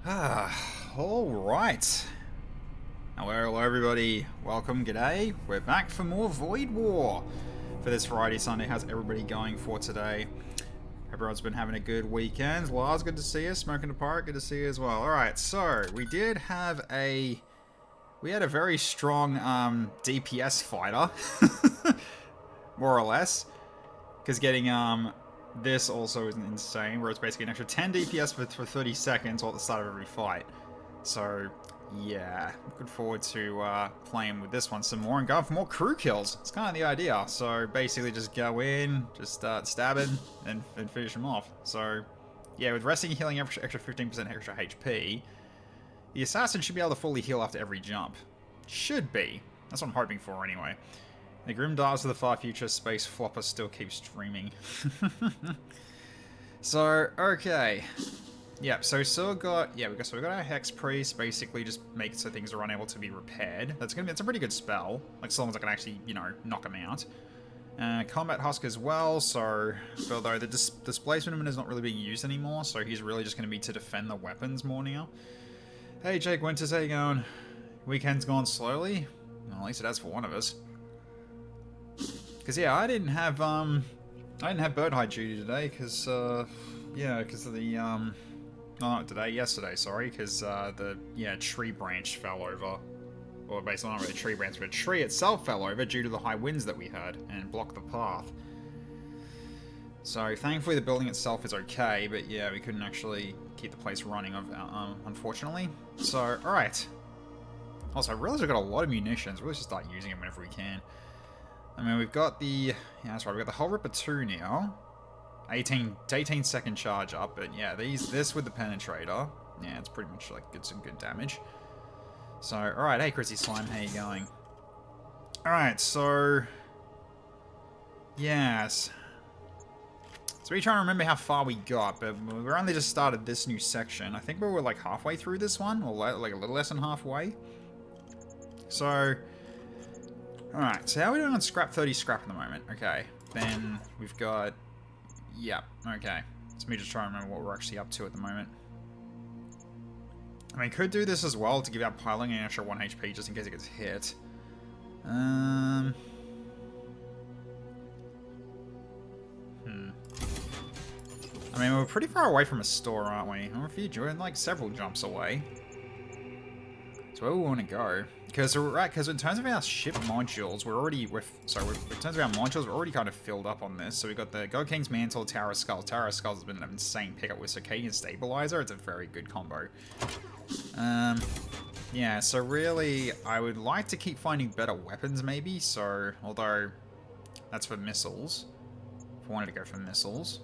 Alright. Hello everybody. Welcome, g'day. We're back for more Void War for this Friday, Sunday. How's everybody going for today? Everyone's been having a good weekend. Lars, good to see you. Smoking the Pirate, good to see you as well. Alright, so we did have we had a very strong DPS fighter. More or less. Because getting this also is insane, where it's basically an extra 10 DPS for 30 seconds all at the start of every fight. So, yeah, looking forward to playing with this one some more and going for more crew kills. It's kind of the idea. So, basically just go in, just start stabbing, and finish them off. So, yeah, with resting and healing extra 15% extra HP, the assassin should be able to fully heal after every jump. Should be. That's what I'm hoping for anyway. The Grim Darts of the Far Future Space Flopper still keeps streaming. So, okay. Yep, so still got, we got our Hex Priest, basically just make it so things are unable to be repaired. It's a pretty good spell. Like, someone's that can actually, you know, knock them out. Combat Husk as well, so, although the displacement is not really being used anymore, so he's really just going to be to defend the weapons more now. Hey Jake Winters, how you going? Weekend's gone slowly? Well, at least it has for one of us. Because, yeah, I didn't have bird hide duty today, because, because of the, not today, yesterday, sorry, because, tree branch fell over. Or basically not really a tree branch, but a tree itself fell over due to the high winds that we had, and blocked the path. So, thankfully the building itself is okay, but yeah, we couldn't actually keep the place running, unfortunately. So, alright. Also, I realized we've got a lot of munitions, really should start using them whenever we can. I mean, we've got that's right, we've got the whole Ripper 2 now. 18 second charge up, but yeah, this with the Penetrator, yeah, it's pretty much like some good damage. So, alright, hey Chrissy Slime, how you going? Alright, so, yes. So we're trying to remember how far we got, but we're only just started this new section. I think we were like halfway through this one, or like a little less than halfway. So, alright, so how are we doing on scrap 30 scrap at the moment? Okay, then we've got, yep, okay. Let me just try and remember what we're actually up to at the moment. I mean, could do this as well to give our piling an extra 1 HP just in case it gets hit. I mean, we're pretty far away from a store, aren't we? We're like several jumps away. So where we want to go? Because in terms of our ship modules, we're already kind of filled up on this. So we've got the God King's Mantle, Tower of Skulls. Tower of Skulls has been an insane pickup with Circadian Stabilizer. It's a very good combo. Yeah, so really, I would like to keep finding better weapons, maybe. So, although that's for missiles. If I wanted to go for missiles.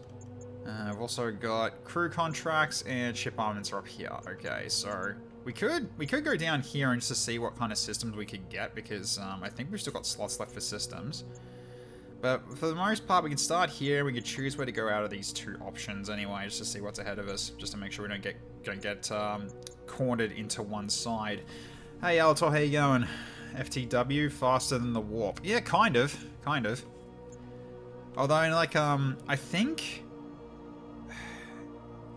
I've also got crew contracts and ship armaments are up here. Okay, so we could go down here and just to see what kind of systems we could get, because I think we've still got slots left for systems. But for the most part, we can start here. We could choose where to go out of these two options anyway, just to see what's ahead of us, just to make sure we don't get cornered into one side. Hey Altor, how you going? FTW, faster than the warp. Yeah, kind of. Although, like, I think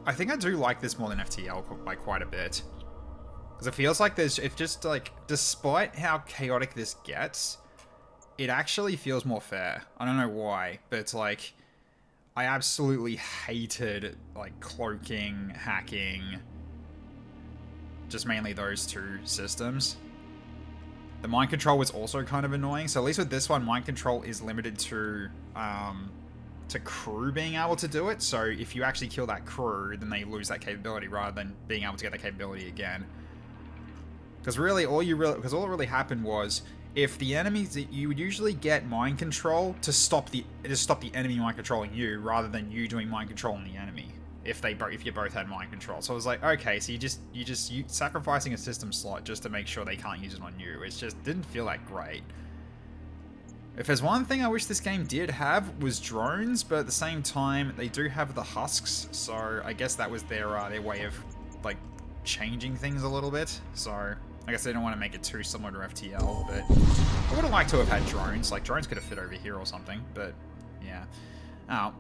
I do like this more than FTL by quite a bit. Because it feels like despite how chaotic this gets, it actually feels more fair. I don't know why, but it's like, I absolutely hated, like, cloaking, hacking, just mainly those two systems. The mind control was also kind of annoying, so at least with this one, mind control is limited to crew being able to do it, so if you actually kill that crew, then they lose that capability rather than being able to get that capability again. Because really, all that really happened was, if the enemies, you would usually get mind control to stop the enemy mind controlling you, rather than you doing mind control on the enemy. If you both had mind control, so it was like, okay, so you sacrificing a system slot just to make sure they can't use it on you. It just didn't feel that great. If there's one thing I wish this game did have, was drones, but at the same time, they do have the husks, so I guess that was their way of, like, changing things a little bit. So I guess they don't want to make it too similar to FTL, but I would have liked to have had drones. Like, drones could have fit over here or something, but yeah. Oh.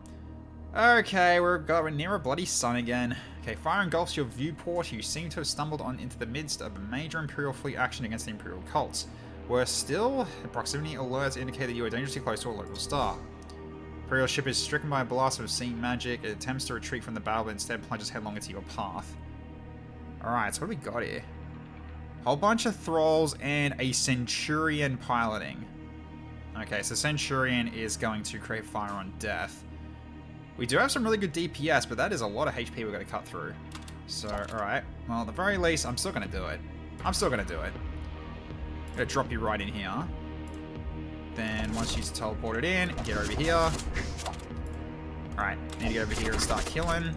Okay, we're near a bloody sun again. Okay, fire engulfs your viewport. You seem to have stumbled on into the midst of a major Imperial fleet action against the Imperial cults. Worse still, proximity alerts indicate that you are dangerously close to a local star. Imperial ship is stricken by a blast of sea magic. It attempts to retreat from the battle, but instead plunges headlong into your path. Alright, so what do we got here? Whole bunch of thralls and a Centurion piloting. Okay, so Centurion is going to create fire on death. We do have some really good DPS, but that is a lot of HP we've got to cut through. So, alright. Well, at the very least, I'm still going to do it. I'm still going to do it. I'm going to drop you right in here. Then, once she's teleported in, get over here. Alright, need to get over here and start killing.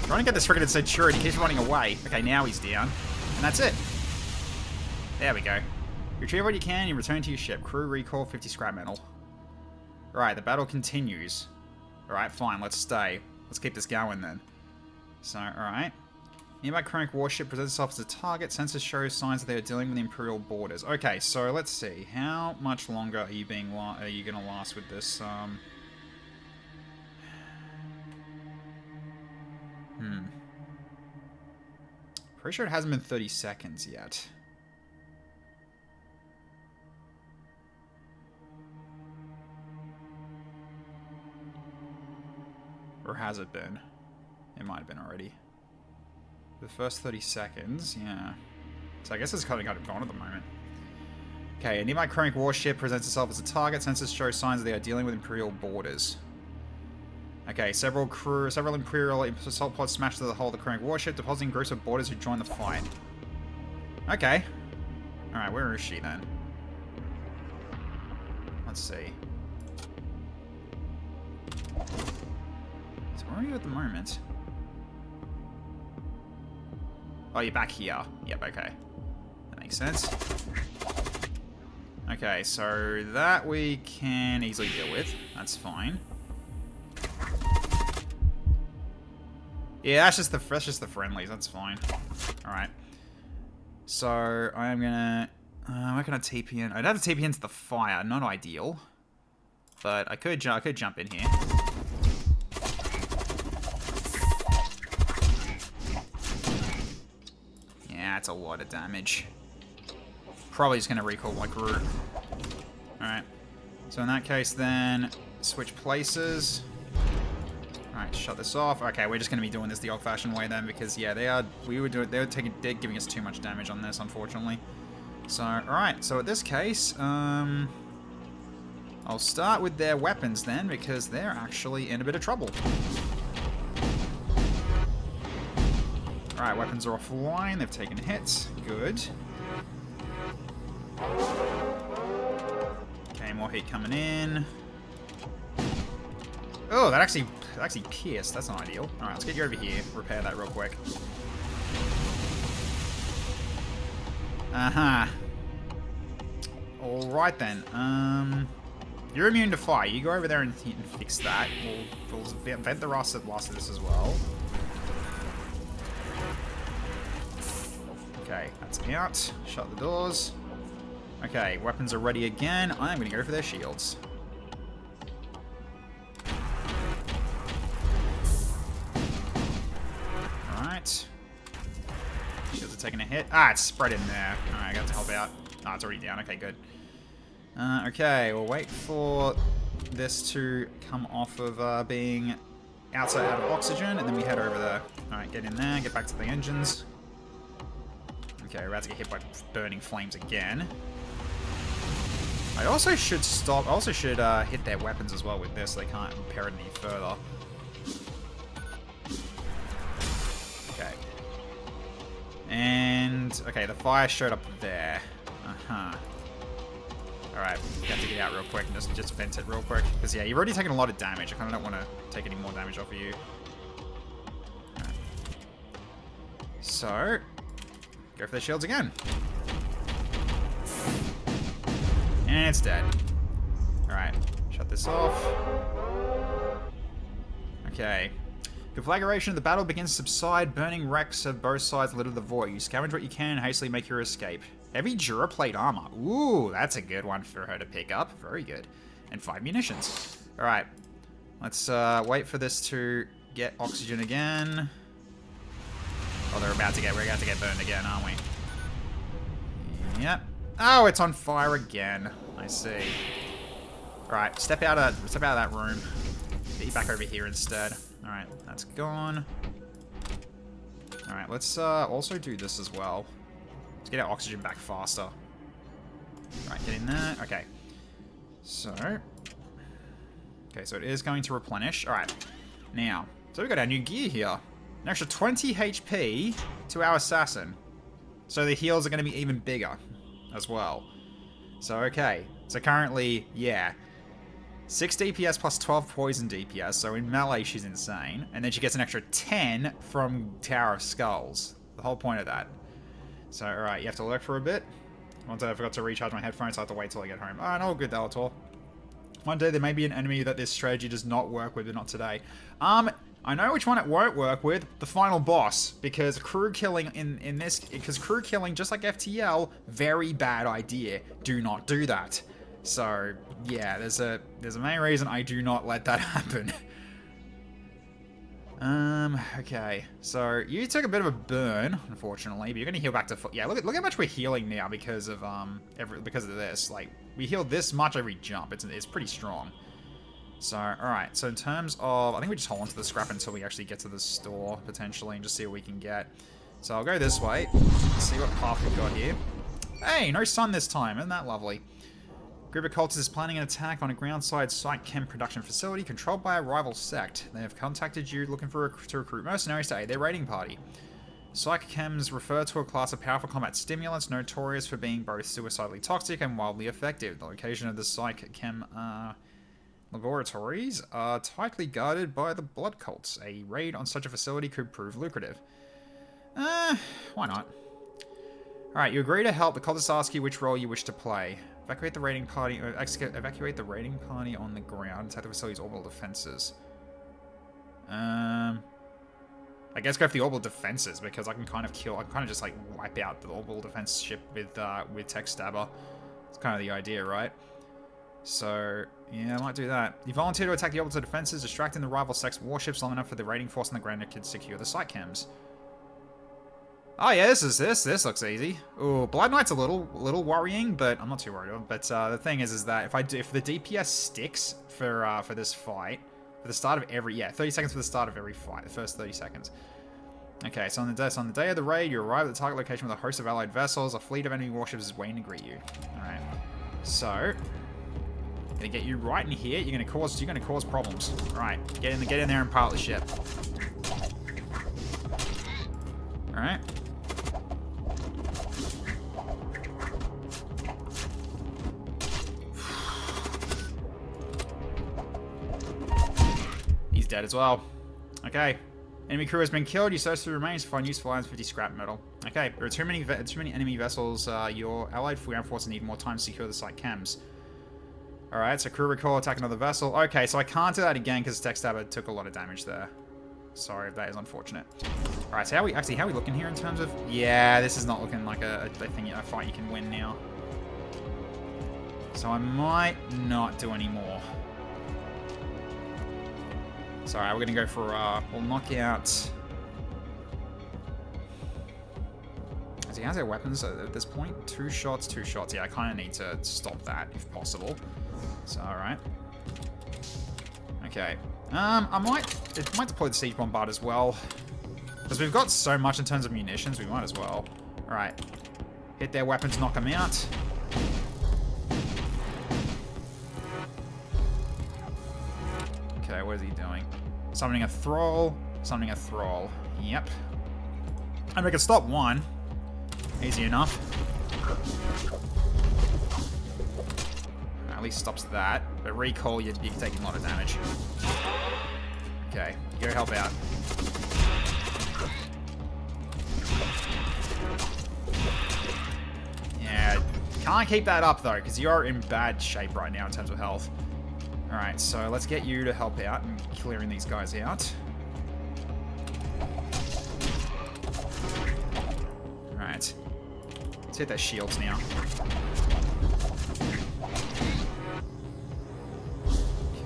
Trying to get this friggin' Centurion, he keeps running away. Okay, now he's down. And that's it. There we go. Retrieve what you can and return to your ship. Crew recall 50 scrap metal. Right, the battle continues. Alright, fine, let's stay. Let's keep this going then. So, alright. Nearby chronic warship presents itself as a target. Sensors show signs that they are dealing with the Imperial borders. Okay, so let's see. How much longer are you going to last with this? Pretty sure it hasn't been 30 seconds yet. Or has it been? It might have been already. The first 30 seconds, yeah. So I guess it's kind of gone at the moment. Okay, a nearby chronic warship presents itself as a target. Sensors show signs that they are dealing with Imperial borders. Okay, several Imperial assault pods smashed through the hull of the chronic warship, depositing groups of boarders who join the fight. Okay. Alright, where is she then? Let's see. So where are you at the moment? Oh, you're back here. Yep, okay. That makes sense. Okay, so that we can easily deal with. That's fine. Yeah, that's just the friendlies. That's fine. All right. So I'm gonna. Where can I TP in? I'd have to TP into the fire. Not ideal, but I could jump in here. Yeah, that's a lot of damage. Probably just gonna recall my crew. All right. So in that case, then switch places. Alright, shut this off. Okay, we're just going to be doing this the old-fashioned way then, because yeah, they're giving us too much damage on this, unfortunately. So, alright, so in this case, I'll start with their weapons then, because they're actually in a bit of trouble. Alright, weapons are offline, they've taken hits. Good. Okay, more heat coming in. Oh, that actually pierced. That's not ideal. Alright, let's get you over here. Repair that real quick. Uh-huh. Alright then. You're immune to fire. You go over there and fix that. We'll vent the last of this as well. Okay, that's out. Shut the doors. Okay, weapons are ready again. I'm going to go for their shields. Shields are taking a hit. Ah, it's spread in there. Alright, I got to help out. Ah, it's already down. Okay, good. Okay, we'll wait for this to come off of being out of oxygen, and then we head over there. Alright, get in there, get back to the engines. Okay, we're about to get hit by burning flames again. I also should stop. I also should hit their weapons as well with this, so they can't repair it any further. Okay. And, okay, the fire showed up there. Uh-huh. Alright, you have to get out real quick and just vent it real quick. Because, yeah, you've already taken a lot of damage. I kind of don't want to take any more damage off of you. Right. So, go for the shields again. And it's dead. Alright, shut this off. Okay. Conflagration of the battle begins to subside. Burning wrecks of both sides litter the void. You scavenge what you can and hastily make your escape. Heavy Duraplate armor. Ooh, that's a good one for her to pick up. Very good. And 5 munitions. Alright. Let's wait for this to get oxygen again. Oh, we're about to get burned again, aren't we? Yep. Oh, it's on fire again. I see. Alright, step out of that room. Get you back over here instead. Alright, that's gone. Alright, let's also do this as well. Let's get our oxygen back faster. Alright, get in there. Okay. So it is going to replenish. Alright. Now, so we've got our new gear here. An extra 20 HP to our assassin. So the heals are going to be even bigger as well. So, okay. So currently, yeah. 6 DPS plus 12 poison DPS. So in melee, she's insane. And then she gets an extra 10 from Tower of Skulls. The whole point of that. So, alright, you have to lurk for a bit. One day I forgot to recharge my headphones, so I have to wait till I get home. Oh, no, good, though, at all. One day there may be an enemy that this strategy does not work with, but not today. I know which one it won't work with. The final boss. Because crew killing because crew killing, just like FTL, very bad idea. Do not do that. So, yeah, there's a main reason I do not let that happen. Okay. So, you took a bit of a burn, unfortunately, but you're gonna heal back to yeah, look how much we're healing now because of because of this. Like, we heal this much every jump. It's pretty strong. So, alright, so in terms of, I think we just hold on to the scrap until we actually get to the store, potentially, and just see what we can get. So I'll go this way, see what path we've got here. Hey, no sun this time, isn't that lovely? Group of cultists is planning an attack on a groundside site chem production facility controlled by a rival sect. They have contacted you looking to recruit mercenaries to aid their raiding party. Psych chems refer to a class of powerful combat stimulants notorious for being both suicidally toxic and wildly effective. The location of the psych chem laboratories are tightly guarded by the blood cults. A raid on such a facility could prove lucrative. Why not? Alright, you agree to help. The cultists ask you which role you wish to play. Evacuate the raiding party on the ground. Attack the facility's orbital defenses. I guess go for the orbital defenses because I can kind of just like wipe out the orbital defense ship with Tech Stabber. It's kind of the idea, right? So, yeah, I might do that. You volunteer to attack the orbital defenses, distracting the rival sect's warships long enough for the raiding force on the ground to secure the site chems. Oh yeah, this looks easy. Ooh, Blood Knight's a little worrying, but I'm not too worried about it. But the thing is that if the DPS sticks for this fight, for the start of every 30 seconds for the start of every fight, the first 30 seconds. Okay, so on the day of the raid, you arrive at the target location with a host of allied vessels. A fleet of enemy warships is waiting to greet you. All right, so. Gonna get you right in here. You're gonna cause problems. All right, get in there and pilot the ship. All right. He's dead as well. Okay. Enemy crew has been killed. You search through remains to find useful items, 50 scrap metal. Okay, there are too many enemy vessels. Your allied ground forces need more time to secure the site chems. Alright, so crew recall, attack another vessel. Okay, so I can't do that again because Tech Stabber took a lot of damage there. Sorry, that is unfortunate. Alright, so how are we looking here in terms of... Yeah, this is not looking like a fight you can win now. So I might not do any more. So alright, we're gonna go for, we'll knock out... Does he have their weapons at this point? Two shots. Yeah, I kind of need to stop that if possible. So, alright. Okay. I might deploy the Siege Bombard as well. Because we've got so much in terms of munitions, we might as well. Alright. Hit their weapons, knock them out. Okay, what is he doing? Summoning a Thrall. Yep. And we can stop one. Easy enough. At least stops that. But recall, you're taking a lot of damage. Okay, go help out. Yeah, can't keep that up though, because you're in bad shape right now in terms of health. Alright, so let's get you to help out and clearing these guys out. Let's hit their shields now.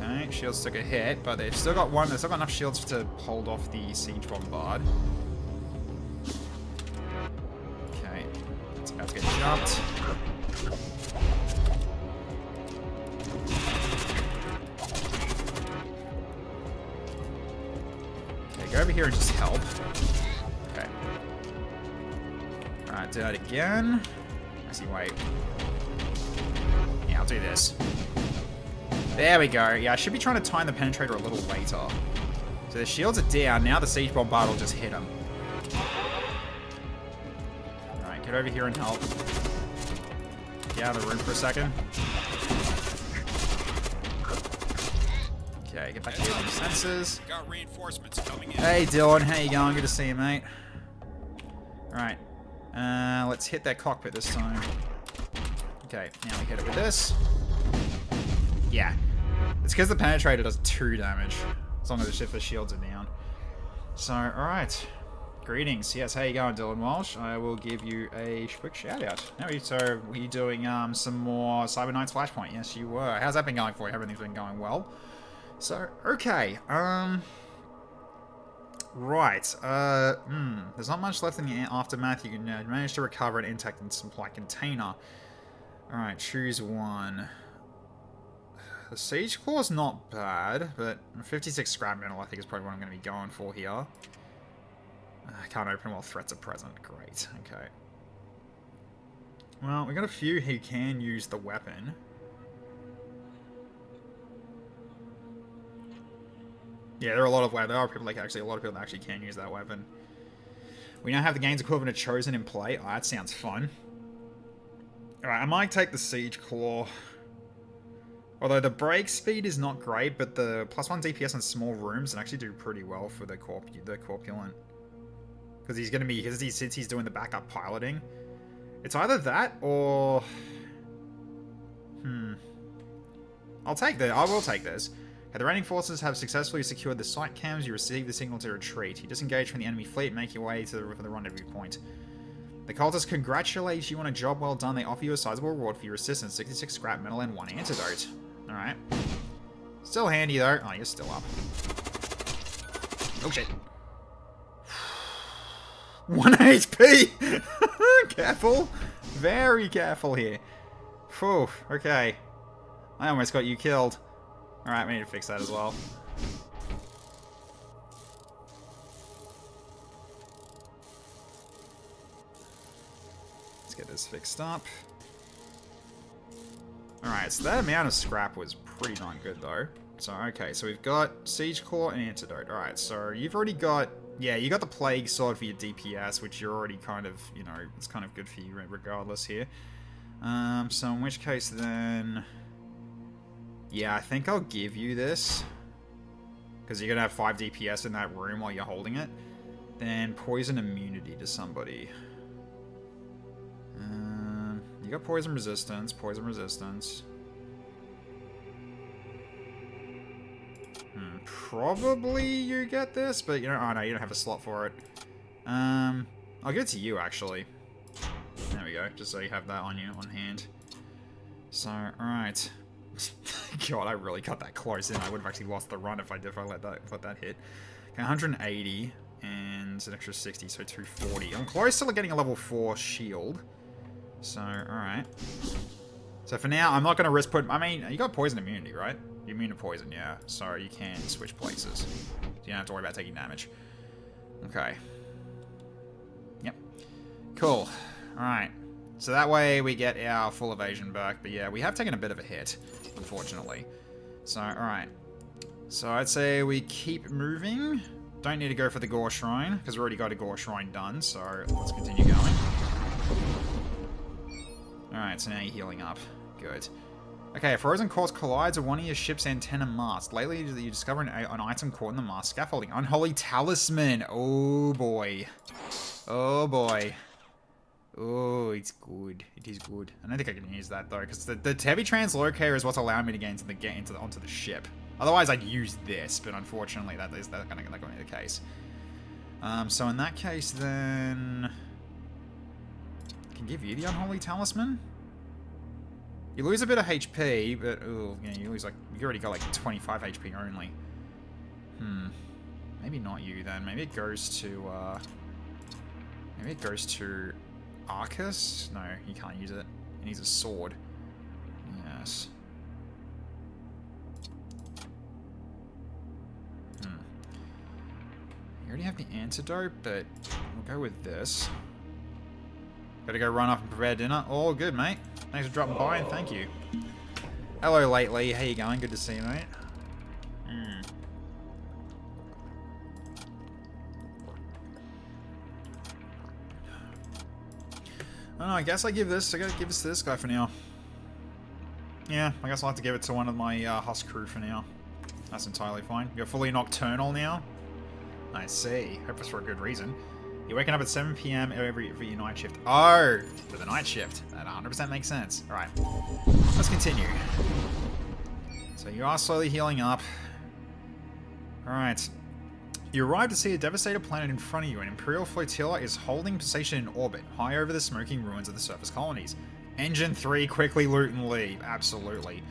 Okay, shields took a hit, but they've still got one. They've still got enough shields to hold off the siege bombard. Okay, it's about to get jumped. Okay, go over here and just help. Okay. Alright, do that again. Actually, wait. Yeah, I'll do this. There we go. Yeah, I should be trying to time the penetrator a little later. So the shields are down. Now the siege bombard will just hit them. Alright, get over here and help. Get out of the room for a second. Okay, get back here on the sensors. Got reinforcements coming in. Hey Dylan, how you going? Good to see you, mate. Alright. Let's hit that cockpit this time. Okay, now we hit it with this. Yeah. It's because the penetrator does 2 damage. As long as the shields are down. So, alright. Greetings. Yes, how you going, Dylan Walsh? I will give you a quick shout out. So, were you doing some more Cyber Knights Flashpoint? Yes, you were. How's that been going for you? Everything's been going well. So, okay. Right. There's not much left in the aftermath. You can manage to recover an intact and supply container. Alright, choose one. The Siege Claw's not bad, but 56 scrap metal I think is probably what I'm going to be going for here. I can't open while threats are present. Great. Okay. Well, we got a few who can use the weapon. Yeah, there are a lot of people a lot of people that actually can use that weapon. We now have the game's equivalent of Chosen in play. Oh, that sounds fun. Alright, I might take the Siege Claw. Although the break speed is not great, but the +1 DPS in small rooms can actually do pretty well for the corpulent. Because since he's doing the backup piloting. It's either that or I will take this. The raiding forces have successfully secured the site cams. You receive the signal to retreat. You disengage from the enemy fleet and make your way to the rendezvous point. The cultists congratulate you on a job well done. They offer you a sizable reward for your assistance, 66 scrap metal and 1 antidote. Alright. Still handy though. Oh, you're still up. Oh shit. 1 HP! Careful. Very careful here. Phew, okay. I almost got you killed. Alright, we need to fix that as well. Let's get this fixed up. Alright, so that amount of scrap was pretty darn good though. So, okay, so we've got Siege Claw and Antidote. Alright, so you've already got... Yeah, you got the Plague Sword for your DPS, which you're already kind of, you know, it's kind of good for you regardless here. So in which case then... Yeah, I think I'll give you this. Because you're going to have 5 DPS in that room while you're holding it. Then Poison Immunity to somebody. You got Poison Resistance, Poison Resistance. Probably you get this, but you know, oh no, you don't have a slot for it. I'll give it to you actually. There we go, just so you have that on you on hand. So, alright. God, I really got that close in. I would have actually lost the run if I let that hit. Okay, 180 and an extra 60, so 240. I'm close to getting a level 4 shield. So, alright. So for now, I'm not going to risk putting... I mean, you got poison immunity, right? You're immune to poison, yeah. So you can switch places. So you don't have to worry about taking damage. Okay. Yep. Cool. Alright. So that way we get our full evasion back. But yeah, we have taken a bit of a hit, unfortunately. So, alright. So I'd say we keep moving. Don't need to go for the Gore Shrine, because we already got a Gore Shrine done. So let's continue going. Alright, so now you're healing up. Good. Okay, a frozen corpse collides with one of your ship's antenna masts. Lately, you discover an item caught in the mast scaffolding. Unholy Talisman. Oh, boy. Oh, boy. Oh, it's good. It is good. I don't think I can use that, though, because the heavy translocator is what's allowing me to get onto the ship. Otherwise, I'd use this, but unfortunately, that's not going to be the case. So in that case, then... can give you the Unholy Talisman. You lose a bit of HP, but ooh, yeah, you lose like you already got like 25 HP only. Maybe not you then. Maybe it goes to Arcus. No, you can't use it. It needs a sword. Yes. You already have the antidote, but we'll go with this. Gotta go run off and prepare dinner. All good, mate. Thanks for dropping by and thank you. Hello, Lately. How you going? Good to see you, mate. Oh, I guess I gotta give this to this guy for now. Yeah, I guess I'll have to give it to one of my Husk crew for now. That's entirely fine. You're fully nocturnal now? I see. Hope it's for a good reason. You're waking up at 7 PM for your night shift. Oh, for the night shift. That 100% makes sense. Alright, let's continue. So you are slowly healing up. Alright. You arrive to see a devastated planet in front of you. An Imperial flotilla is holding station in orbit, high over the smoking ruins of the surface colonies. Engine 3, quickly loot and leave. Absolutely.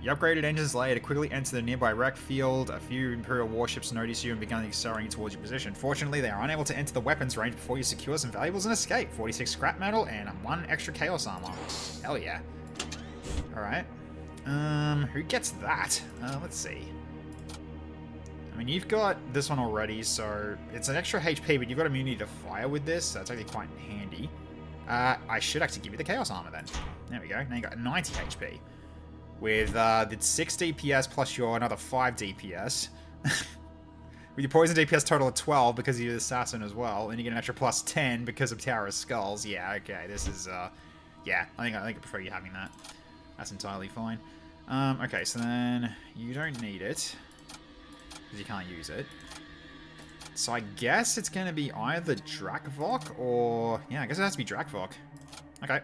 You upgraded engines layer to quickly enter the nearby wreck field. A few Imperial warships notice you and begin accelerating towards your position. Fortunately, they are unable to enter the weapons range before you secure some valuables and escape. 46 scrap metal and 1 extra chaos armor. Hell yeah. Alright. Who gets that? Let's see. I mean, you've got this one already, so it's an extra HP, but you've got immunity to fire with this, so that's actually quite handy. I should actually give you the chaos armor then. There we go. Now you got 90 HP. With the 6 DPS plus your another 5 DPS. With your poison DPS total of 12 because you're the assassin as well, and you get an extra plus 10 because of Tower of Skulls. Yeah, okay, this is yeah, I think I prefer you having that. That's entirely fine. Okay, so then you don't need it because you can't use it. So I guess it's going to be either Drakvok or yeah, I guess it has to be Drakvok. Okay,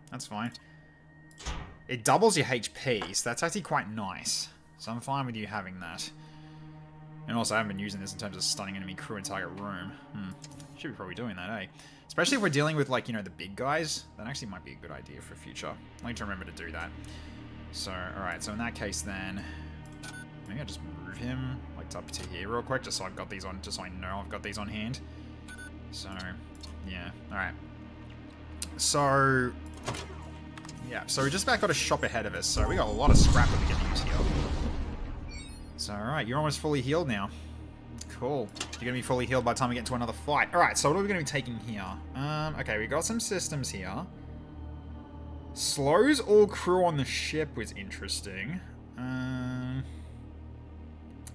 that's fine. It doubles your HP, so that's actually quite nice. So I'm fine with you having that. And also, I haven't been using this in terms of stunning enemy crew and target room. Should be probably doing that, eh? Especially if we're dealing with, like, you know, the big guys. That actually might be a good idea for future. I need to remember to do that. So, alright, so in that case then... Maybe I'll just move him, like, up to here real quick, just so I've got these on, just so I know I've got these on hand. So, yeah, alright. So... Yeah, so we just about got a shop ahead of us, so we got a lot of scrap that we can use here. So, alright, you're almost fully healed now. Cool. You're going to be fully healed by the time we get into another fight. Alright, so what are we going to be taking here? Okay, we got some systems here. Slows all crew on the ship was interesting.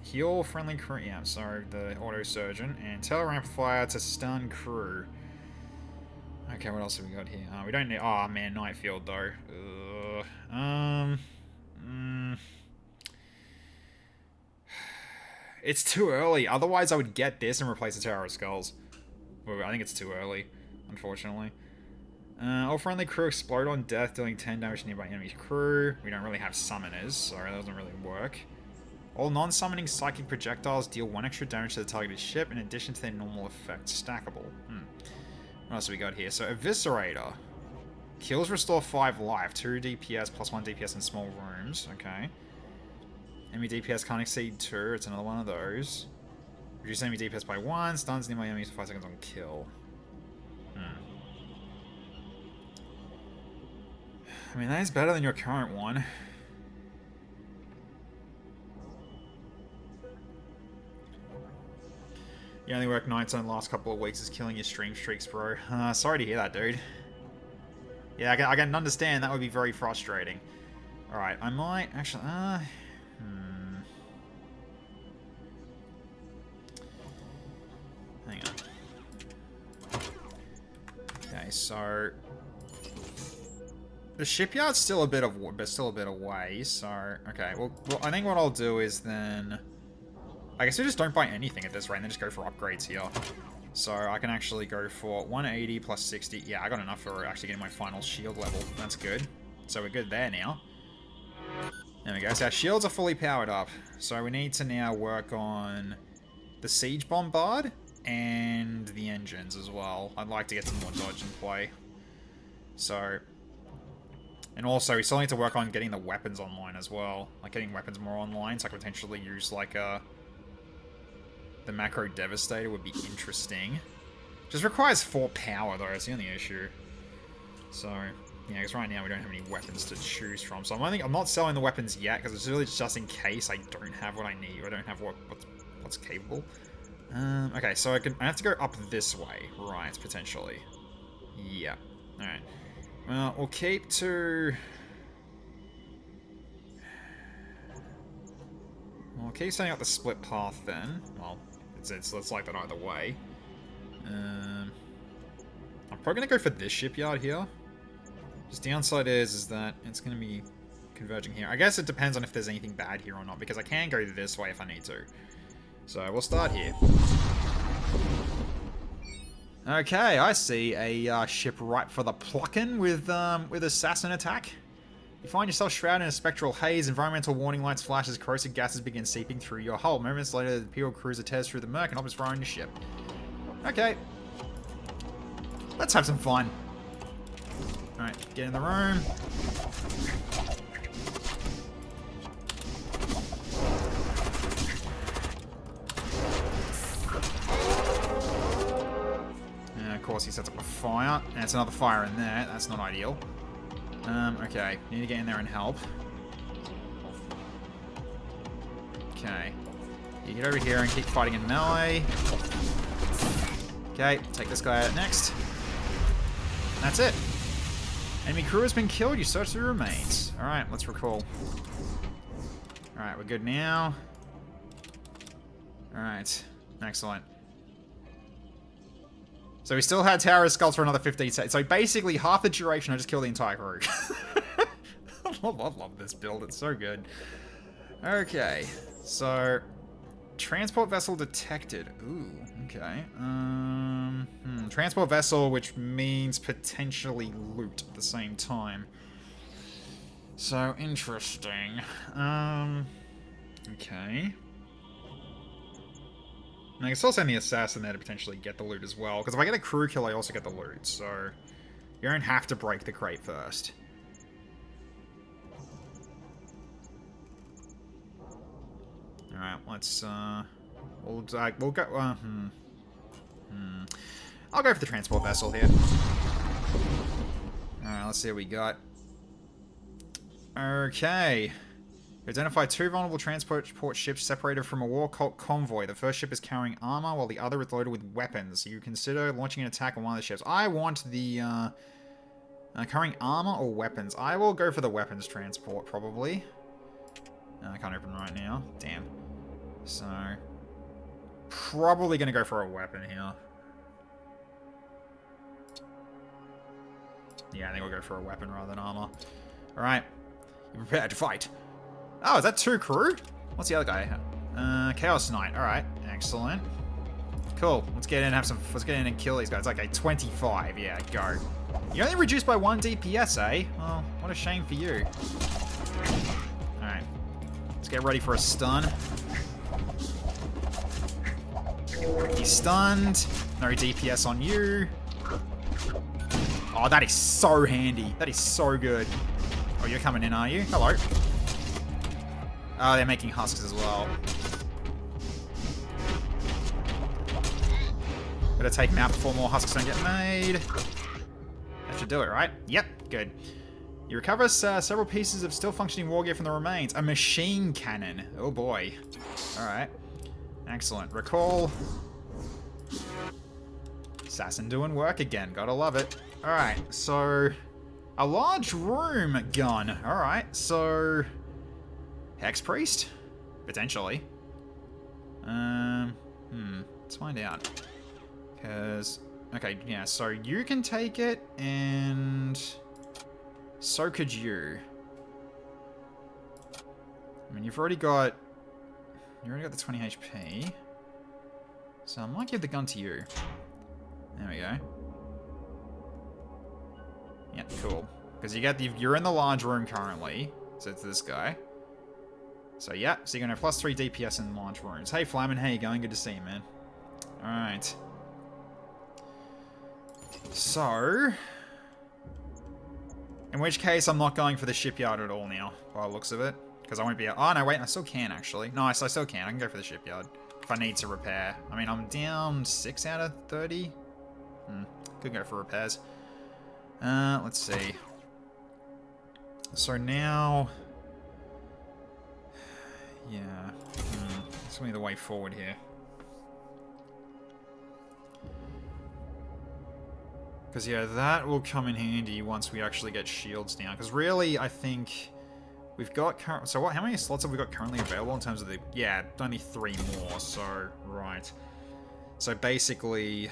Heal friendly crew. Yeah, sorry, the auto surgeon. And tele amplifier to stun crew. Okay, what else have we got here? We don't need... Oh, man, Nightfield, though. It's too early. Otherwise, I would get this and replace the Tower of Skulls. I think it's too early, unfortunately. All friendly crew explode on death, dealing 10 damage to nearby enemy crew. We don't really have summoners, so that doesn't really work. All non-summoning psychic projectiles deal 1 extra damage to the targeted ship in addition to their normal effect. Stackable. What else have we got here? So, Eviscerator. Kills restore 5 life. 2 DPS plus 1 DPS in small rooms. Okay. Enemy DPS can't exceed 2. It's another one of those. Reduce enemy DPS by 1. Stuns nearby enemies for 5 seconds on kill. I mean, that is better than your current one. You only work nights on the last couple of weeks is killing your stream streaks, bro. Sorry to hear that, dude. Yeah, I can understand. That would be very frustrating. Alright, I might actually... Hang on. Okay, so... The shipyard's still a bit away, so... Okay, well, I think what I'll do is then... I guess we just don't buy anything at this rate and then just go for upgrades here. So I can actually go for 180 plus 60. Yeah, I got enough for actually getting my final shield level. That's good. So we're good there now. There we go. So our shields are fully powered up. So we need to now work on the Siege Bombard and the engines as well. I'd like to get some more dodge in play. So, and also we still need to work on getting the weapons online as well. Like getting weapons more online, so I could potentially use like the Macro Devastator would be interesting. Just requires 4 power though, that's the only issue. So, yeah, because right now we don't have any weapons to choose from. So I'm not selling the weapons yet, because it's really just in case I don't have what I need, or I don't have what's capable. Okay, so I have to go up this way, right, potentially. Yeah. Alright. Well, we'll keep to... We'll keep setting up the split path then. Well, it's like that either way. I'm probably going to go for this shipyard here. Just downside is that it's going to be converging here. I guess it depends on if there's anything bad here or not, because I can go this way if I need to. So we'll start here. Okay, I see a ship ripe for the plucking with assassin attack. You find yourself shrouded in a spectral haze. Environmental warning lights flash as corrosive gases begin seeping through your hull. Moments later, the Imperial cruiser tears through the murk and opens fire on your ship. Okay. Let's have some fun. Alright, get in the room. And of course he sets up a fire. And it's another fire in there. That's not ideal. Okay. Need to get in there and help. Okay. You get over here and keep fighting in melee. Okay, take this guy out next. That's it. Enemy crew has been killed. You search the remains. Alright, let's recall. Alright, we're good now. Alright, excellent. So we still had Tower of Skulls for another 15 seconds. So basically, half the duration, I just killed the entire crew. I love this build. It's so good. Okay, so... Transport vessel detected. Ooh, okay. Transport vessel, which means potentially loot at the same time. So, interesting. Okay. And I can still send the assassin there to potentially get the loot as well. Because if I get a crew kill, I also get the loot. So, you don't have to break the crate first. Alright, let's, we'll go, I'll go for the transport vessel here. Alright, let's see what we got. Okay. Identify 2 vulnerable transport ships separated from a war cult convoy. The first ship is carrying armor, while the other is loaded with weapons. You consider launching an attack on one of the ships. I want the, carrying armor or weapons. I will go for the weapons transport, probably. I can't open right now. Damn. So, probably going to go for a weapon here. Yeah, I think we'll go for a weapon rather than armor. Alright. You prepared to fight. Oh, is that 2 crew? What's the other guy? Chaos Knight. Alright. Excellent. Cool. Let's get in and have some... Let's get in and kill these guys. Okay, 25. Yeah, go. You're only reduced by 1 DPS, eh? Well, what a shame for you. Alright. Let's get ready for a stun. He's stunned. No DPS on you. Oh, that is so handy. That is so good. Oh, you're coming in, are you? Hello. Oh, they're making husks as well. Gotta take him out before more husks don't get made. That should do it, right? Yep, good. You recover several pieces of still functioning war gear from the remains. A machine cannon. Oh boy. Alright. Excellent. Recall. Assassin doing work again. Gotta love it. Alright, so... A large room gun. Alright, so... Hex Priest? Potentially. Let's find out. Because... Okay, yeah, so you can take it, and... So could you. I mean, you've already got... You already got the 20 HP. So I might give the gun to you. There we go. Yeah, cool. Because you're in the large room currently. So it's this guy. So yeah, so you're going to have +3 DPS in large rooms. Hey Flamin, how you going? Good to see you, man. Alright. So... In which case, I'm not going for the shipyard at all now, by the looks of it. Because I won't be... Oh, no, wait. I still can, actually. No, I still can. I can go for the shipyard. If I need to repair. I mean, I'm down 6 out of 30. Could go for repairs. Let's see. So now... Yeah. It's going to be the way forward here. Because, yeah, that will come in handy once we actually get shields down. Because really, I think... We've got... So what? How many slots have we got currently available in terms of the... Yeah, only 3 more, so... Right. So basically...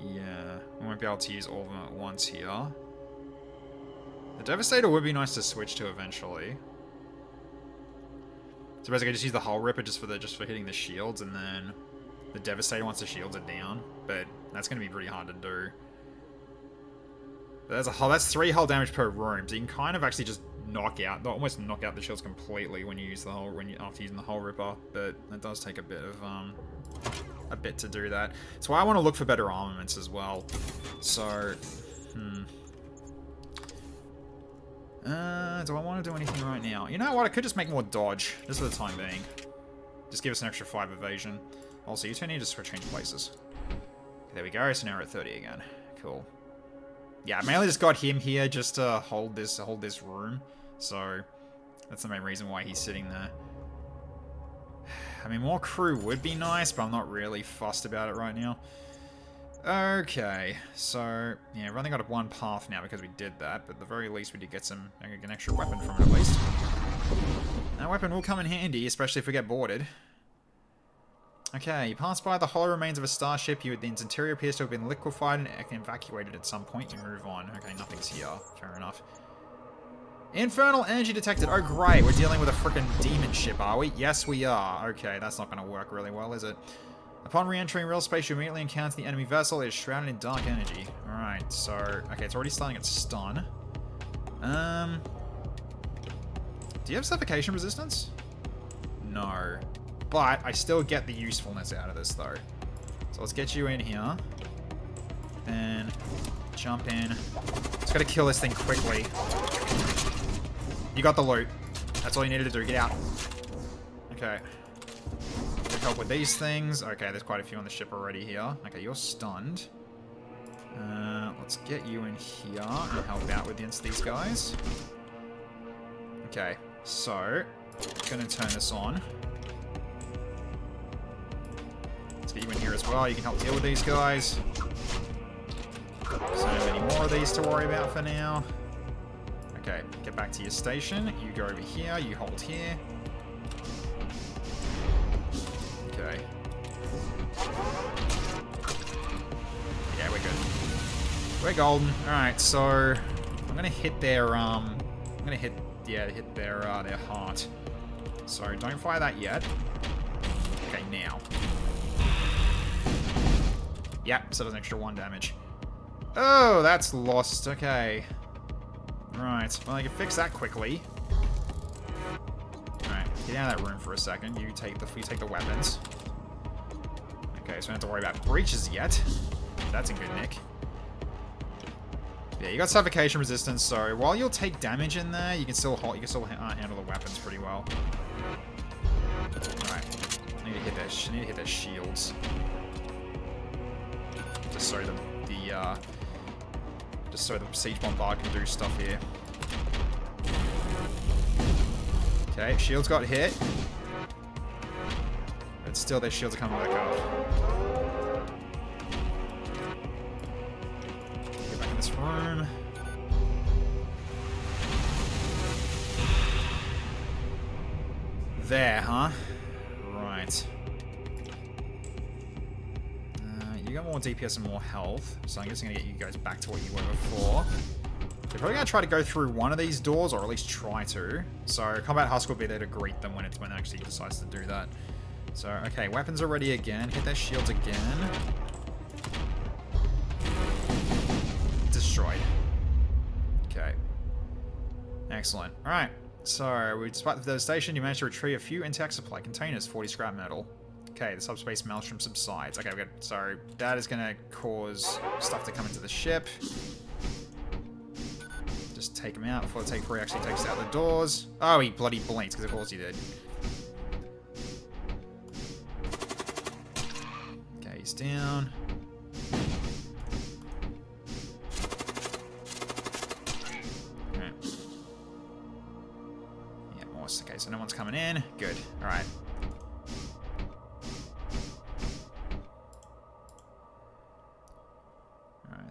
Yeah, we won't be able to use all of them at once here. The Devastator would be nice to switch to eventually. So basically, just use the Hull Ripper just for hitting the shields, and then the Devastator once the shields are down. But that's going to be pretty hard to do. But that's 3 hull damage per room, so you can kind of actually just almost knock out the shields completely when you use the after using the Hull Ripper. But that does take a bit to do that. So I want to look for better armaments as well. So, do I want to do anything right now? You know what? I could just make more dodge, just for the time being. Just give us an extra 5 evasion. Also, you two need to change places. There we go. So now we're at 30 again. Cool. Yeah, I mainly just got him here just to hold this room. So that's the main reason why he's sitting there. I mean, more crew would be nice, but I'm not really fussed about it right now. Okay, so, yeah, we've only got 1 path now because we did that, but at the very least we did get an extra weapon from it at least. That weapon will come in handy, especially if we get boarded. Okay, you pass by the hollow remains of a starship. The interior appears to have been liquefied and evacuated at some point. You move on. Okay, nothing's here. Fair enough. Infernal energy detected. Oh, great. We're dealing with a freaking demon ship, are we? Yes, we are. Okay, that's not going to work really well, is it? Upon re-entering real space, you immediately encounter the enemy vessel. It is shrouded in dark energy. Alright, so... Okay, it's already starting at stun. Do you have suffocation resistance? No. But I still get the usefulness out of this, though. So let's get you in here. Then jump in. Just gotta kill this thing quickly. You got the loot. That's all you needed to do. Get out. Okay. Help with these things. Okay, there's quite a few on the ship already here. Okay, you're stunned. Let's get you in here and help out against these guys. Okay, so gonna turn this on. Let's get you in here as well. You can help deal with these guys. So many more of these to worry about for now. Okay, get back to your station. You go over here. You hold here. Okay. Yeah, we're good. We're golden. Alright, so I'm gonna hit their hit their heart. So don't fire that yet. Okay, now. Yep, so does an extra 1 damage. Oh, that's lost. Okay. Right. Well, I can fix that quickly. Alright, get out of that room for a second. You take the weapons. Okay, so we don't have to worry about breaches yet. That's a good nick. Yeah, you got suffocation resistance, so while you'll take damage in there, you can still handle the weapons pretty well. Alright. I need to hit their shields. Just so the siege bombard can do stuff here. Okay, shields got hit. But still, their shields are coming back up. Get back in this room. There, huh? Right. You got more DPS and more health, so I guess I'm gonna get you guys back to what you were before. They're probably gonna try to go through one of these doors, or at least try to. So Combat Husk will be there to greet them when it actually decides to do that. So okay, weapons are ready again. Hit their shields again. Destroyed. Okay. Excellent. All right. So despite the devastation, you managed to retrieve a few intact supply containers, 40 scrap metal. Okay, the subspace maelstrom subsides. Okay, so that is going to cause stuff to come into the ship. take him out before the take 3 actually takes out the doors. Oh, he bloody blinked, because of course he did. Okay, he's down. Okay. Yeah, awesome. Okay, so no one's coming in. Good. Alright.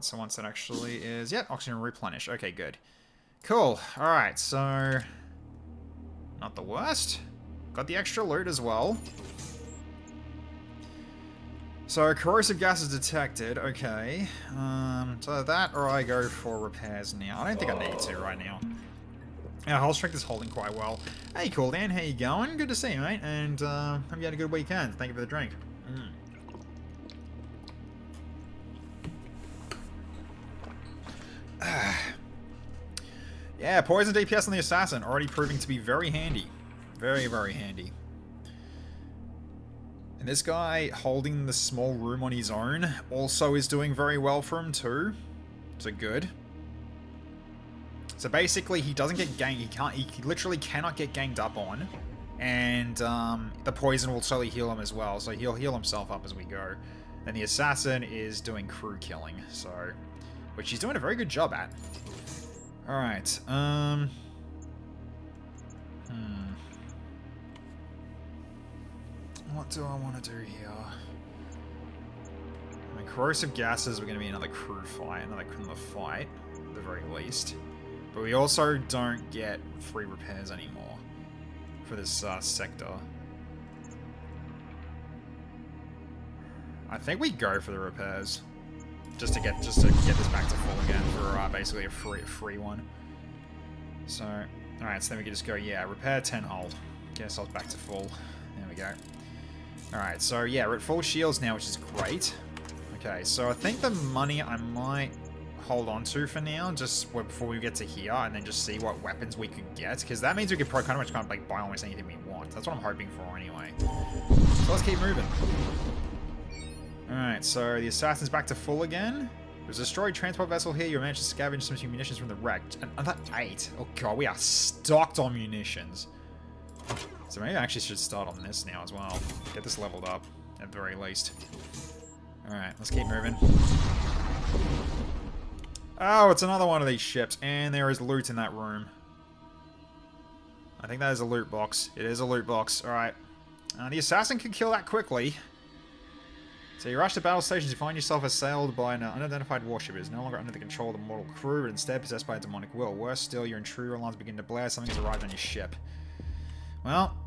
So once that actually is... Yep, oxygen replenish. Okay, good. Cool. Alright, so... Not the worst. Got the extra loot as well. So, corrosive gas is detected. Okay. So that, or I go for repairs now. I don't think I need to right now. Yeah, hull strength is holding quite well. Hey, cool, Dan. How you going? Good to see you, mate. And, hope you had a good weekend. Thank you for the drink. Yeah, poison DPS on the assassin, already proving to be very handy. Very, very handy. And this guy holding the small room on his own also is doing very well for him too. So good. So basically he doesn't get ganged, he literally cannot get ganged up on. And the poison will slowly heal him as well, so he'll heal himself up as we go. And the assassin is doing crew killing, so... Which he's doing a very good job at. Alright, What do I want to do here? I mean, corrosive gases are going to be another crew fight, another fight, at the very least. But we also don't get free repairs anymore for this sector. I think we go for the repairs. Just to get this back to full again for basically a free one. So, alright, so then we can just go, yeah, repair 10 hold. Get ourselves back to full. There we go. Alright, so yeah, we're at full shields now, which is great. Okay, so I think the money I might hold on to for now, just before we get to here, and then just see what weapons we could get, because that means we could kind of like buy almost anything we want. That's what I'm hoping for anyway. So let's keep moving. Alright, so the assassin's back to full again. There's a destroyed transport vessel here. You managed to scavenge some munitions from the wreck. Another 8. Oh god, we are stocked on munitions. So maybe I actually should start on this now as well. Get this leveled up, at the very least. Alright, let's keep moving. Oh, it's another one of these ships. And there is loot in that room. I think that is a loot box. It is a loot box. Alright. The assassin can kill that quickly. So you rush to battle stations, you find yourself assailed by an unidentified warship. It is no longer under the control of the mortal crew, but instead possessed by a demonic will. Worse still, your intruder alarms begin to blare. Something has arrived on your ship. Well,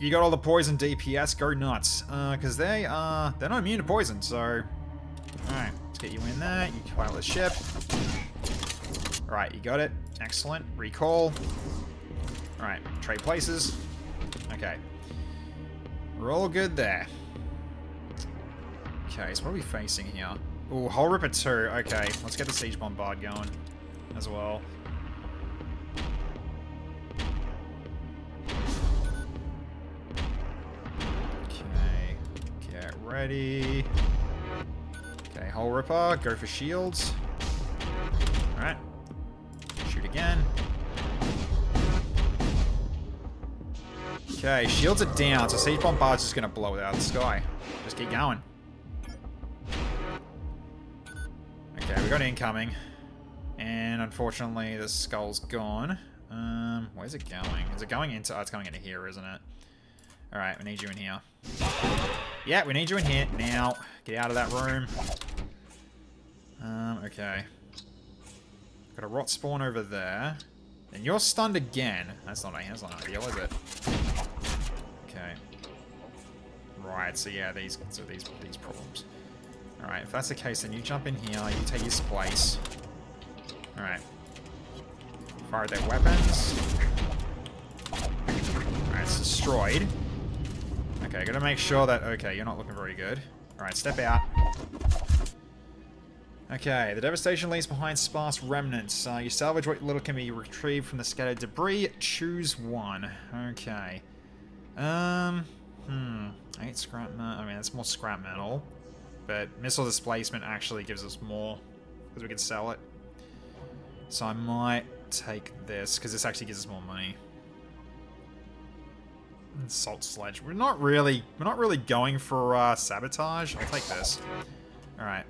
you got all the poison DPS. Go nuts, because they're not immune to poison. So, all right, let's get you in there. You can pilot the ship. All right, you got it. Excellent. Recall. All right, trade places. Okay, we're all good there. Okay, so what are we facing here? Ooh, Hull Ripper 2. Okay, let's get the Siege Bombard going as well. Okay, get ready. Okay, Hull Ripper, go for shields. Alright. Shoot again. Okay, shields are down, so Siege Bombard's just gonna blow it out of the sky. Just keep going. Okay, we got incoming. And unfortunately, the skull's gone. Where's it going? Is it going into... Oh, it's going into here, isn't it? Alright, we need you in here. Yeah, we need you in here. Now, get out of that room. Okay. Got a rot spawn over there. And you're stunned again. That's not ideal, is it? Okay. Right, so yeah, these problems. Alright, if that's the case, then you jump in here, you take his place. Alright. Fire their weapons. Alright, it's destroyed. Okay, gotta make sure that... Okay, you're not looking very good. Alright, step out. Okay, the devastation leaves behind sparse remnants. You salvage what little can be retrieved from the scattered debris. Choose one. Okay. 8 scrap metal. I mean, that's more scrap metal. But missile displacement actually gives us more, because we can sell it. So I might take this, because this actually gives us more money. Salt Sledge. We're not really going for sabotage. I'll take this. Alright.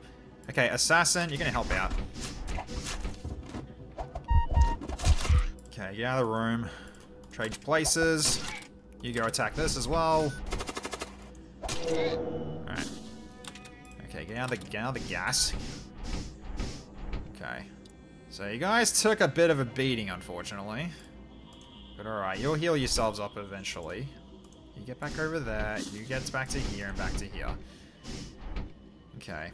Okay, Assassin, you're gonna help out. Okay, get out of the room. Trade places. You go attack this as well. Alright. Okay, get out of the gas. Okay. So you guys took a bit of a beating, unfortunately. But alright, you'll heal yourselves up eventually. You get back over there, you get back to here and back to here. Okay.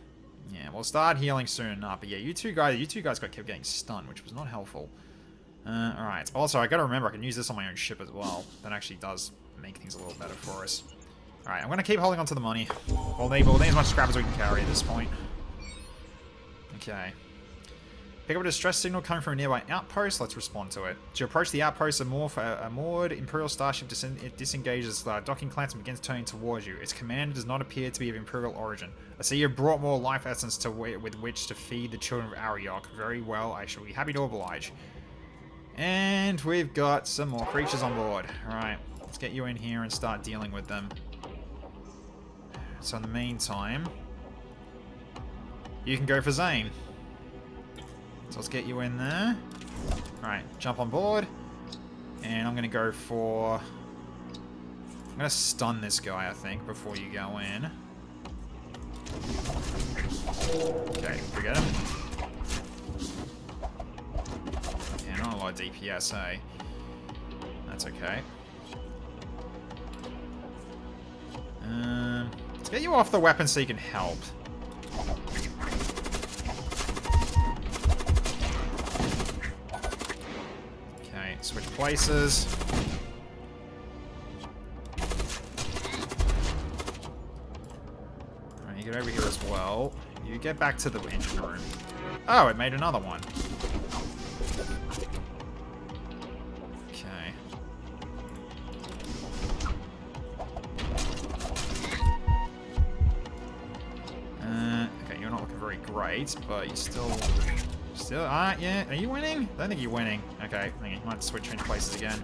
Yeah, we'll start healing soon enough. But yeah, you two guys kept getting stunned, which was not helpful. Alright. Also, I gotta remember I can use this on my own ship as well. That actually does make things a little better for us. Alright, I'm gonna keep holding on to the money. We'll need as much scrap as we can carry at this point. Okay. Pick up a distress signal coming from a nearby outpost. Let's respond to it. To approach the outpost, a moored Imperial starship disengages the docking clamps and begins turning towards you. Its commander does not appear to be of Imperial origin. I see you've brought more life essence with which to feed the children of Ariok. Very well, I shall be happy to oblige. And we've got some more creatures on board. Alright, let's get you in here and start dealing with them. So in the meantime, you can go for Zane. So let's get you in there. Alright, jump on board. And I'm going to go for... I'm going to stun this guy, I think, before you go in. Okay, forget him. Yeah, not a lot of DPS, eh? That's okay. Let's get you off the weapon so you can help. Switch places. Alright, you get over here as well. You get back to the engine room. Oh, it made another one. Okay. Okay, you're not looking very great, but you're still... yeah. Are you winning? I don't think you're winning. Okay, hang on. You might have to switch into places again.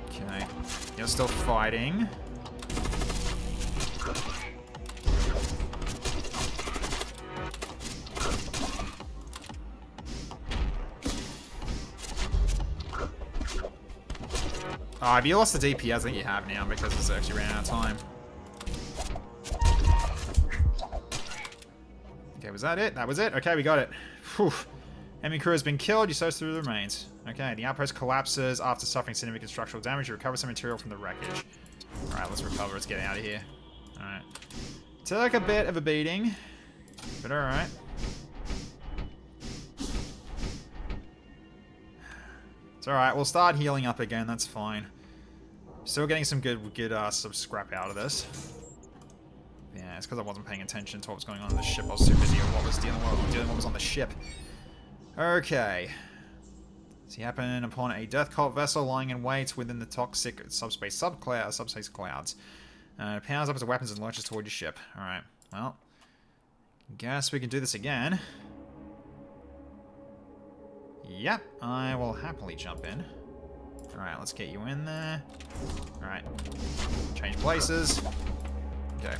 Okay. You're still fighting. Have you lost the DPS? I think you have now because it's actually ran out of time. Okay, was that it? That was it? Okay, we got it. Whew. Enemy crew has been killed. You search through the remains. Okay, the outpost collapses after suffering significant structural damage. You recover some material from the wreckage. Alright, let's recover. Let's get out of here. Alright. Took a bit of a beating, but alright. It's alright. We'll start healing up again. That's fine. Still getting some good some scrap out of this. Yeah, it's because I wasn't paying attention to what was going on in the ship. I was too busy with what was dealing with what was on the ship. Okay. See happen upon a death cult vessel lying in wait within the toxic subspace clouds. It powers up its weapons and launches toward your ship. Alright, well. Guess we can do this again. Yep, I will happily jump in. Alright, let's get you in there. Alright. Change places. Okay.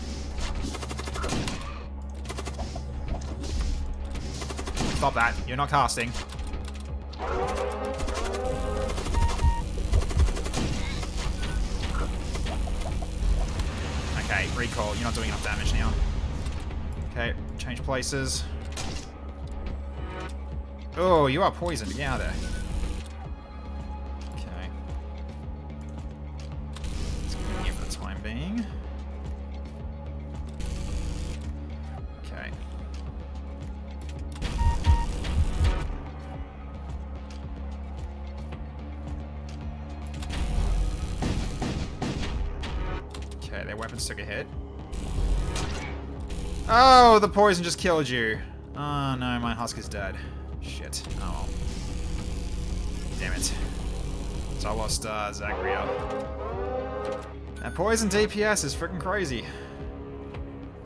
Stop that. You're not casting. Okay, recall. You're not doing enough damage now. Okay, change places. Oh, you are poisoned. Get out of there. Okay. Let's get in here for the time being. Okay. Okay, their weapons took a hit. Oh, the poison just killed you. Oh no, my husk is dead. Shit. Oh. Damn it. So I lost Zagria. That poison DPS is freaking crazy.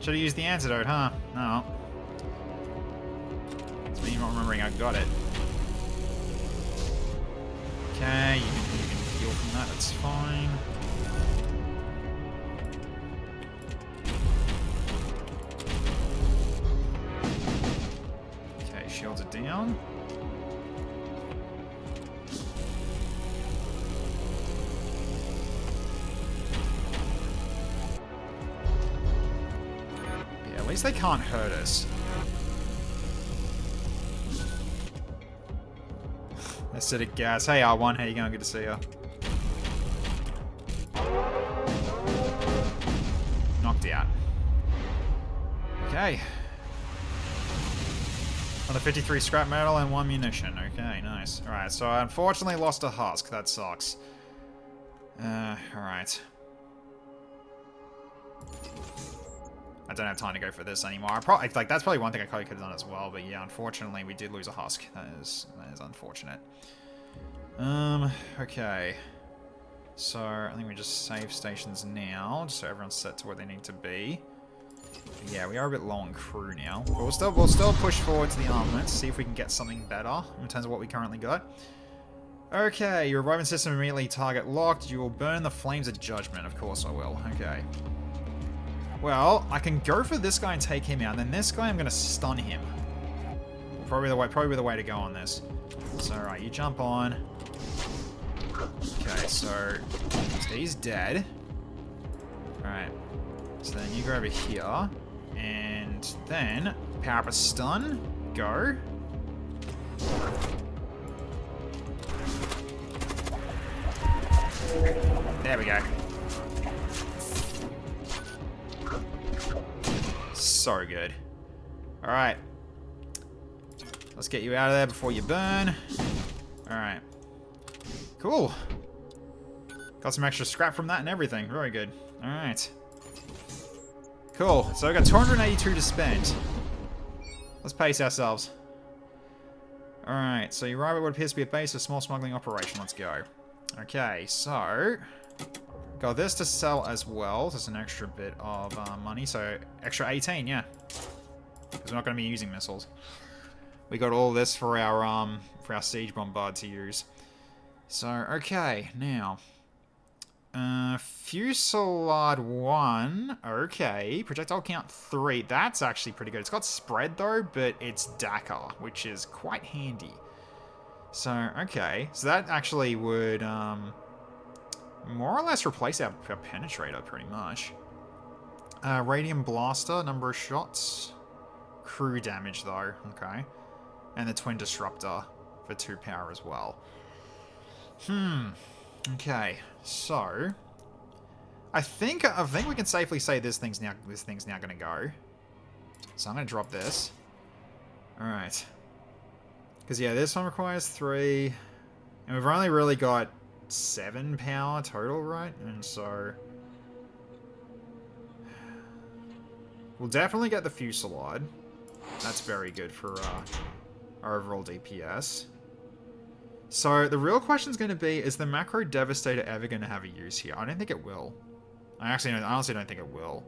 Should have used the antidote, huh? No. It's me not remembering I got it. Okay, you can heal from that, that's fine. Okay, shields are down. Yeah, at least they can't hurt us. Acidic gas. Hey R1, how you going? Good to see you. Knocked out. Okay. Another 53 scrap metal and 1 munition. Okay, nice. Alright, so I unfortunately lost a husk. That sucks. Alright. I don't have time to go for this anymore. That's probably one thing I probably could have done as well, but yeah, unfortunately we did lose a husk. That is unfortunate. Okay. So I think we just save stations now, just so everyone's set to where they need to be. Yeah, we are a bit low on crew now, but we'll still push forward to the armaments, see if we can get something better in terms of what we currently got. Okay, your reviving system immediately target locked. You will burn the flames of judgment. Of course I will. Okay. Well, I can go for this guy and take him out, and then this guy I'm gonna stun him. Probably the way to go on this. So right, you jump on. Okay, so he's dead. Alright. So then you go over here. And then power up a stun. Go. There we go. So good. Alright. Let's get you out of there before you burn. Alright. Cool. Got some extra scrap from that and everything. Very good. Alright. Cool. So I've got 282 to spend. Let's pace ourselves. Alright, so you arrive at what appears to be a base of small smuggling operation. Let's go. Okay, so got this to sell as well. There's an extra bit of money, so extra 18, yeah. Because we're not going to be using missiles. We got all this for our siege bombard to use. So okay, now Fusillade 1. Okay, projectile count 3. That's actually pretty good. It's got spread though, but it's Dakar, which is quite handy. So okay, so that actually would more or less replace our penetrator pretty much. Radium blaster, number of shots. Crew damage though, okay. And the twin disruptor for 2 power as well. Okay, so I think we can safely say this thing's now gonna go. So I'm gonna drop this. Alright. Because yeah, this one requires 3. And we've only really got 7 power total, right? And so we'll definitely get the Fusillade. That's very good for our overall DPS. So the real question is going to be, is the Macro Devastator ever going to have a use here? I don't think it will. I honestly don't think it will.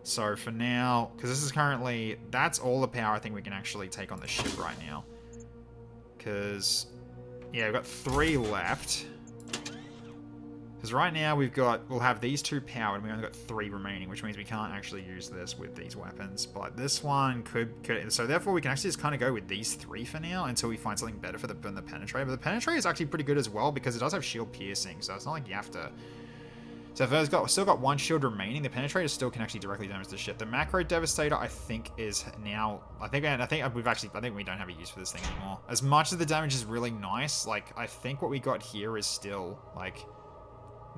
So for now, because this is currently, that's all the power I think we can actually take on the ship right now. Because, yeah, we've got 3 left. Because right now we'll have these 2 powered, and we only got 3 remaining, which means we can't actually use this with these weapons. But this one could so therefore we can actually just kind of go with these 3 for now until we find something better for the penetrator. But the penetrator is actually pretty good as well because it does have shield piercing, so it's not like you have to. So if it's still got 1 shield remaining, the penetrator still can actually directly damage the ship. The Macro Devastator, I think, is now. I think we don't have a use for this thing anymore. As much as the damage is really nice, like I think what we got here is still like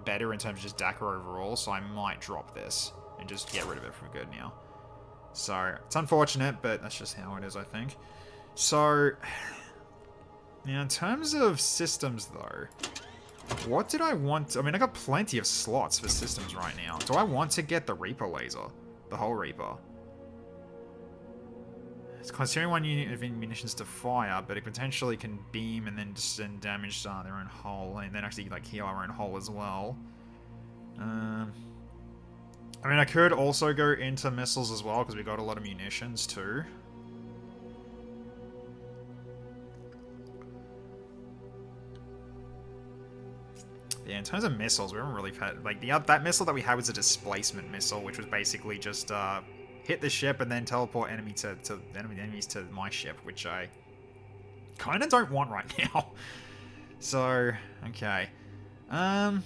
better in terms of just Dakar overall, so I might drop this and just get rid of it for good now. So it's unfortunate, but that's just how it is, I think. So now in terms of systems though, what did I want? I mean, I got plenty of slots for systems right now. Do I want to get the Reaper laser? The whole Reaper? It's consuming 1 unit of munitions to fire, but it potentially can beam and then just send damage to their own hull, and then actually like heal our own hull as well. I mean, I could also go into missiles as well because we got a lot of munitions too. Yeah, in terms of missiles, we haven't really had... Like, that missile that we had was a displacement missile, which was basically just hit the ship and then teleport enemies to my ship, which I kind of don't want right now. So, okay. I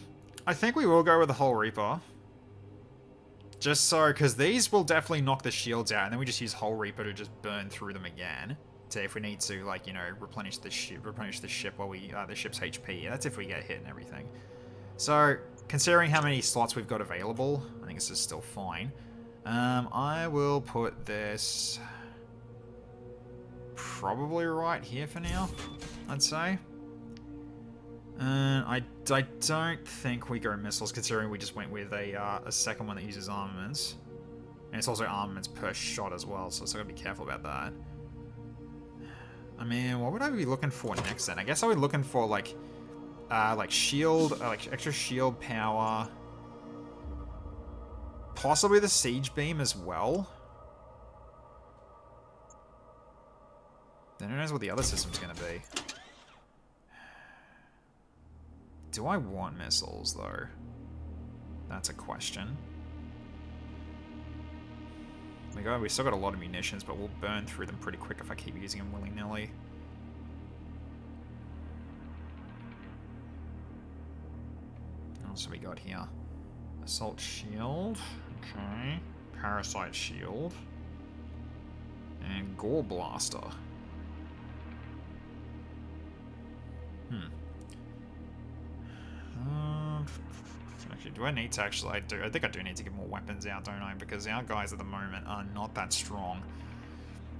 think we will go with the Hull Reaper. Just so, because these will definitely knock the shields out, and then we just use Hull Reaper to just burn through them again. To if we need to, like, you know, replenish the ship while we the ship's HP. That's if we get hit and everything. So, considering how many slots we've got available, I think this is still fine. I will put this probably right here for now, I'd say. I don't think we go missiles, considering we just went with a second one that uses armaments. And it's also armaments per shot as well, so I gotta be careful about that. I mean, what would I be looking for next then? I guess I would be looking for like shield, like extra shield power. Possibly the siege beam as well. Then who knows what the other system's gonna be. Do I want missiles, though? That's a question. We still got a lot of munitions, but we'll burn through them pretty quick if I keep using them willy-nilly. What else have we got here? Assault shield. Okay. Parasite shield. And Gore Blaster. Actually, do I need to actually... I think I do need to get more weapons out, don't I? Because our guys at the moment are not that strong.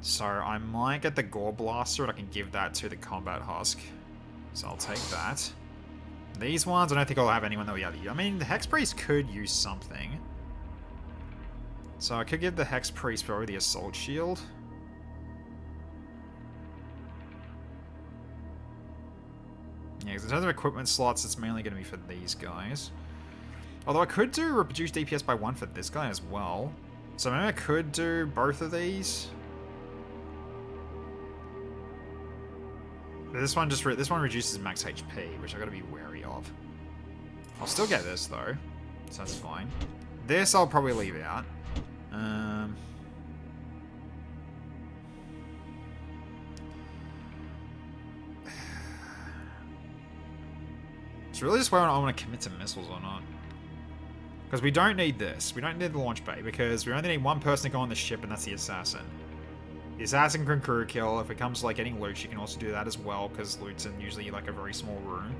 So I might get the Gore Blaster, and I can give that to the Combat Husk. So I'll take that. These ones, I don't think I'll have anyone that we have. I mean, the Hex Priest could use something. So I could give the Hex Priest probably the Assault Shield. Yeah, because in terms of equipment slots, it's mainly going to be for these guys. Although I could do reduce DPS by 1 for this guy as well. So maybe I could do both of these. But this one reduces max HP, which I got to be wary of. I'll still get this though, so that's fine. This I'll probably leave out. It's really just whether I want to commit to missiles or not. Because we don't need this. We don't need the launch bay, because we only need one person to go on the ship, and that's the assassin. The assassin can crew kill. If it comes to like getting loot, she can also do that as well, because loot's in usually like a very small room.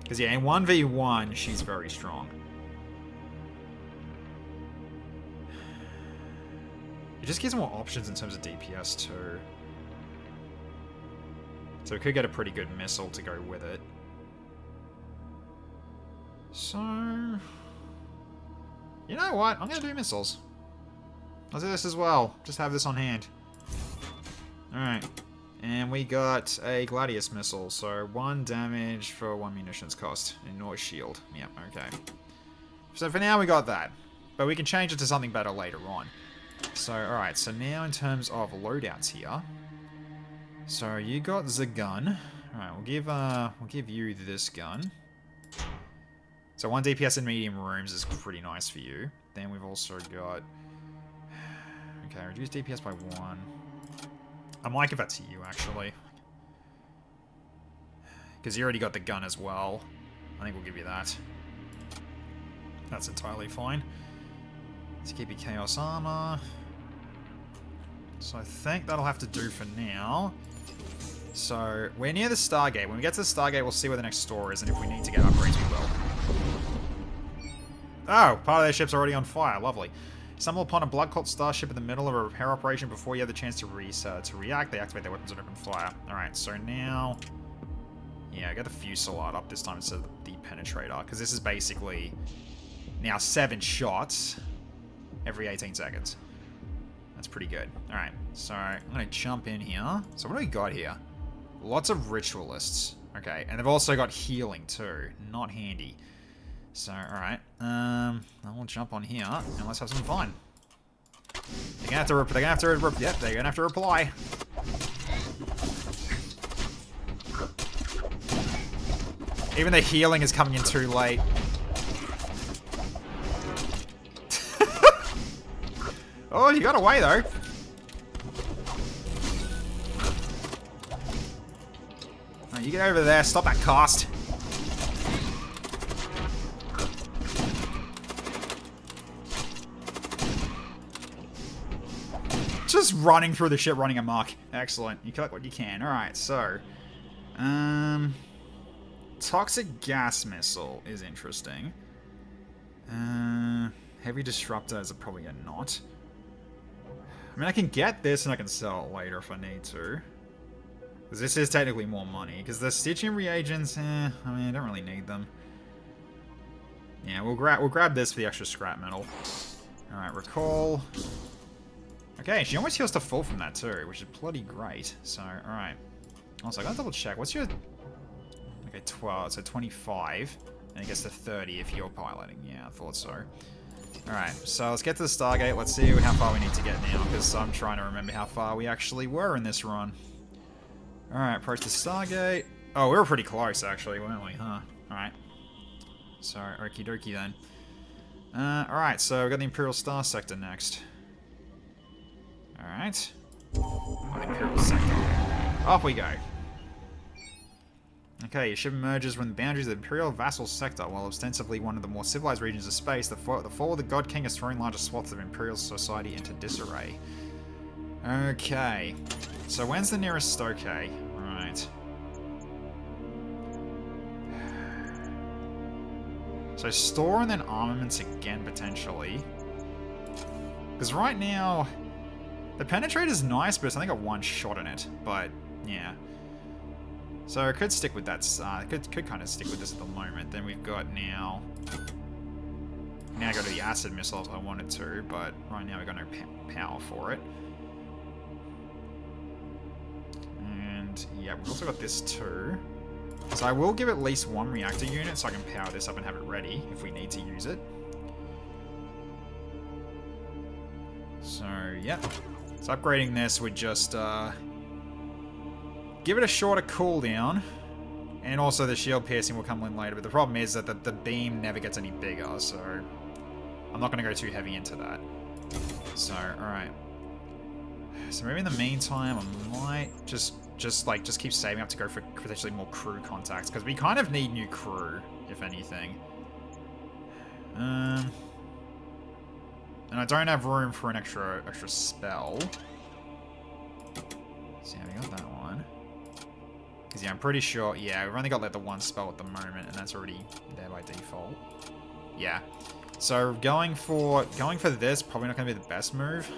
Because yeah, in 1v1, she's very strong. It just gives more options in terms of DPS too. So we could get a pretty good missile to go with it. So, you know what? I'm going to do missiles. I'll do this as well. Just have this on hand. Alright. And we got a Gladius missile. So 1 damage for 1 munitions cost. And no shield. Yep, okay. So for now we got that. But we can change it to something better later on. So, alright. So now in terms of loadouts here. So you got the gun. Alright, we'll give you this gun. So 1 DPS in medium rooms is pretty nice for you. Then we've also got... Okay, reduce DPS by 1. I might give that to you, actually. Because you already got the gun as well. I think we'll give you that. That's entirely fine. Let's keep your Chaos Armor. So I think that'll have to do for now. So, we're near the Stargate. When we get to the Stargate, we'll see where the next store is, and if we need to get upgrades, we will. Oh, part of their ship's already on fire. Lovely. Stumble upon a blood clot starship in the middle of a repair operation before you have the chance to react. They activate their weapons and open fire. Alright, so now... Yeah, I got the Fusillade up this time instead of the Penetrator, because this is basically now 7 shots every 18 seconds. That's pretty good. Alright, so I'm going to jump in here. So what do we got here? Lots of Ritualists. Okay, and they've also got healing too. Not handy. So, alright. I'll jump on here, and let's have some fun. They're gonna have to reply. Even the healing is coming in too late. Oh, you got away though. Oh, you get over there. Stop that cast. Just running through the shit, running amok. Excellent. You collect what you can. Alright, so... Toxic gas missile is interesting. Heavy disruptor is probably a not. I mean, I can get this and I can sell it later if I need to. Because this is technically more money. Because the stitching reagents, I mean, I don't really need them. Yeah, we'll grab this for the extra scrap metal. Alright, recall. Okay, she almost heals to full from that too, which is bloody great. So, alright. Also, I gotta double check. What's your... Okay, 12, so 25. And it gets to 30 if you're piloting. Yeah, I thought so. Alright, so let's get to the Stargate. Let's see how far we need to get now, because I'm trying to remember how far we actually were in this run. Alright, approach the Stargate. Oh, we were pretty close, actually, weren't we? Huh. Alright. So, okie dokie then. Alright, so we've got the Imperial Star Sector next. Alright. Imperial Sector. Off we go. Okay, your ship emerges from the boundaries of the Imperial Vassal Sector. While ostensibly one of the more civilized regions of space, the fall of the God King is throwing larger swaths of Imperial society into disarray. Okay. So when's the nearest Stoke? Right. So store and then armaments again, potentially. Because right now... The Penetrator's nice, but it's only got one shot in it. But, yeah. So I could stick with that. Could kind of stick with this at the moment. Then we've got now... Now I go to the acid missile if I wanted to, but right now we've got no power for it. And, yeah, we've also got this too. So I will give it at least one reactor unit so I can power this up and have it ready if we need to use it. So, yeah. So upgrading this would just give it a shorter cooldown, and also the shield piercing will come in later, but the problem is that the beam never gets any bigger, so I'm not going to go too heavy into that. So, alright. So maybe in the meantime, I might just keep saving up to go for potentially more crew contacts, because we kind of need new crew, if anything. And I don't have room for an extra spell. So yeah, we got that one. Because yeah, I'm pretty sure, yeah, we've only got like the one spell at the moment, and that's already there by default. Yeah. So going for this, probably not going to be the best move.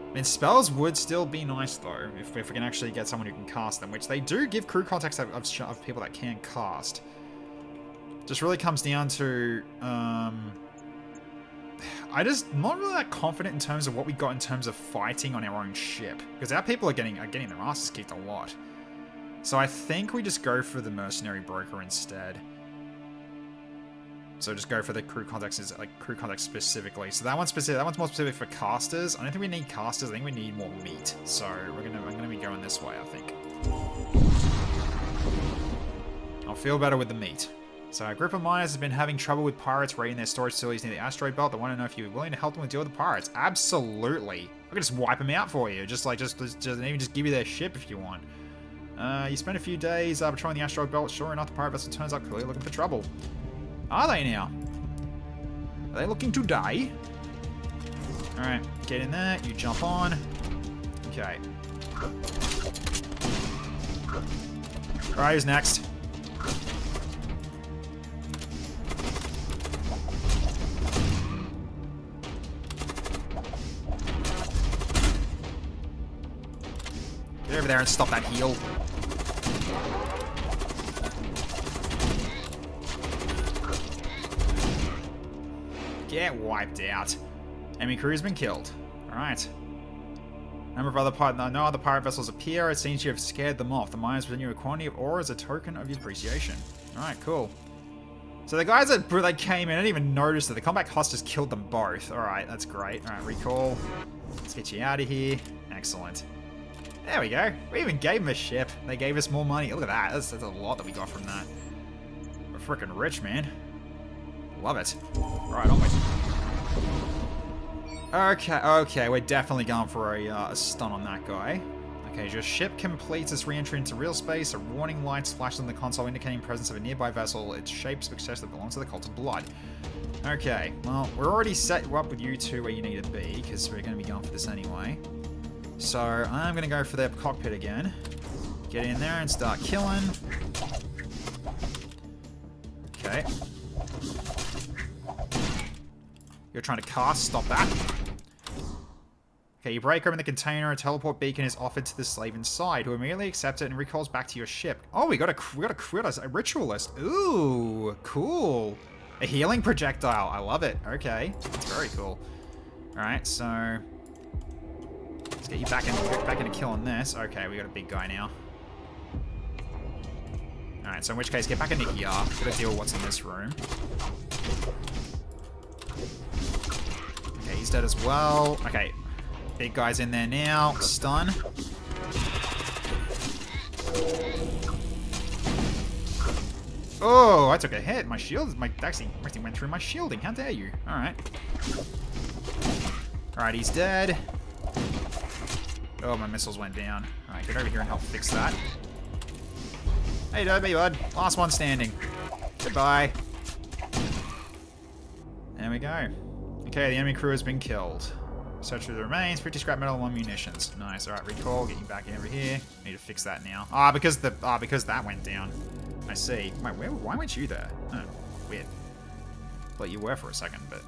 I mean, spells would still be nice though, if we can actually get someone who can cast them, which they do give crew contacts of people that can cast. Just really comes down to, I just not really that confident in terms of what we got in terms of fighting on our own ship, because our people are getting their asses kicked a lot. So I think we just go for the mercenary broker instead. So just go for the crew contacts, crew contacts specifically. So that one's more specific for casters. I don't think we need casters. I think we need more meat. So I'm gonna be going this way, I think. I'll feel better with the meat. So a group of miners has been having trouble with pirates raiding their storage facilities near the asteroid belt. They want to know if you're willing to help them deal with the pirates. Absolutely. I can just wipe them out for you. Just even just give you their ship if you want. You spend a few days patrolling the asteroid belt. Sure enough, the pirate vessel turns up clearly looking for trouble. Are they now? Are they looking to die? Alright, get in there. You jump on. Okay. Alright, who's next? Get over there and stop that heal. Get wiped out. Enemy crew has been killed. Alright. No other pirate vessels appear. It seems you have scared them off. The miners present you a quantity of ore as a token of your appreciation. Alright, cool. So the guys that came in, I didn't even notice that the combat hostages killed them both. Alright, that's great. Alright, recall. Let's get you out of here. Excellent. There we go. We even gave them a ship. They gave us more money. Look at that. That's a lot that we got from that. freaking rich, man. Love it. Alright, onward. Okay, we're definitely going for a stun on that guy. Okay, as your ship completes its re-entry into real space, a warning light flashes on the console indicating presence of a nearby vessel. Its shape success that belongs to the Cult of Blood. Okay, well, we're already set up with you two where you need to be, because we're going to be going for this anyway. So, I'm going to go for their cockpit again. Get in there and start killing. Okay. You're trying to cast, stop that. Okay, you break open the container, a teleport beacon is offered to the slave inside, who immediately accepts it and recalls back to your ship. Oh, we got a ritualist. Ooh, cool. A healing projectile. I love it. Okay, that's very cool. Alright, so let's get you back into killing this. Okay, we got a big guy now. Alright, so in which case, get back into here. Gotta deal with what's in this room. Okay, he's dead as well. Okay, big guy's in there now. Stun. Oh, I took a hit. My shield, actually went through my shielding. How dare you? Alright. Alright, he's dead. Oh, my missiles went down. Alright, get over here and help fix that. Hey, bud. Last one standing. Goodbye. There we go. Okay, the enemy crew has been killed. Search through the remains, 50 scrap metal and 1 munitions. Nice. Alright, recall, get you back over here. Need to fix that now. Because that went down. I see. Wait, why weren't you there? Oh, weird. Thought you were for a second, but...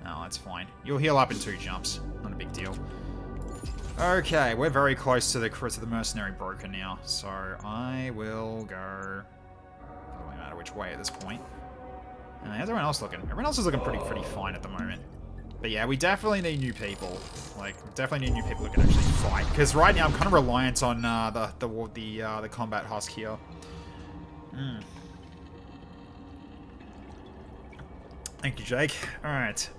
Oh, that's fine. You'll heal up in 2 jumps. Not a big deal. Okay, we're very close to the mercenary broker now, so I will go... Doesn't really matter which way at this point. How's everyone else looking? Everyone else is looking pretty fine at the moment. But yeah, we definitely need new people. Like, definitely need new people who can actually fight. Because right now I'm kind of reliant on the combat husk here. Thank you, Jake. Alright.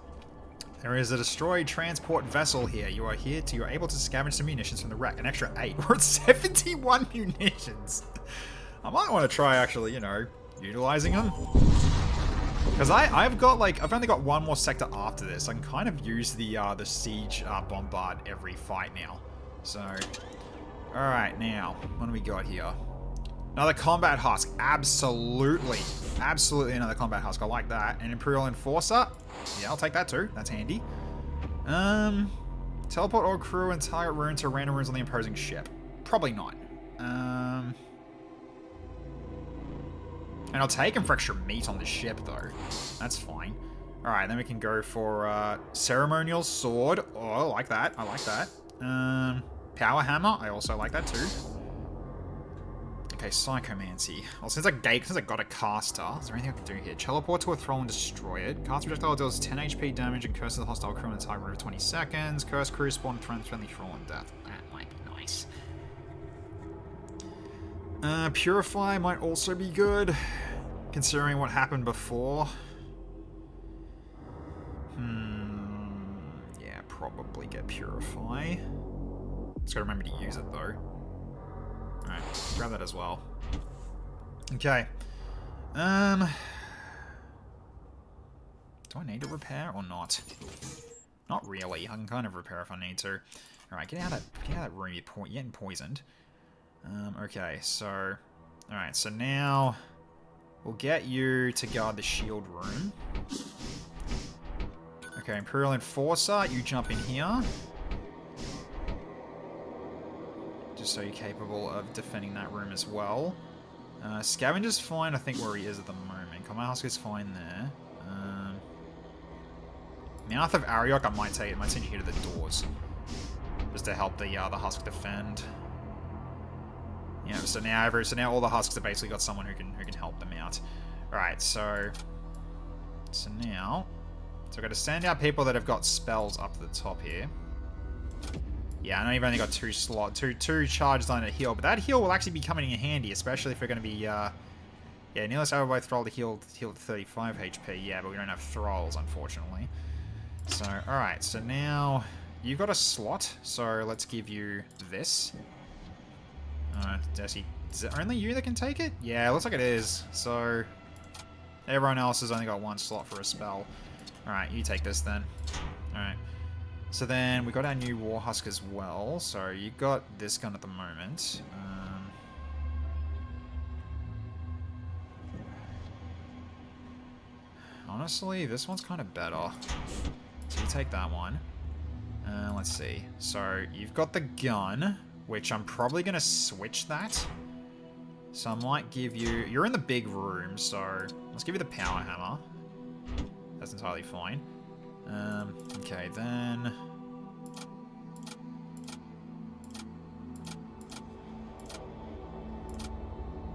There is a destroyed transport vessel here. You are able to scavenge some munitions from the wreck. An extra 8. We're at 71 munitions. I might want to try actually, utilizing them. Because I've only got 1 more sector after this. I can kind of use the siege bombard every fight now. So, alright, now, what do we got here? Another combat husk. Absolutely another combat husk. I like that. An Imperial Enforcer. Yeah, I'll take that too. That's handy. Teleport all crew and target rune to random runes on the opposing ship. Probably not. And I'll take him for extra meat on the ship, though. That's fine. Alright, then we can go for Ceremonial Sword. Oh, I like that. I like that. Power Hammer. I also like that, too. Okay, Psychomancy. Well, since I got a caster, is there anything I can do here? Teleport to a thrall and destroy it. Cast projectile deals 10 HP damage and curses the hostile crew on the target for 20 seconds. Curse crew spawn friendly thrall and death. That might be nice. Purify might also be good, considering what happened before. Yeah, probably get Purify. Just gotta remember to use it, though. Alright, grab that as well. Okay. Do I need to repair or not? Not really. I can kind of repair if I need to. Alright, get out of that room. You're getting poisoned. Okay, so... Alright, so now... We'll get you to guard the shield room. Okay, Imperial Enforcer, you jump in here. Just so you're capable of defending that room as well. Scavenger's fine, I think, where he is at the moment. Combat Husk is fine there. Mouth of Ariok, I might take it. Might send you here to the doors. Just to help the Husk defend. Yeah, so now all the Husks have basically got someone who can help them out. Alright, so now I've got to send out people that have got spells up the top here. Yeah, I know you've only got 2 charges on a heal, but that heal will actually be coming in handy, especially if we're going to be yeah, nearly able by Thrall to heal 35 HP. Yeah, but we don't have Thralls, unfortunately. So, alright, so now you've got a slot, so let's give you this. Desi, Is it only you that can take it? Yeah, it looks like it is. So, everyone else has only got one slot for a spell. Alright, you take this then. Alright. So then, we got our new Warhusk as well. So, you got this gun at the moment. Honestly, this one's kind of better. So you take that one. Let's see. So you've got the gun, which I'm probably going to switch that. So I might give you... You're in the big room, so let's give you the power hammer. That's entirely fine. Okay, then...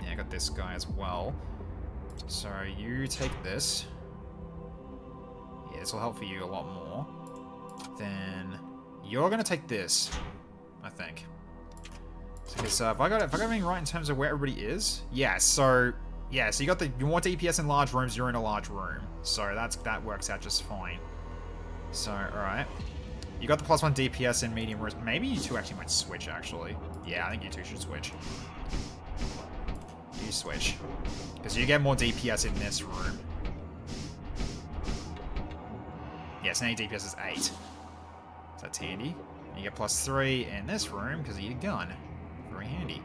Yeah, I got this guy as well. So you take this. Yeah, this will help for you a lot more. Then you're gonna take this, I think. So if I got everything right in terms of where everybody is, yeah. So you got you want DPS in large rooms. You're in a large room, so that works out just fine. So all right, you got the +1 DPS in medium rooms. Maybe you two actually might switch. Actually, yeah, I think you two should switch. You switch because you get more DPS in this room. Yes, now your DPS is 8. So that's handy. You get +3 in this room because of your gun. Very handy.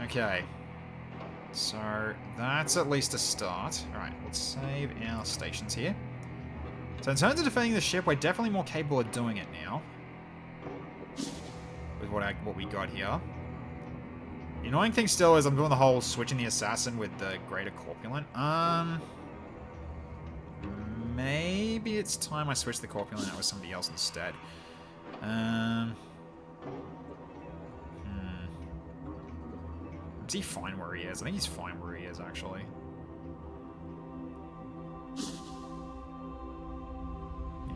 Okay. So that's at least a start. Alright, let's save our stations here. So in terms of defending the ship, we're definitely more capable of doing it now. With what we got here. The annoying thing still is I'm doing the whole switching the assassin with the greater corpulent. Maybe it's time I switch the corpulent out with somebody else instead. Is he fine where he is? I think he's fine where he is, actually.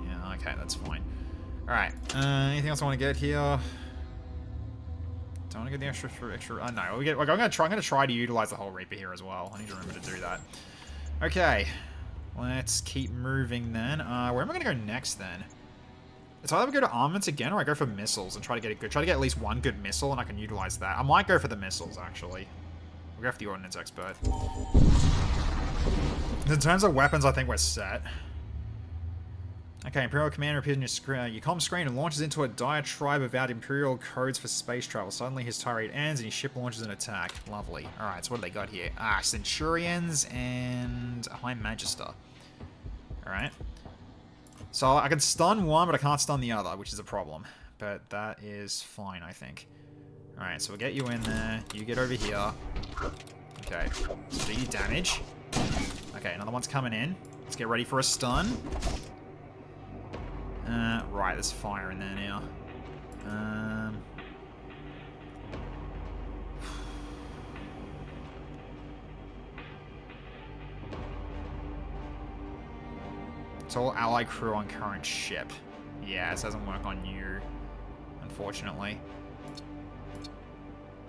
Yeah, okay, that's fine. Alright, anything else I want to get here? Don't want to get the extra... no, I'm going to try to utilize the whole Reaper here as well. I need to remember to do that. Okay. Let's keep moving then. Where am I going to go next then? It's either go to armaments again or I go for missiles and try to get at least one good missile and I can utilize that. I might go for the missiles actually. We'll go for the ordnance expert. In terms of weapons, I think we're set. Okay, Imperial Commander appears on your comm screen and launches into a diatribe about Imperial codes for space travel. Suddenly his tirade ends and his ship launches an attack. Lovely. Alright, so what do they got here? Ah, Centurions and a High Magister. Alright. So I can stun one, but I can't stun the other, which is a problem. But that is fine, I think. Alright, so we'll get you in there. You get over here. Okay. So do you damage? Okay, another one's coming in. Let's get ready for a stun. Right, there's fire in there now. It's all ally crew on current ship. Yeah, this doesn't work on you, unfortunately.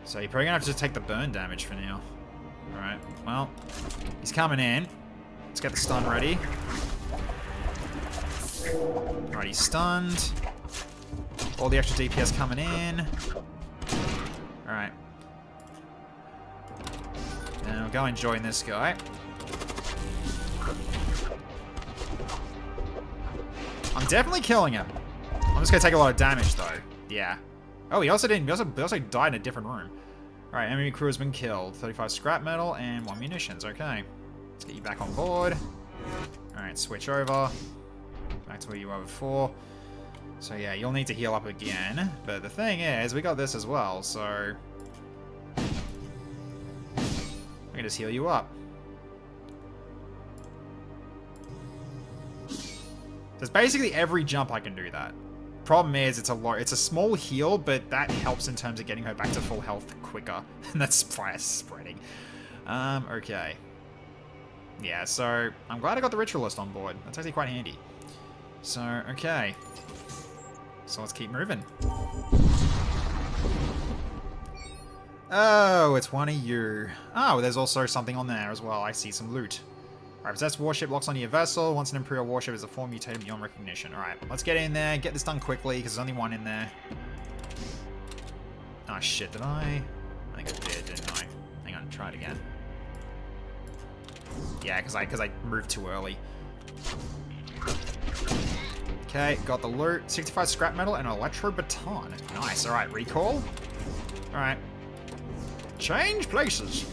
So you're probably gonna have to just take the burn damage for now. Alright, well, he's coming in. Let's get the stun ready. Alright, he's stunned. All the extra DPS coming in. Alright. Now we'll go and join this guy. I'm definitely killing him. I'm just gonna take a lot of damage though. Yeah. Oh, he also didn't. He also died in a different room. Alright, enemy crew has been killed. 35 scrap metal and 1 munitions. Okay. Let's get you back on board. Alright, switch over. Back to where you were before. So yeah, you'll need to heal up again. But the thing is, we got this as well, so... I can just heal you up. There's basically every jump I can do that. Problem is, it's a small heal, but that helps in terms of getting her back to full health quicker. And that's fire spreading. Okay. Yeah, so I'm glad I got the Ritualist on board. That's actually quite handy. So, okay. So let's keep moving. Oh, it's one of you. Oh, there's also something on there as well. I see some loot. Alright, possessed warship locks onto your vessel. Once an Imperial warship is a form mutated beyond recognition. Alright, let's get in there, get this done quickly, because there's only one in there. Oh shit, did I? I think I did. it, didn't I? Hang on, try it again. Yeah, because I moved too early. Okay, got the loot. 65 scrap metal and an electro baton. Nice. Alright, recall. Alright. Change places.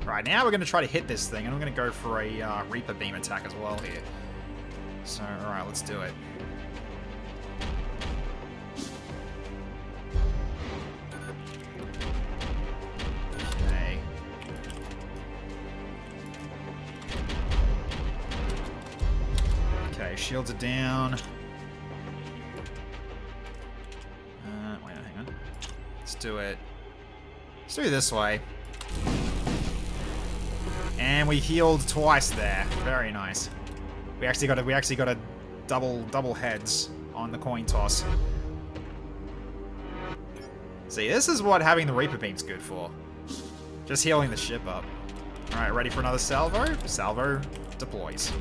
Alright, now we're going to try to hit this thing, and I'm going to go for a Reaper beam attack as well here. So, alright, let's do it. Okay. Okay, shields are down. Wait, hang on. Let's do it. Let's do it this way. And we healed twice there. Very nice. We actually got a double heads on the coin toss. See, this is what having the Reaper Beam's good for. Just healing the ship up. Alright, ready for another salvo? Salvo deploys.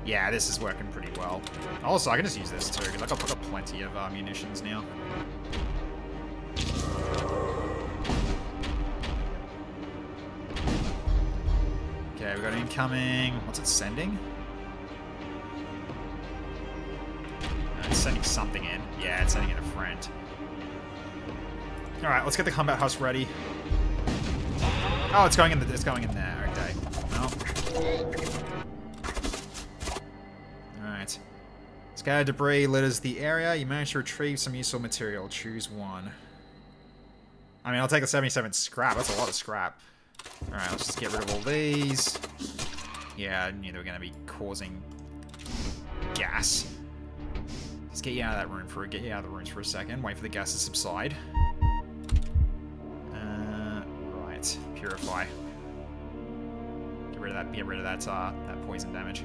Yeah, this is working pretty well. Also, I can just use this too, because I've got plenty of munitions now. Okay, we got incoming. What's it sending? It's sending something in. Yeah, it's sending in a friend. Alright, let's get the combat house ready. Oh, it's going in there. Okay. Well. Alright. Scattered debris litters the area. You managed to retrieve some useful material. Choose one. I mean, I'll take the 77 scrap. That's a lot of scrap. Alright, let's just get rid of all these. Yeah, I knew they were going to be causing gas. Just get you out of that room for a second. Wait for the gas to subside. Right, purify. Get rid of that poison damage.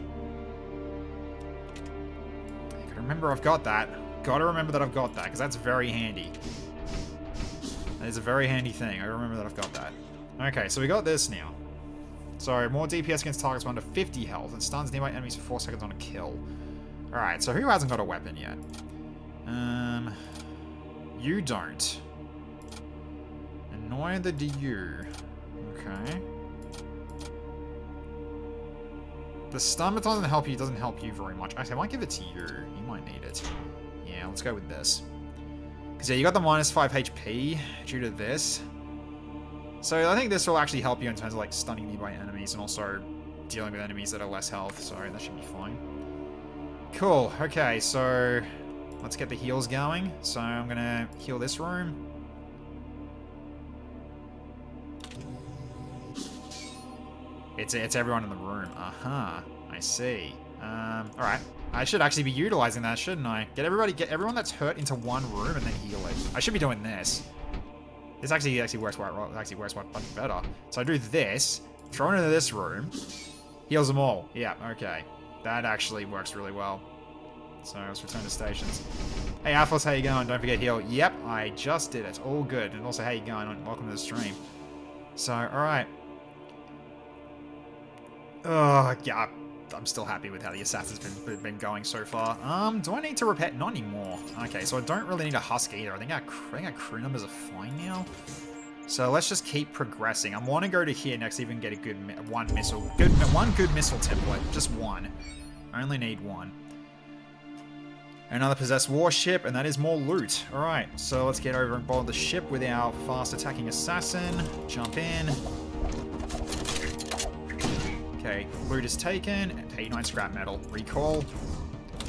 Gotta remember I've got that. Gotta remember that I've got that, because that's very handy. That is a very handy thing. I remember that I've got that. Okay, so we got this now. So, more DPS against targets with under 50 health and stuns nearby enemies for 4 seconds on a kill. Alright, so who hasn't got a weapon yet? You don't. And neither do you. Okay. The stun baton doesn't help you very much. Actually, I might give it to you. You might need it. Yeah, let's go with this. Because, yeah, you got the minus 5 HP due to this. So I think this will actually help you in terms of, like, stunning nearby enemies and also dealing with enemies that are less health. So that should be fine. Cool. Okay, so let's get the heals going. So I'm going to heal this room. It's everyone in the room. Uh-huh. I see. Alright. I should actually be utilizing that, shouldn't I? Get everyone that's hurt into one room and then heal it. I should be doing this. This actually works much better. So I do this, throw it into this room, heals them all. Yeah, okay. That actually works really well. So let's return to stations. Hey Alphos, how you going? Don't forget heal. Yep, I just did it. All good. And also, how you going? Welcome to the stream. So, alright. Yeah, I'm still happy with how the assassin's been going so far. Do I need to repair? Not anymore. Okay, so I don't really need a husk either. I think our crew numbers are fine now. So let's just keep progressing. I want to go to here next, even get a good one good missile template. Just one. I only need one. Another possessed warship, and that is more loot. All right, so let's get over and board the ship with our fast attacking assassin. Jump in. Okay, loot is taken, and 89 scrap metal. Recall.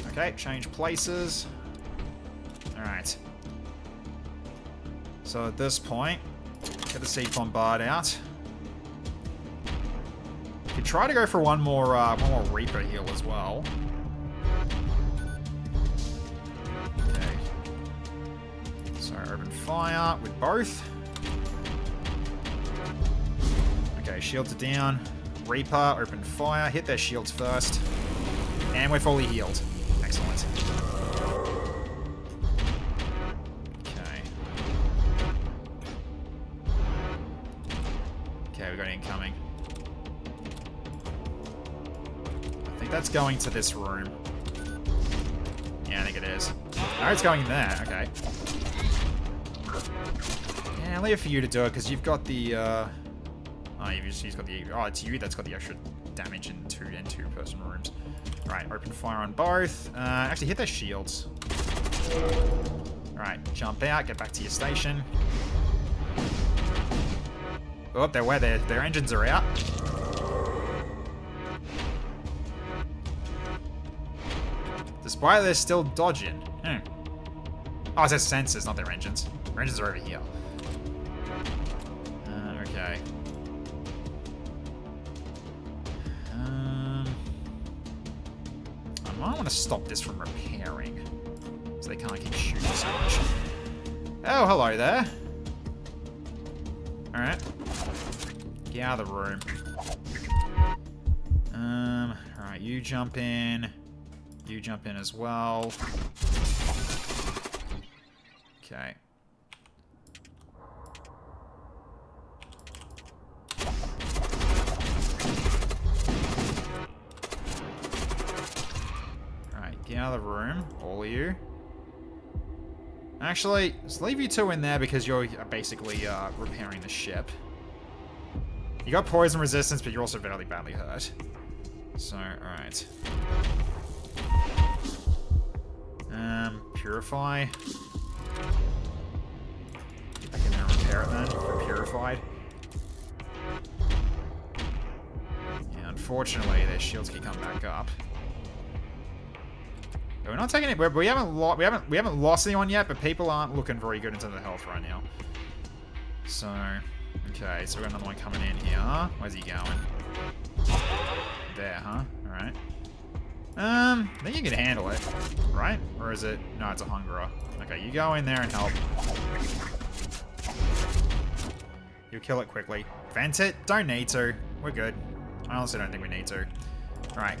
Okay, change places. Alright. So at this point, get the Siege Bombard out. Could try to go for one more Reaper heal as well. Okay. So open fire with both. Okay, shields are down. Reaper, open fire, hit their shields first. And we're fully healed. Excellent. Okay. Okay, we got incoming. I think that's going to this room. Yeah, I think it is. Oh, it's going in there. Okay. Yeah, I'll leave it for you to do it, because you've got the, oh, she's got the, oh, it's you that's got the extra damage in two-person rooms. Alright, open fire on both. Actually, hit their shields. Alright, jump out, get back to your station. Oh, they're where their engines are out. Despite they're still dodging. Oh, it's their sensors, not their engines. Their engines are over here. Okay. I might want to stop this from repairing, so they can't keep shooting so much. Oh, hello there. Alright. Get out of the room. Alright, you jump in. You jump in as well. Okay. Alright, get out of the room, all of you. Actually, just leave you two in there because you're basically repairing the ship. You got poison resistance, but you're also very badly hurt. So, alright. Purify. Get back in there and repair it then, if we're purified. Yeah, unfortunately, their shields keep coming back up. But we're not taking it. We haven't lost anyone yet, but people aren't looking very good in terms of health right now. So, okay, so we got another one coming in here. Where's he going? There, huh? All right. I think you can handle it, right? Or is it? No, it's a hungerer. Okay, you go in there and help. You kill it quickly. Vent it. Don't need to. We're good. I honestly don't think we need to. All right.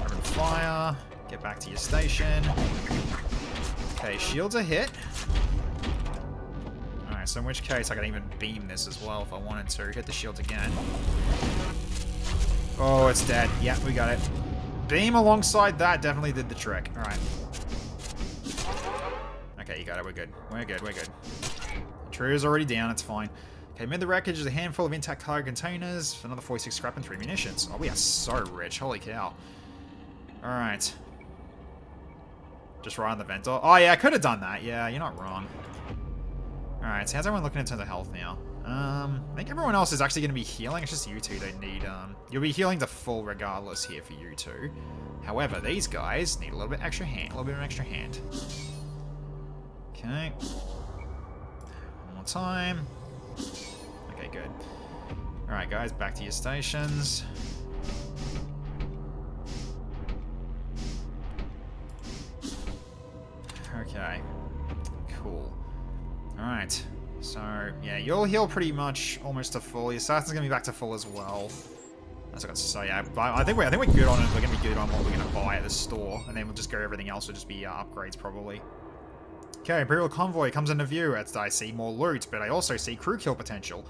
Open fire. Get back to your station. Okay, shields are hit. Alright, so in which case I can even beam this as well if I wanted to. Hit the shields again. Oh, it's dead. Yeah, we got it. Beam alongside that definitely did the trick. Alright. Okay, you got it. We're good. We're good. We're good. Intruders already down. It's fine. Okay, amid the wreckage is a handful of intact cargo containers, another 46 scrap and 3 munitions. Oh, we are so rich. Holy cow. Alright. Just right on the vent door. Oh, yeah, I could have done that. Yeah, you're not wrong. Alright, so how's everyone looking in terms of health now? I think everyone else is actually going to be healing. It's just you two that need, you'll be healing to full regardless here for you two. However, these guys need a little bit extra hand. A little bit of an extra hand. Okay. One more time. Okay, good. Alright, guys, back to your stations. Okay. Cool. Alright. So, yeah, you'll heal pretty much almost to full. Your assassin's gonna be back to full as well. That's what I got to say. Yeah, but I think we're good on it. We're gonna be good on what we're gonna buy at the store, and then we'll just go everything else will just be upgrades probably. Okay, Imperial Convoy comes into view. As I see more loot, but I also see crew kill potential.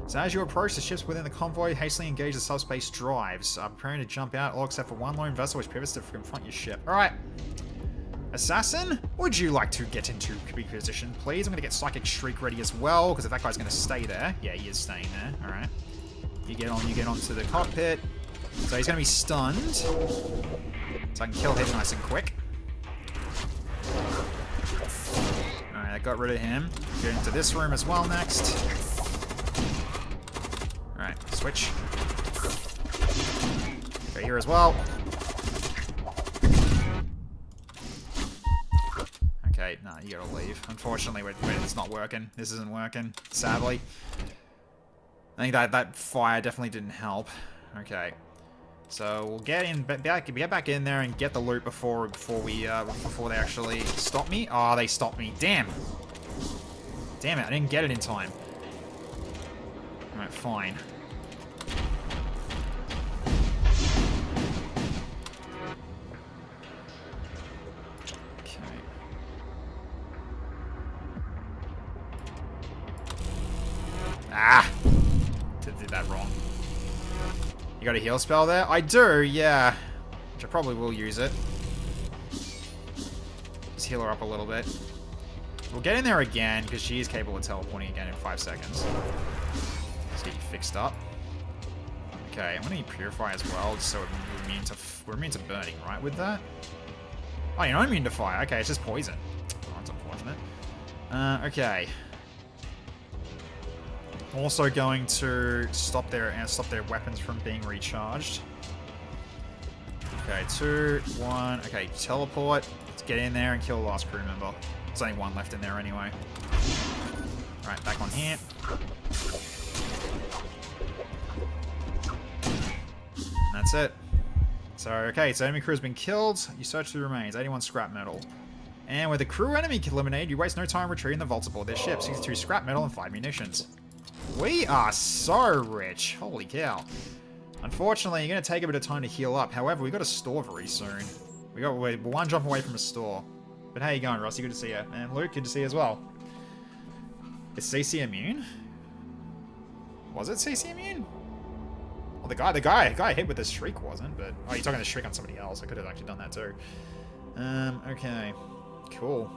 So as you approach, the ships within the convoy hastily engage the subspace drives. Preparing to jump out, all except for one lone vessel which pivots to confront your ship. Alright. Assassin, would you like to get into position, please? I'm going to get Psychic Shriek ready as well, because if that guy's going to stay there. Yeah, he is staying there. Alright. You get onto the cockpit. So he's going to be stunned. So I can kill him nice and quick. Alright, I got rid of him. Get into this room as well next. Alright, switch. Go here as well. Okay, no, you gotta leave. Unfortunately, it's not working. This isn't working, sadly. I think that fire definitely didn't help. Okay, so we'll get back in there and get the loot before they actually stop me. Oh, they stopped me. Damn it! I didn't get it in time. All right, fine. Ah! Did that wrong. You got a heal spell there? I do, yeah. Which I probably will use it. Just heal her up a little bit. We'll get in there again, because she is capable of teleporting again in 5 seconds. Let's get you fixed up. Okay, I'm gonna need Purify as well, just so we're immune to burning, right, with that? Oh, you're not immune to fire. Okay, it's just poison. Oh, that's unfortunate. Okay. Also going to stop their weapons from being recharged. Okay, 2, 1. Okay, teleport. Let's get in there and kill the last crew member. There's only one left in there anyway. Alright, back on here. And that's it. So, okay, so enemy crew has been killed. You search through the remains. 81 scrap metal. And with the crew enemy eliminated, you waste no time retrieving the vaults aboard their ship. 62 scrap metal and 5 munitions. We are so rich. Holy cow. Unfortunately, you're going to take a bit of time to heal up. However, we've got a store very soon. We're one jump away from a store. But how you going, Rusty? Good to see you. And Luke, good to see you as well. Is CC immune? Was it CC immune? Well, the guy hit with the shriek wasn't, but... Oh, you're talking the shriek on somebody else. I could have actually done that too. Okay. Cool.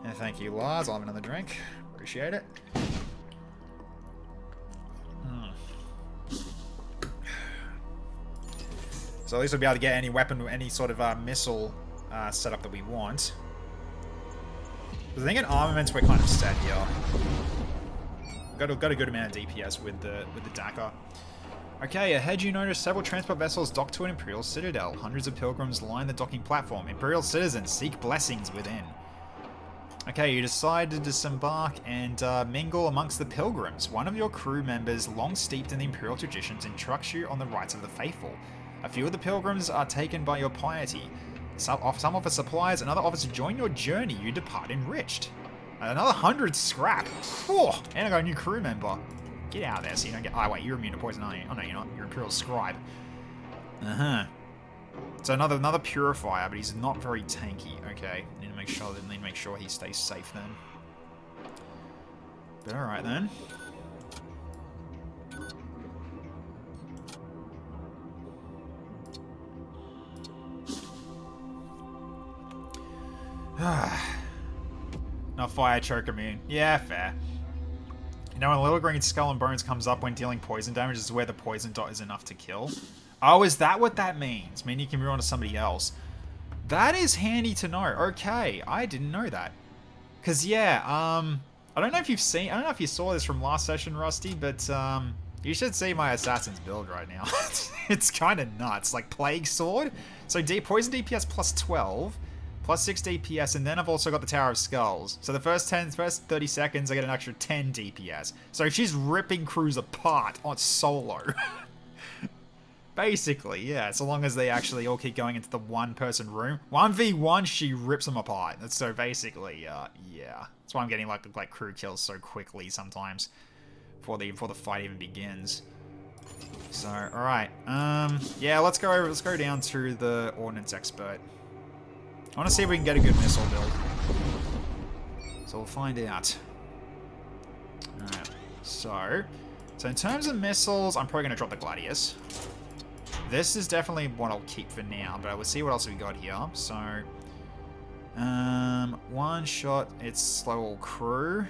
And thank you, Lars. I'll have another drink. Appreciate it. So at least we'll be able to get any weapon, any sort of missile setup that we want. Because I think in armaments we're kind of set here. Got a good amount of DPS with the Dakar. Okay, ahead you notice several transport vessels docked to an Imperial citadel. Hundreds of pilgrims line the docking platform. Imperial citizens seek blessings within. Okay, you decide to disembark and mingle amongst the pilgrims. One of your crew members, long steeped in the Imperial traditions, instructs you on the rites of the faithful. A few of the pilgrims are taken by your piety. Some offer supplies, and other offers to join your journey. You depart enriched. Another 100 scrap. Oh, and I got a new crew member. Get out of there so you don't get... Oh, wait, you're immune to poison, aren't you? Oh, no, you're not. You're Imperial Scribe. Uh-huh. So another Purifier, but he's not very tanky. Okay, need to make sure he stays safe then. But alright then. Not fire choke immune. Yeah, fair. You know, when a little green skull and bones comes up when dealing poison damage, this is where the poison dot is enough to kill. Oh, is that what that means? I mean, you can move on to somebody else. That is handy to know. Okay, I didn't know that. Cause yeah, I don't know if you saw this from last session, Rusty, but you should see my assassin's build right now. It's kind of nuts. Like Plague Sword. So poison DPS plus 12. Plus 6 DPS, and then I've also got the Tower of Skulls. So the first 30 seconds, I get an extra 10 DPS. So she's ripping crews apart on solo. Basically, yeah, so long as they actually all keep going into the one-person room. 1v1, she rips them apart. So basically, yeah. That's why I'm getting like crew kills so quickly sometimes. Before the fight even begins. So, alright. Yeah, let's go down to the Ordnance Expert. I want to see if we can get a good missile build. So we'll find out. Alright, so in terms of missiles, I'm probably going to drop the Gladius. This is definitely what I'll keep for now, but we'll see what else we got here. So, one shot, it's slow all crew.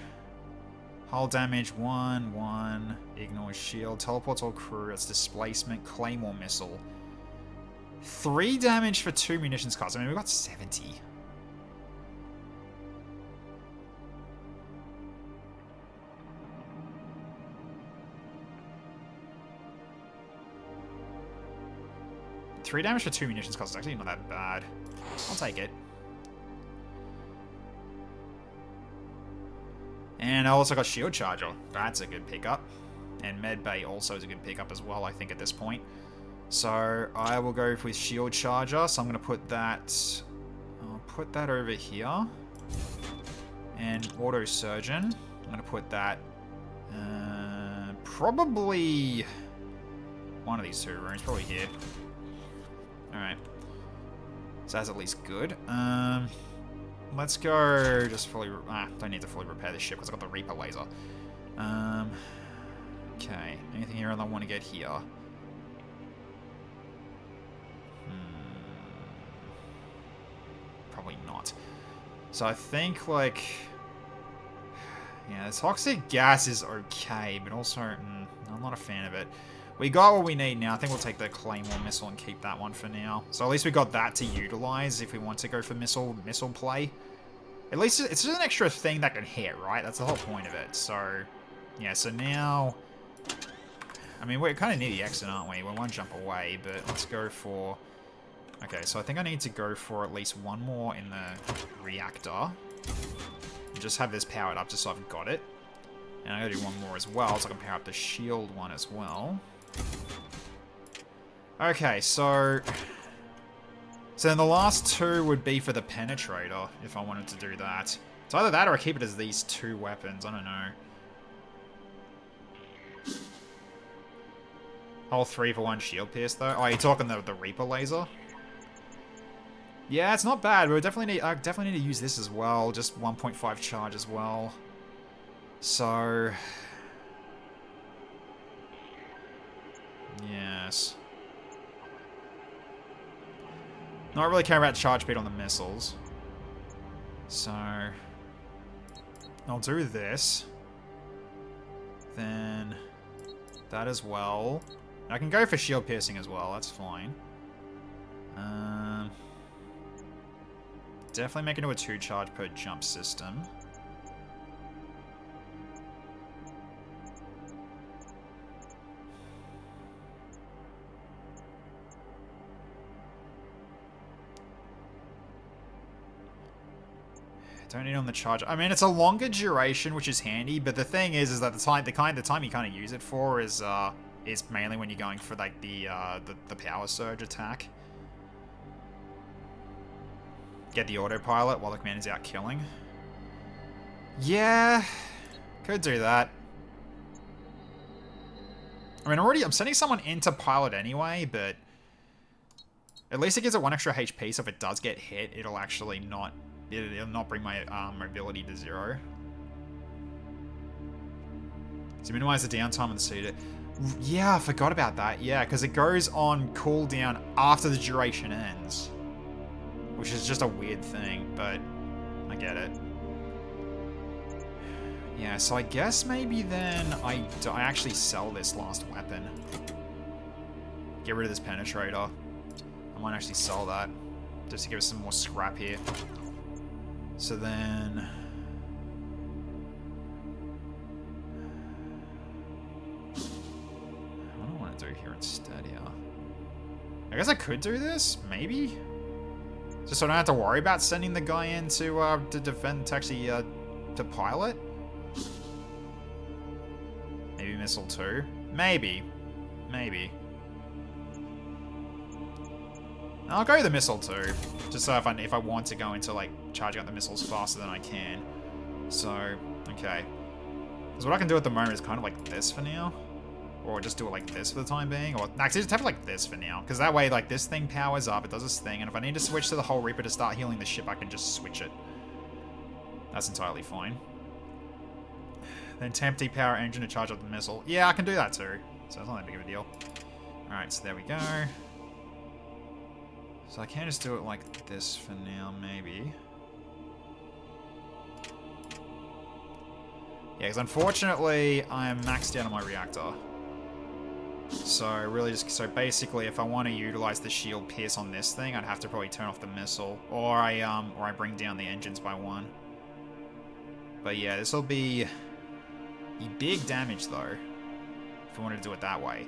Hull damage, 1, ignores shield, teleports all crew, it's displacement, claymore missile. 3 damage for 2 munitions cost. I mean, we've got 70. Three damage for 2 munitions cost is actually not that bad. I'll take it. And I also got Shield Charger. That's a good pickup. And Medbay also is a good pickup as well, I think, at this point. So I will go with Shield Charger. So I'm going to put that... I'll put that over here. And Auto Surgeon. I'm going to put that... probably... one of these 2 rooms. Probably here. Alright. So that's at least good. Let's go just fully... don't need to fully repair this ship because I've got the Reaper laser. Okay. Anything here I want to get here? Probably not. So I think, like... Yeah, the toxic gas is okay, but also, I'm not a fan of it. We got what we need now. I think we'll take the Claymore missile and keep that one for now. So at least we got that to utilize if we want to go for missile play. At least it's just an extra thing that can hit, right? That's the whole point of it. So, yeah, so now... I mean, we're kind of near the exit, aren't we? We're one jump away, but let's go for... Okay, so I think I need to go for at least one more in the reactor. Just have this powered up just so I've got it. And I gotta do one more as well, so I can power up the shield one as well. Okay, so then the last two would be for the penetrator, if I wanted to do that. It's either that or I keep it as these two weapons, I don't know. Whole 3 for 1 shield pierce though. Oh, you're talking the Reaper laser? Yeah, it's not bad. I definitely need to use this as well. Just 1.5 charge as well. So... Yes. Not really care about charge speed on the missiles. So... I'll do this. Then... That as well. I can go for shield piercing as well, that's fine. Definitely make it into a 2 charge per jump system. Don't need on the charge. I mean, it's a longer duration, which is handy, but the thing is that the time you kind of use it for is mainly when you're going for like the power surge attack. Get the autopilot while the commander's out killing. Yeah, could do that. I mean, I'm sending someone into pilot anyway, but at least it gives it 1 extra HP, so if it does get hit, it'll actually not... It'll not bring my mobility to 0. So minimize the downtime on the suit. Yeah, I forgot about that. Yeah, because it goes on cooldown after the duration ends. Which is just a weird thing, but I get it. Yeah, so I guess maybe then I actually sell this last weapon. Get rid of this penetrator. I might actually sell that. Just to give us some more scrap here. So then... What do I want to do here instead, yeah? I guess I could do this? Maybe? Just so I don't have to worry about sending the guy in to defend, to actually, to pilot? Maybe missile 2? Maybe. Maybe. I'll go the missile 2. Just so if I want to go into, like, charging out the missiles faster than I can. So, okay. Because what I can do at the moment is kind of like this for now. Or just do it like this for the time being. Or actually just have it like this for now. Because that way, like, this thing powers up, it does its thing, and if I need to switch to the whole Reaper to start healing the ship, I can just switch it. That's entirely fine. Then temp depower engine to charge up the missile. Yeah, I can do that too. So it's not that big of a deal. Alright, so there we go. So I can just do it like this for now, maybe. Yeah, because unfortunately, I am maxed out on my reactor. So really just, so basically if I want to utilize the shield pierce on this thing, I'd have to probably turn off the missile. Or I bring down the engines by 1. But yeah, this will be big damage though. If we wanted to do it that way.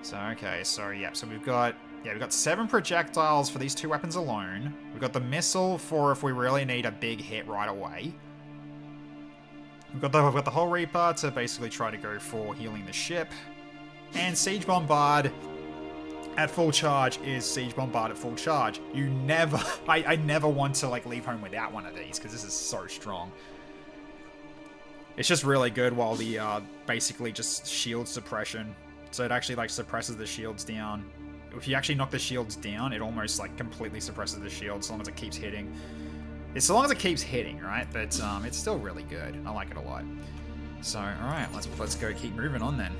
So okay, so yeah, so we've got 7 projectiles for these 2 weapons alone. We've got the missile for if we really need a big hit right away. We've got the whole Reaper to basically try to go for healing the ship. And Siege Bombard at full charge is Siege Bombard at full charge. You never... I never want to, like, leave home without one of these, because this is so strong. It's just really good while the, basically just shield suppression. So it actually, like, suppresses the shields down. If you actually knock the shields down, it almost, like, completely suppresses the shield as long as it keeps hitting. It's so long as it keeps hitting, right? But, it's still really good. I like it a lot. So, alright, let's go keep moving on then.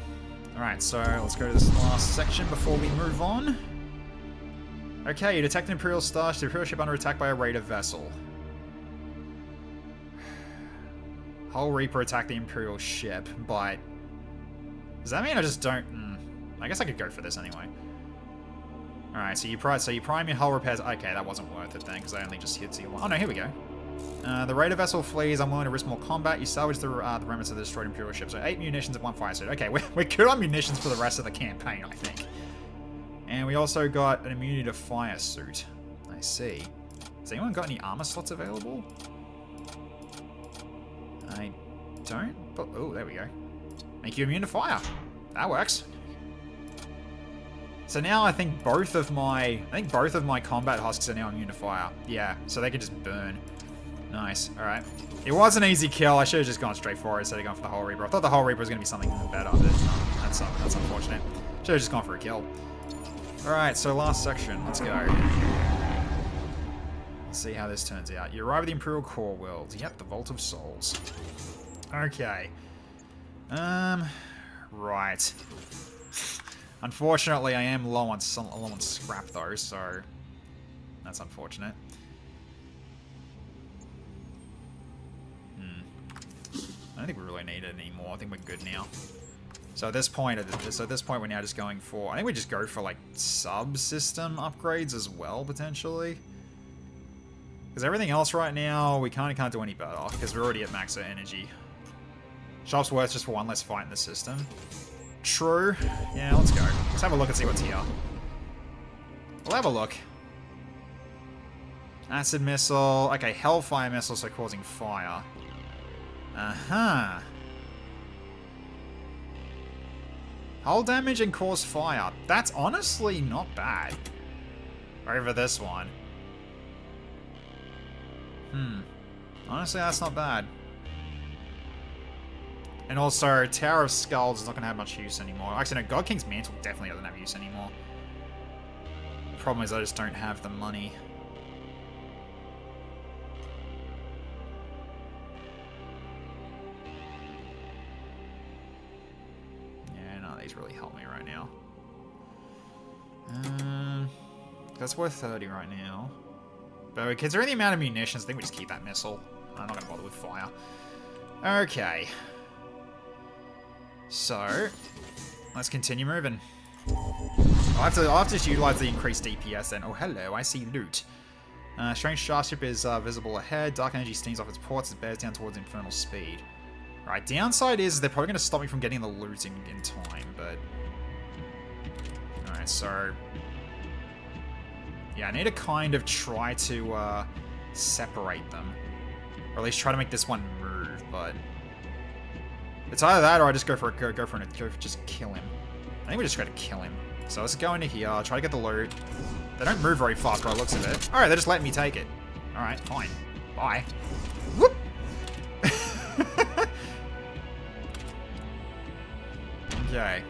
Alright, so let's go to this last section before we move on. Okay, you detect an Imperial Starship, the Imperial ship under attack by a raider vessel. Hull Reaper attack the Imperial ship, but does that mean I just don't? I guess I could go for this anyway. All right, so you prime your hull repairs. Okay, that wasn't worth it then, because I only just hit C1. Oh no, here we go. The raider vessel flees. I'm willing to risk more combat. You salvage the remnants of the destroyed Imperial ship. So 8 munitions and 1 fire suit. Okay, we're good on munitions for the rest of the campaign, I think. And we also got an immunity to fire suit. I see. Has anyone got any armor slots available? I don't. But, oh, there we go. Make you immune to fire. That works. So now I think both of my combat husks are now immune to fire. Yeah, so they can just burn. Nice. All right. It was an easy kill. I should have just gone straight for it instead of going for the Hull Reaper. I thought the Hull Reaper was going to be something better, but that's unfortunate. Should have just gone for a kill. All right. So last section. Let's go. Let's see how this turns out. You arrive at the Imperial Core World. Yep, the Vault of Souls. Okay. Right. Unfortunately, I am low on scrap though, so that's unfortunate. I don't think we really need it anymore. I think we're good now. So at this point, we're now just going for. I think we just go for like subsystem upgrades as well potentially. Because everything else right now, we kind of can't do any better because we're already at max energy. Shop's worth just for 1 less fight in the system. True. Yeah, let's go. Let's have a look and see what's here. We'll have a look. Acid missile. Okay, Hellfire missile, so causing fire. Uh-huh. Hull damage and cause fire. That's honestly not bad. Over this one. Honestly, that's not bad. And also, Tower of Skulls is not going to have much use anymore. Actually, no, God King's Mantle definitely doesn't have use anymore. The problem is I just don't have the money. Yeah, none of these really help me right now. That's worth 30 right now. But considering the amount of munitions, I think we just keep that missile. I'm not going to bother with fire. Okay. So, let's continue moving. I'll have to just utilize the increased DPS then. Oh, hello, I see loot. Strange starship is visible ahead. Dark energy steams off its ports as it bears down towards infernal speed. Right, downside is they're probably going to stop me from getting the loot in time, but... Alright, so... Yeah, I need to kind of try to separate them. Or at least try to make this one move, but... It's either that or I just go just kill him. I think we just try to kill him. So let's go into here, try to get the loot. They don't move very fast by the looks of it. Alright, they're just letting me take it. Alright, fine. Bye. Whoop! Okay.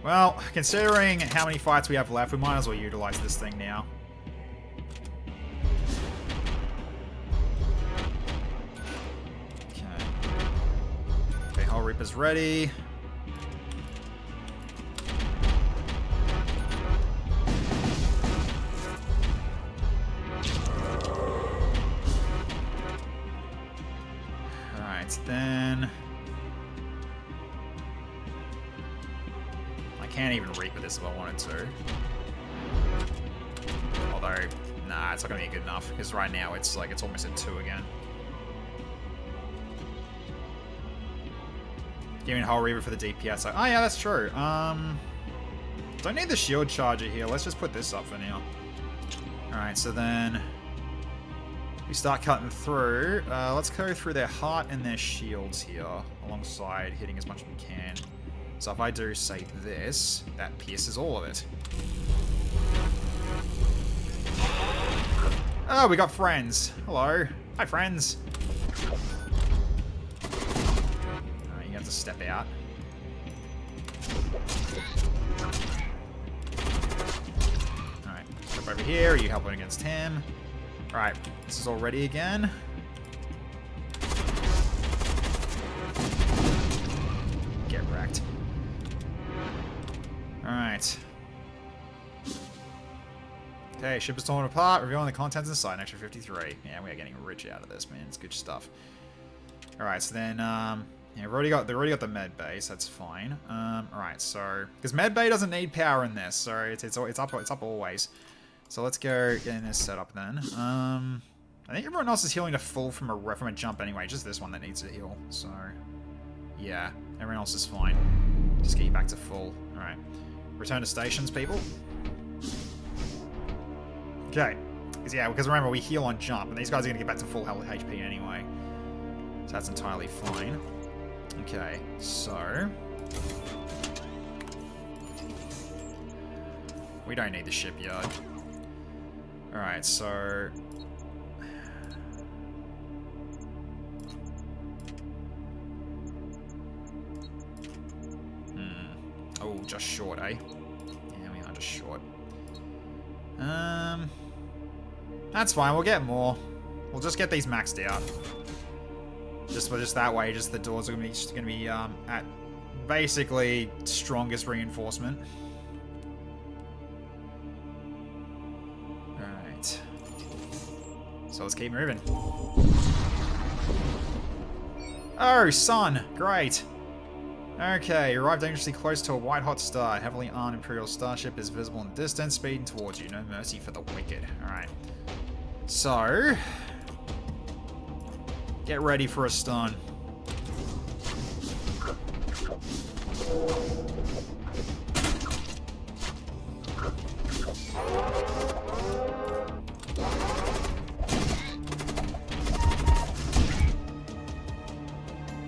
Well, considering how many fights we have left, we might as well utilize this thing now. Okay, Hull Reaper's ready. Alright, then... I can't even Reaper this if I wanted to. Although, nah, it's not gonna be good enough, because right now it's like, it's almost at 2 again. Give me a Hull Reaper for the DPS. Oh yeah, that's true. Don't need the shield charger here. Let's just put this up for now. Alright, so then we start cutting through. Let's go through their heart and their shields here, alongside hitting as much as we can. So if I do, say, this, that pierces all of it. Oh, we got friends. Hello. Hi, friends. Alright, you have to step out. Alright, step over here. You helping against him. Alright, this is all ready again. Get wrecked. Alright. Okay, ship is torn apart, revealing the contents inside, an extra 53. Yeah, we are getting rich out of this, man. It's good stuff. Alright, so then, yeah, they've already got the med base, that's fine. Alright, so, because med bay doesn't need power in this, so it's up always. So let's go get in this setup then. I think everyone else is healing to full from a jump anyway, just this one that needs to heal, so, yeah, everyone else is fine. Just get you back to full. Alright, return to stations, people. Okay, because remember, we heal on jump, and these guys are going to get back to full health HP anyway. So that's entirely fine. Okay, so... we don't need the shipyard. Alright, so... oh, just short, eh? Yeah, we are just short. That's fine, we'll get more. We'll just get these maxed out. Just that way, just the doors are gonna be at basically strongest reinforcement. Alright. So let's keep moving. Oh, sun! Great! Okay, you arrived dangerously close to a white-hot star. A heavily armed Imperial starship is visible in the distance, speeding towards you. No mercy for the wicked. Alright. So... get ready for a stun.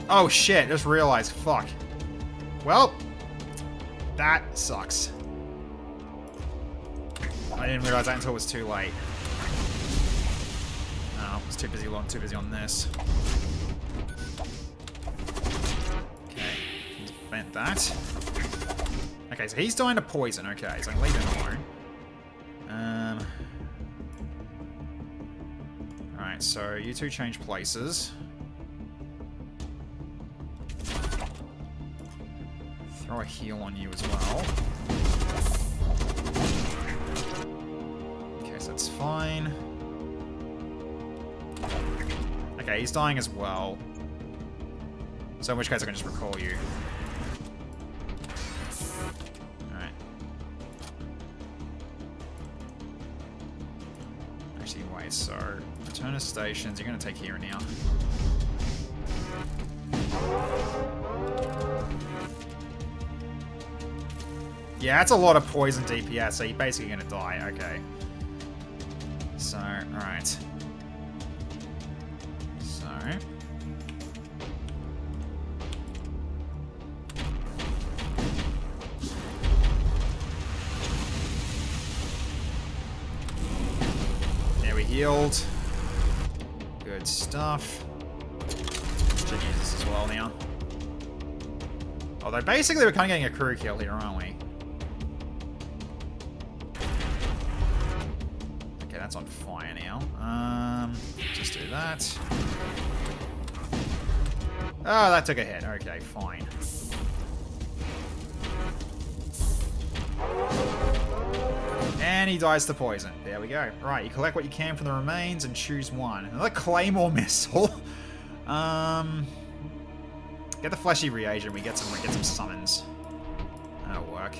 Oh shit, just realized. Fuck. Well, that sucks. I didn't realize that until it was too late. No, I was too busy on this. Okay, vent that. Okay, so he's dying to poison. Okay, so I can leave him alone. Alright, so you two change places. Throw a heal on you as well. Okay, so that's fine. Okay, he's dying as well. So in which case I can just recall you. Alright. Actually, wait, so... return to stations, you're gonna take here and now. Yeah, that's a lot of poison DPS, so you're basically gonna die. Okay. So, alright. So... yeah, we healed. Good stuff. Should use this as well now. Although basically we're kind of getting a crew kill here, aren't we? That's on fire now. Just do that. Oh, that took a hit. Okay, fine. And he dies to poison. There we go. Right, you collect what you can from the remains and choose one. Another Claymore missile. Get the fleshy reagent. We get some summons. That'll work.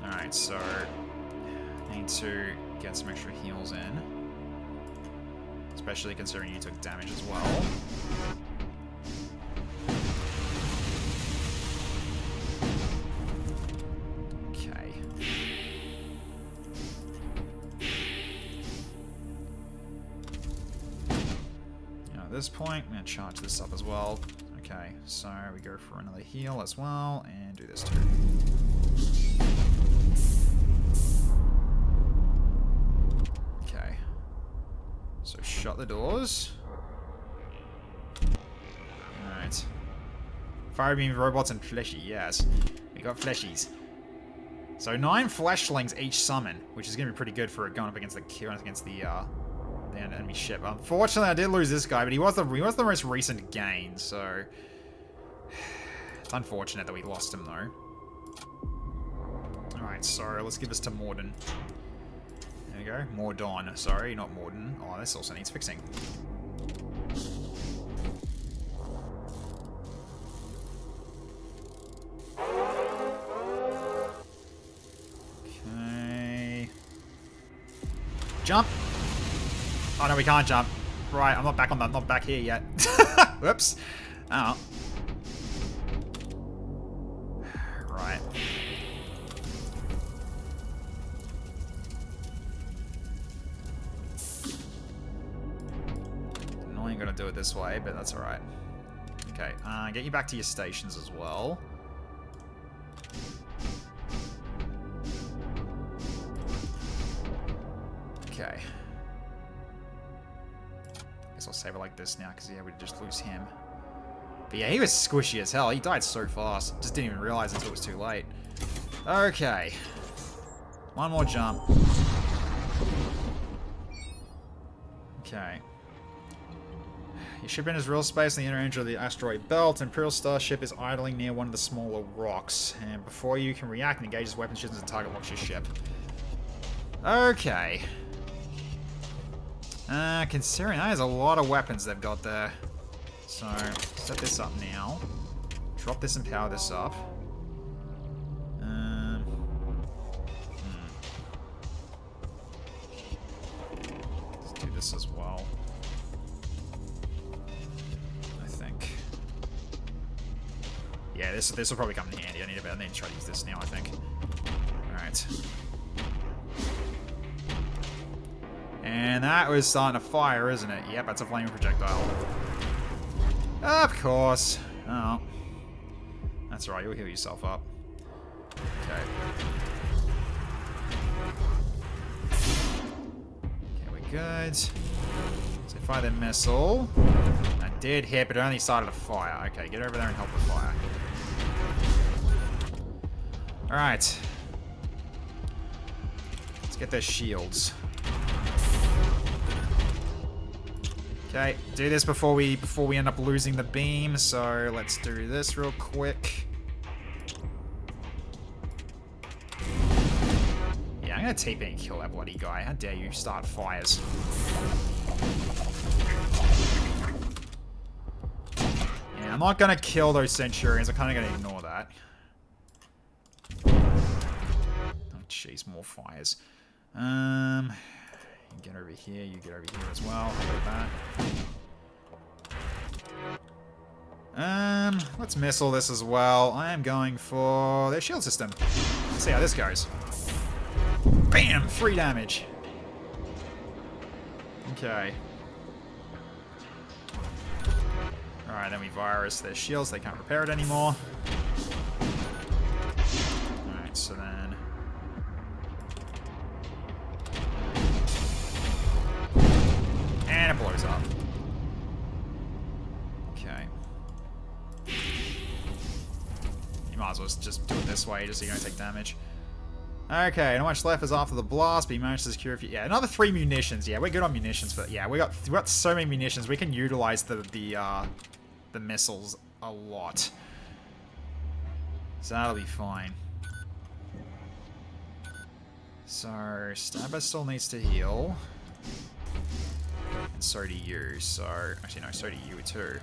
All right, so need to get some extra heals in. Especially considering you took damage as well. Okay. Now at this point, I'm going to charge this up as well. Okay, so we go for another heal as well, and do this too. So shut the doors. Alright. Fire beam robots and fleshy, yes. We got fleshies. So 9 fleshlings each summon, which is gonna be pretty good for going up against the enemy ship. Unfortunately I did lose this guy, but he was the most recent gain, so it's unfortunate that we lost him though. Alright, so let's give this to Morden. There you go. Mordon. Sorry, not Morden. Oh, this also needs fixing. Okay. Jump! Oh no, we can't jump. Right, I'm not back on that. Not back here yet. Whoops. Oh. Right. Annoying, gonna do it this way, but that's alright. Okay, get you back to your stations as well. Okay. Guess I'll save it like this now, because yeah, we'd just lose him. But yeah, he was squishy as hell. He died so fast. Just didn't even realize until it was too late. Okay. One more jump. Okay. Your ship enters real space in the inner edge of the asteroid belt. Imperial starship is idling near one of the smaller rocks. And before you can react, engage its weapon systems and target locks your ship. Okay. Considering that is a lot of weapons they've got there. So, set this up now. Drop this and power this up. Let's do this as well. I think. Yeah, this will probably come in handy. I need to try to use this now, I think. Alright. And that was starting to fire, isn't it? Yep, that's a flaming projectile. Of course. Oh. That's alright, you'll heal yourself up. Okay. Okay, we're good. So fire the missile. That did hit, but it only started a fire. Okay, get over there and help with fire. Alright. Let's get their shields. Okay, do this before we end up losing the beam, so let's do this real quick. Yeah, I'm gonna TP and kill that bloody guy. How dare you start fires. Yeah, I'm not gonna kill those Centurions, I'm kinda gonna ignore that. Oh jeez, more fires. You get over here, you get over here as well. How about that? Let's missile this as well. I am going for their shield system. Let's see how this goes. Bam! 3 damage. Okay. Alright, then we virus their shields. They can't repair it anymore. Alright, so then... And it blows up. Okay. You might as well just do it this way, just so you don't take damage. Okay, not much left is after the blast, but you managed to secure a few... Yeah, another 3 munitions. Yeah, we're good on munitions, but yeah, we got so many munitions. We can utilize the missiles a lot. So that'll be fine. So, Stabber still needs to heal. And so do you, so... Actually, no, so do you too.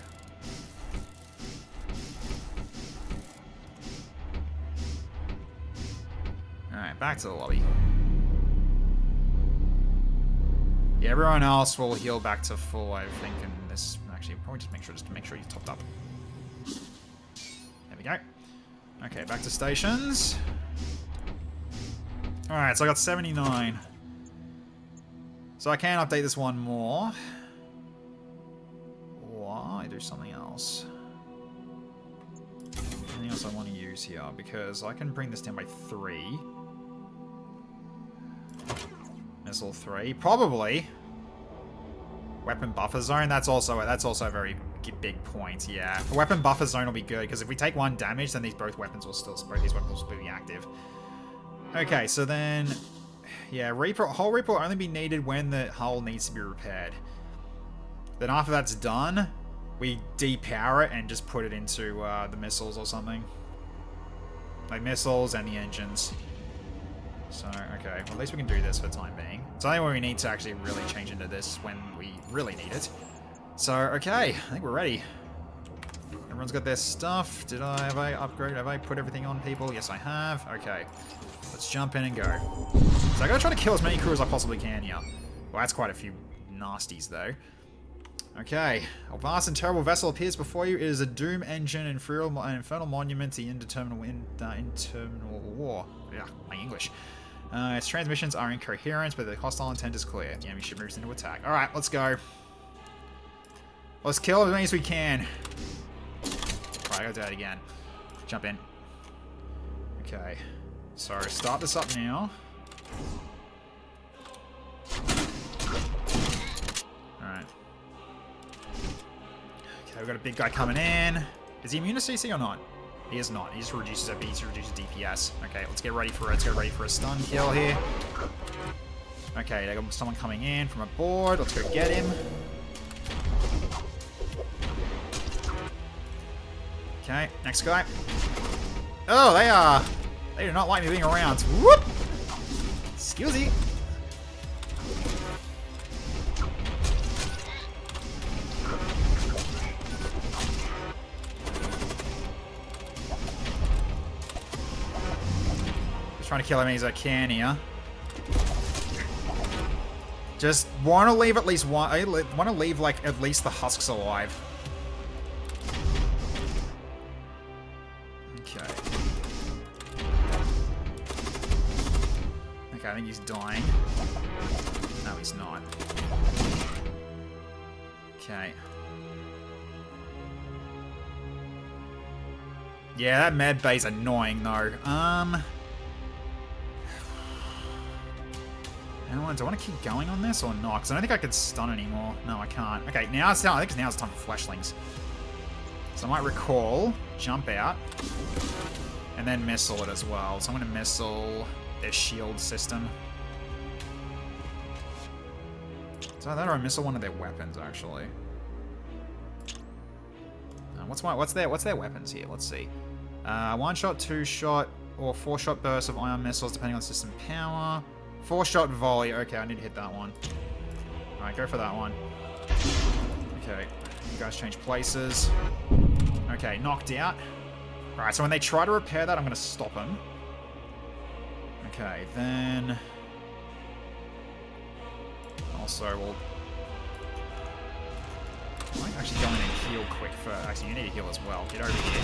Alright, back to the lobby. Yeah, everyone else will heal back to full, I think, and this... Actually, probably just to make sure you're topped up. There we go. Okay, back to stations. Alright, so I got 79. So I can update this one more. Or I do something else. Anything else I want to use here? Because I can bring this down by 3. Missile 3. Probably. Weapon buffer zone. That's also a very big point. Yeah. The weapon buffer zone will be good, because if we take 1 damage, then both these weapons will still be active. Okay, so then... Yeah, hull repair will only be needed when the hull needs to be repaired. Then after that's done, we depower it and just put it into the missiles or something. Like missiles and the engines. So, okay, well, at least we can do this for the time being. It's only when we need to actually really change into this when we really need it. So, okay, I think we're ready. Everyone's got their stuff. Have I upgraded? Have I put everything on people? Yes, I have. Okay, let's jump in and go. So I gotta try to kill as many crew as I possibly can here. Well, that's quite a few nasties, though. Okay, a vast and terrible vessel appears before you. It is a doom engine, an infernal monument to the interminable war. Yeah, my English. Its transmissions are incoherent, but the hostile intent is clear. The enemy ship moves into attack. Alright, let's go. Let's kill as many as we can. Alright, I gotta do that again. Jump in. Okay. So, start this up now. Alright. Okay, we've got a big guy coming in. Is he immune to CC or not? He is not. He just reduces FP, he reduces DPS. Okay, let's get ready for it. Let's get ready for a stun kill here. Okay, they got someone coming in from aboard. Let's go get him. Okay, next guy. Oh, they do not like me being around. Whoop! Excusey. Just trying to kill him as I can here. Just want to leave at least one. I want to leave like at least the husks alive. Okay. Okay, I think he's dying. No, he's not. Okay. Yeah, that med bay's annoying though. Do I want to keep going on this or not? Because I don't think I can stun anymore. No, I can't. Okay, now it's time. I think now it's time for flashlings. So I might recall, jump out, and then missile it as well. So I'm going to missile their shield system. So that or I missile one of their weapons actually. What's their weapons here? Let's see. 1-shot, 2-shot, or 4-shot bursts of ion missiles depending on system power. 4-shot volley. Okay, I need to hit that one. Alright, go for that one. Okay, you guys change places. Okay, knocked out. Alright, so when they try to repair that, I'm going to stop them. Okay, then... Also, we'll... I might actually go in and heal quick first. Actually, you need to heal as well. Get over here.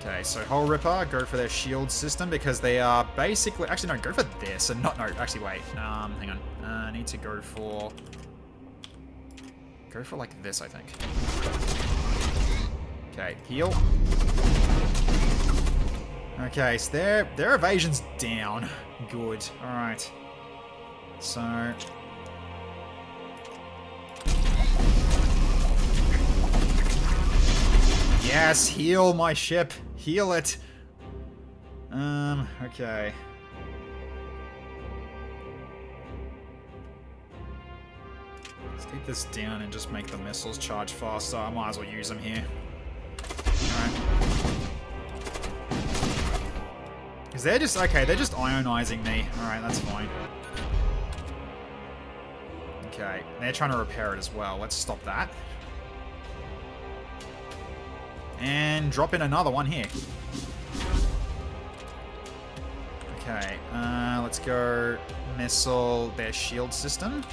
Okay, so Hole Ripper, go for their shield system because they are basically... Actually, no, go for this and not... No, actually, wait. Hang on. I need to go for... Go for, like, this, I think. Okay, heal. Okay, so their evasion's down. Good. Alright. So... Yes, heal my ship. Heal it. Okay. Let's keep this down and just make the missiles charge faster. I might as well use them here. Alright. Because they're just, okay, they're just ionizing me. Alright, that's fine. Okay, they're trying to repair it as well. Let's stop that. And drop in another one here. Okay, let's go missile their shield system.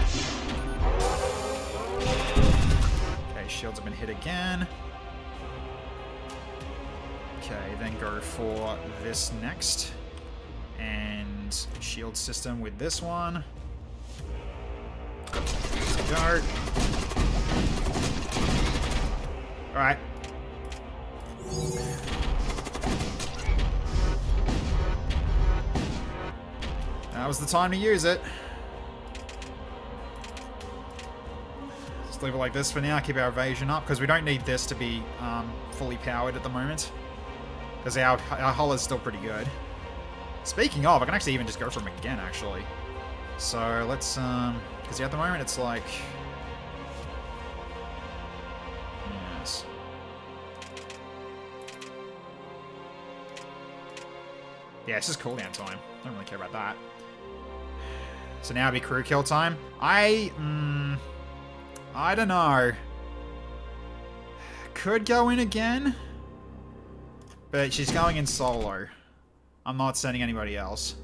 Okay, shields have been hit again. Okay, then go for this next. And shield system with this one. Let's go. Alright. That was the time to use it. Just leave it like this for now, keep our evasion up, because we don't need this to be fully powered at the moment. Because our hull is still pretty good. Speaking of, I can actually even just go for him again, actually. So let's, because yeah, at the moment it's like... Yes. Yeah, it's just cooldown time. Don't really care about that. So now it'll be crew kill time. I don't know. Could go in again. But she's going in solo. I'm not sending anybody else.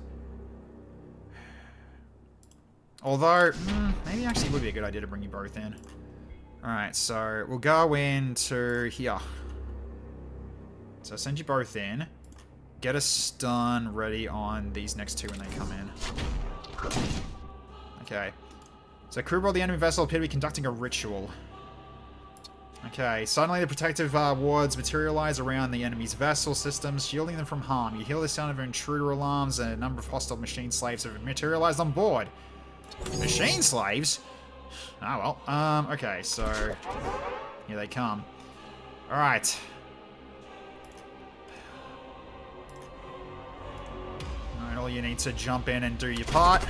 Although, maybe actually would be a good idea to bring you both in. Alright, so we'll go into here. So I'll send you both in. Get a stun ready on these next two when they come in. Okay. So crew aboard the enemy vessel appear to be conducting a ritual. Okay, suddenly the protective wards materialize around the enemy's vessel systems, shielding them from harm. You hear the sound of intruder alarms and a number of hostile machine slaves have materialized on board. Machine slaves? Oh well. Okay, so here they come. Alright. Alright, all you need to jump in and do your part.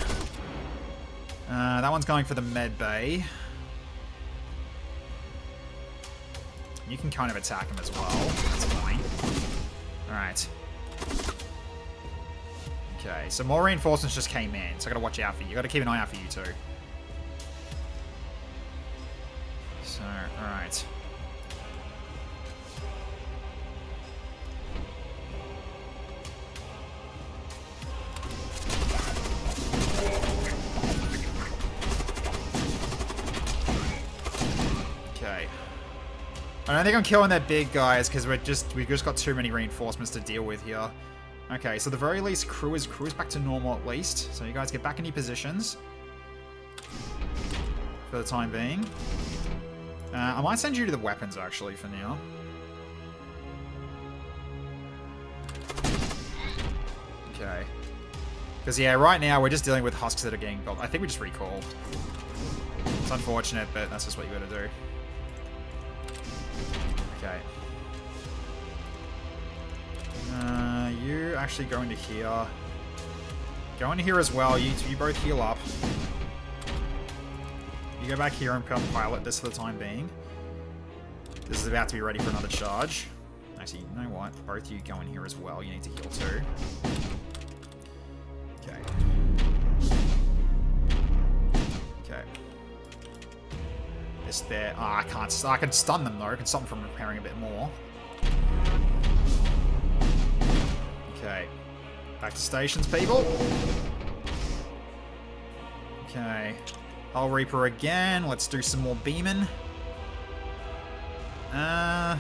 That one's going for the med bay. You can kind of attack him as well. That's fine. Alright. Okay, so more reinforcements just came in, so I gotta watch out for you. Gotta keep an eye out for you too. So, alright. Okay. I don't think I'm killing that big guys because we've just got too many reinforcements to deal with here. Okay, so the very least crew is back to normal at least. So you guys get back in your positions for the time being. I might send you to the weapons actually for now. Okay. Because yeah, right now we're just dealing with husks that are getting built. I think we just recall. It's unfortunate, but that's just what you gotta do. Okay. You actually go into here. Go into here as well. You both heal up. You go back here and pilot this for the time being. This is about to be ready for another charge. Actually, you know what? Both you go in here as well. You need to heal too. Okay. Okay. This there. Ah, I can stun them though. I can stop them from repairing a bit more. Okay. Back to stations, people. Okay. Hull Reaper again. Let's do some more beaming. I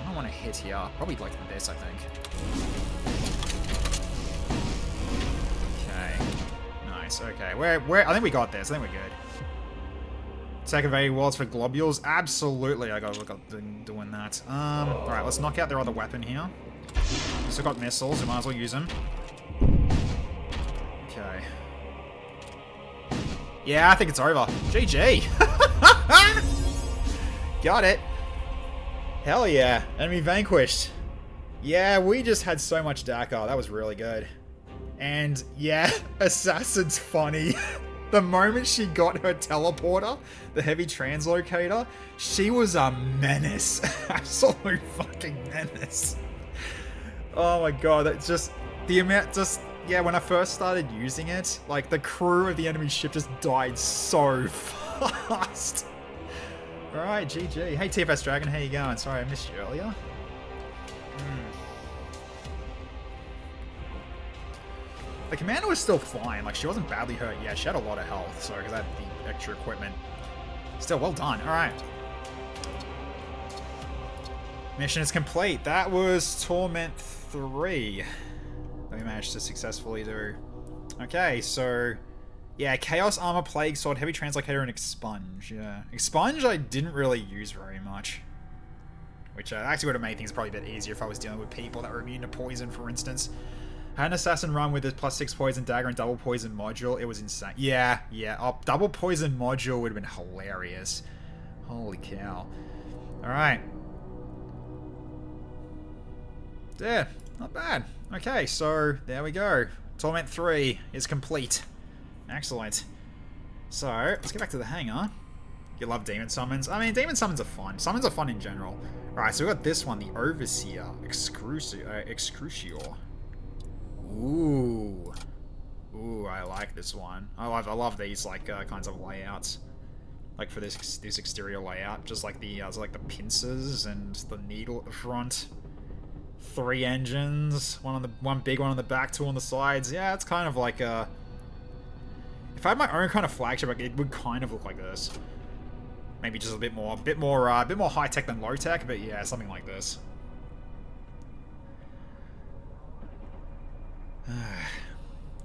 don't want to hit here. Probably like this, I think. Okay. Nice. Okay. I think we got this. I think we're good. Attack evading walls for globules. Absolutely. I gotta look up doing that. Alright, let's knock out their other weapon here. Still got missiles. We might as well use them. Okay. Yeah, I think it's over. GG. Got it. Hell yeah. Enemy vanquished. Yeah, we just had so much Dakar. That was really good. And yeah, Assassin's funny. The moment she got her teleporter, the heavy translocator, she was a menace. Absolute fucking menace. Oh my god, that's just the amount, yeah, when I first started using it, like the crew of the enemy ship just died so fast. Alright, GG. Hey TFS Dragon, how you going? Sorry I missed you earlier. The commander was still fine, like she wasn't badly hurt yet. She had a lot of health, so because I had the extra equipment. Still, well done. Alright. Mission is complete. That was Torment 3 that we managed to successfully do. Okay, so yeah, Chaos Armor, Plague Sword, Heavy Translocator, and Expunge. Yeah, Expunge I didn't really use very much, which actually would have made things probably a bit easier if I was dealing with people that were immune to poison, for instance. I had an assassin run with this +6 poison dagger and double poison module. It was insane. Yeah. Oh, double poison module would have been hilarious. Holy cow. Alright. Yeah, not bad. Okay, so there we go. Torment 3 is complete. Excellent. So, let's get back to the hangar. You love demon summons? I mean, demon summons are fun. Summons are fun in general. Alright, so we got this one, the Overseer. Excrucior. Ooh. Ooh, I like this one. I love these, like, kinds of layouts. Like, for this exterior layout. Just like the pincers and the needle at the front. 3 engines. One big one on the back, 2 on the sides. Yeah, it's kind of like a... If I had my own kind of flagship, it would kind of look like this. Maybe just a bit more high tech than low tech, but yeah, something like this.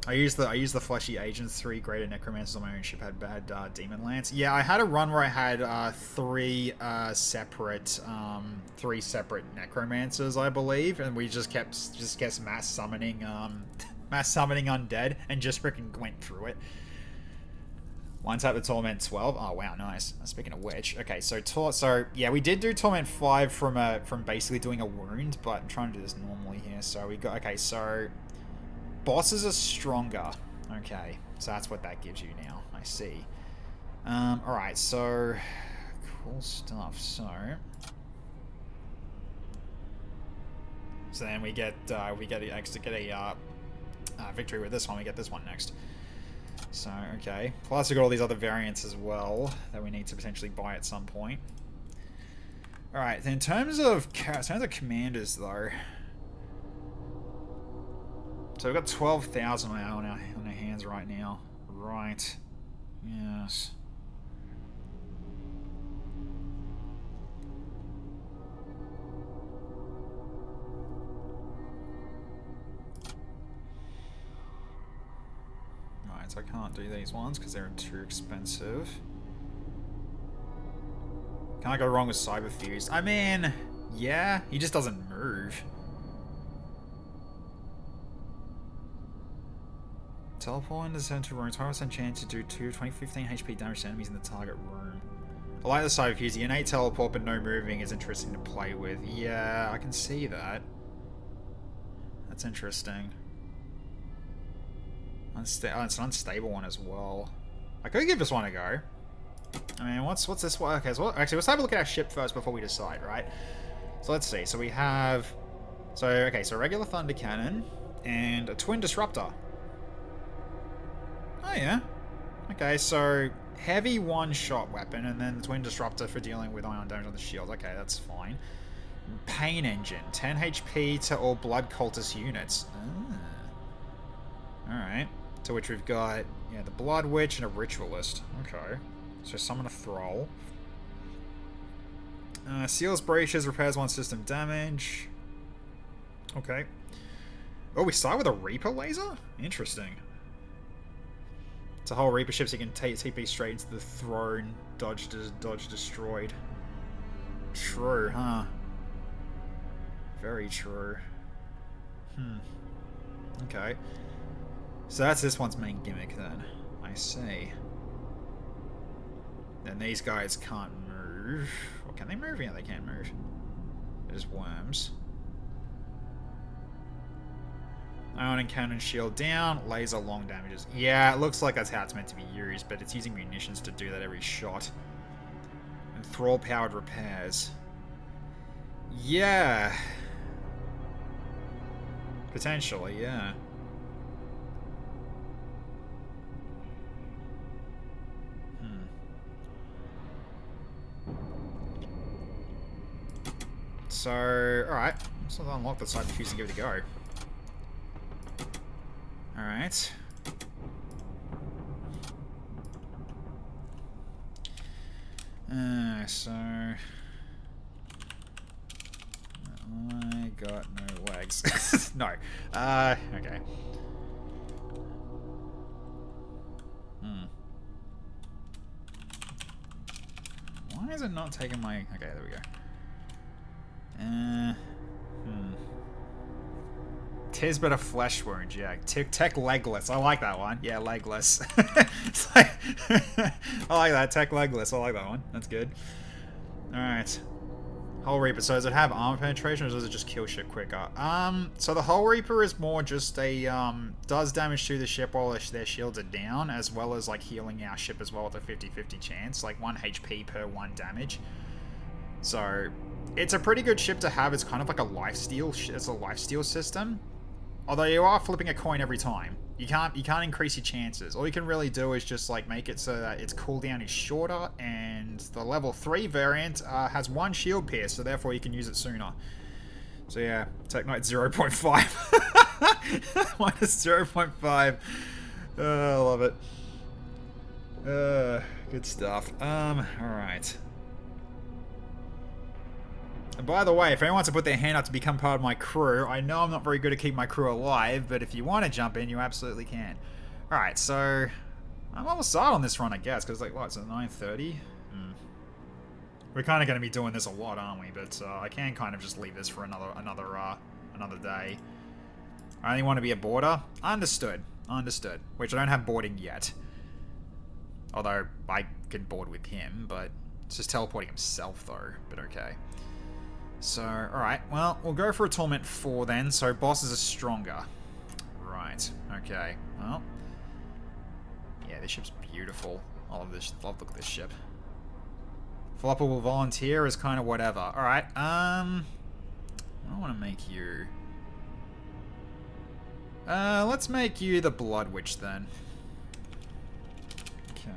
I use the fleshy agents, 3 greater necromancers on my own ship had bad demon lance. Yeah, I had a run where I had 3 separate necromancers, I believe, and we just kept mass summoning undead and just freaking went through it. One tap the Torment 12. Oh wow, nice. Speaking of which, okay, so yeah, we did do Torment 5 from basically doing a wound, but I'm trying to do this normally here. So we got, okay, so bosses are stronger. Okay, so that's what that gives you now. I see. All right, so cool stuff. So then we get a victory with this one. We get this one next. So, okay. Plus, we've got all these other variants as well that we need to potentially buy at some point. Alright, in terms of commanders, though. So, we've got 12,000 on our hands right now. Right. Yes. So I can't do these ones because they're too expensive. Can't go wrong with Cyberfused. I mean, yeah, he just doesn't move. Teleport into the center room. 20% chance to do 15 HP damage to enemies in the target room. I like the Cyberfused. The innate teleport but no moving is interesting to play with. Yeah, I can see that. That's interesting. It's an unstable one as well. I could give this one a go. I mean, what's this one? Okay, so actually, let's have a look at our ship first before we decide, right? So let's see. So we have... so regular Thunder Cannon and a Twin Disruptor. Oh, yeah. Okay, so heavy one-shot weapon and then the Twin Disruptor for dealing with ion damage on the shield. Okay, that's fine. Pain Engine. 10 HP to all Blood Cultist units. Alright. To which we've got, yeah, the Blood Witch and a Ritualist. Okay. So summon a Thrall. Seals Breaches, repairs 1 system damage. Okay. Oh, we start with a Reaper laser? Interesting. It's a whole Reaper ship so you can TP straight into the throne. Dodge destroyed. True, huh? Very true. Okay. So that's this one's main gimmick then. I see. Then these guys can't move. Or can they move? Yeah, they can't move. They're just worms. Ion and cannon shield down. Laser long damages. Yeah, it looks like that's how it's meant to be used, but it's using munitions to do that every shot. And thrall powered repairs. Yeah. Potentially, yeah. So, alright. Let's unlock the Cyberfused and give it a go. Alright. So... I got no legs. No. Okay. Why is it not taking my... okay, there we go. Tis but a flesh wound, yeah. Tech legless. I like that one. Yeah, legless. It's like I like that. Tech legless. I like that one. That's good. Alright. Hull Reaper. So does it have armor penetration or does it just kill ship quicker? So the Hull Reaper is more just a, does damage to the ship while their shields are down, as well as like healing our ship as well with a 50-50 chance, like 1 HP per 1 damage. So it's a pretty good ship to have. It's kind of like a lifesteal. It's a lifesteal system. Although you are flipping a coin every time. You can't increase your chances. All you can really do is just like make it so that its cooldown is shorter, and the level 3 variant has 1 shield pierce, so therefore you can use it sooner. So yeah, Tech Knight 0.5. Minus 0.5. I love it. Good stuff. Alright. And by the way, if anyone wants to put their hand up to become part of my crew, I know I'm not very good at keeping my crew alive, but if you want to jump in, you absolutely can. Alright, so I'm almost started on this run, I guess, because like, what, it's at 9:30? We're kind of going to be doing this a lot, aren't we? But I can kind of just leave this for another day. I only want to be a boarder. Understood. Understood. Which I don't have boarding yet. Although I can board with him, but it's just teleporting himself though. But okay. So, alright, well, we'll go for a Torment 4 then, so bosses are stronger. Right, okay, well. Yeah, this ship's beautiful. I love this, love the look of this ship. Flopper will volunteer is kind of whatever. Alright, I want to make you... let's make you the Blood Witch then. Okay.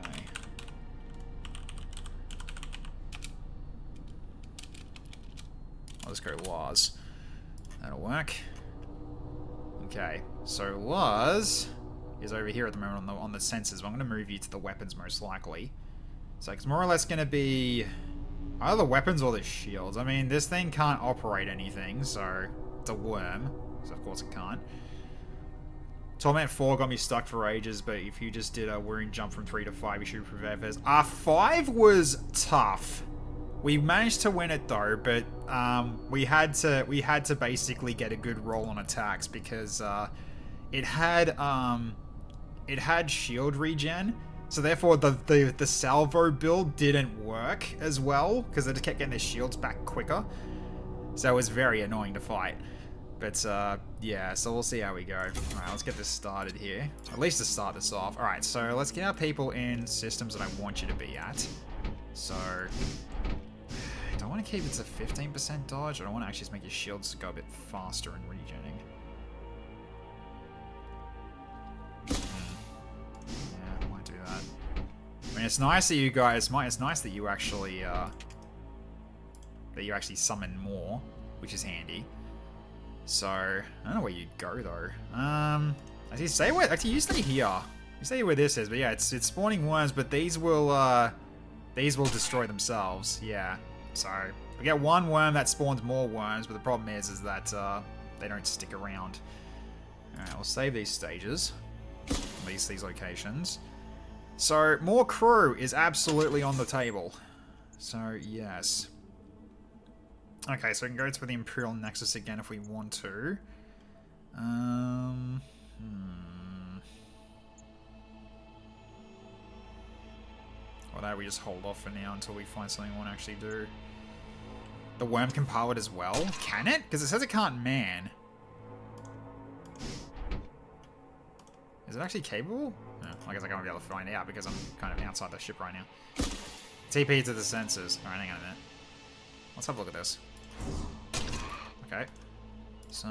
I'll just go Lars. That'll work. Okay, so Lars is over here at the moment on the sensors, but I'm going to move you to the weapons most likely. So it's more or less going to be either the weapons or the shields. I mean, this thing can't operate anything, so it's a worm, so of course it can't. Torment 4 got me stuck for ages, but if you just did a wound jump from 3 to 5, you should prepare for this. 5 was tough. We managed to win it though, but we had to basically get a good roll on attacks because it had shield regen, so therefore the salvo build didn't work as well because they just kept getting their shields back quicker. So it was very annoying to fight. But yeah, so we'll see how we go. Alright, let's get this started here. At least to start this off. Alright, so let's get our people in systems that I want you to be at. So do I want to keep it to 15% dodge, or do I want to actually just make your shields go a bit faster in regenning? Yeah, I might do that. I mean, it's nice that you guys it's nice that you actually summon more, which is handy. So I don't know where you go though. Actually, you stay here. You stay where this is, but yeah, it's spawning worms, but these will destroy themselves. Yeah. So we get one worm that spawns more worms, but the problem is that they don't stick around. Alright, we'll save these stages. At least these locations. So more crew is absolutely on the table. So yes. Okay, so we can go to the Imperial Nexus again if we want to. Or that we just hold off for now until we find something we want to actually do. The worm can power it as well? Can it? Because it says it can't man. Is it actually capable? No, I guess I can't be able to find out because I'm kind of outside the ship right now. TP to the sensors. Alright, hang on a minute. Let's have a look at this. Okay. So...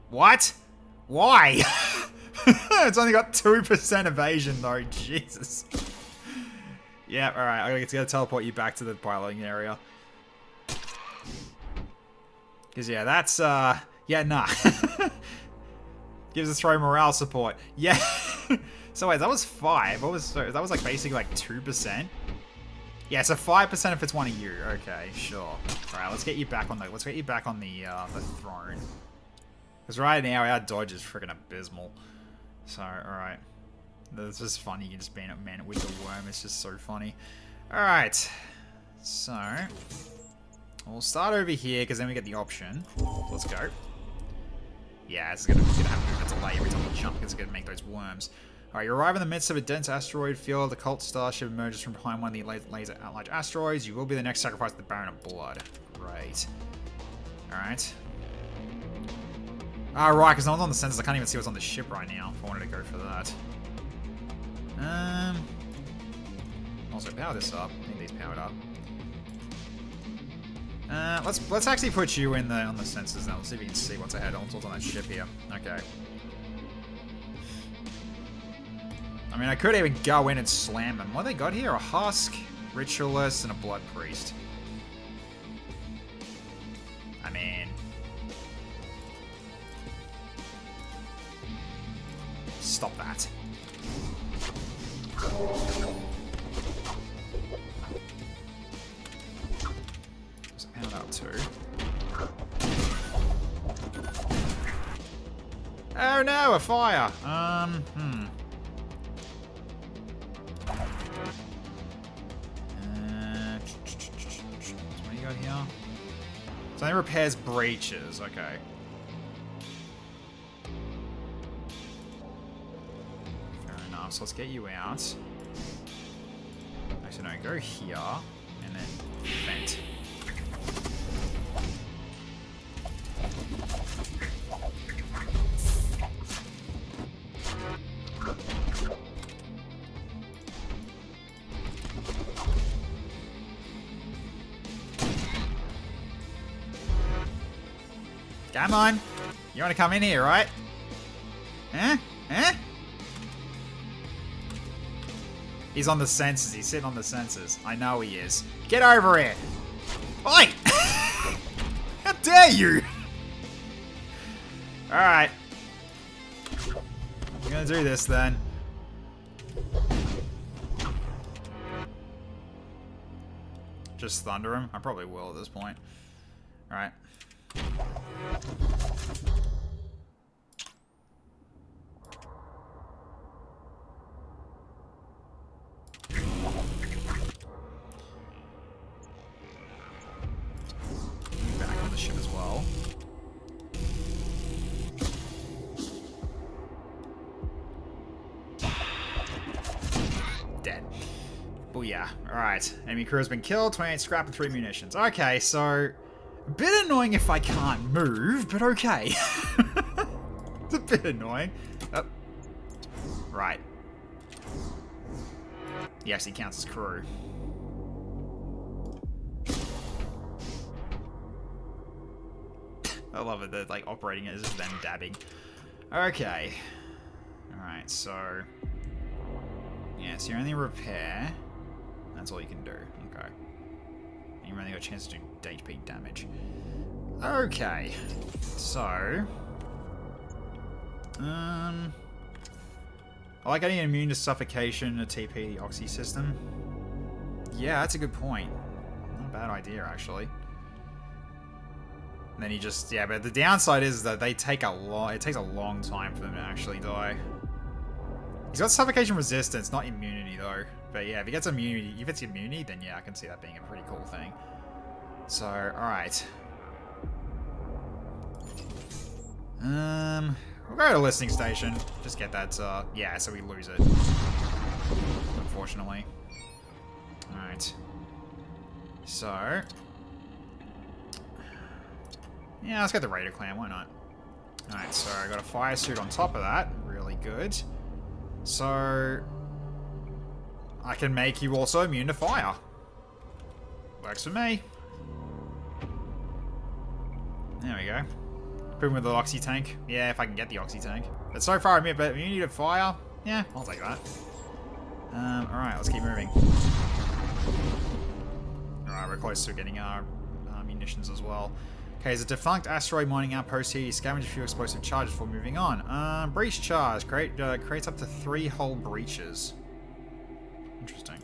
What? Why? It's only got 2% evasion though, Jesus. Yeah, alright, it's gonna teleport you back to the piloting area. Cause yeah, that's yeah, nah. Gives us throw morale support. Yeah. So wait, that was 5. That was like basically like 2%. Yeah, so 5% if it's one of you. Okay, sure. Alright, let's get you back on the throne. Because right now our dodge is freaking abysmal. So, alright. It's just funny, you can just man it with the worm, it's just so funny. Alright. So we'll start over here because then we get the option. Let's go. Yeah, it's gonna have a delay every time we jump because it's gonna make those worms. Alright, you arrive in the midst of a dense asteroid field. The cult starship emerges from behind one of the laser large asteroids. You will be the next sacrifice to the Baron of Blood. Great. Alright. Ah, right, because no one's on the sensors. I can't even see what's on the ship right now if I wanted to go for that. Also power this up. Need these powered up. Let's actually put you in on the sensors now. Let's see if we can see what's ahead. What's on that ship here. Okay. I mean, I could even go in and slam them. What they got here? A husk, ritualist, and a blood priest. I mean, stop that. There's a pound up too. Oh no, a fire! What do you got here? So it repairs breaches, okay. Fair enough, so let's get you out. Actually, no, go here, and then vent. Come on. You want to come in here, right? Huh? Huh? He's on the sensors. He's sitting on the sensors. I know he is. Get over here. Oi! How dare you? Alright. I'm gonna do this then. Just thunder him? I probably will at this point. Alright. Back on the ship as well. Dead. Booyah. Alright. Enemy crew has been killed. 28 scrap and 3 munitions. Okay, so a bit annoying if I can't move, but okay. It's a bit annoying. Oh. Right. He actually counts as crew. I love it, they're like operating it as them dabbing. Okay. Alright, so yeah, so you only repair. That's all you can do. Okay. And you've only got a chance to do HP damage. Okay. So I like getting immune to suffocation, a TP, the oxy system. Yeah, that's a good point. Not a bad idea, actually. And then you just, yeah, but the downside is that they take it takes a long time for them to actually die. He's got suffocation resistance, not immunity though. But yeah, if he gets immunity, if it's immunity, then yeah, I can see that being a pretty cool thing. So, alright. We'll go to listening station. Just get that, yeah, so we lose it. Unfortunately. Alright. So yeah, let's get the Raider Clan, why not? Alright, so I got a fire suit on top of that. Really good. So I can make you also immune to fire. Works for me. There we go. Put him with the oxy tank. Yeah, if I can get the oxy tank. But so far, but immunity to fire. Yeah, I'll take that. Alright, let's keep moving. Alright, we're close to getting our munitions as well. Okay, there's a defunct asteroid mining outpost here. You scavenge a few explosive charges before moving on. Breach charge. Creates up to 3 hull breaches. Interesting.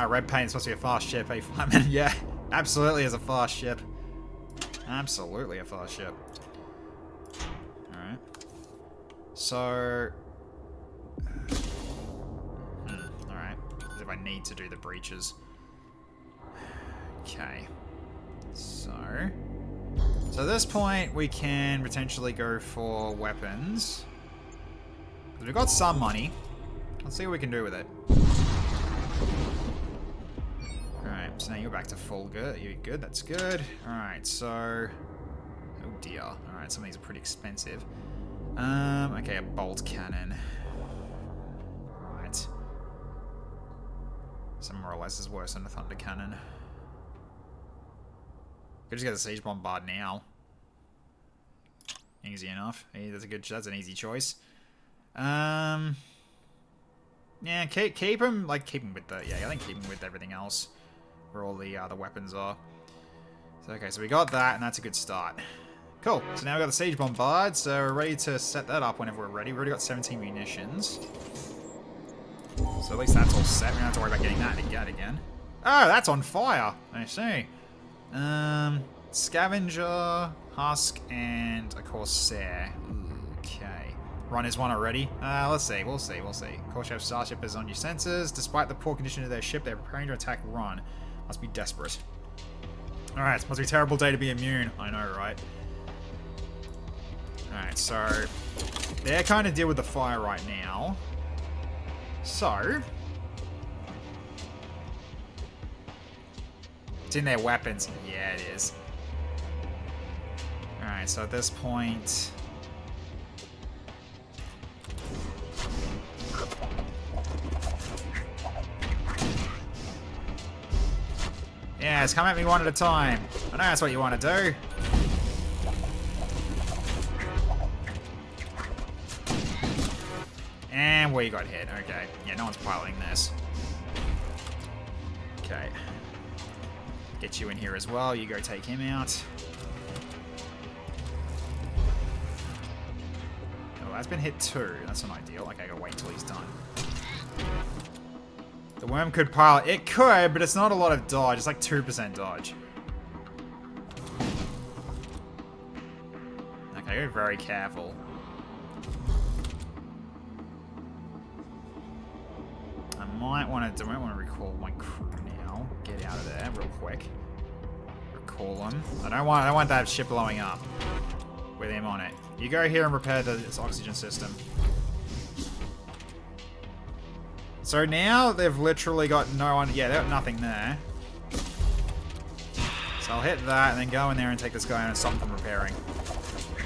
Red paint is supposed to be a fast ship, eh, Fireman? Yeah, absolutely is a fast ship. Absolutely a fast ship. Alright. So alright. As if I need to do the breaches. Okay. So at this point we can potentially go for weapons. We've got some money. Let's see what we can do with it. Alright, so now you're back to full good. You're good, that's good. Alright, so... Oh dear. Alright, some of these are pretty expensive. Okay, a bolt cannon. Right. Some more or less is worse than a thunder cannon. Could just get a siege bombard now. Easy enough. Hey, that's an easy choice. Yeah, keep him with the, yeah, I think keep him with everything else. Where all the weapons are. So, okay, so we got that, and that's a good start. Cool, so now we've got the siege bombard, so we're ready to set that up whenever we're ready. We've already got 17 munitions. So at least that's all set. We don't have to worry about getting that again. Oh, that's on fire! I see. Scavenger, Husk, and a Corsair. Okay. Run is one already. Let's see. We'll see. Corsair Starship is on your sensors. Despite the poor condition of their ship, they're preparing to attack Run. Must be desperate. Alright, must be a terrible day to be immune. I know, right? Alright, so... they're kind of deal with the fire right now. So... it's in their weapons. Yeah, it is. Alright, so at this point... yes, come at me one at a time. I know that's what you want to do. And we got hit. Okay. Yeah, no one's piloting this. Okay. Get you in here as well. You go take him out. Oh, that's been hit too. That's not ideal. Okay, I gotta wait until he's done. The worm could pilot. It could, but it's not a lot of dodge. It's like 2% dodge. Okay, be very careful. I might want to recall my crew now. Get out of there real quick. Recall them. I don't want that ship blowing up with him on it. You go here and repair this oxygen system. So now they've literally got no one. Yeah, they've got nothing there. So I'll hit that and then go in there and take this guy out and stop him from repairing.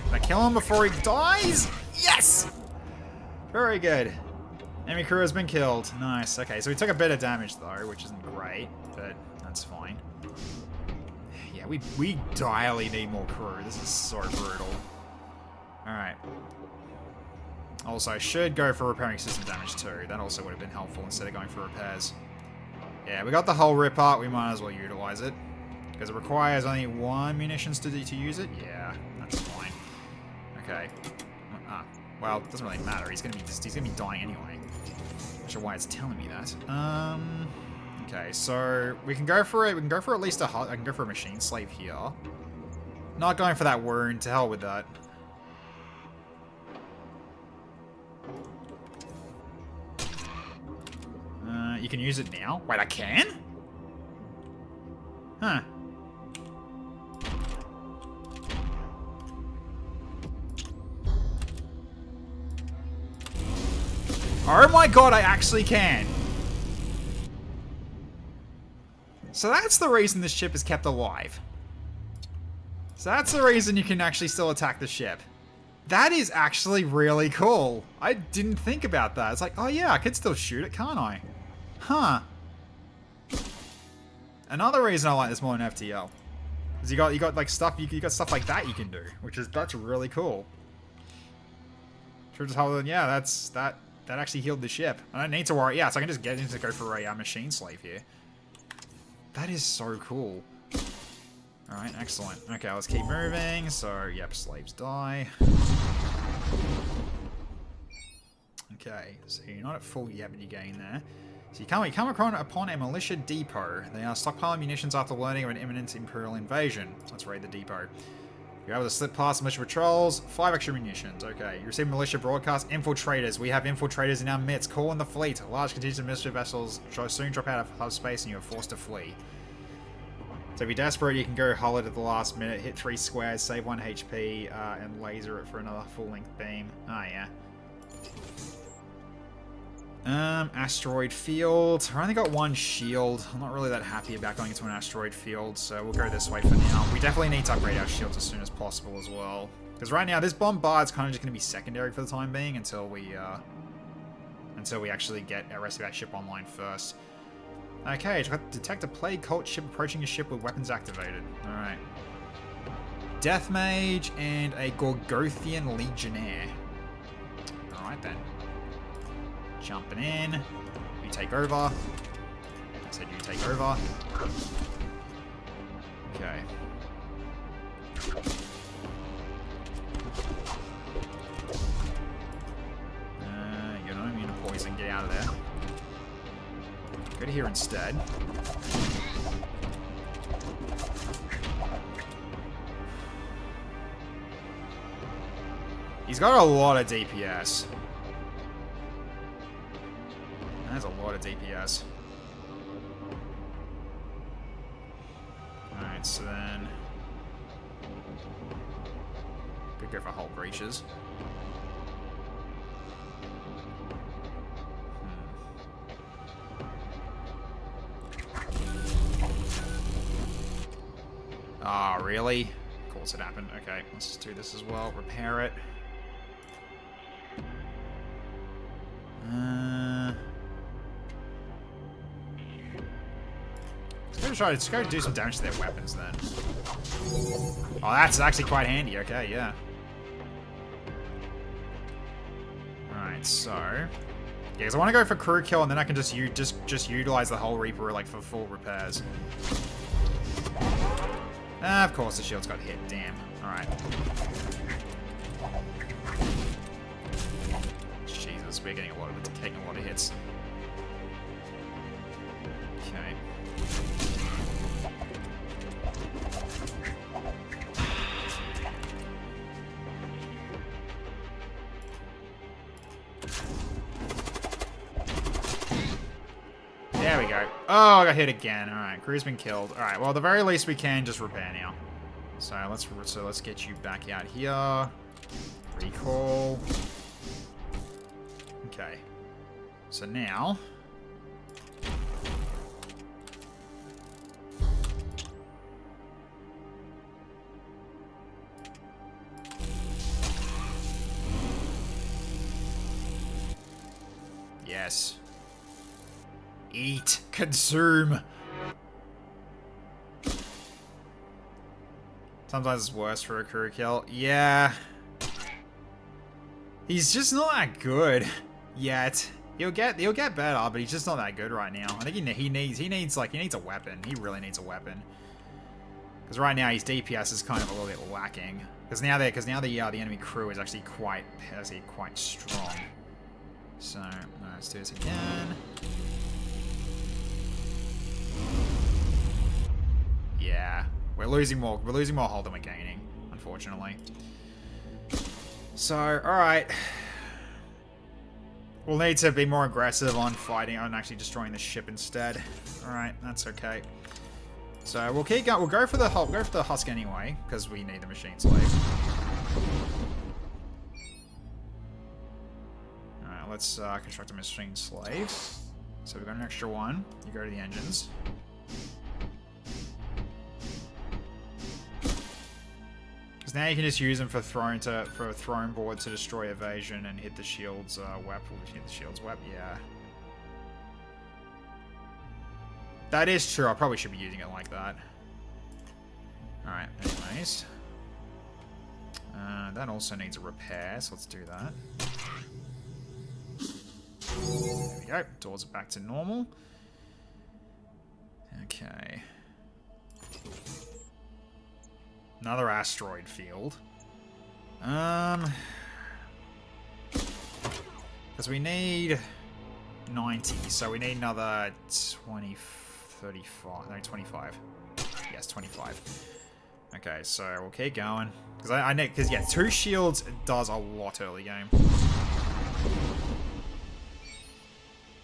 Can I kill him before he dies? Yes! Very good. Enemy crew has been killed. Nice. Okay, so we took a bit of damage though, which isn't great, but that's fine. Yeah, we direly need more crew. This is so brutal. Alright. Also, I should go for repairing system damage too. That also would have been helpful instead of going for repairs. Yeah, we got the whole rip up. We might as well utilize it. Because it requires only 1 munitions to use it. Yeah, that's fine. Okay. Well, it doesn't really matter. He's gonna be dying anyway. Not sure why it's telling me that. Okay, so we can go for it. We can go for at least I can go for a machine slave here. Not going for that wound. To hell with that. You can use it now? Wait, I can? Huh. Oh my god, I actually can. So that's the reason this ship is kept alive. So that's the reason you can actually still attack the ship. That is actually really cool. I didn't think about that. It's like, oh yeah, I could still shoot it, can't I? Huh. Another reason I like this more than FTL is you got like stuff you got stuff like that you can do, that's really cool. Sure, just hold on. Yeah, that actually healed the ship. I don't need to worry. Yeah, so I can just get in to go for a machine slave here. That is so cool. All right, excellent. Okay, let's keep moving. So, yep, slaves die. Okay, so you're not at full yet, but you're getting there. So you come upon a militia depot. They are stockpiling munitions after learning of an imminent Imperial invasion. Let's raid the depot. You're able to slip past militia patrols. 5 extra munitions. Okay. You receive militia broadcast. Infiltrators. We have infiltrators in our midst. Call in the fleet. Large contingent of militia vessels soon drop out of subspace and you are forced to flee. So if you're desperate, you can go hull it at the last minute, hit 3 squares, save 1 HP, and laser it for another full-length beam. Oh, yeah. Asteroid field. I only got one shield. I'm not really that happy about going into an asteroid field, so we'll go this way for now. We definitely need to upgrade our shields as soon as possible as well. Because right now, this bombard's kind of just going to be secondary for the time being until we actually get the rest of our ship online first. Okay, detect a plague cult ship approaching a ship with weapons activated. Alright. Death Mage and a Gorgothian Legionnaire. Alright then. Jumping in. You take over. I said you take over. Okay. You're not immune to poison. Get out of there. Go to here instead. He's got a lot of DPS. That's a lot of DPS. Alright, so then... could go for hull breaches. Ah, really? Of course it happened. Okay, let's just do this as well. Repair it. Let's go do some damage to their weapons then. Oh, that's actually quite handy. Okay, yeah. Alright, so... yeah, because I want to go for crew kill, and then I can just utilize the whole Reaper like for full repairs. Of course the shield's got hit. Damn. Alright. Jesus, we're getting taking a lot of hits. Okay. There we go. Oh, I got hit again. Alright, crew's been killed. Alright, well, at the very least we can just repair now. So let's get you back out here. Recall. Okay. So now... yes. Eat. Consume. Sometimes it's worse for a crew kill. Yeah. He's just not that good yet. He'll get better, but he's just not that good right now. I think he needs a weapon. He really needs a weapon. Because right now his DPS is kind of a little bit lacking. Because now the enemy crew is actually quite strong. So let's do this again. Yeah, we're losing more hull than we're gaining, unfortunately. So, alright. We'll need to be more aggressive on fighting, on actually destroying the ship instead. Alright, that's okay. So we'll keep going. We'll go for the husk anyway, because we need the machine slave. Alright, let's construct a machine slave. So we've got an extra one. You go to the engines. Because now you can just use them for a throwing board to destroy evasion and hit the shield's web. Hit the shield's web, yeah. That is true. I probably should be using it like that. Alright, anyways. That also needs a repair, so let's do that. There we go. Doors are back to normal. Okay. Another asteroid field. Because we need 90, so we need another 20, 35, no, 25. Yes, 25. Okay, so we'll keep going. Because yeah, 2 shields does a lot early game.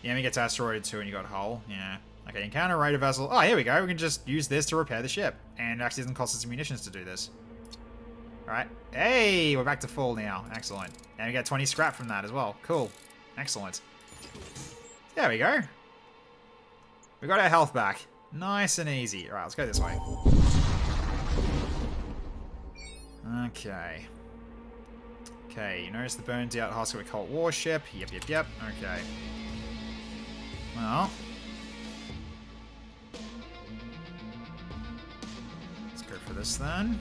The enemy gets asteroided too and you got hull. Yeah. Okay, encounter raider vessel. Oh, here we go. We can just use this to repair the ship. And it actually doesn't cost us munitions to do this. Alright. Hey, we're back to full now. Excellent. And we get 20 scrap from that as well. Cool. Excellent. There we go. We got our health back. Nice and easy. Alright, let's go this way. Okay. Okay, you notice the burned out Husk Cult warship. Yep. Okay. Well. Let's go for this then.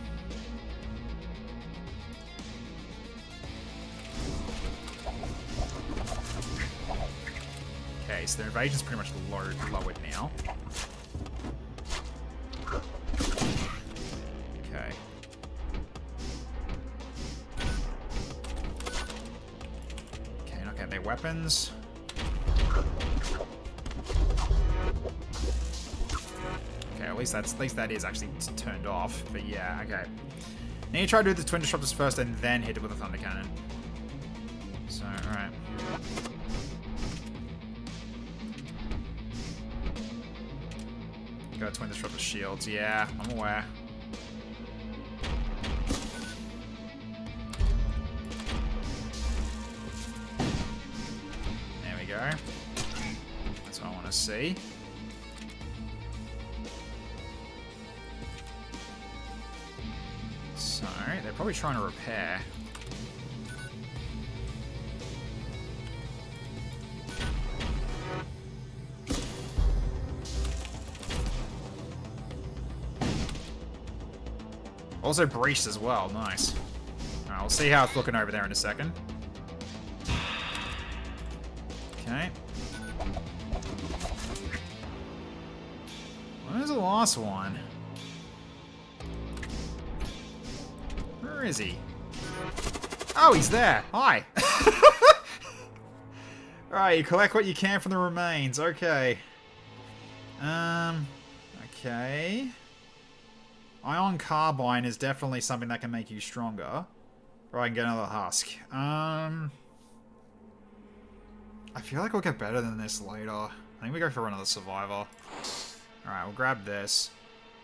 Okay, so their evasion's pretty much lowered now. Okay. Okay, knock out their weapons. Okay, at least that is actually turned off. But yeah, okay. Now you try to do the twin disruptors first and then hit it with a thunder cannon. So, alright. Got twin disruptor shields. Yeah, I'm aware. There we go. That's what I want to see. So, they're probably trying to repair. Also breached as well, nice. Alright, we'll see how it's looking over there in a second. Okay. Where's the last one? Where is he? Oh, he's there! Hi! Alright, you collect what you can from the remains, okay. Okay. Ion Carbine is definitely something that can make you stronger. Or I can get another husk. I feel like we'll get better than this later. I think we go for another survivor. Alright, we'll grab this.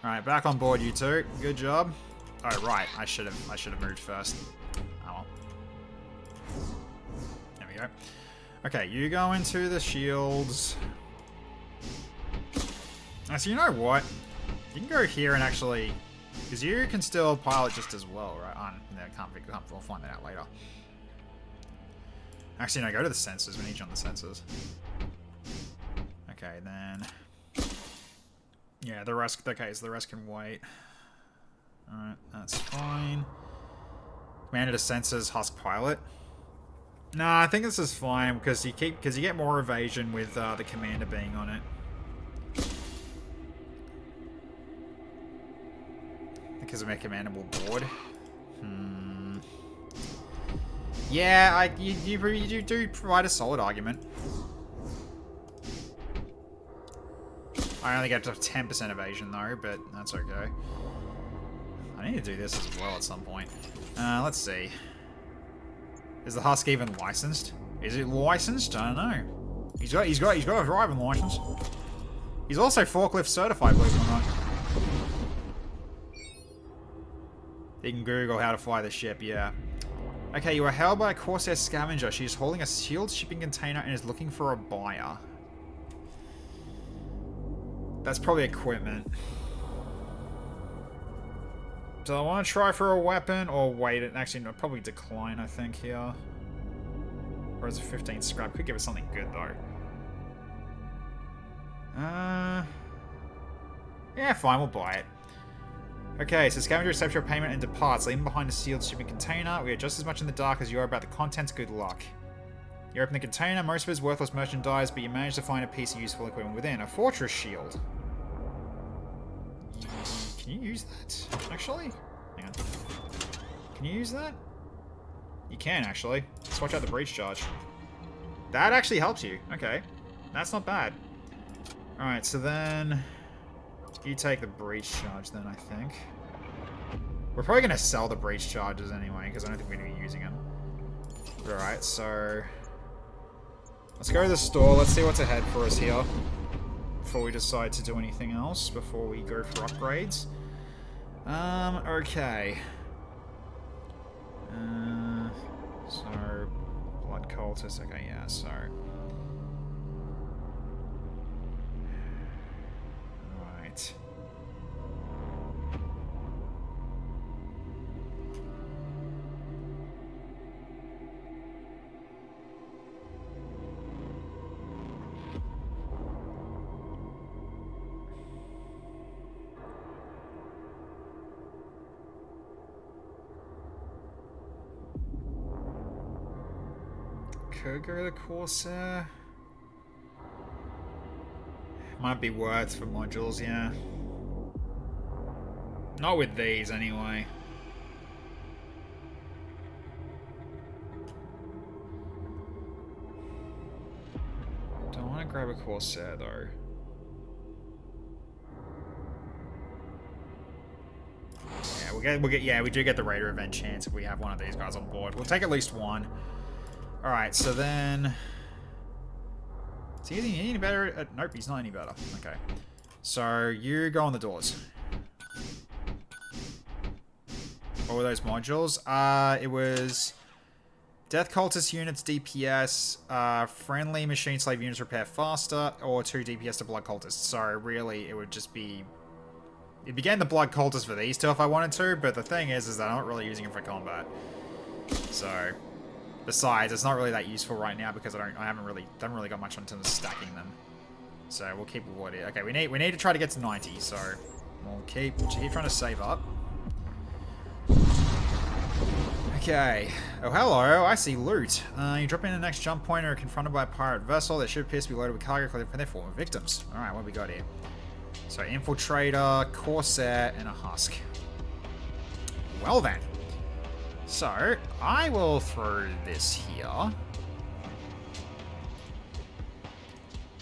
Alright, back on board, you two. Good job. Oh, right. I should have moved first. Oh well. There we go. Okay, you go into the shields. So you know what? You can go here and actually... Because you can still pilot just as well, right? We'll find that out later. Actually, no, go to the sensors. We need you on the sensors. Okay, then... Yeah, the rest... Okay, so the rest can wait. Alright, that's fine. Commander to sensors, Husk pilot. Nah, I think this is fine, because you get more evasion with the commander being on it. Because of my commander will board. Yeah, you do provide a solid argument. I only get to 10% evasion though, but that's okay. I need to do this as well at some point. Let's see. Is the Husk even licensed? Is it licensed? I don't know. He's got a driving license. He's also forklift certified, believe it or not. You can Google how to fly the ship, yeah. Okay, you are held by a Corsair scavenger. She is holding a sealed shipping container and is looking for a buyer. That's probably equipment. Do I want to try for a weapon or wait? Actually, no, probably decline, I think, here. Or is it 15 scrap? Could give us something good, though. Yeah, fine, we'll buy it. Okay, so scavenger accepts your payment and departs, leaving behind a sealed shipping container. We are just as much in the dark as you are about the contents. Good luck. You open the container, most of it is worthless merchandise, but you manage to find a piece of useful equipment within. A fortress shield. Can you use that, actually? Hang on. Can you use that? You can, actually. Let's watch out the breach charge. That actually helps you. Okay. That's not bad. Alright, so then... You take the breach charge then, I think. We're probably going to sell the breach charges anyway, because I don't think we're going to be using them. Alright, so... Let's go to the store. Let's see what's ahead for us here. Before we decide to do anything else. Before we go for upgrades. Okay. So... Blood cultist. Okay, yeah, so... could go the Corsair. Might be worth for modules, yeah. Not with these, anyway. Don't want to grab a Corsair, though. Yeah, we do get the Raider event chance if we have one of these guys on board. We'll take at least one. Alright, so then... Is he any better? Nope, he's not any better. Okay. So, you go on the doors. What were those modules? It was... Death Cultist units, DPS, friendly machine slave units repair faster, or 2 DPS to Blood Cultists. So, really, it would just be... It began the Blood Cultists for these two if I wanted to, but the thing is that I'm not really using them for combat. So, besides, it's not really that useful right now because I haven't really got much on terms of stacking them. So we'll keep what it. Okay, we need to try to get to 90. So we'll keep trying to save up. Okay. Oh, hello. I see loot. You drop in the next jump point and are confronted by a pirate vessel that should appear to be loaded with cargo for their former victims. All right, what we got here? So, Infiltrator, Corsair, and a Husk. Well then. So, I will throw this here.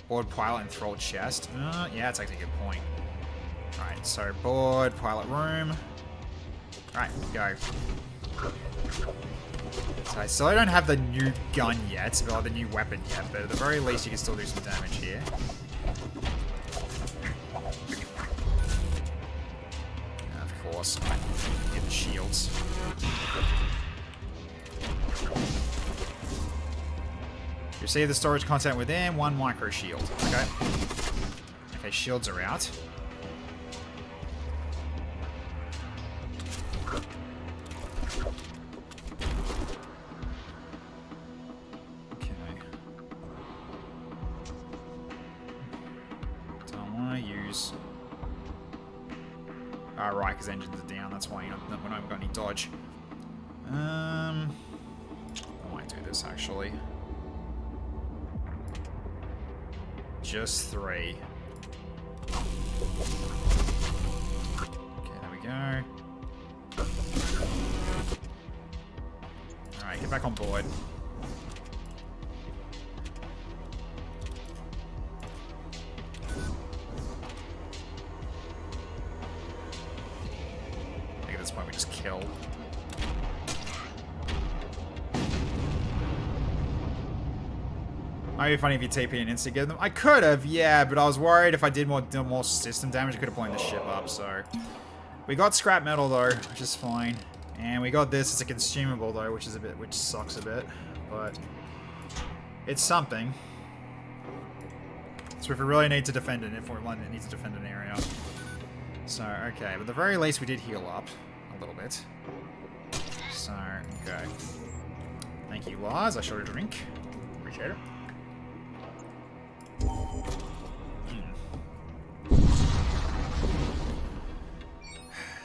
Board, pilot, and thrall chest. Yeah, that's actually a good point. Alright, so board, pilot room. Alright, go. So, I still don't have the new gun yet, or the new weapon yet, but at the very least you can still do some damage here. Get the shields. You see the storage content within, 1 micro shield. Okay. Okay, shields are out. Okay. Don't want to use... right, because engines are down, that's why we're not even got any dodge. I might do this, actually. Just 3. Okay, there we go. Alright, get back on board. Point we just kill. Might be funny if you TP and insta get them. I could have, yeah, but I was worried if I did more system damage, I could have blown the ship up. So we got scrap metal though, which is fine, and we got this as a consumable though, which sucks a bit, but it's something. So if we really need to defend it, if London needs to defend an area. So okay, but at the very least we did heal up. A little bit. So, okay. Thank you, Lars. I showed a drink. Appreciate it.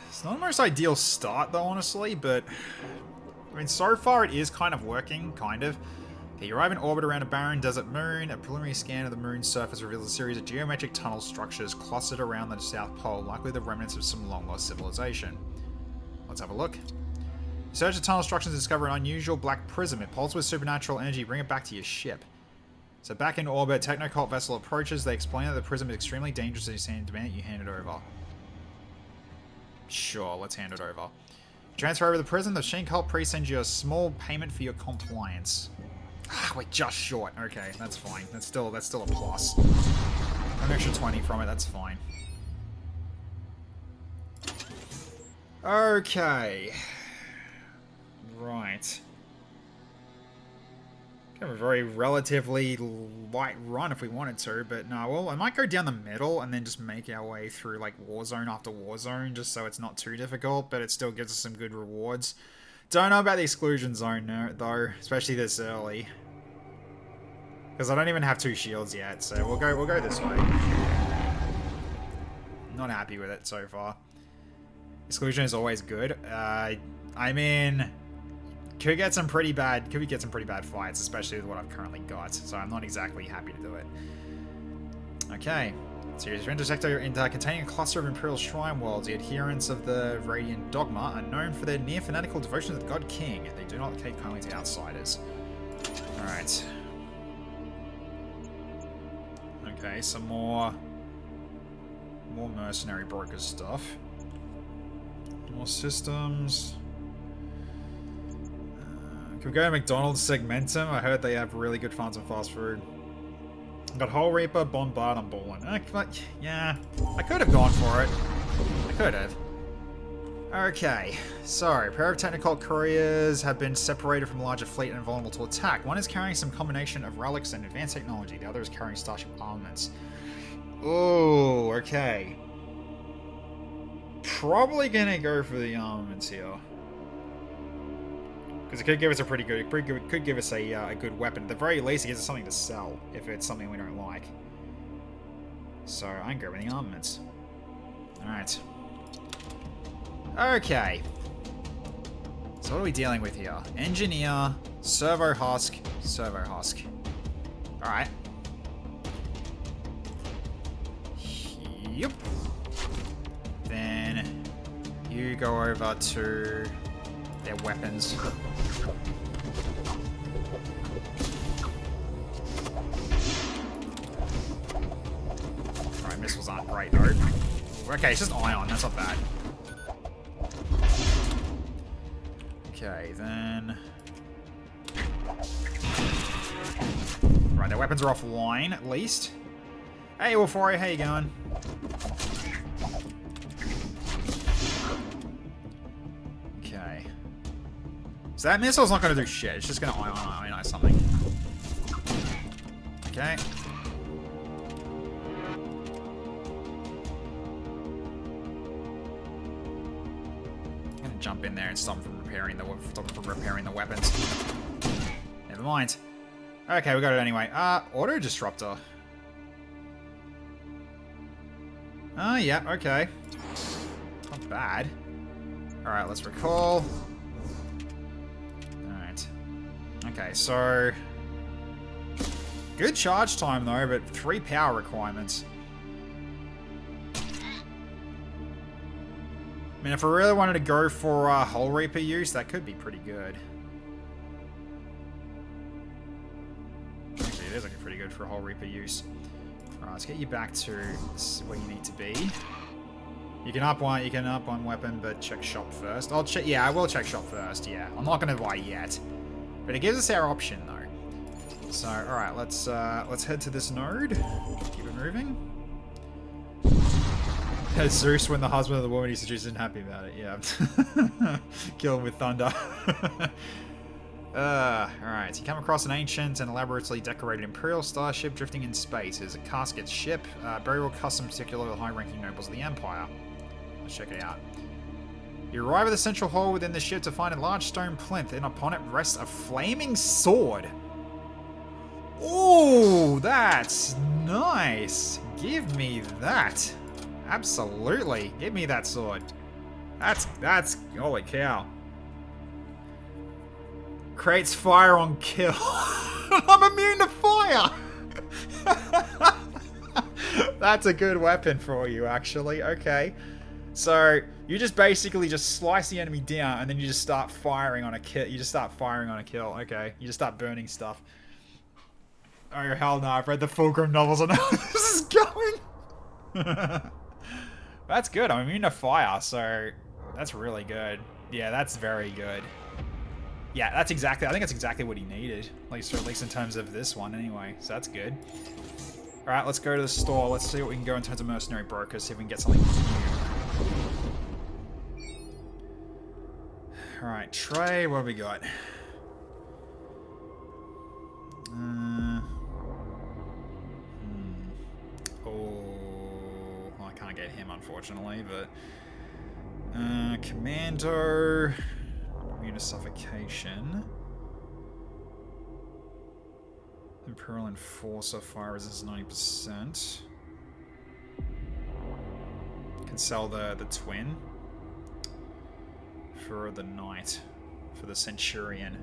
It's not the most ideal start, though, honestly, but... I mean, so far it is kind of working, kind of. Okay, you arrive in orbit around a barren desert moon. A preliminary scan of the moon's surface reveals a series of geometric tunnel structures clustered around the South Pole, likely the remnants of some long-lost civilization. Let's have a look. Search the tunnel structures and discover an unusual black prism. It pulses with supernatural energy. Bring it back to your ship. So back in orbit, Technocult vessel approaches. They explain that the prism is extremely dangerous and demand that you hand it over. Sure, let's hand it over. Transfer over the prism. The Machine Cult priest sends you a small payment for your compliance. Ah, we're just short. Okay, that's fine. That's still a plus. An extra 20 from it. That's fine. Okay. Right. Have a very relatively light run if we wanted to, but no, well, I might go down the middle and then just make our way through, like, Warzone after Warzone, just so it's not too difficult, but it still gives us some good rewards. Don't know about the exclusion zone, though, especially this early. Because I don't even have 2 shields yet, so we'll go this way. Not happy with it so far. Exclusion is always good. I mean, could get some pretty bad fights, especially with what I've currently got. So I'm not exactly happy to do it. Okay. Series of Intersector containing a cluster of Imperial Shrine worlds. The adherents of the Radiant Dogma are known for their near fanatical devotion to the God King. They do not take kindly to outsiders. Alright. Okay, some more mercenary broker stuff. More systems. Can we go to McDonald's Segmentum? I heard they have really good farms and fast food. Got Hole Reaper, Bombard, and Ballin. Yeah, I could have gone for it. I could have. Okay, so a pair of technical couriers have been separated from a larger fleet and vulnerable to attack. One is carrying some combination of relics and advanced technology. The other is carrying starship armaments. Oh, okay. Probably gonna go for the armaments here. Because it could give us a could give us a good weapon. At the very least, it gives us something to sell if it's something we don't like. So I'm grabbing the armaments. Alright. Okay. So what are we dealing with here? Engineer, Servo Husk, Servo Husk. Alright. Yep. Then you go over to their weapons. Alright, missiles aren't great though. Okay, it's just ion, that's not bad. Okay, then... Right, their weapons are offline, at least. Hey, Wolfori, how you going? Okay. So that missile's not going to do shit. It's just going to ionize something. Okay. I'm going to jump in there and stop them from repairing the weapons. Never mind. Okay, we got it anyway. Auto disruptor. Oh, yeah, okay. Not bad. Alright, let's recall. Alright. Okay, so... Good charge time, though, but 3 power requirements. I mean, if I really wanted to go for Hole Reaper use, that could be pretty good. Actually, it is looking pretty good for Hole Reaper use. Alright, let's get you back to where you need to be. You can up one weapon, but check shop first. I'll check. Yeah, I will check shop first. Yeah, I'm not gonna buy yet, but it gives us our option though. So, all right, let's head to this node. Keep it moving. Zeus, when the husband of the woman he seduced, isn't happy about it. Yeah, kill him with thunder. Alright, you come across an ancient and elaborately decorated Imperial starship drifting in space. It's a casket ship, burial custom particular to high-ranking nobles of the Empire. Let's check it out. You arrive at the central hall within the ship to find a large stone plinth, and upon it rests a flaming sword. Ooh, that's nice. Give me that. Absolutely. Give me that sword. That's holy cow. Creates fire on kill. I'm immune to fire! That's a good weapon for you, actually. Okay. So, you just basically just slice the enemy down, and then you just start firing on a kill. You just start firing on a kill. Okay. You just start burning stuff. Oh, hell no. I've read the Fulcrum novels. I know where this is going. That's good. I'm immune to fire, so that's really good. Yeah, that's very good. Yeah, that's exactly. I think that's exactly what he needed, at least in terms of this one, anyway. So that's good. All right, let's go to the store. Let's see what we can go in terms of mercenary brokers. See if we can get something new. All right, trade. What have we got? Oh, well, I can't get him unfortunately, but Commando. Immune to suffocation. Imperial Enforcer, fire resistance 90%. Can sell the twin for the knight for the Centurion.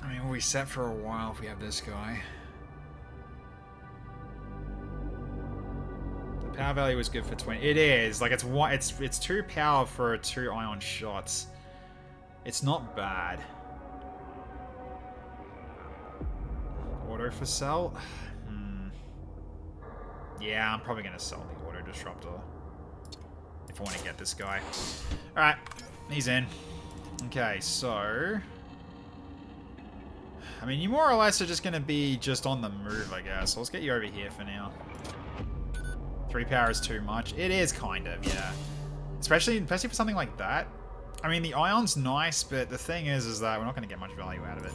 I mean, we'll be set for a while if we have this guy. The power value is good for 20. It is. Like, it's 2 power for 2 ion shots. It's not bad. Auto for sell? Yeah, I'm probably going to sell the auto disruptor if I want to get this guy. Alright, he's in. Okay, so... I mean, you more or less are just going to be just on the move, I guess. So let's get you over here for now. 3 power is too much. It is kind of, yeah. Especially for something like that. I mean, the Ion's nice, but the thing is that we're not going to get much value out of it.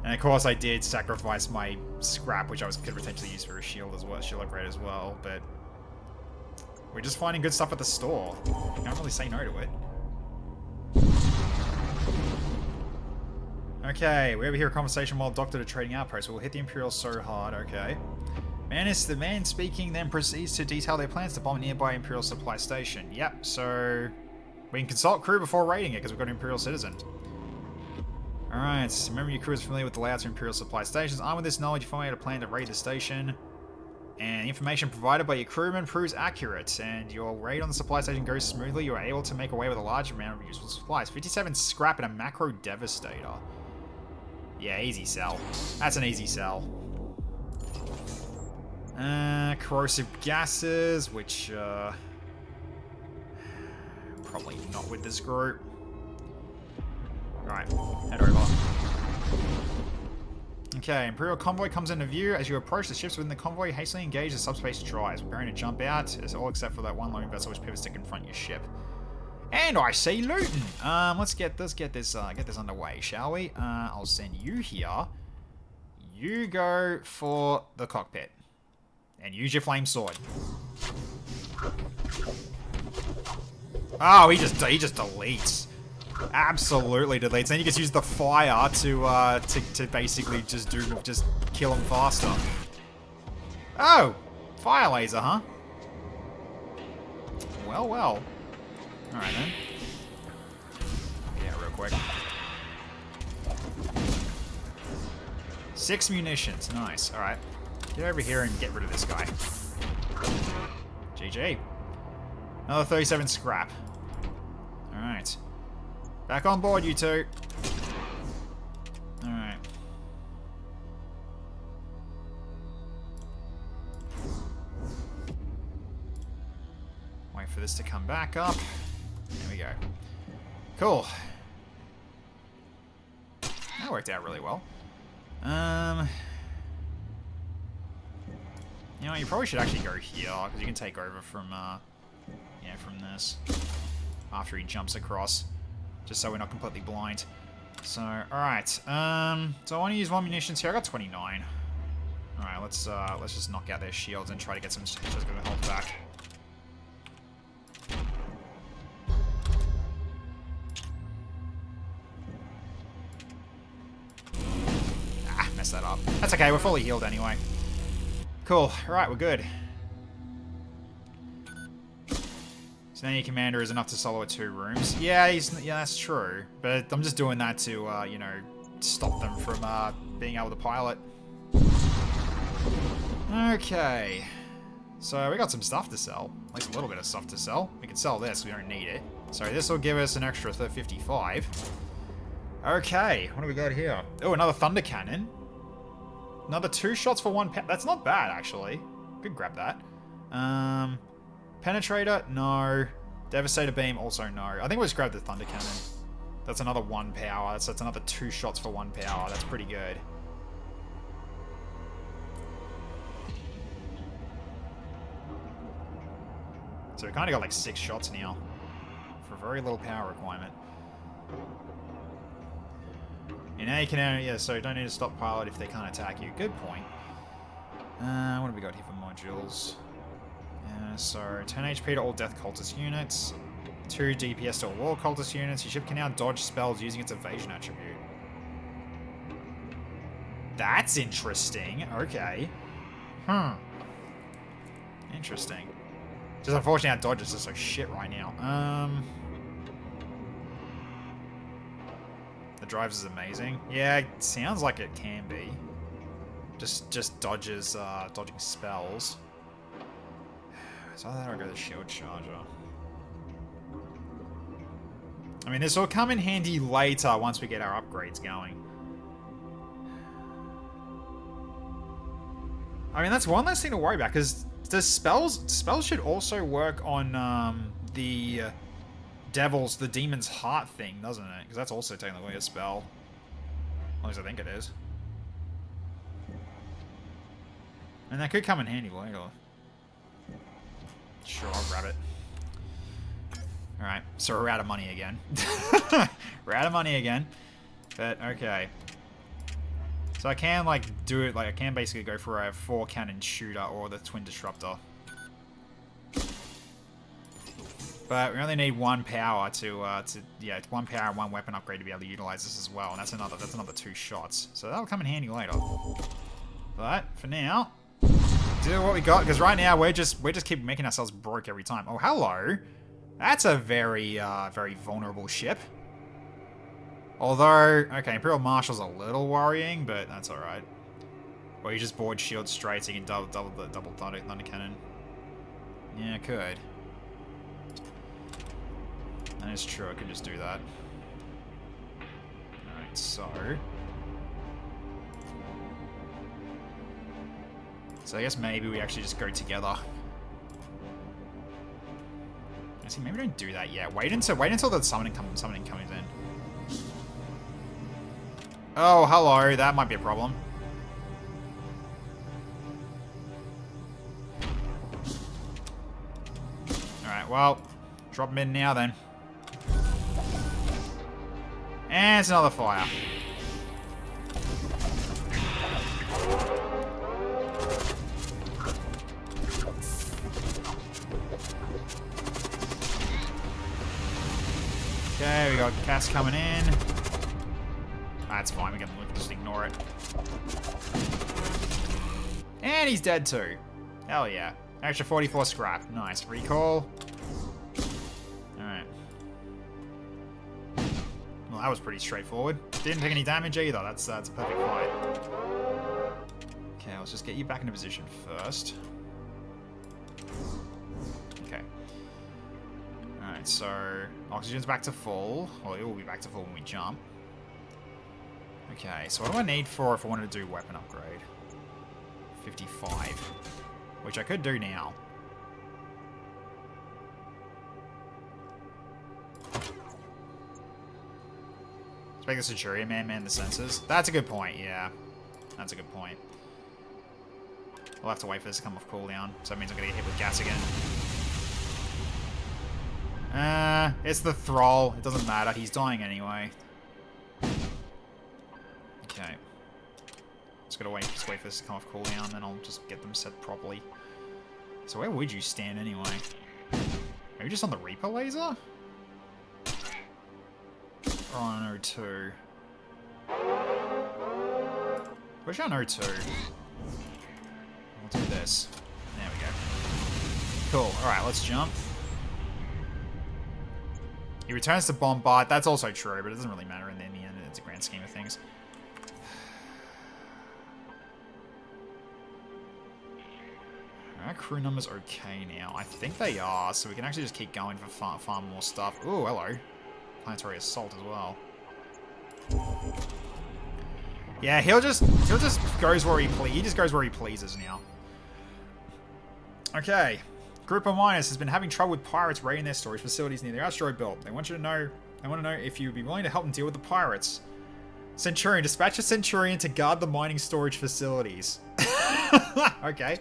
And of course, I did sacrifice my scrap, which could potentially use for a shield as well, shield upgrade as well. But we're just finding good stuff at the store. You can't really say no to it. Okay, we overhear a conversation while doctored a trading outpost. We'll hit the Imperials so hard. Okay. The man speaking then proceeds to detail their plans to bomb a nearby Imperial supply station. Yep, so we can consult crew before raiding it because we've got an Imperial citizen. Alright, remember your crew is familiar with the layouts of Imperial supply stations. Armed with this knowledge, you formulate a plan to raid the station. And the information provided by your crewmen proves accurate, and your raid on the supply station goes smoothly. You are able to make away with a large amount of useful supplies. 57 scrap and a macro devastator. Yeah, easy sell. That's an easy sell. Corrosive gases, which, probably not with this group. Right, head over. Okay, Imperial convoy comes into view. As you approach, the ships within the convoy hastily engage the subspace tries, preparing to jump out. It's all except for that one lone vessel which pivots to confront your ship. And I see looting. Let's get this underway, shall we? I'll send you here. You go for the cockpit, and use your flame sword. Oh, he just deletes. Absolutely deletes. Then you just use the fire to basically just kill him faster. Oh, fire laser, huh? Well. All right then. Yeah, real quick. 6 munitions, nice. All right, get over here and get rid of this guy. GG. Another 37 scrap. All right. Back on board, you two. Alright. Wait for this to come back up. There we go. Cool. That worked out really well. You know, you probably should actually go here, because you can take over from, from this. After he jumps across. Just so we're not completely blind. So, alright. So I want to use 1 munitions here. I got 29. Alright, let's just knock out their shields and try to get some health back. Ah, messed that up. That's okay, we're fully healed anyway. Cool. Alright, we're good. So now your commander is enough to solo 2 rooms. Yeah, that's true. But I'm just doing that to, stop them from being able to pilot. Okay. So we got some stuff to sell. At least a little bit of stuff to sell. We can sell this, we don't need it. So this will give us an extra 55. Okay, what do we got here? Oh, another thunder cannon. Another 2 shots for 1 That's not bad, actually. Could grab that. Penetrator? No. Devastator beam? Also no. I think we'll just grab the thunder cannon. That's another 1 power. That's another 2 shots for 1 power. That's pretty good. So we kind of got like 6 shots now. For very little power requirement. And now you can, so you don't need to stop pilot if they can't attack you. Good point. What have we got here for modules? So 10 HP to all death cultist units, 2 DPS to all war cultist units. Your ship can now dodge spells using its evasion attribute. That's interesting. Okay. Interesting. Just unfortunately our dodges are so shit right now. The drives is amazing. Yeah, it sounds like it can be. Just dodges, dodging spells. So that or go the shield charger. I mean, this will come in handy later once we get our upgrades going. I mean, that's one less thing to worry about, because the spells should also work on the the demon's heart thing, doesn't it? Because that's also technically a spell. At least I think it is. And that could come in handy later. Sure, I'll grab it. Alright, so we're out of money again. We're out of money again. But, okay. So I can, like, do it, like, I can basically go for a 4-cannon shooter or the twin disruptor. But we only need 1 power yeah, it's 1 power and 1 weapon upgrade to be able to utilize this as well. And that's another 2 shots. So that'll come in handy later. But, for now, do what we got, because right now we're just keep making ourselves broke every time. Oh, hello. That's a very, very vulnerable ship. Although, okay, Imperial Marshal's a little worrying, but that's alright. Well, you just board shield straight so you can double thunder cannon. Yeah, I could. That is true, I could just do that. Alright, so I guess maybe we actually just go together. See, maybe don't do that yet. Wait until the summoning comes in. Oh, hello. That might be a problem. Alright, well, drop them in now then. And it's another fire. Okay, we got Cass coming in. That's fine, we can just ignore it. And he's dead too. Hell yeah. Extra 44 scrap. Nice. Recall. Alright. Well, that was pretty straightforward. Didn't take any damage either. That's a perfect fight. Okay, let's just get you back into position first. Okay. Alright, so oxygen's back to full. Well, it will be back to full when we jump. Okay, so what do I need for if I wanted to do weapon upgrade? 55. Which I could do now. Let's make the Centurion man the sensors. That's a good point, yeah. That's a good point. We'll have to wait for this to come off cooldown, so that means I'm gonna get hit with gas again. It's the Thrall. It doesn't matter. He's dying anyway. Okay. Just wait for this to come off cooldown, then I'll just get them set properly. So where would you stand anyway? Maybe just on the Reaper laser? Or on O2? Where's on O2? We'll do this. There we go. Cool. Alright, let's jump. He returns to Bombard. That's also true, but it doesn't really matter in the end. It's a grand scheme of things. Our crew number's okay now. I think they are, so we can actually just keep going for farm more stuff. Ooh, hello. Planetary Assault as well. Yeah, he just goes where he just goes where he pleases now. Okay. Group of miners has been having trouble with pirates raiding their storage facilities near the asteroid belt. They want to know if you'd be willing to help them deal with the pirates. Centurion, dispatch a Centurion to guard the mining storage facilities. Okay.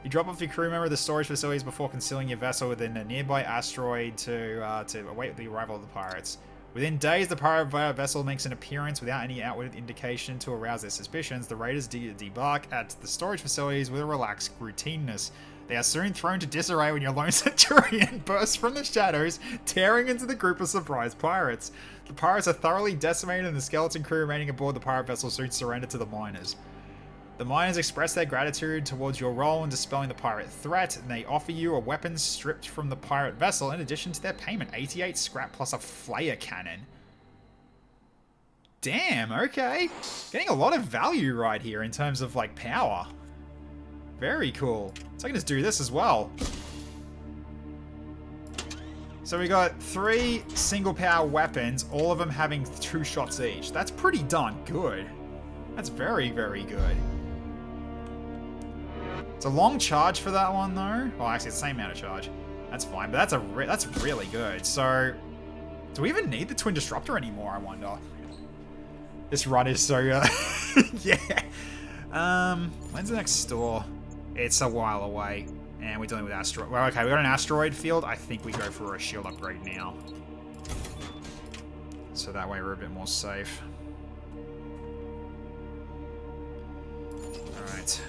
You drop off your crew member at the storage facilities before concealing your vessel within a nearby asteroid to await the arrival of the pirates. Within days, the pirate vessel makes an appearance without any outward indication to arouse their suspicions. The raiders debark at the storage facilities with a relaxed routineness. They are soon thrown to disarray when your lone centurion bursts from the shadows, tearing into the group of surprised pirates. The pirates are thoroughly decimated and the skeleton crew remaining aboard the pirate vessel soon surrender to the miners. The miners express their gratitude towards your role in dispelling the pirate threat, and they offer you a weapon stripped from the pirate vessel in addition to their payment, 88 scrap plus a flare cannon. Damn, okay. Getting a lot of value right here in terms of, like, power. Very cool. So I can just do this as well. So we got 3 single power weapons, all of them having 2 shots each. That's pretty darn good. That's very, very good. It's a long charge for that one, though. Well, actually, it's the same amount of charge. That's fine, but that's really good. So, do we even need the Twin Disruptor anymore, I wonder? This run is so... yeah. When's the next store? It's a while away. And we're dealing with asteroid... Well, okay, we got an asteroid field. I think we go for a shield upgrade now. So that way we're a bit more safe. Alright.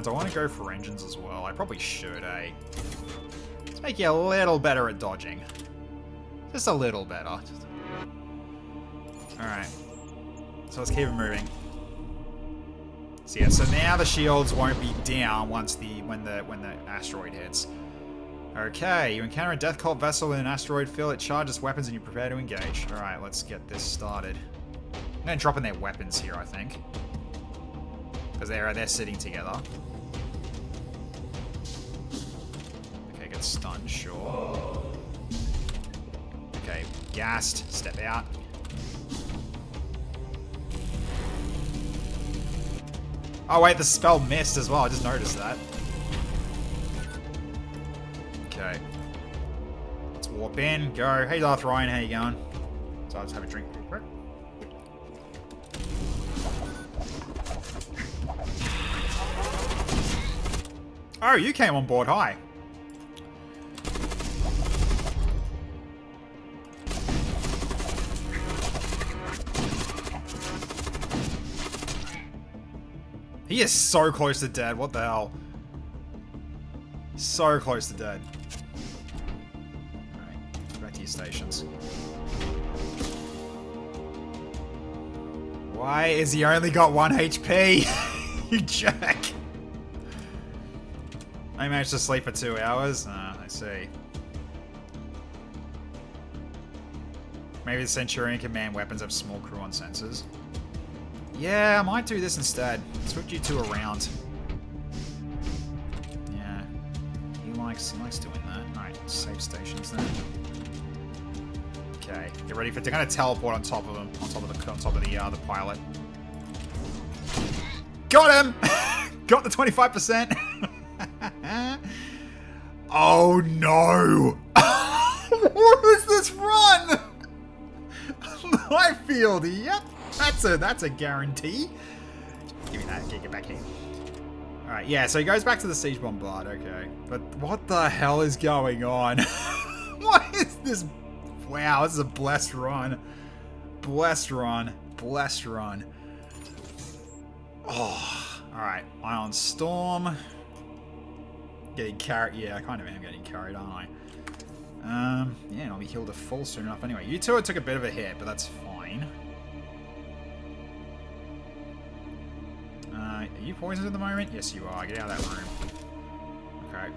Do I want to go for engines as well? I probably should, eh? Let's make you a little better at dodging. Just a little better. Alright. So let's keep it moving. So yeah, so now the shields won't be down once when the asteroid hits. Okay, you encounter a Death Cult vessel in an asteroid field. It charges weapons and you prepare to engage. Alright, let's get this started. I'm gonna drop in their weapons here, I think. Because they're sitting together. Okay, get stunned, sure. Okay, gassed, step out. Oh wait, the spell missed as well, I just noticed that. Okay. Let's warp in, go. Hey Darth Ryan, how you going? So I'll just have a drink real quick. Oh, you came on board, hi. He is so close to dead, what the hell? So close to dead. Alright, go back to your stations. Why is he only got 1 HP? You jerk. I managed to sleep for 2 hours? I see. Maybe the Centurion can man weapons have small crew on sensors. Yeah, I might do this instead. Switch you two around. Yeah. He likes doing that. Alright, save stations then. Okay. Get ready for it to kind of teleport on top of him. On top of the pilot. Got him! Got the 25%! Oh no! What is this run? Life field, yep. That's a guarantee. Give me that, get back here. Alright, yeah, so he goes back to the Siege Bombard, okay. But what the hell is going on? What is this? Wow, this is a blessed run. Blessed run. Blessed run. Oh, alright. Ion Storm. Getting carried. Yeah, I kind of am getting carried, aren't I? Yeah, and I'll be healed to full soon enough anyway. You two took a bit of a hit, but that's fine. Are you poisoned at the moment? Yes, you are. Get out of that room. Okay.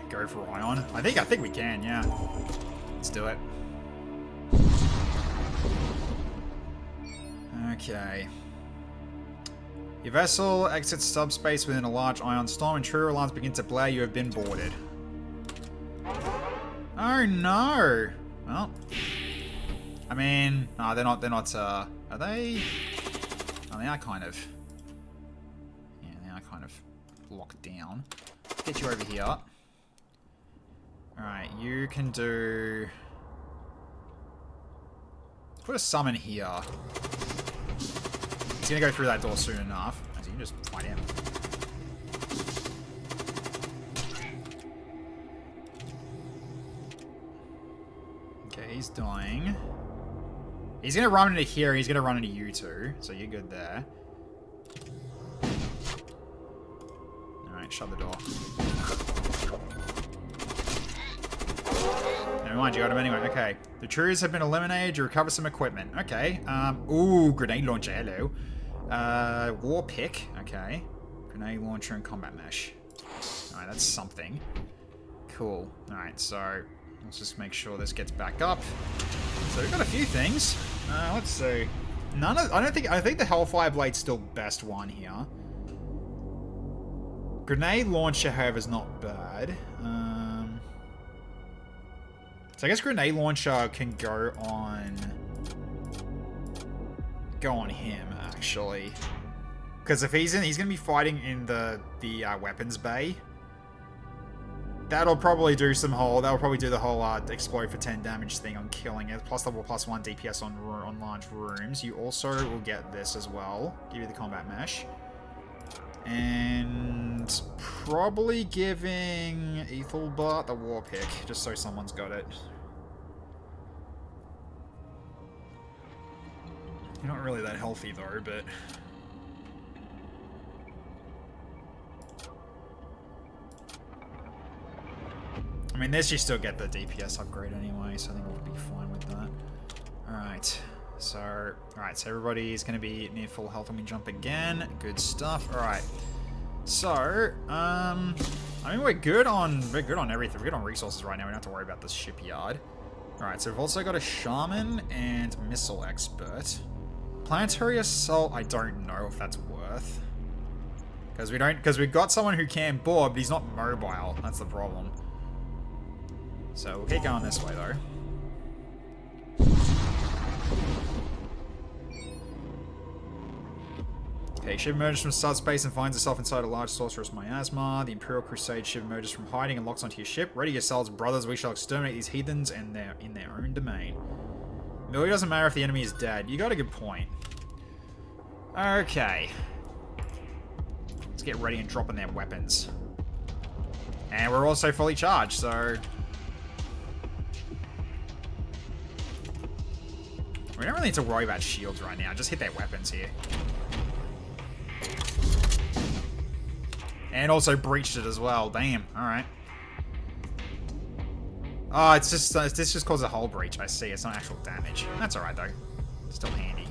Go for Ion. I think we can, yeah. Let's do it. Okay. Your vessel exits subspace within a large ion storm and true alarms begin to blare. You have been boarded. Oh no! Well, I mean, no, they're not, are they? Oh, they are kind of, yeah, they are kind of locked down. Let's get you over here. Alright, you can do, put a summon here. He's gonna go through that door soon enough. As you can just fight him. he's dying. He's gonna run into here, he's gonna run into you two, so you're good there. Alright, shut the door. Never mind, you got him anyway. Okay. The Trues have been eliminated, you recover some equipment. Okay. Ooh, grenade launcher, hello. War pick, okay. Grenade launcher and combat mesh. Alright, that's something. Cool. Alright, so let's just make sure this gets back up. So we've got a few things. Let's see. I think the Hellfire Blade's still best one here. Grenade launcher, however, is not bad. So I guess grenade launcher can go on him actually, because if he's gonna be fighting in the weapons bay. That'll probably do the whole explode for 10 damage thing on killing it. Plus level +1 DPS on large rooms. You also will get this as well. Give you the combat mesh. And probably giving Ethelbart the war pick, just so someone's got it. You're not really that healthy though, but... I mean, this you still get the DPS upgrade anyway, so I think we'll be fine with that. Alright, so everybody's going to be near full health when we jump again. Good stuff. Alright, so, I mean, we're good on everything. We're good on resources right now. We don't have to worry about the shipyard. Alright, so we've also got a shaman and missile expert. Planetary assault, I don't know if that's worth. Because we've got someone who can board, but he's not mobile. That's the problem. So we'll keep going this way, though. Okay, ship emerges from subspace and finds itself inside a large sorceress miasma. The Imperial Crusade ship emerges from hiding and locks onto your ship. Ready yourselves, brothers. We shall exterminate these heathens and they're in their own domain. It really doesn't matter if the enemy is dead. You got a good point. Okay. Let's get ready and drop in their weapons. And we're also fully charged, so... We don't really need to worry about shields right now. Just hit their weapons here. And also breached it as well. Damn. Alright. Oh, it's just... this just causes a hull breach. I see. It's not actual damage. That's alright, though. Still handy.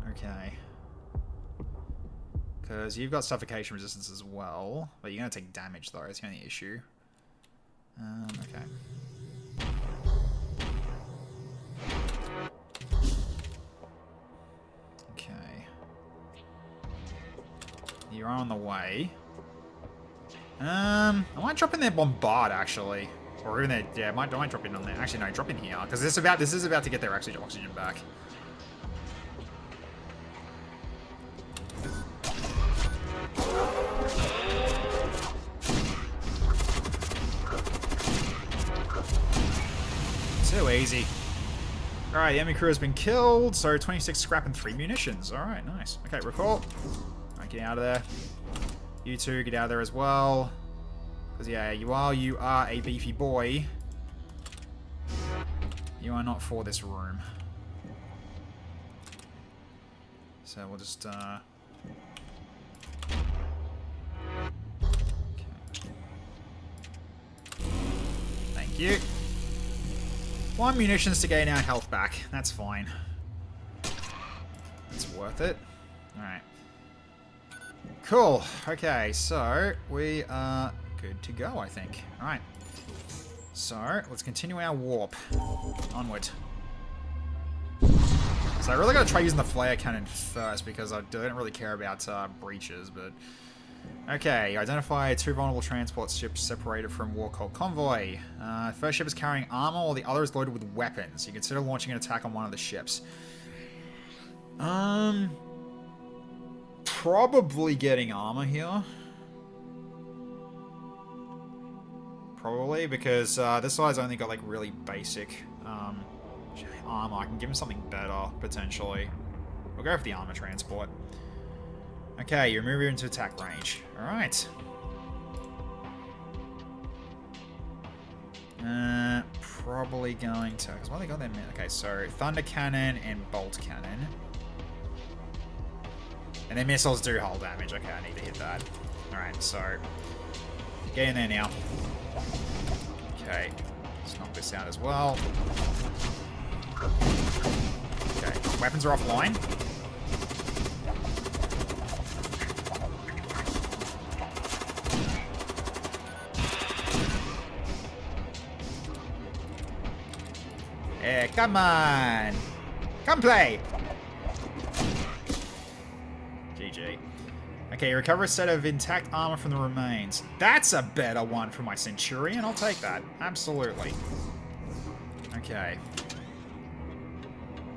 Okay. Because you've got suffocation resistance as well. But you're going to take damage, though. That's the only issue. Okay. You're on the way. I might drop in their bombard actually, or even their I might drop in on there. Actually, no, drop in here because this is about to get their oxygen back. Too easy. All right, the enemy crew has been killed. So 26 scrap and 3 munitions. All right, nice. Okay, recall. Get out of there. You two, get out of there as well. Because, yeah, you are a beefy boy. You are not for this room. So we'll just, Okay. Thank you. 1 munitions to gain our health back. That's fine. It's worth it. Alright. Cool. Okay, so we are good to go, I think. Alright. So, let's continue our warp. Onward. So I really gotta try using the flare cannon first because I don't really care about breaches, but... Okay, identify 2 vulnerable transport ships separated from war cult convoy. First ship is carrying armor while the other is loaded with weapons. You consider launching an attack on one of the ships. Probably getting armor here. Probably, because this guy's only got like really basic armor. I can give him something better, potentially. We'll go for the armor transport. Okay, you move into attack range. Alright. probably going to... Because what they got there? Okay, so Thunder Cannon and Bolt Cannon. And their missiles do hull damage. Okay, I need to hit that. Alright, so... Get in there now. Okay. Let's knock this out as well. Okay, weapons are offline. Yeah, come on! Come play! GG. Okay, recover a set of intact armor from the remains. That's a better one for my Centurion. I'll take that. Absolutely. Okay.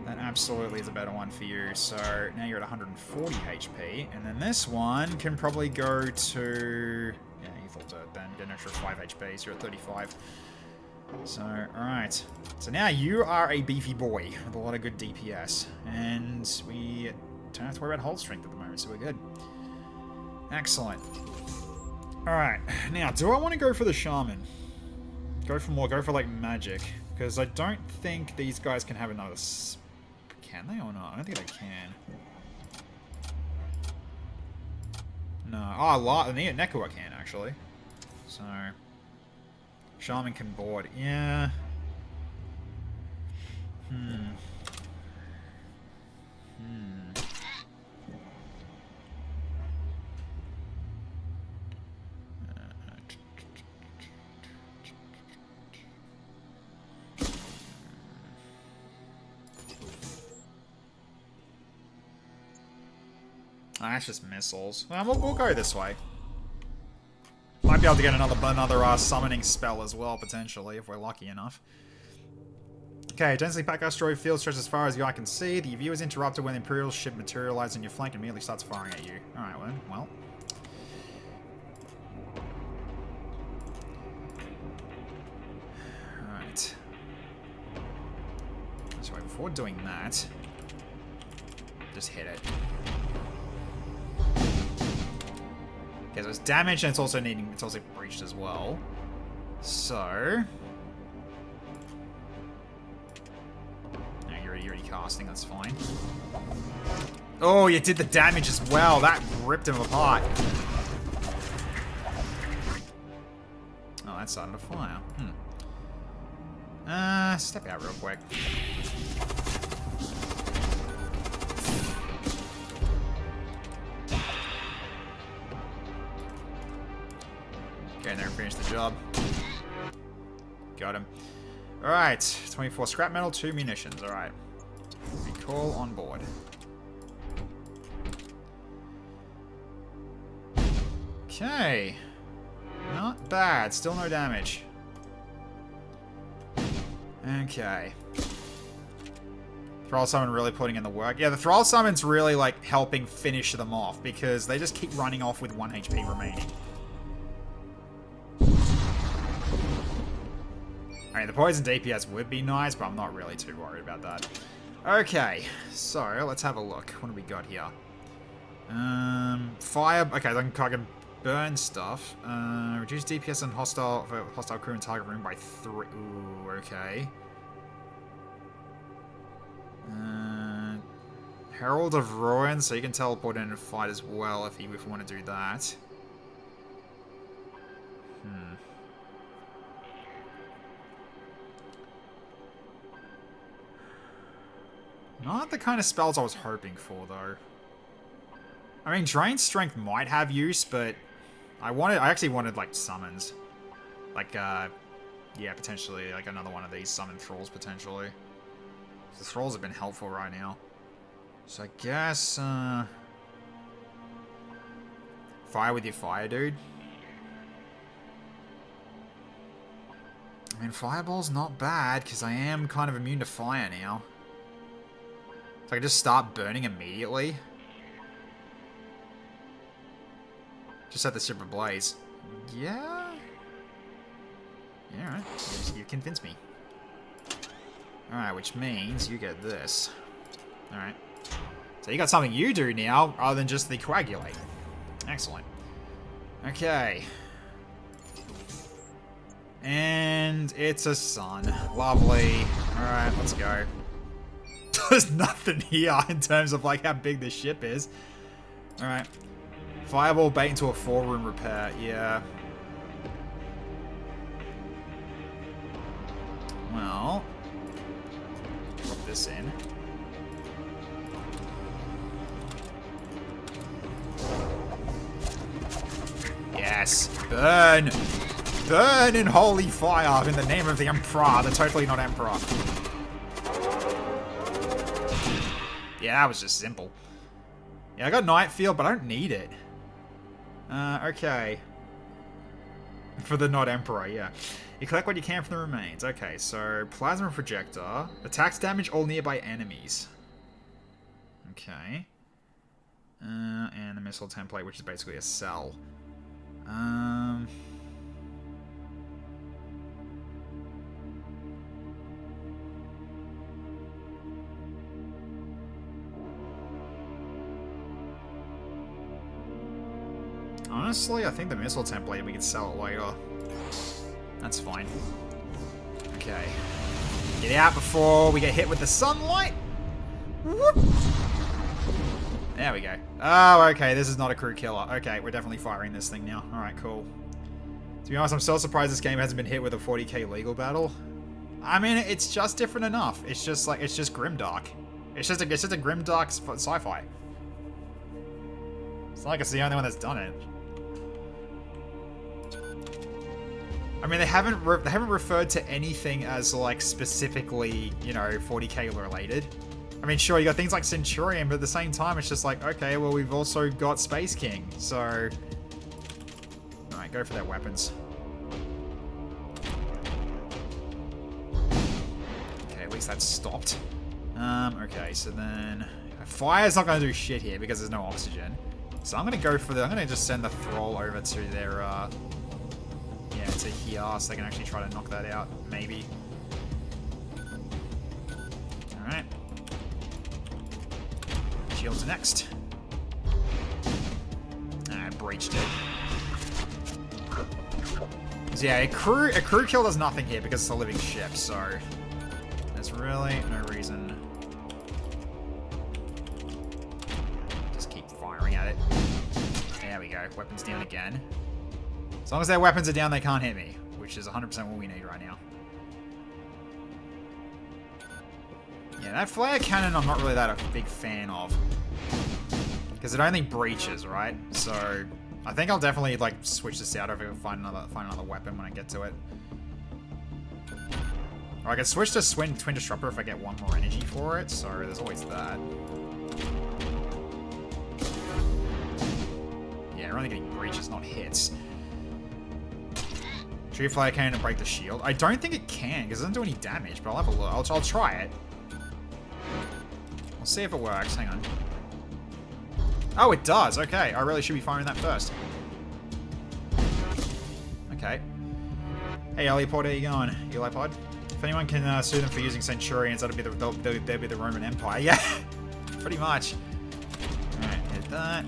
That absolutely is a better one for you. So, now you're at 140 HP. And then this one can probably go to... Yeah, you thought to then get an extra 5 HP, so you're at 35. So, alright. So now you are a beefy boy with a lot of good DPS. And we don't have to worry about hold strength at the moment, so we're good. Excellent. Alright. Now, do I want to go for the Shaman? Go for more, go for like magic. Because I don't think these guys can have another... Can they or not? I don't think they can. No. Oh, Nekua can, actually. So... Shaman can board. Yeah. That's just missiles. Well, we'll go this way. Might be able to get another summoning spell as well, potentially, if we're lucky enough. Okay, densely packed asteroid field stretches as far as the eye can see. The view is interrupted when the Imperial ship materializes in your flank and immediately starts firing at you. Alright, well. Alright. So before doing that, just hit it. Okay, so it's damaged and it's also breached as well. So... No, you're already casting, that's fine. Oh, you did the damage as well. That ripped him apart. Oh, that started a fire. Step out real quick. Go in there and finish the job. Got him. Alright, 24 scrap metal, 2 munitions. Alright. Recall on board. Okay. Not bad. Still no damage. Okay. Thrall Summon really putting in the work. Yeah, the Thrall Summon's really, like, helping finish them off because they just keep running off with 1 HP remaining. I mean, the poison DPS would be nice, but I'm not really too worried about that. Okay, so let's have a look. What do we got here? Fire. Okay, I can burn stuff. Reduce DPS on hostile crew and target room by 3. Ooh, okay. Herald of Ruin, so you can teleport in and fight as well if you want to do that. Not the kind of spells I was hoping for, though. I mean, Drain Strength might have use, but I actually wanted, like, summons. Like, yeah, potentially, like, another one of these summon Thralls, potentially. The Thralls have been helpful right now. So I guess, fire with your fire, dude. I mean, Fireball's not bad, because I am kind of immune to fire now. So I can just start burning immediately. Just set the ship ablaze. Yeah? Yeah, alright. You convinced me. Alright, which means you get this. Alright. So you got something you do now, other than just the coagulate. Excellent. Okay. And it's a sun. Lovely. Alright, let's go. There's nothing here in terms of like how big this ship is. Alright. Fireball bait into a 4-room repair. Yeah. Well. Drop this in. Yes. Burn! Burn in holy fire in the name of the Emperor. The totally not Emperor. Yeah, that was just simple. Yeah, I got Night Field, but I don't need it. Okay. For the not Emperor, yeah. You collect what you can from the remains. Okay, so Plasma Projector. Attacks damage all nearby enemies. Okay. And the missile template, which is basically a cell. Honestly, I think the missile template, we can sell it later. That's fine. Okay. Get out before we get hit with the sunlight. Whoop. There we go. Oh, okay, this is not a crew killer. Okay, we're definitely firing this thing now. Alright, cool. To be honest, I'm so surprised this game hasn't been hit with a 40k legal battle. I mean, it's just different enough. It's just like, it's just grimdark. It's just a grimdark sci-fi. It's not like it's the only one that's done it. I mean, they haven't referred to anything as like specifically, you know, 40k related. I mean, sure, you got things like Centurion, but at the same time, it's just like, okay, well, we've also got Space King, so... Alright, go for their weapons. Okay, at least that's stopped. Okay, so then... Fire's not going to do shit here because there's no oxygen. So I'm going to go for the... I'm going to just send the Thrall over to their, yeah, to here, so they can actually try to knock that out, maybe. Alright. Shields next. I breached it. So yeah, a crew kill does nothing here because it's a living ship, so there's really no reason. Just keep firing at it. There we go. Weapons down again. As long as their weapons are down, they can't hit me, which is 100% what we need right now. Yeah, that flare cannon I'm not really that a big fan of. Because it only breaches, right? So I think I'll definitely like switch this out over and find another weapon when I get to it. Or I can switch to Twin Disruptor if I get one more energy for it, so there's always that. Yeah, we're only getting breaches, not hits. Tree Flare Cannon to break the shield. I don't think it can, because it doesn't do any damage, but I'll have a look. I'll try it. We'll see if it works. Hang on. Oh, it does. Okay, I really should be firing that first. Okay. Hey, Elipod, how you going? Elipod? If anyone can sue them for using Centurions, that'll be they'll be the Roman Empire. Yeah, pretty much. Alright, hit that.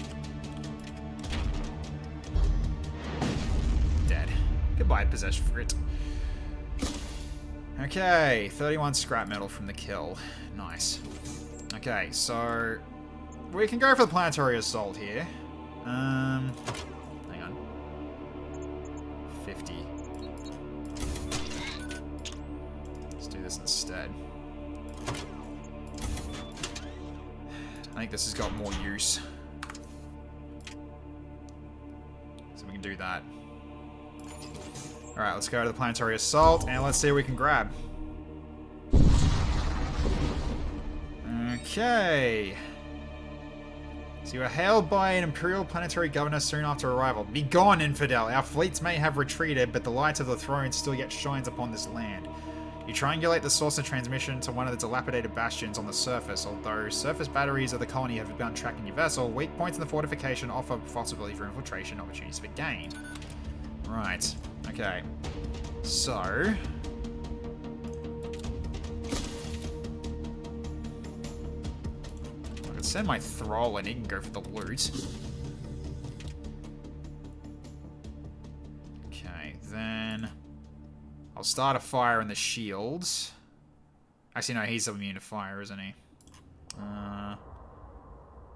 Dead. Goodbye, Possession Fruit. Okay, 31 scrap metal from the kill. Nice. Okay, so we can go for the planetary assault here. Hang on. 50. Let's do this instead. I think this has got more use. So we can do that. Alright, let's go to the planetary assault and let's see what we can grab. Okay. So you were hailed by an Imperial planetary governor soon after arrival. Be gone, infidel! Our fleets may have retreated, but the light of the throne still yet shines upon this land. You triangulate the source of transmission to one of the dilapidated bastions on the surface. Although surface batteries of the colony have begun tracking your vessel, weak points in the fortification offer possibility for infiltration opportunities for gain. Right. Okay. So... send my Thrall and he can go for the loot. Okay, then... start a fire in the shields. Actually, no, he's immune to fire, isn't he?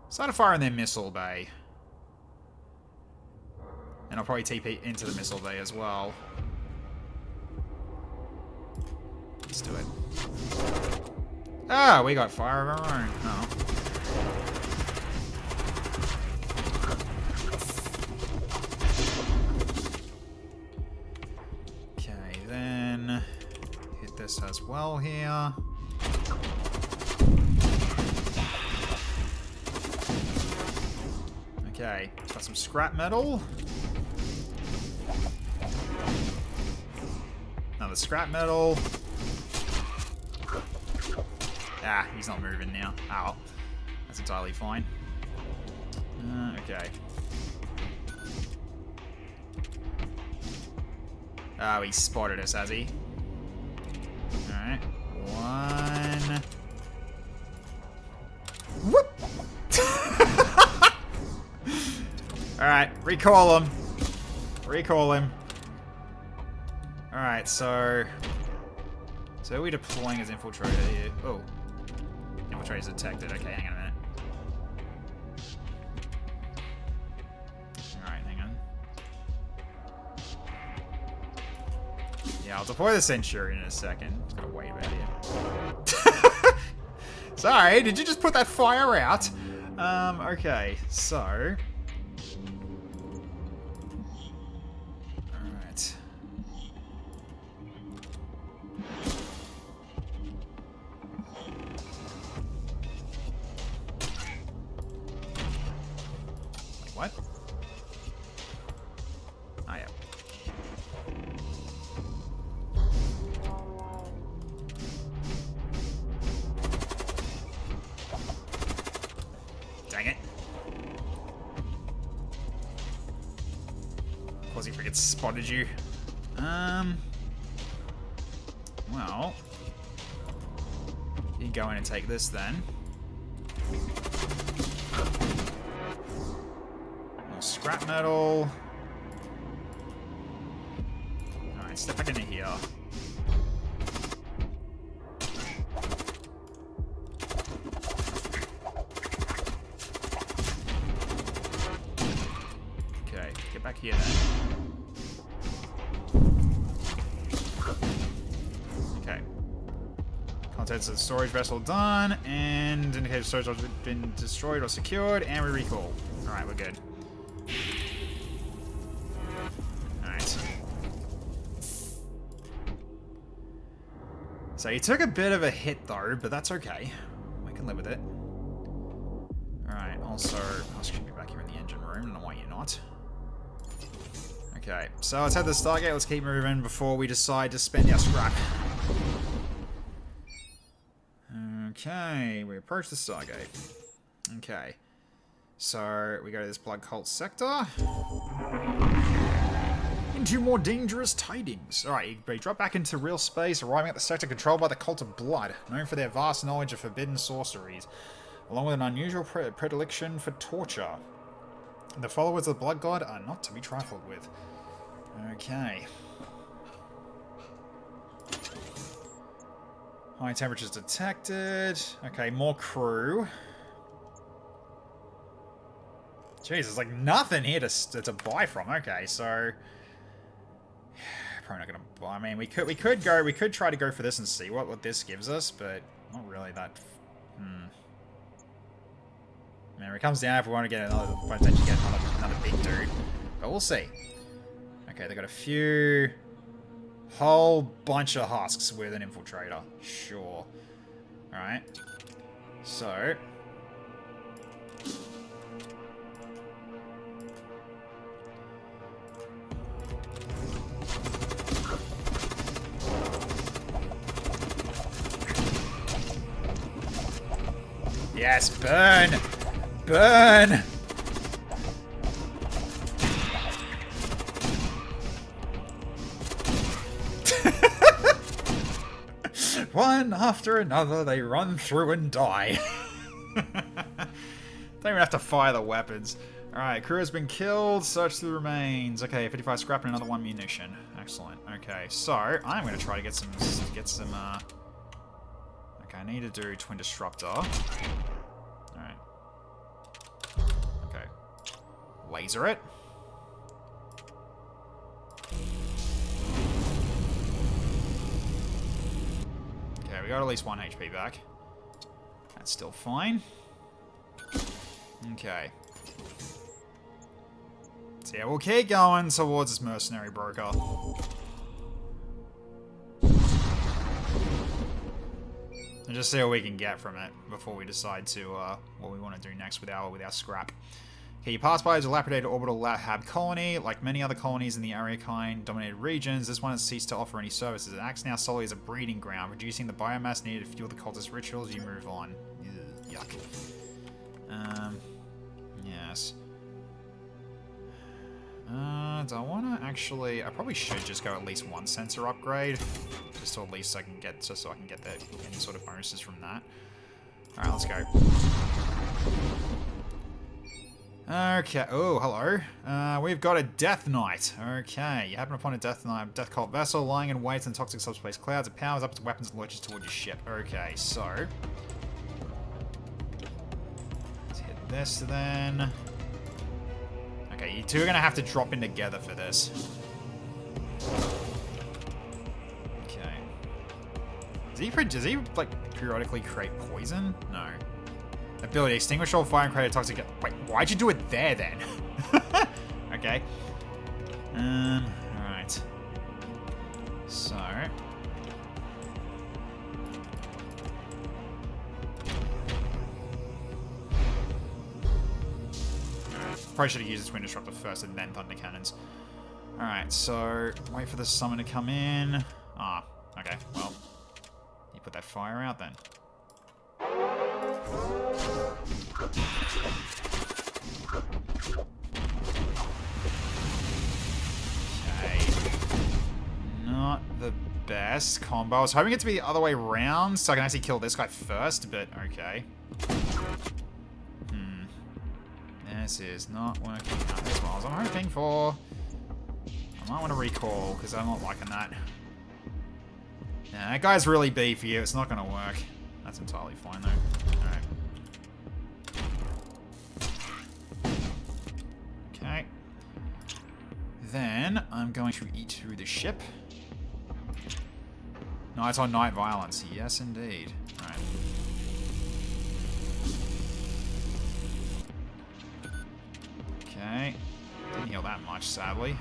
Start a fire in their missile bay. And I'll probably TP into the missile bay as well. Let's do it. Ah, we got fire of our own. Oh. Okay, then hit this as well here. Okay, got some scrap metal. Another scrap metal. Ah, he's not moving now. Oh, well. That's entirely fine. Okay. Oh, he spotted us, has he? Alright. One. Whoop! Alright, recall him. Recall him. Alright, so are we deploying as infiltrator here? Oh. Infiltrator's detected. Okay, hang on a minute. Alright, hang on. Yeah, I'll deploy the Centurion in a second. Just gotta wait about here. Sorry, did you just put that fire out? Okay, so... Alright. What? Ah, yeah. Dang it. Quasi friggin' spotted you. Well. You go in and take this then. Scrap metal. Alright, step back into here. Okay, get back here then. Okay. Contents of the storage vessel done, and indicated storage has been destroyed or secured, and we recall. Alright, we're good. So he took a bit of a hit though, but that's okay. We can live with it. Alright, also, I should be back here in the engine room. I don't know why you're not. Okay, so let's head to the Stargate. Let's keep moving before we decide to spend our scrap. Okay, we approach the Stargate. Okay, so we go to this Blood Cult sector. Into more dangerous tidings. Alright, we drop back into real space, arriving at the sector controlled by the Cult of Blood, known for their vast knowledge of forbidden sorceries, along with an unusual predilection for torture. The followers of the Blood God are not to be trifled with. Okay. High temperatures detected. Okay, more crew. Jeez, there's like nothing here to buy from. Okay, so... Probably not gonna buy. I mean, we could try to go for this and see what this gives us, but not really that. I mean, if it comes down, if we want to get potentially get another big dude, but we'll see. Okay, they got a whole bunch of husks with an infiltrator. Sure. All right. So. Yes, burn! Burn! One after another, they run through and die. Don't even have to fire the weapons. Alright, crew has been killed. Search through the remains. Okay, 55 scrap and another 1 munition. Excellent. Okay, so I'm gonna try to get some. Okay, I need to do Twin Disruptor. All right. Okay. Laser it. Okay, we got at least 1 HP back. That's still fine. Okay. So yeah, we'll keep going towards this mercenary broker. And just see what we can get from it before we decide to what we want to do next with our scrap. Okay, you pass by a dilapidated orbital lab colony. Like many other colonies in the Ariokine-dominated regions, this one has ceased to offer any services. It acts now solely as a breeding ground, reducing the biomass needed to fuel the cultist rituals. You move on. Ugh, yuck. Yes. Do I want to actually... I probably should just go at least 1 sensor upgrade. Just so at least I can get... so I can get any sort of bonuses from that. Alright, let's go. Okay. Oh, hello. We've got a Death Knight. Okay. You happen upon a Death Cult vessel lying in wait in toxic subspace clouds. It powers up its weapons and launches toward your ship. Okay, so... let's hit this then. Okay, you two are gonna have to drop in together for this. Okay. Does he like, periodically create poison? No. Ability, extinguish all fire and create a toxic... Wait, why'd you do it there, then? Okay. Alright. So... probably should have used the Twin Disruptor first and then Thunder Cannons. Alright, so... wait for the summon to come in. Ah, okay, well... you put that fire out, then. Okay. Not the best combo. I was hoping it to be the other way around so I can actually kill this guy first, but okay. This is not working out as well as I'm hoping for. I might want to recall because I'm not liking that. Yeah, that guy's really beefy. It's not going to work. That's entirely fine though. Alright. Okay. Then I'm going to eat through the ship. No, it's on night violence. Yes, indeed. Alright. Okay. Didn't heal that much, sadly.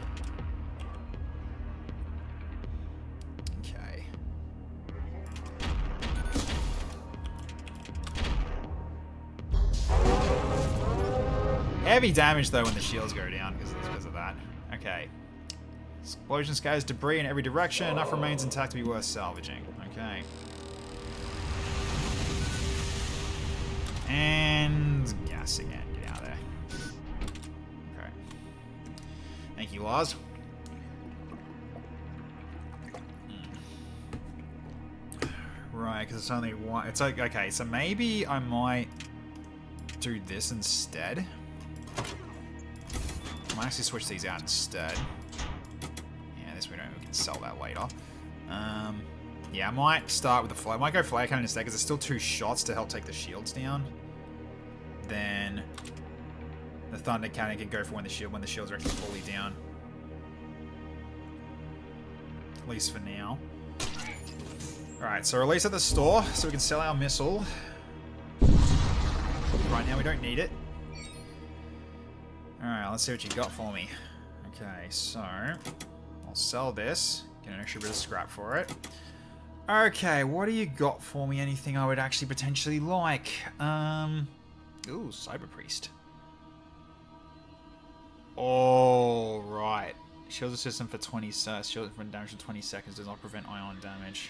Okay. Heavy damage, though, when the shields go down because of that. Okay. Explosion scatters debris in every direction. Enough remains intact to be worth salvaging. Okay. And gas again. Get out of there. Okay. Thank you, Lars. Right, because it's only one. It's like, okay, so maybe I might do this instead. I might actually switch these out instead. Yeah, this we can sell that later. Yeah, I might start with the flare. I might go flare cannon instead because there's still 2 shots to help take the shields down. Then the thunder cannon can go for when the shields are actually fully down. At least for now. Alright, so release at the store so we can sell our missile. Right now we don't need it. Alright, let's see what you got for me. Okay, so I'll sell this. Get an extra bit of scrap for it. Okay, what do you got for me? Anything I would actually potentially like? Ooh, Cyber Priest. Oh, right. Shields a system for 20 seconds. Shield for damage for 20 seconds does not prevent ion damage.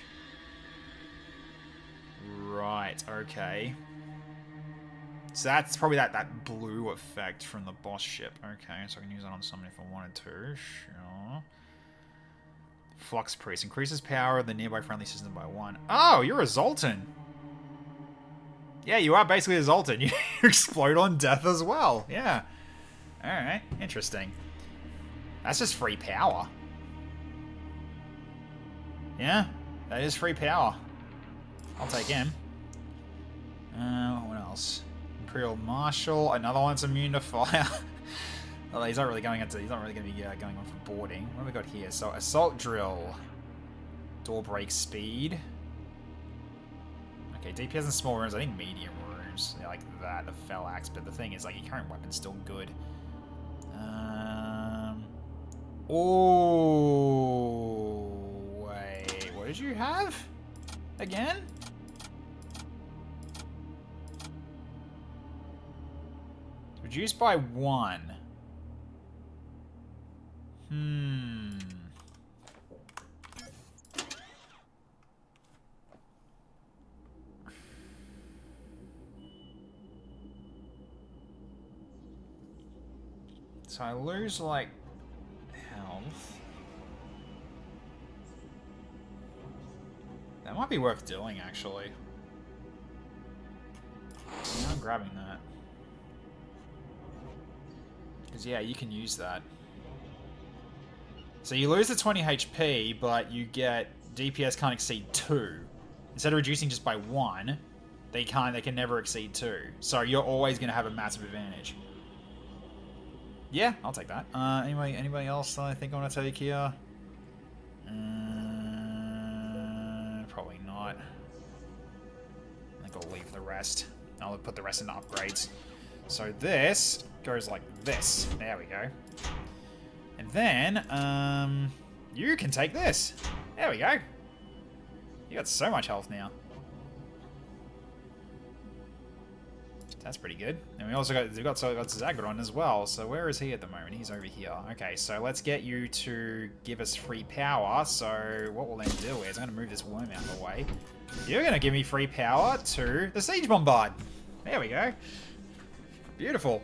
Right, okay. So that's probably that blue effect from the boss ship. Okay, so I can use that on someone if I wanted to. Sure. Flux Priest. Increases power of the nearby friendly system by 1. Oh, you're a Zoltan. Yeah, you are basically a Zoltan. You explode on death as well. Yeah. Alright, interesting. That's just free power. Yeah, that is free power. I'll take him. What else? Imperial Marshal. Another one's immune to fire. Well, he's not really going into. He's not really going to be going on for boarding. What have we got here? So assault drill, door break speed. Okay, DPS in small rooms. I think medium rooms. Yeah, like that. The fell axe. But the thing is, like, your current weapon's still good. Oh, wait. What did you have again? Reduced by 1. So I lose, like, health. That might be worth doing, actually. Yeah, I'm grabbing that. Because, yeah, you can use that. So you lose the 20 HP, but you get DPS can't exceed 2. Instead of reducing just by 1, they can never exceed 2. So you're always going to have a massive advantage. Yeah, I'll take that. Anybody else that I think I want to take here? Probably not. I think I'll leave the rest. I'll put the rest in upgrades. So this goes like this. There we go. And then, you can take this. There we go. You got so much health now. That's pretty good. And we've got Zagron as well. So where is he at the moment? He's over here. Okay, so let's get you to give us free power. So what we'll then do is I'm going to move this worm out of the way. You're going to give me free power to the Siege Bombard. There we go. Beautiful.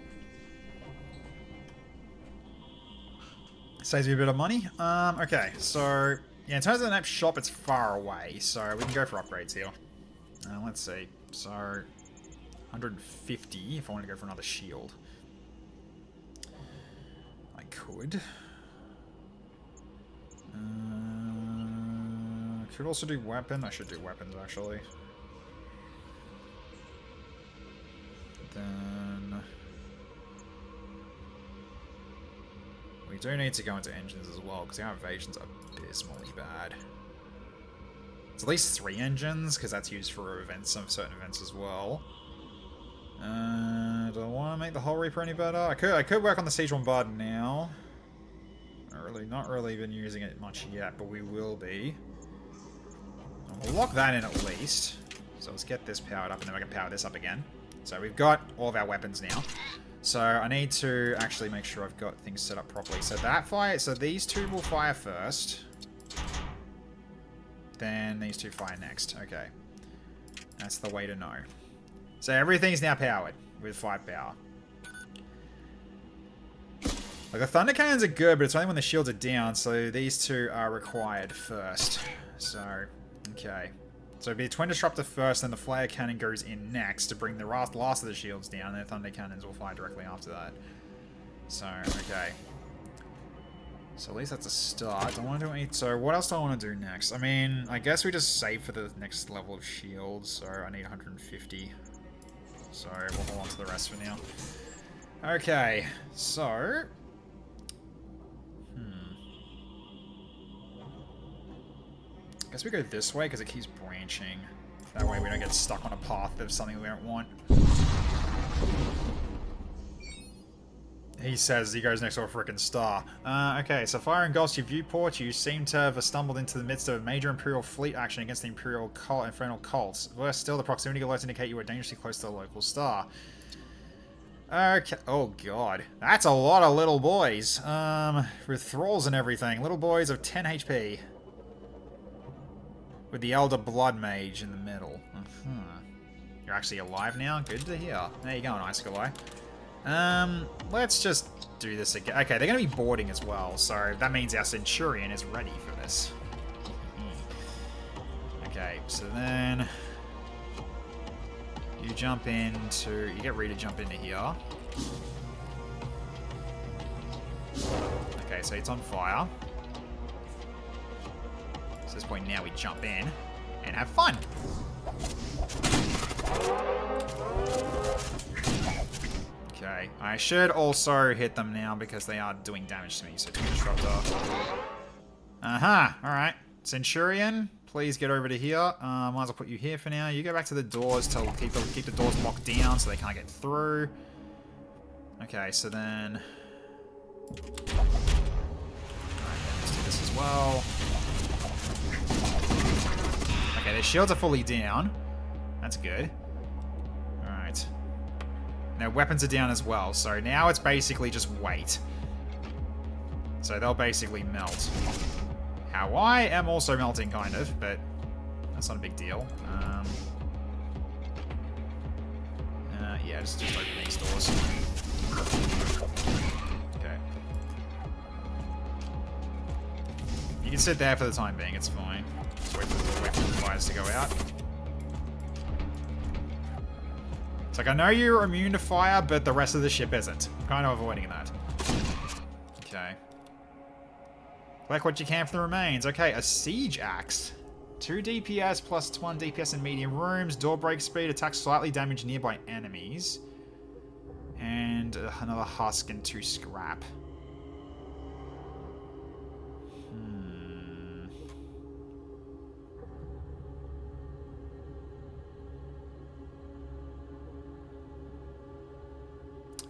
Saves me a bit of money. Okay, so yeah, in terms of the next shop, it's far away, so we can go for upgrades here. Let's see. So 150 if I want to go for another shield. I could. Could also do weapon. I should do weapons actually. Then we do need to go into engines as well, because our evasion's abysmally bad. It's at least 3 engines, because that's used for events, some certain events as well. Do I want to make the Hull Reaper any better? I could work on the Siege Bombard now. Not really been using it much yet, but we will be. We'll lock that in at least. So let's get this powered up, and then we can power this up again. So we've got all of our weapons now. So I need to actually make sure I've got things set up properly. So so these two will fire first. Then these two fire next. Okay. That's the way to know. So everything's now powered with 5 power. Like the Thunder Cannons are good, but it's only when the shields are down, so these two are required first. So, okay. So it'd be a Twin Disruptor first, then the Flare Cannon goes in next to bring the last of the shields down, and the Thunder Cannons will fire directly after that. So, okay. So at least that's a start. I want to do any... So what else do I want to do next? I mean, I guess we just save for the next level of shields, so I need 150. So we'll hold on to the rest for now. Okay, so... I guess we go this way because it keeps branching. That way we don't get stuck on a path of something we don't want. He says he goes next to a frickin' star. Okay, so fire engulfs your viewport. You seem to have stumbled into the midst of a major Imperial fleet action against the Infernal cults. Worse still, the proximity alerts indicate you are dangerously close to the local star. Okay. Oh god, that's a lot of little boys. With thralls and everything. Little boys of 10 HP. With the Elder Blood Mage in the middle. You're actually alive now? Good to hear. There you go, Icicle Eye. Let's just do this again. Okay, they're going to be boarding as well, so that means our Centurion is ready for this. Okay, so then... You jump into... You get Rita to jump into here. Okay, so it's on fire. at this point now we jump in and have fun. Okay, I should also hit them now because they are doing damage to me. So Twin Disruptor. Alright. Centurion, please get over to here. Might as well put you here for now. You go back to the doors to keep the doors locked down so they can't get through. Okay, so then... Alright, let's do this as well. Okay, their shields are fully down. That's good. Alright. Now weapons are down as well, so now it's basically just wait. So they'll basically melt. How I am also melting, kind of, but that's not a big deal. Yeah, just open these doors. Okay. You can sit there for the time being, it's fine. Just wait for the weapon fires to go out. It's like, I know you're immune to fire, but the rest of the ship isn't. I'm kind of avoiding that. Okay. Collect what you can for the remains. Okay, a siege axe. 2 DPS plus 1 DPS in medium rooms. Door break speed. Attacks slightly damage nearby enemies. And another husk and 2 scrap.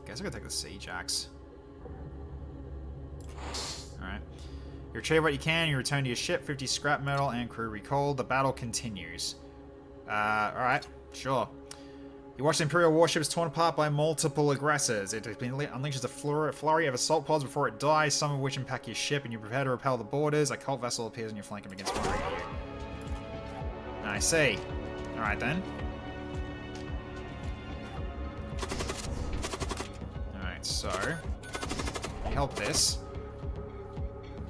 Guess I could take the siege axe. Alright. You retrieve what you can, you return to your ship, 50 scrap metal and crew recalled. The battle continues. Alright, sure. You watch the Imperial warships torn apart by multiple aggressors. It unleashes a flurry of assault pods before it dies, some of which impact your ship, and you prepare to repel the boarders. A cult vessel appears on your flank and begins firing at you. I see. Alright then. Alright, so... you help this.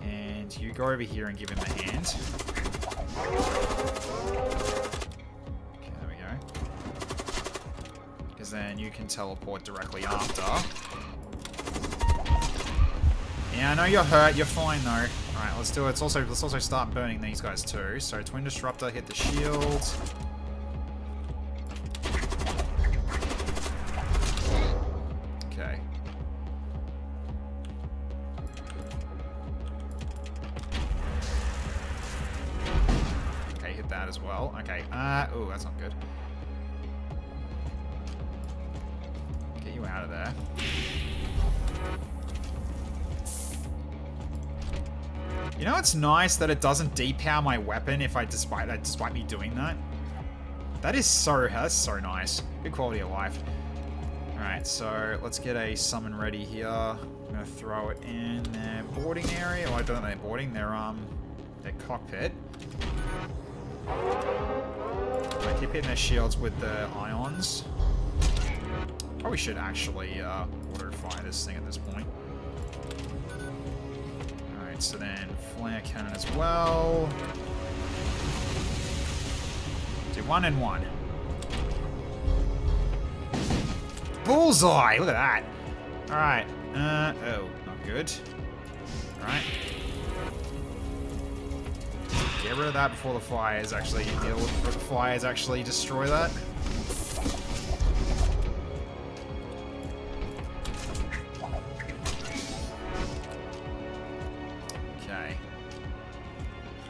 And you go over here and give him a hand. Okay, there we go. Because then you can teleport directly after. Yeah, I know you're hurt. You're fine though. All right, let's do it. Let's also start burning these guys too. So Twin Disruptor, hit the shield. Okay. Okay, hit that as well. Okay. Oh, that's not good. Get you out of there. You know, it's nice that it doesn't depower my weapon if despite me doing that. That's so nice. Good quality of life. Alright, so let's get a summon ready here. I'm gonna throw it in their boarding area. Well, I don't know they're boarding, their cockpit. I keep hitting their shields with the ions. Probably should actually auto fire this thing at this point. So then flare cannon as well. Do 1 and 1. Bullseye! Look at that. Alright. Oh, not good. Alright. Get rid of that before the fires actually destroy that.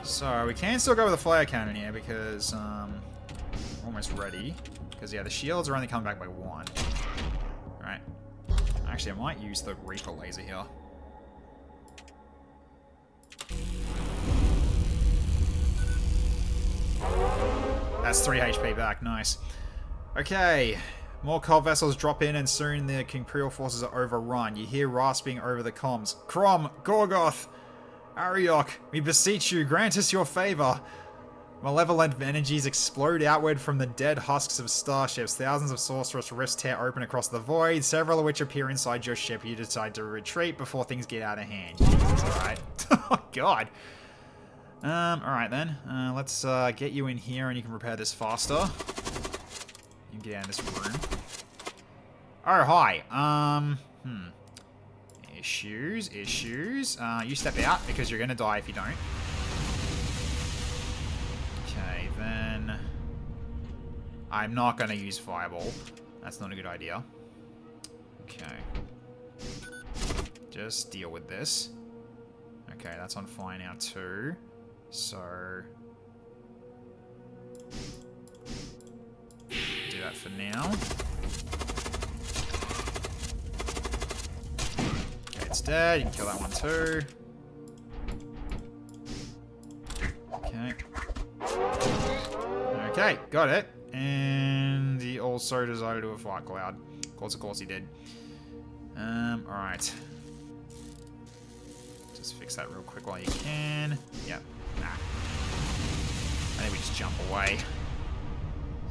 So, we can still go with the flare cannon here because, we're almost ready. Because, yeah, the shields are only coming back by 1. Alright. Actually, I might use the Reaper laser here. That's 3 HP back, nice. Okay. More cult vessels drop in and soon the Imperial forces are overrun. You hear rasping over the comms. Crom! Gorgoth! Ariok, we beseech you, grant us your favor. Malevolent energies explode outward from the dead husks of starships. Thousands of sorcerous rifts tear open across the void, several of which appear inside your ship. You decide to retreat before things get out of hand. Jesus, alright. Oh, God. Alright then. Let's get you in here and you can repair this faster. You can get out of this room. Oh, hi. Issues. You step out because you're going to die if you don't. I'm not going to use Fireball. That's not a good idea. Okay. Just deal with this. Okay, that's on fire now too. So... do that for now. Okay, it's dead. You can kill that one too. Okay. Okay, got it. And he also decided to do a fire cloud. Of course he did. Alright. Just fix that real quick while you can. Yep. Nah. I think we just jump away.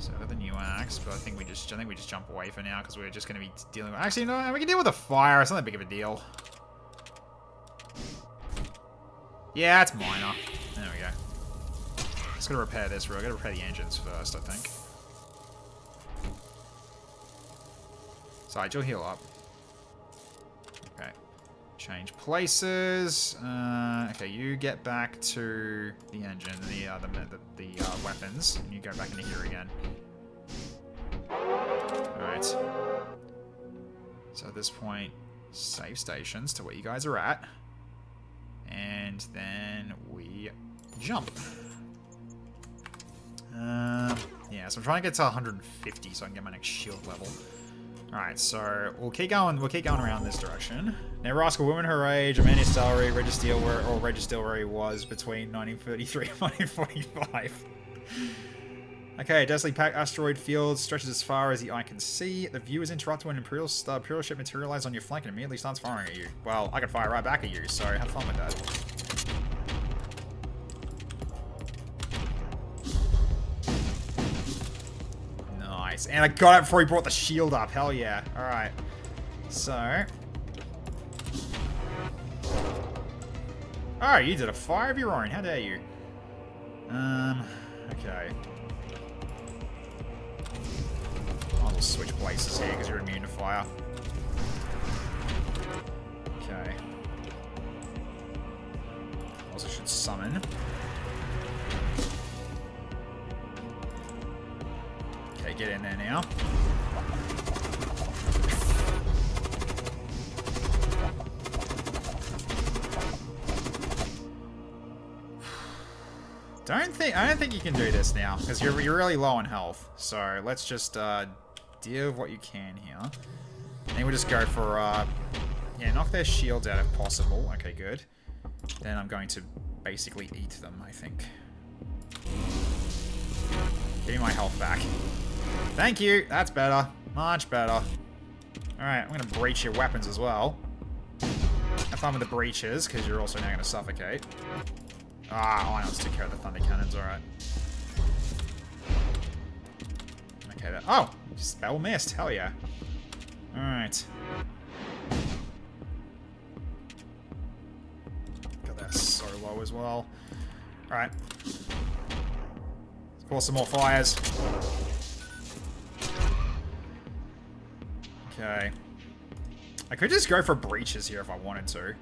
So I got the new axe, but I think we just jump away for now because we're just going to be dealing with. Actually, no, we can deal with the fire. It's not that big of a deal. Yeah, it's minor. There we go. Just gotta repair this. We're gonna repair the engines first, I think. Side, you'll heal up. Okay. Change places. Okay, you get back to the engine, the weapons, and you go back into here again. Alright. So at this point, save stations to where you guys are at. And then we jump. Yeah, so I'm trying to get to 150 so I can get my next shield level. Alright, so we'll keep going around this direction. Never ask a woman her age, a man his salary, register where he was between 1933 and 1945. Okay, densely packed asteroid field stretches as far as the eye can see. The view is interrupted when an Imperial ship materializes on your flank and immediately starts firing at you. Well, I can fire right back at you, so have fun with that. Nice. And I got it before he brought the shield up. Hell yeah. Alright. So. Oh, you did a fire of your own. How dare you? Okay. I'll switch places here because you're immune to fire. Okay. Also should summon. Okay, get in there now. I don't think you can do this now because you're really low on health. So let's just deal with what you can here. And we'll just go for yeah, knock their shields out if possible. Okay, good. Then I'm going to basically eat them, I think. Give me my health back. Thank you. That's better. Much better. Alright, I'm going to breach your weapons as well. Have fun with the breaches, because you're also now going to suffocate. Ah, Ions took care of the thunder cannons, alright. Okay, that. Oh! Spell missed. Hell yeah. Alright. Got that so low as well. Alright. Let's pour some more fires. Okay. I could just go for breaches here if I wanted to.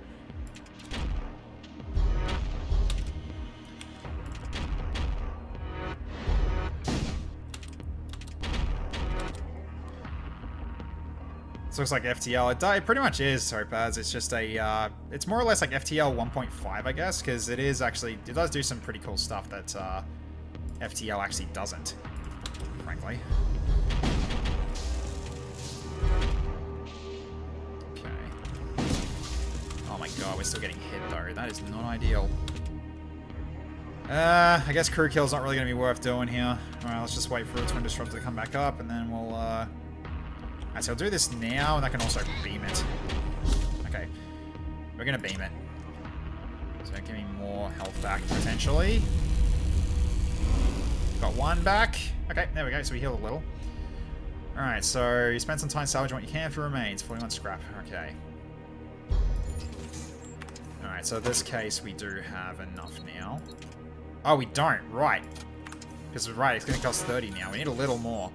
This looks like FTL. It pretty much is, Topaz. It's just a, it's more or less like FTL 1.5, I guess, because it is actually, it does do some pretty cool stuff that FTL actually doesn't, frankly. Okay. Oh my god, we're still getting hit though. That is not ideal. I guess crew kill's not really going to be worth doing here. Alright, let's just wait for a Twin Disruptor to come back up, and then we'll, Alright, so I'll do this now, and I can also beam it. Okay. We're going to beam it. So give me more health back, potentially. Got one back. Okay, there we go. So we healed a little. Alright, so you spend some time salvaging what you can for remains. 41 scrap. Okay. Alright, so in this case, we do have enough now. Oh, we don't. Right. Because, right, it's going to cost 30 now. We need a little more.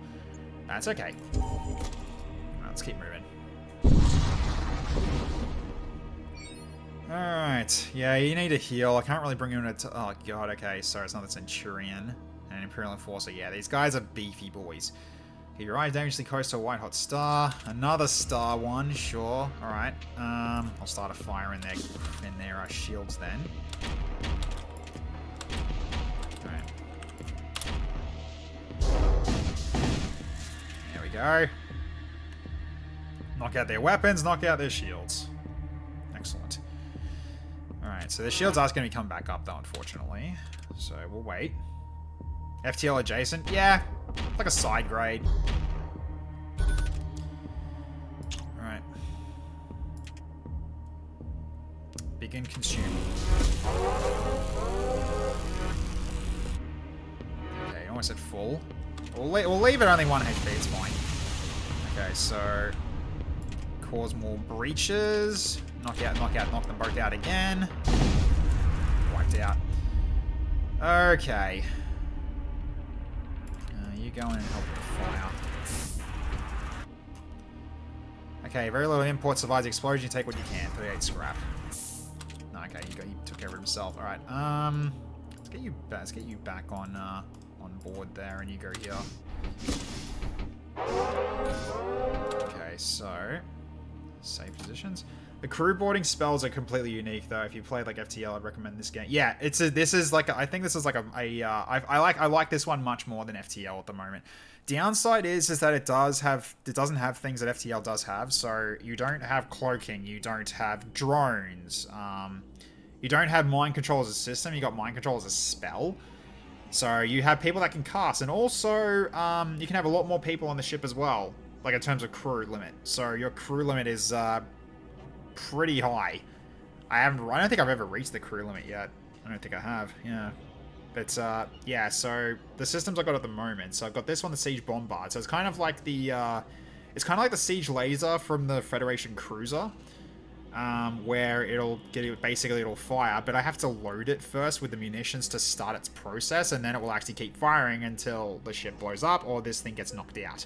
That's okay. Let's keep moving. Alright. Yeah, you need to heal. I can't really bring you in a... Oh, God. Okay, so it's not the Centurion. and Imperial Enforcer. Yeah, these guys are beefy boys. Okay, you arrive dangerously close to a white hot star. Another star one, sure. Alright. I'll start a fire in their shields then. Alright. There we go. Knock out their weapons, knock out their shields. Excellent. Alright, so the shields are going to be coming back up though, unfortunately. So we'll wait. FTL adjacent? Yeah, like a side grade. Alright. Begin consume. Okay, almost at full. We'll leave it only 1 HP, it's fine. Okay, so... Cause more breaches. Knock them both out again. Wiped out. Okay. You go in and help with the fire. Okay, very little import survives the explosion. You take what you can. 38 scrap. No, okay, you took care of it himself. All right. Let's get you back on board there, and you go here. Okay, so save positions. The crew boarding spells are completely unique, though. If you play like FTL, I'd recommend this game. Yeah, I think this is like I like this one much more than FTL at the moment. Downside is that it doesn't have things that FTL does have. So you don't have cloaking, you don't have drones, you don't have mind control as a system. You got mind control as a spell. So you have people that can cast, and also you can have a lot more people on the ship as well, like in terms of crew limit. So your crew limit is pretty high. I don't think I've ever reached the crew limit yet. I don't think I have. Yeah, but yeah. So the systems I got at the moment. So I've got this one, the Siege Bombard. So it's kind of like the Siege Laser from the Federation Cruiser, where it'll fire, but I have to load it first with the munitions to start its process, and then it will actually keep firing until the ship blows up or this thing gets knocked out.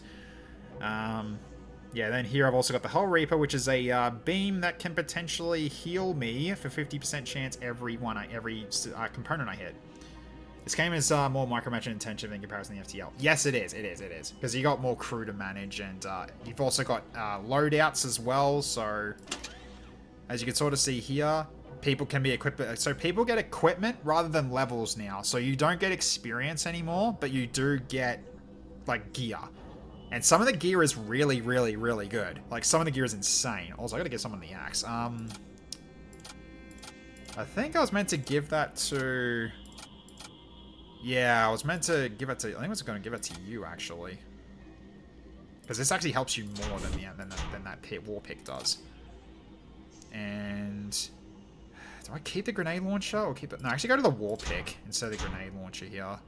Yeah, then here I've also got the Hull Reaper, which is a beam that can potentially heal me for 50% chance every component I hit. This game is more micromanagement intensive in comparison to the FTL. Yes, it is. Because you got more crew to manage, and you've also got loadouts as well. So, as you can sort of see here, people can be equipped. So people get equipment rather than levels now. So you don't get experience anymore, but you do get like gear. And some of the gear is really, really, really good. Like, some of the gear is insane. Also, I gotta get someone the axe. I think I was meant to give that to... Yeah, I was meant to give it to... I think I was going to give it to you, actually. Because this actually helps you more than that war pick does. And... Do I keep the grenade launcher or keep it... No, actually go to the war pick instead of the grenade launcher here.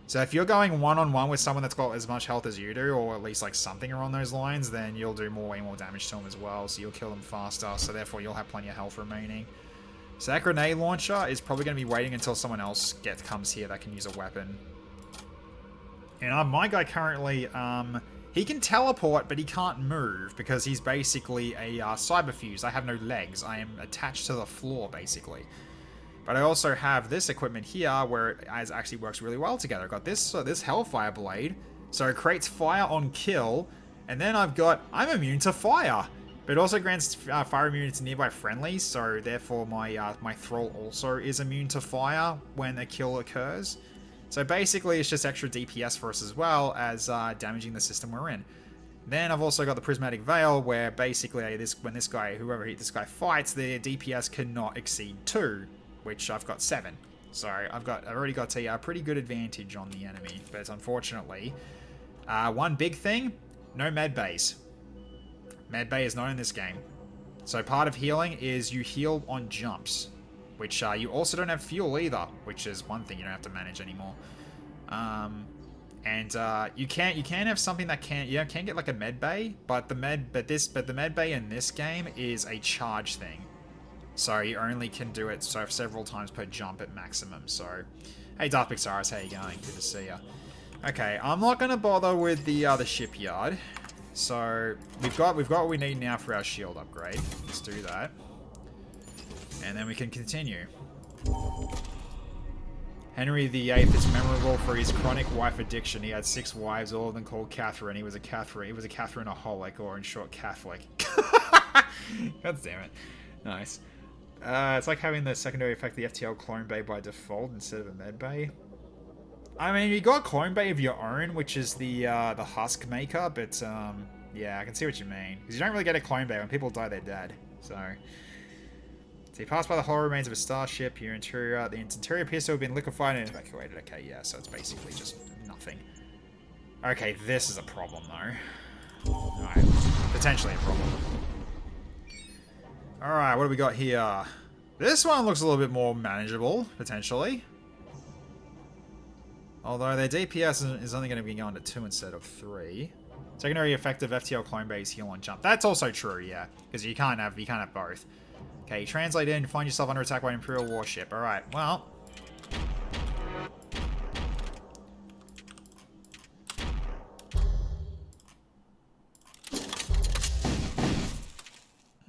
So if you're going one-on-one with someone that's got as much health as you do, or at least like something along those lines, then you'll do way more damage to them as well, so you'll kill them faster, so therefore you'll have plenty of health remaining. So that grenade launcher is probably going to be waiting until someone else comes here that can use a weapon. And my guy currently, he can teleport, but he can't move, because he's basically a Cyberfused. I have no legs. I am attached to the floor, basically. But I also have this equipment here where it actually works really well together. I've got this Hellfire Blade, so it creates fire on kill, and then I'm immune to fire, but it also grants fire immunity to nearby friendlies, so therefore my Thrall also is immune to fire when a kill occurs. So basically it's just extra DPS for us as well as damaging the system we're in. Then I've also got the Prismatic Veil, where basically when this guy fights, the DPS cannot exceed 2. Which I've got 7. So I've already got a pretty good advantage on the enemy. But unfortunately, one big thing, no med bays. Med bay is not in this game. So part of healing is you heal on jumps, which you also don't have fuel either, which is one thing you don't have to manage anymore. And you can't have something that can't get like a med bay, but the med bay in this game is a charge thing. So you only can do it several times per jump at maximum. So, hey Darth Pixaris, how you going? Good to see ya. Okay, I'm not gonna bother with the shipyard. So we've got what we need now for our shield upgrade. Let's do that, and then we can continue. Henry VIII is memorable for his chronic wife addiction. He had 6 wives, all of them called Catherine. He was a Catherineaholic, or in short, Catholic. God damn it. Nice. It's like having the secondary effect the FTL clone bay by default instead of a med bay. I mean, you got clone bay of your own, which is the husk maker, but yeah, I can see what you mean. Because you don't really get a clone bay. When people die, they're dead. So you pass by the hollow remains of a starship. The interior appears to have been liquefied and evacuated. Okay, yeah, so it's basically just nothing. Okay, this is a problem, though. Alright, potentially a problem. Alright, what do we got here? This one looks a little bit more manageable, potentially. Although their DPS is only going to be going to 2 instead of 3. Secondary effective FTL clone base heal on jump. That's also true, yeah. Because you can't have both. Okay, translate in, find yourself under attack by an Imperial warship. Alright, well.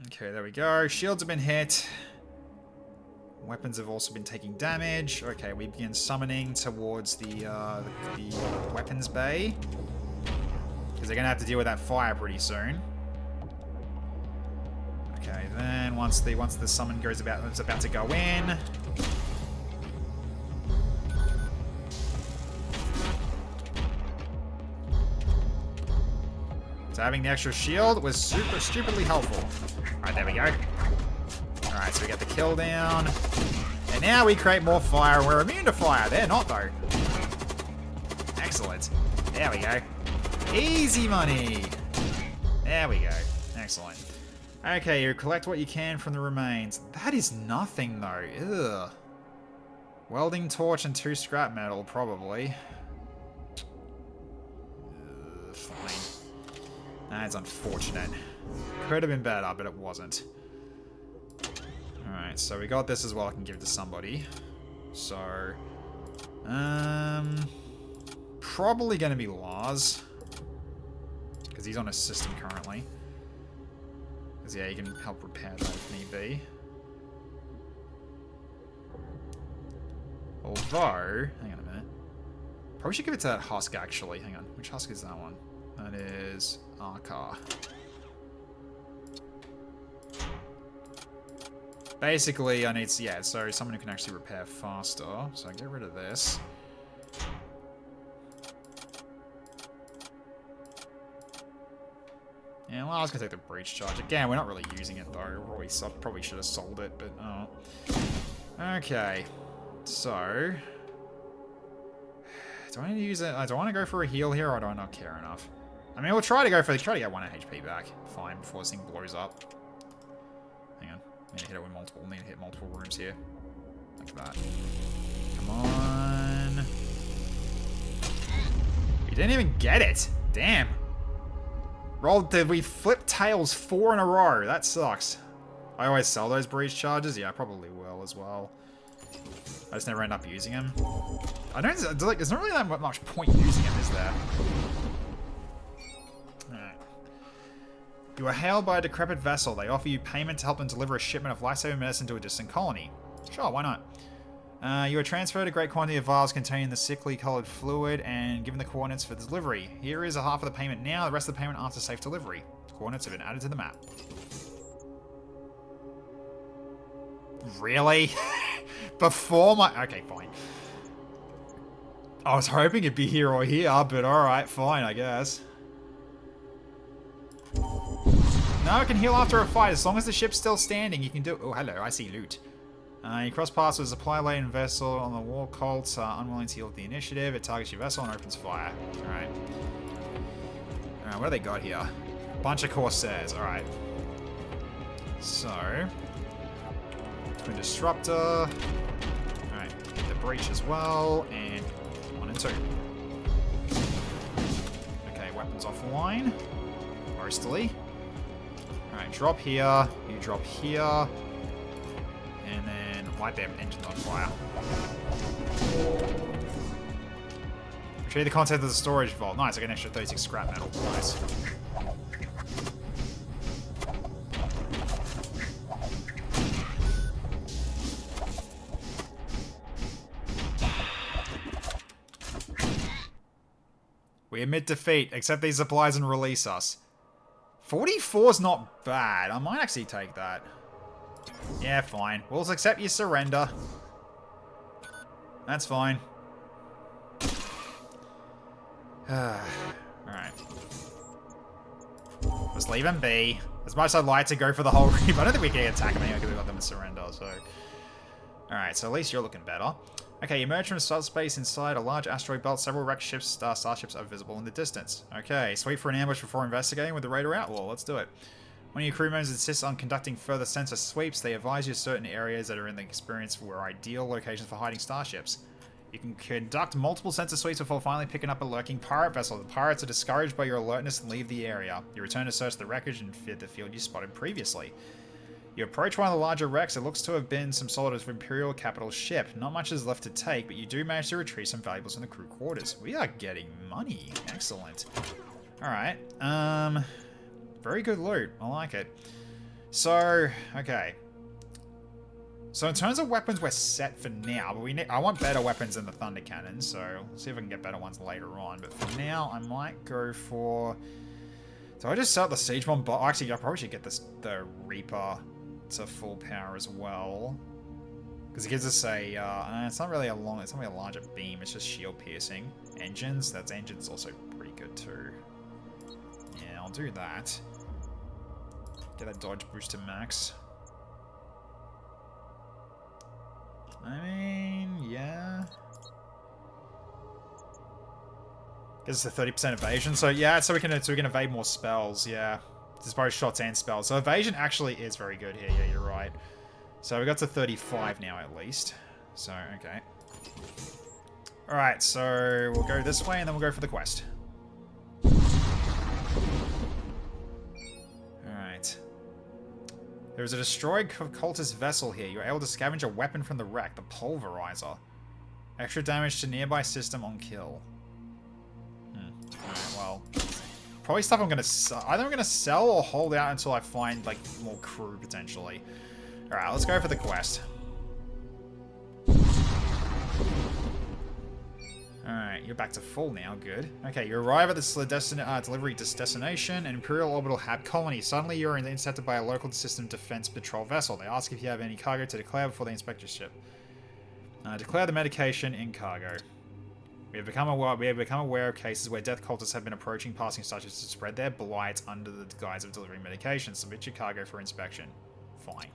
Okay, there we go. Shields have been hit. Weapons have also been taking damage. Okay, we begin summoning towards the weapons bay. Because they're going to have to deal with that fire pretty soon. Okay, then once the summon it's about to go in. So having the extra shield was stupidly helpful. Alright, there we go. Alright, so we get the kill down. And now we create more fire, and we're immune to fire. They're not, though. Excellent. There we go. Easy money. There we go. Excellent. Okay, you collect what you can from the remains. That is nothing, though. Ugh. Welding torch and 2 scrap metal, probably. Fine. That's unfortunate. Could have been better, but it wasn't. Alright, so we got this as well. I can give it to somebody. So, probably going to be Lars. Because he's on a system currently. Because, yeah, he can help repair that if need be. Although, hang on a minute. Probably should give it to that husk, actually. Hang on. Which husk is that one? That is Arkar. Basically, I need, yeah, so someone who can actually repair faster. So I get rid of this. Yeah, well, I was going to take the breach charge. Again, we're not really using it, though. Probably should have sold it, but oh. Okay. So, do I need to use it? Do I want to go for a heal here, or do I not care enough? I mean, we'll try to get 1 HP back. Fine, before this thing blows up. Hang on. Need to hit it with multiple. Need to hit multiple rooms here. Like that. Come on. We didn't even get it. Damn. We flipped tails 4 in a row. That sucks. I always sell those breach charges. Yeah, I probably will as well. I just never end up using them. I don't like. There's not really that much point using them, is there? Alright. You are hailed by a decrepit vessel. They offer you payment to help them deliver a shipment of life-saving medicine to a distant colony. Sure, why not? You are transferred a great quantity of vials containing the sickly coloured fluid and given the coordinates for the delivery. Here is a half of the payment now, the rest of the payment after safe delivery. The coordinates have been added to the map. Really? Before my... Okay, fine. I was hoping it'd be here or here, but alright, fine, I guess. No, it can heal after a fight. As long as the ship's still standing, you can do... Oh, hello, I see loot. You cross paths with a supply-laden vessel on the war cults, unwilling to yield the initiative. It targets your vessel and opens fire. Alright. Alright, what do they got here? Bunch of Corsairs, alright. So... Twin Disruptor. Alright, get the breach as well, and 1 and 2. Okay, weapons offline. Mostly. Alright, drop here, you drop here. And then light their engines on fire. Retrieve the content of the storage vault. Nice, I get an extra 36 scrap metal. Nice. We admit defeat. Accept these supplies and release us. 44's not bad. I might actually take that. Yeah, fine. We'll accept your surrender. That's fine. Alright. Just leave him be. As much as I'd like to go for the whole reap, I don't think we can attack him anyway because we've got them in surrender, so... Alright, so at least you're looking better. Okay, you emerge from subspace inside a large asteroid belt. Several wrecked ships, starships are visible in the distance. Okay, sweep for an ambush before investigating with the Raider Outlaw. Let's do it. One of your crew members insists on conducting further sensor sweeps. They advise you certain areas that are in the experience were ideal locations for hiding starships. You can conduct multiple sensor sweeps before finally picking up a lurking pirate vessel. The pirates are discouraged by your alertness and leave the area. You return to search the wreckage and fit the field you spotted previously. You approach one of the larger wrecks. It looks to have been some sort of Imperial capital ship. Not much is left to take, but you do manage to retrieve some valuables from the crew quarters. We are getting money. Excellent. Alright. Very good loot. I like it. So, okay. So in terms of weapons, we're set for now, but I want better weapons than the Thunder Cannon, so we'll see if I can get better ones later on. But for now, I might go for... Do I just set the Siege Bomb? Actually, I probably should get the Reaper to full power as well. Because it gives us a... it's not really a long... It's not really a larger beam, it's just shield piercing. Engines, that's engines also pretty good too. Yeah, I'll do that. Get that dodge boost to max. I mean, yeah. Gives us a 30% evasion, so yeah, so we can evade more spells, yeah. There's both shots and spells. So evasion actually is very good here, yeah, you're right. So we got to 35 now at least. So, okay. Alright, so we'll go this way and then we'll go for the quest. Alright. There is a destroyed cultist vessel here. You're able to scavenge a weapon from the wreck, the Pulverizer. Extra damage to nearby system on kill. Alright, well. Probably stuff I'm gonna sell. Either I'm gonna sell or hold out until I find, like, more crew, potentially. Alright, let's go for the quest. Alright, you're back to full now, good. Okay, you arrive at the delivery destination, an Imperial Orbital Hab colony. Suddenly you're intercepted by a local system defense patrol vessel. They ask if you have any cargo to declare before they inspect your ship. Declare the medication in cargo. We have become aware of cases where death cultists have been approaching passing starships to spread their blight under the guise of delivering medication. Submit your cargo for inspection. Fine.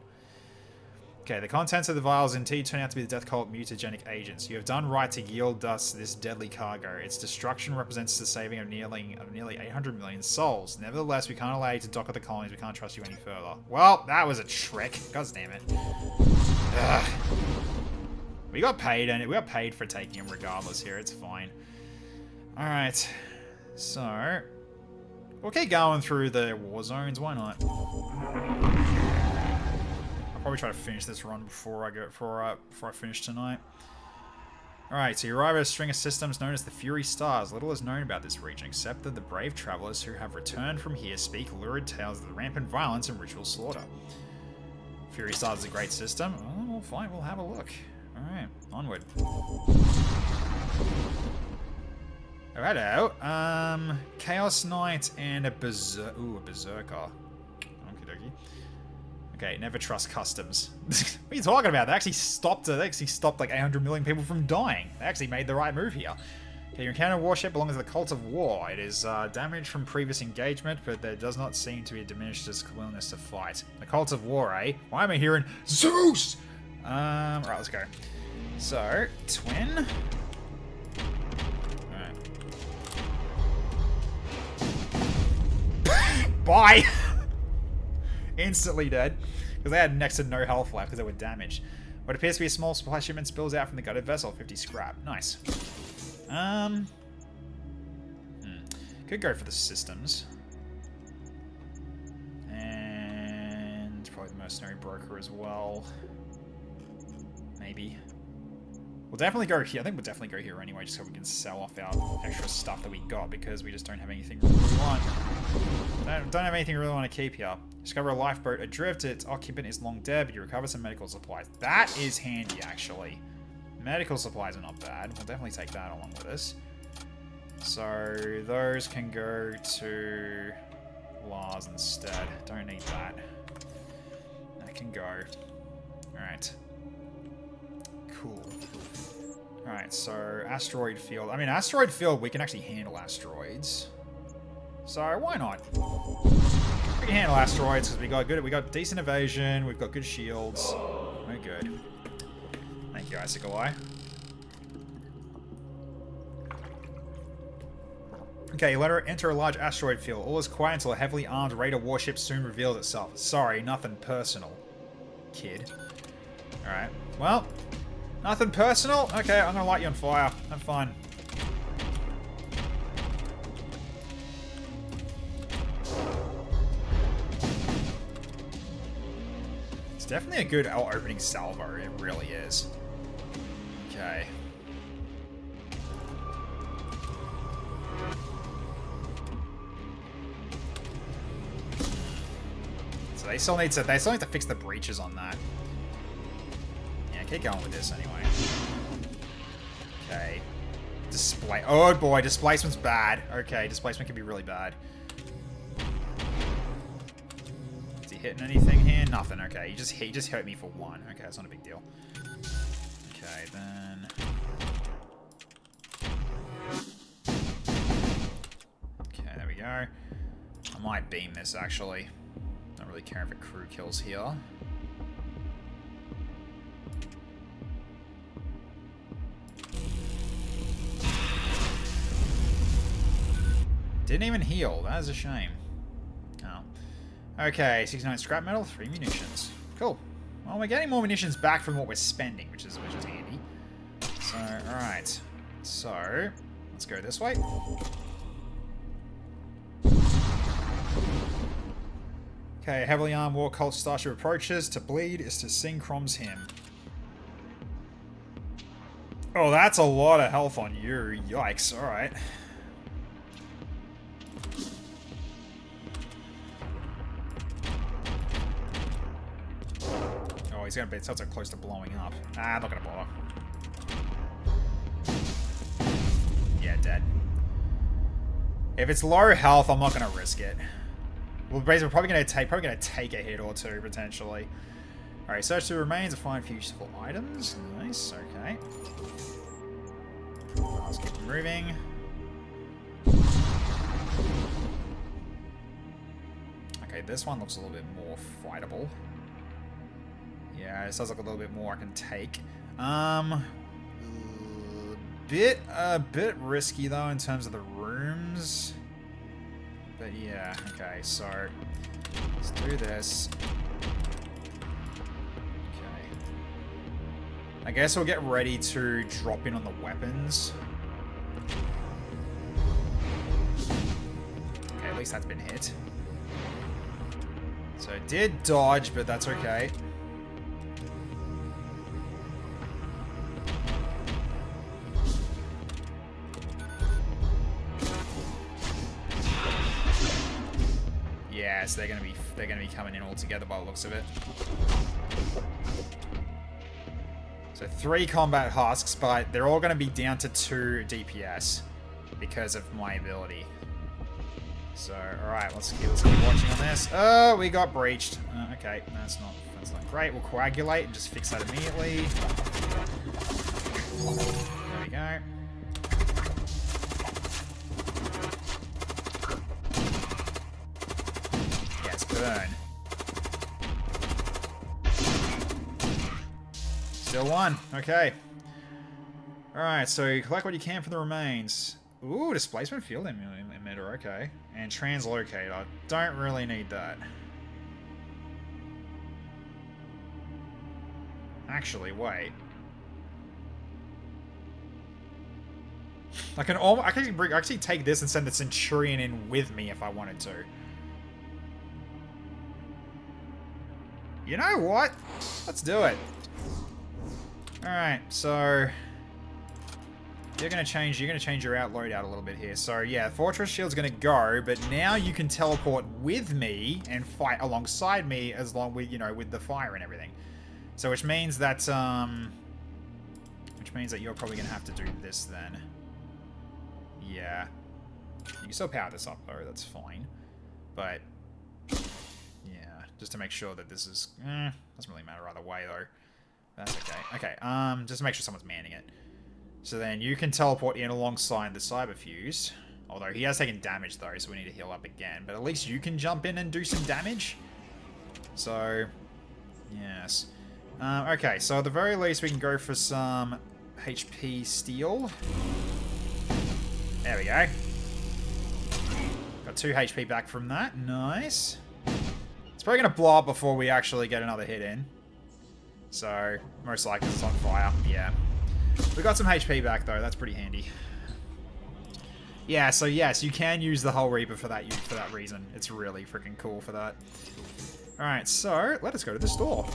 Okay, the contents of the vials indeed turn out to be the death cult mutagenic agents. You have done right to yield us this deadly cargo. Its destruction represents the saving of nearly 800 million souls. Nevertheless, we can't allow you to dock at the colonies. We can't trust you any further. Well, that was a trick. God damn it. Ugh. We got paid, and we got paid for taking him regardless here. It's fine. Alright. So, we'll keep going through the war zones. Why not? I'll probably try to finish this run before I finish tonight. Alright, so you arrive at a string of systems known as the Fury Stars. Little is known about this region, except that the brave travelers who have returned from here speak lurid tales of the rampant violence and ritual slaughter. Fury Stars is a great system. Oh, well, fine, we'll have a look. Alright, onward. Oh, hello. Chaos Knight and a Berserker. Ooh, a Berserker. Okie dokie. Okay, never trust customs. What are you talking about? They actually stopped like 800 million people from dying. They actually made the right move here. Okay, you encounter a warship belonging to the Cult of War. It is damaged from previous engagement, but there does not seem to be diminished its willingness to fight. The Cult of War, eh? Why am I hearing Zeus? Alright, let's go. So, twin. Alright. Bye! Instantly dead. Because they had next to no health left because they were damaged. What appears to be a small supply shipment spills out from the gutted vessel. 50 scrap. Nice. Could go for the systems. And probably the mercenary broker as well. Maybe. We'll definitely go here. I think we'll definitely go here anyway, just so we can sell off our extra stuff that we got, because we just don't have anything we really want. Don't have anything we really want to keep here. Discover a lifeboat adrift. Its occupant is long dead, but you recover some medical supplies. That is handy, actually. Medical supplies are not bad. We'll definitely take that along with us. So those can go to Lars instead. Don't need that. That can go. Alright. Cool. Alright, so asteroid field. I mean, asteroid field, we can actually handle asteroids. So why not? We can handle asteroids because we got decent evasion, we've got good shields. We're good. Thank you, Icicle Eye. Okay, let her enter a large asteroid field. All is quiet until a heavily armed raider warship soon reveals itself. Sorry, nothing personal, kid. Alright, well, nothing personal? Okay, I'm gonna light you on fire. Have fun. It's definitely a good opening salvo, it really is. Okay. So they still need to fix the breaches on that. Yeah, keep going with this anyway. Okay. Display. Oh boy, displacement's bad. Okay, displacement can be really bad. Is he hitting anything here? Nothing. Okay, he just hurt me for one. Okay, that's not a big deal. Okay, then. Okay, there we go. I might beam this actually. Not really care if a crew kills here. Didn't even heal. That is a shame. Oh. Okay, 69 scrap metal, 3 munitions. Cool. Well, we're getting more munitions back from what we're spending, which is handy. So, alright. So, let's go this way. Okay, heavily armed war cult starship approaches. To bleed is to sing Crom's hymn. Oh, that's a lot of health on you. Yikes. Alright. Oh, he's gonna be so close to blowing up. Ah, I'm not gonna bother. Yeah, dead. If it's low health, I'm not gonna risk it. Well, basically, we're probably gonna take a hit or two potentially. All right, search the remains and find a few useful items. Nice. Okay. Let's keep moving. Okay, this one looks a little bit more fightable. Yeah, it does look a little bit more I can take. A bit risky though in terms of the rooms. But yeah, okay, so let's do this. Okay. I guess we'll get ready to drop in on the weapons. Okay, at least that's been hit. So it did dodge, but that's okay. Yeah, so they're gonna be coming in all together by the looks of it. So 3 combat husks, but they're all gonna be down to 2 DPS because of my ability. So alright, let's keep watching on this. Oh, we got breached. Okay, that's not great. We'll coagulate and just fix that immediately. There we go. Burn. Still one. Okay. Alright, so collect what you can from the remains. Ooh, displacement field emitter. Okay. And translocator. Don't really need that. Actually, wait. I can actually take this and send the Centurion in with me if I wanted to. You know what? Let's do it. Alright, so you're gonna change your loadout a little bit here. So yeah, Fortress Shield's gonna go, but now you can teleport with me and fight alongside me as long with with the fire and everything. So which means that you're probably gonna have to do this then. Yeah. You can still power this up, though. That's fine. But, yeah. Just to make sure that this is... doesn't really matter either way, though. That's okay. Okay, just to make sure someone's manning it. So then you can teleport in alongside the Cyberfused. Although he has taken damage, though, so we need to heal up again. But at least you can jump in and do some damage. So, yes. Okay, so at the very least we can go for some HP steal. There we go. Got 2 HP back from that. Nice. It's probably going to blow up before we actually get another hit in. So, most likely it's on fire. Yeah. We got some HP back, though. That's pretty handy. Yeah, so yes, you can use the whole Reaper for that reason. It's really freaking cool for that. Alright, so let us go to the store.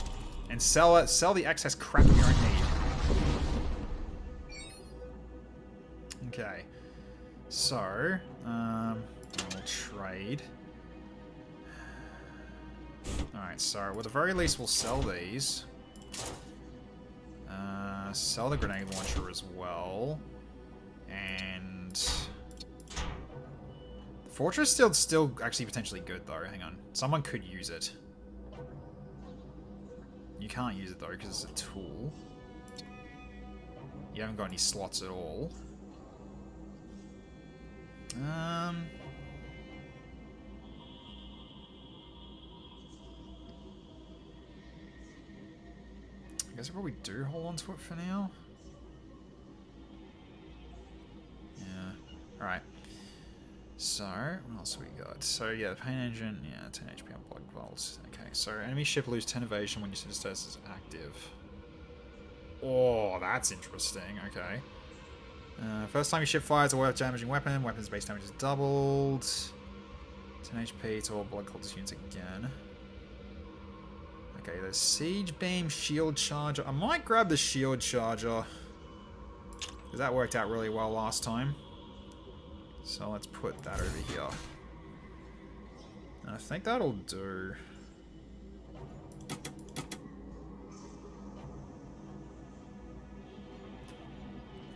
And sell the excess crap you don't need. Okay. So, we'll trade. Alright, so at the very least we'll sell these. Sell the grenade launcher as well. And... the fortress still actually potentially good though. Hang on. Someone could use it. You can't use it though because it's a tool. You haven't got any slots at all. I guess I probably do hold on to it for now. Yeah. Alright. So, what else we got? So, yeah, the paint engine, yeah, 10 HP on blood bolts. Okay, so enemy ship lose 10 evasion when your status is active. Oh, that's interesting. Okay. First time your ship fires a worth damaging weapon, weapon's base damage is doubled. 10 HP to all blood cultist units again. Okay, the siege beam shield charger. I might grab the shield charger, because that worked out really well last time. So let's put that over here. And I think that'll do. I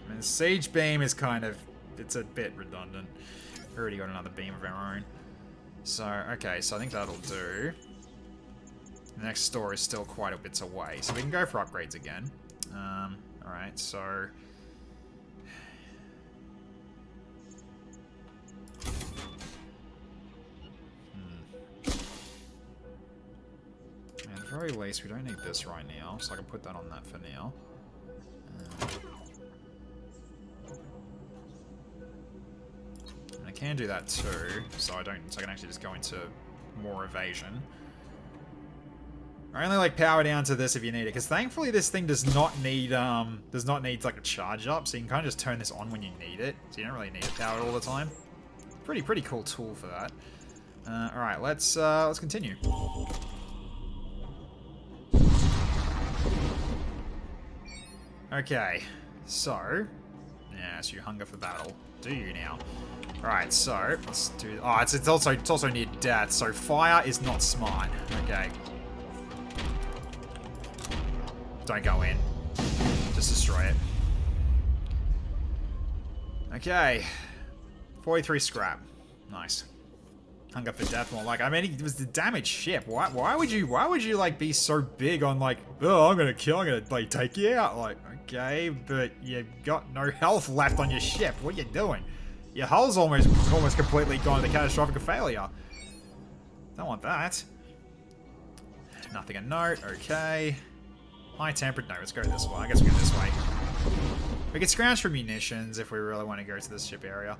mean, the siege beam is kind of, it's a bit redundant. We've already got another beam of our own. So, okay, so I think that'll do. The next store is still quite a bit away, so we can go for upgrades again. Alright, so... At the very least, we don't need this right now, so I can put that on that for now. And I can do that too, so I can actually just go into more evasion. I only like power down to this if you need it, because thankfully this thing does not need like a charge up, so you can kind of just turn this on when you need it, so you don't really need it powered all the time. Pretty cool tool for that. All right, let's continue. Okay, so yes, you hunger for battle, do you now? All right, so let's do. Oh, it's also near death, so fire is not smart. Okay. Don't go in. Just destroy it. Okay. 43 scrap. Nice. Hunger for death more like. I mean, it was the damaged ship. Why would you like be so big on like, oh, I'm gonna like take you out? Like, okay, but you've got no health left on your ship. What are you doing? Your hull's almost completely gone to catastrophic failure. Don't want that. Nothing a note. Okay. High tempered? No, let's go this way. I guess we go this way. We can scrounge for munitions if we really want to go to this ship area.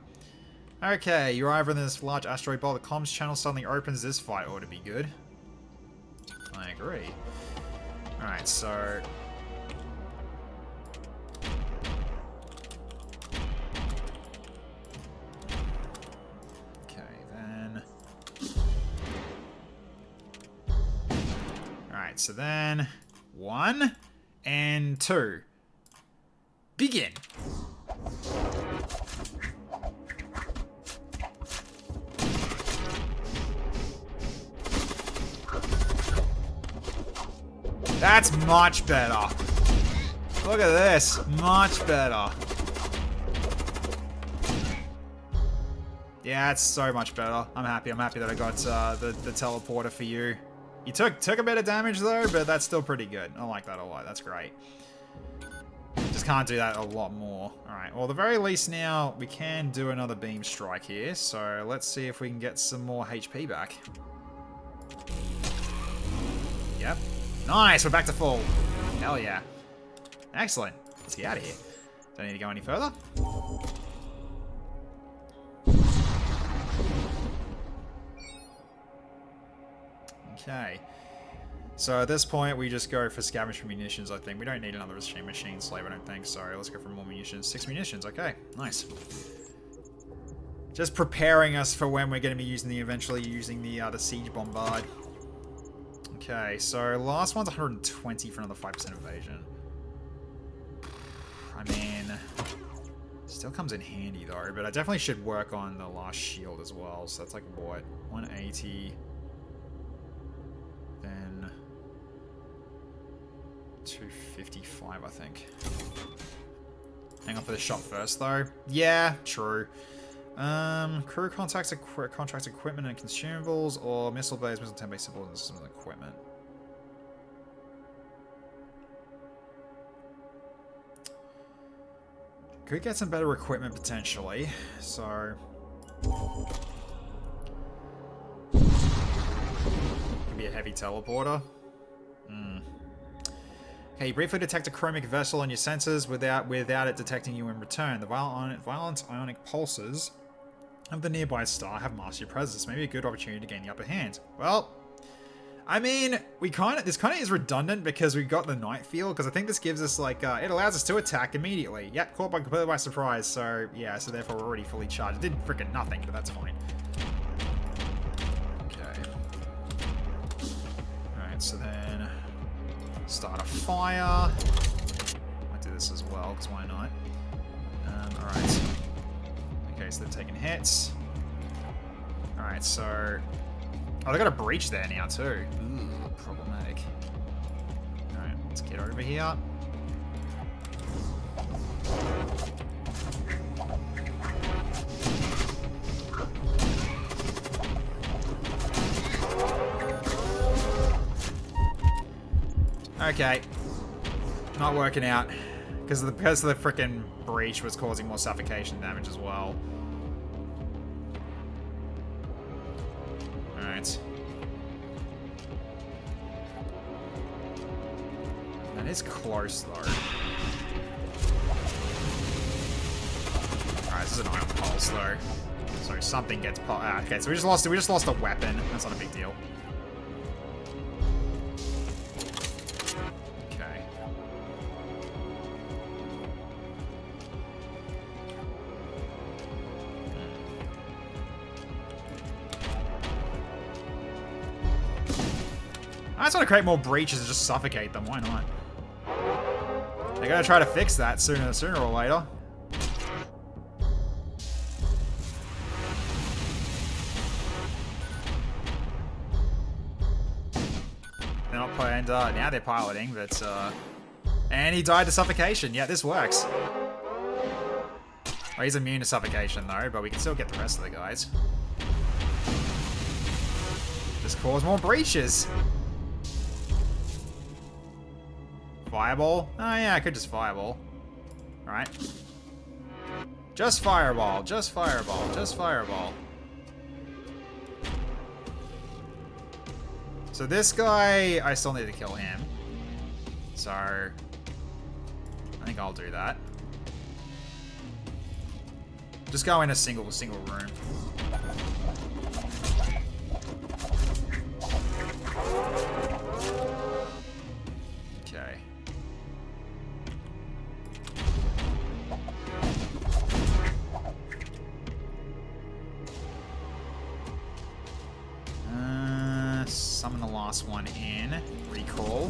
Okay, you arrive in this large asteroid belt. The comms channel suddenly opens. This fight ought to be good. I agree. Alright, so... okay, then... alright, so then... 1 and 2. Begin. That's much better. Look at this. Much better. Yeah, it's so much better. I'm happy. I'm happy that I got the teleporter for you. You took a bit of damage though, but that's still pretty good. I like that a lot. That's great. Just can't do that a lot more. Alright, well, at the very least now, we can do another beam strike here. So let's see if we can get some more HP back. Yep. Nice, we're back to full. Hell yeah. Excellent. Let's get out of here. Don't need to go any further. Okay. So at this point, we just go for scavenge for munitions, I think. We don't need another machine slave, I don't think. So let's go for more munitions. 6 munitions, okay. Nice. Just preparing us for when we're going to be eventually using the siege bombard. Okay, so last one's 120 for another 5% evasion. I mean, still comes in handy though, but I definitely should work on the last shield as well. So that's like what, 180, then 255, I think. Hang on for the shot first though. Yeah, true. Crew contracts equipment and consumables, or missile bays, missile temp base symbols and systems and equipment. Could get some better equipment potentially, so could be a heavy teleporter. Okay, you briefly detect a chromic vessel on your sensors without it detecting you in return. The violent ionic pulses of the nearby star have masked your presence. Maybe a good opportunity to gain the upper hand. Well, I mean, this kind of is redundant because we got the night field, because I think this gives us like it allows us to attack immediately. Yep, caught completely by surprise. So yeah, so therefore we're already fully charged. It did freaking nothing, but that's fine. Okay. All right, so then start a fire. Might do this as well, because why not? All right. Okay, so they're taking hits. Alright, so... Oh, they got a breach there now, too. Ooh, problematic. Alright, let's get over here. Okay. Not working out. Because the frickin' breach was causing more suffocation damage as well. Alright. That is close though. Alright, this is an ion pulse though. So something gets okay, so we just lost a weapon. That's not a big deal. I just want to create more breaches and just suffocate them. Why not? They gotta try to fix that sooner or later. They're not and now they're piloting, but and he died to suffocation. Yeah, this works. Well, he's immune to suffocation though, but we can still get the rest of the guys. Just cause more breaches. Fireball? Oh yeah, I could just fireball. Alright. Just fireball, just fireball, just fireball. So this guy, I still need to kill him. So, I think I'll do that. Just go in a single room. Okay. Summon the last one in. Recall.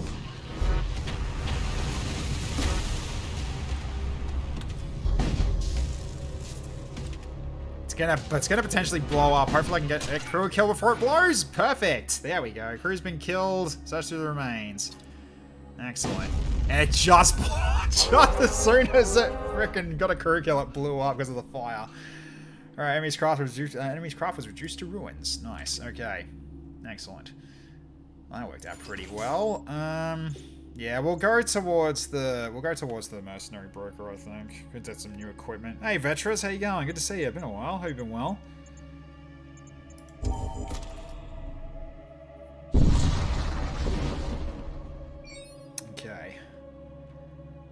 It's gonna potentially blow up. Hopefully I can get a crew kill before it blows. Perfect. There we go. Crew's been killed. Search through the remains. Excellent. And it just as soon as it frickin' got a crew kill, it blew up because of the fire. Alright, enemy's craft was reduced to ruins. Nice, okay. Excellent. Well, that worked out pretty well. Yeah, we'll go towards the mercenary broker, I think. Could get some new equipment. Hey Vetras, how you going? Good to see you. Been a while. Hope you've been well. Okay.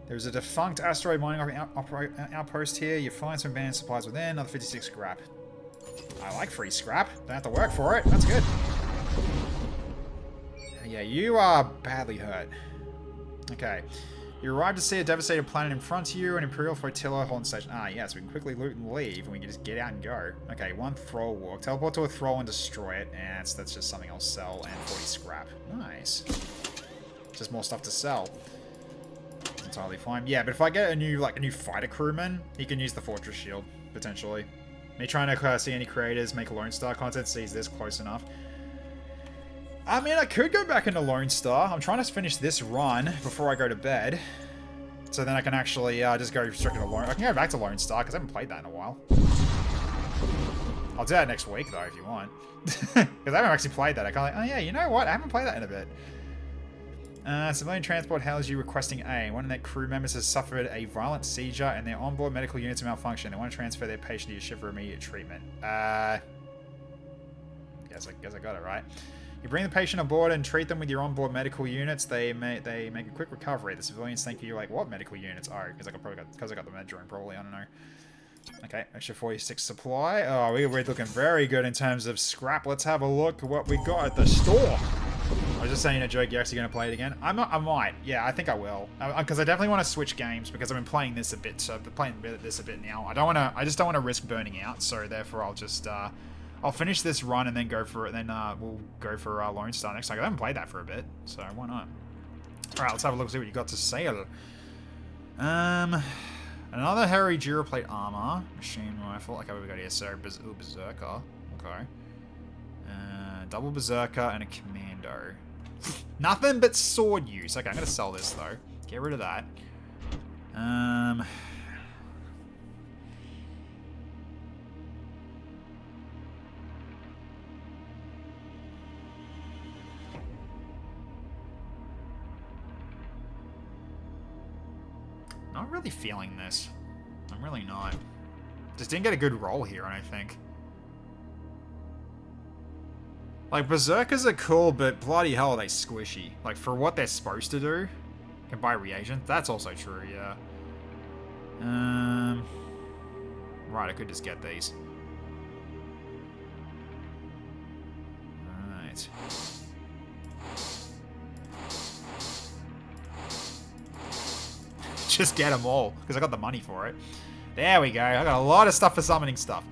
There's a defunct asteroid mining outpost here. You find some abandoned supplies within. Another 56 scrap. I like free scrap. Don't have to work for it. That's good. Yeah, you are badly hurt. Okay. You arrive to see a devastated planet in front of you, an Imperial flotilla holding station. Ah, yes, we can quickly loot and leave, and we can just get out and go. Okay, 1 thrall walk. Teleport to a thrall and destroy it, and that's just something I'll sell, and 40 scrap. Nice. Just more stuff to sell. That's entirely fine. Yeah, but if I get a new fighter crewman, he can use the fortress shield, potentially. Me trying to see any creators make Lone Star content, sees this close enough. I mean, I could go back into Lone Star. I'm trying to finish this run before I go to bed. So then I can actually just go straight into Lone... I can go back to Lone Star, because I haven't played that in a while. I'll do that next week, though, if you want. Because I haven't actually played that. I kind of like, oh yeah, you know what? I haven't played that in a bit. Civilian transport hails you requesting aid. One of their crew members has suffered a violent seizure and their onboard medical units are malfunction. They want to transfer their patient to your ship for immediate treatment. Guess I got it right. You bring the patient aboard and treat them with your onboard medical units. They make a quick recovery. The civilians think you're like, what medical units? Oh, because I got the med drone, probably. I don't know. Okay, extra 46 supply. Oh, we're looking very good in terms of scrap. Let's have a look at what we got at the store. I was just saying a joke. You're actually going to play it again? I might. Yeah, I think I will. Because I definitely want to switch games because I've been playing this a bit. So I've been playing this a bit now. I just don't want to risk burning out. So therefore, I'll just I'll finish this run and then go for it. Then we'll go for Lone Star next time. I haven't played that for a bit, so why not? All right, let's have a look. See what you got to sell. Another hairy Duroplate armor, machine rifle. Okay, what we got here? So Berserker. Okay. Double Berserker and a Commando. Nothing but sword use. Okay, I'm gonna sell this though. Get rid of that. Not really feeling this. I'm really not. Just didn't get a good roll here, I don't think. Like, Berserkers are cool, but bloody hell are they squishy. Like, for what they're supposed to do, can buy reagent. That's also true, yeah. Right, I could just get these. Alright. Just get them all, because I got the money for it. There we go. I got a lot of stuff for summoning stuff.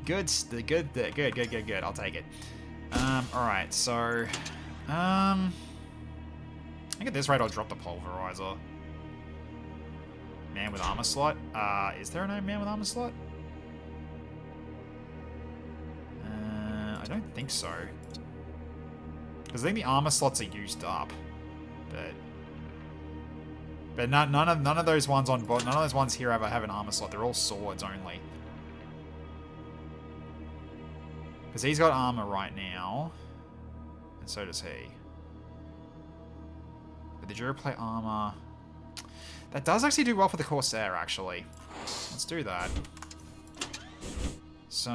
Good. I'll take it. Alright, so... I think at this rate I'll drop the Pulverizer. Man with armor slot. Is there no man with armor slot? I don't think so. Because I think the armor slots are used up. But none of those ones on board, none of those ones here have an armor slot. They're all swords only. Because he's got armor right now. And so does he. But the Duroplate armor... That does actually do well for the Corsair, actually. Let's do that. So...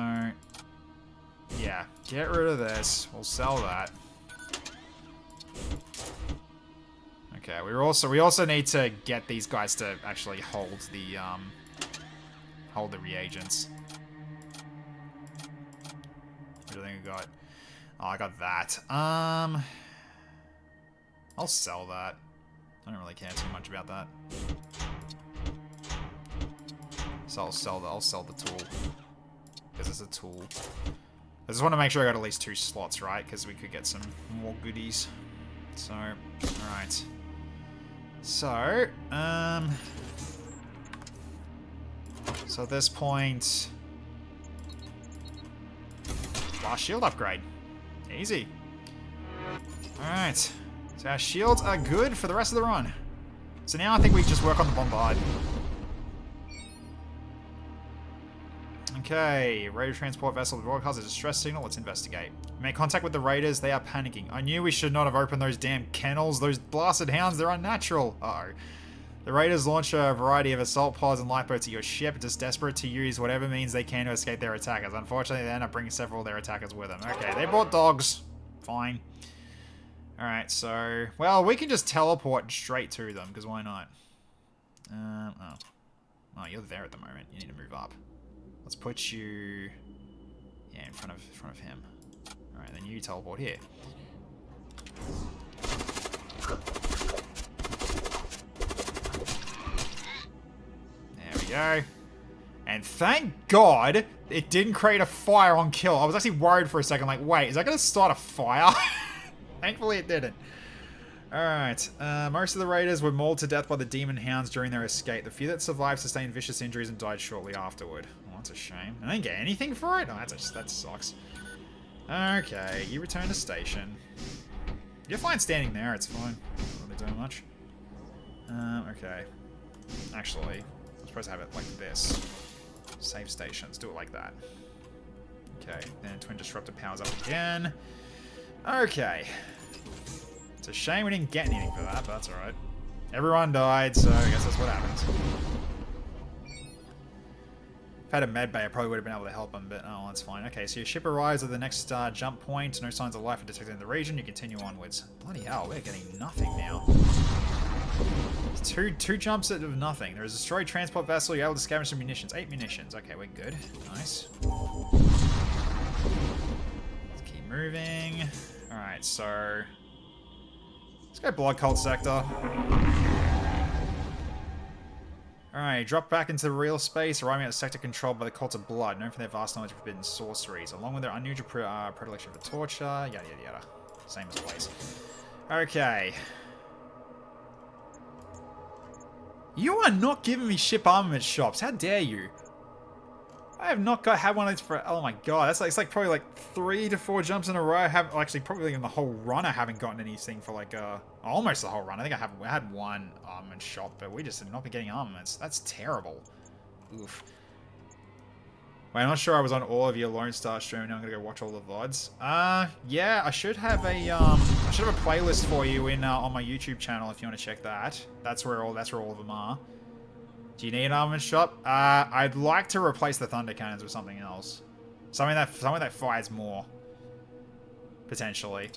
yeah, get rid of this. We'll sell that. Okay, we also need to get these guys to actually hold the reagents. What do you think I got? Oh, I got that. I'll sell that. I don't really care too much about that. So I'll sell the tool. Because it's a tool. I just want to make sure I got at least 2 slots, right? Because we could get some more goodies. So, alright. So, so at this point, blast shield upgrade. Easy. Alright. So our shields are good for the rest of the run. So now I think we just work on the bombard. Okay, raider transport vessel broadcasts a distress signal. Let's investigate. Make contact with the raiders. They are panicking. I knew we should not have opened those damn kennels. Those blasted hounds, they're unnatural. Uh-oh. The raiders launch a variety of assault pods and lifeboats at your ship, just desperate to use whatever means they can to escape their attackers. Unfortunately, they end up bringing several of their attackers with them. Okay, they brought dogs. Fine. Alright, so... Well, we can just teleport straight to them, because why not? Oh, you're there at the moment. You need to move up. Let's put you... Yeah, in front of him. Alright, then you teleport here. There we go. And thank God it didn't create a fire on kill. I was actually worried for a second, like, wait, is that going to start a fire? Thankfully it didn't. Alright, most of the raiders were mauled to death by the demon hounds during their escape. The few that survived sustained vicious injuries and died shortly afterward. Oh, that's a shame. I didn't get anything for it? Oh, that sucks. Okay, you return to station. You're fine standing there, it's fine. Not really doing much. Okay. Actually, I'm supposed to have it like this. Save stations, do it like that. Okay, then Twin Disruptor powers up again. Okay. It's a shame we didn't get anything for that, but that's alright. Everyone died, so I guess that's what happens. If I had a med bay, I probably would have been able to help them, but oh, that's fine. Okay, so your ship arrives at the next jump point. No signs of life are detected in the region. You continue onwards. Bloody hell, we're getting nothing now. Two jumps of nothing. There is a destroyed transport vessel. You're able to scavenge some munitions. 8 munitions. Okay, we're good. Nice. Let's keep moving. Alright, so... Let's go Blood Cult Sector. Alright, drop back into real space, arriving at a sector controlled by the Cult of Blood, known for their vast knowledge of forbidden sorceries, along with their unusual predilection for torture, yada yada yada. Same as always. Okay. You are not giving me ship armament shops. How dare you? I have not had one of these for... Oh my god, that's like, it's like probably like 3 to 4 jumps in a row. I have actually probably in the whole run I haven't gotten anything for like almost the whole run. I think I had one armament shop, but we just have not been getting armaments. That's terrible. Oof. Wait, I'm not sure I was on all of your Lone Star stream. Now I'm gonna go watch all the VODs. Yeah, I should have a playlist for you in on my YouTube channel if you want to check that. That's where all of them are. Do you need an armament shop? I'd like to replace the thunder cannons with something else. Something that fires more. Potentially.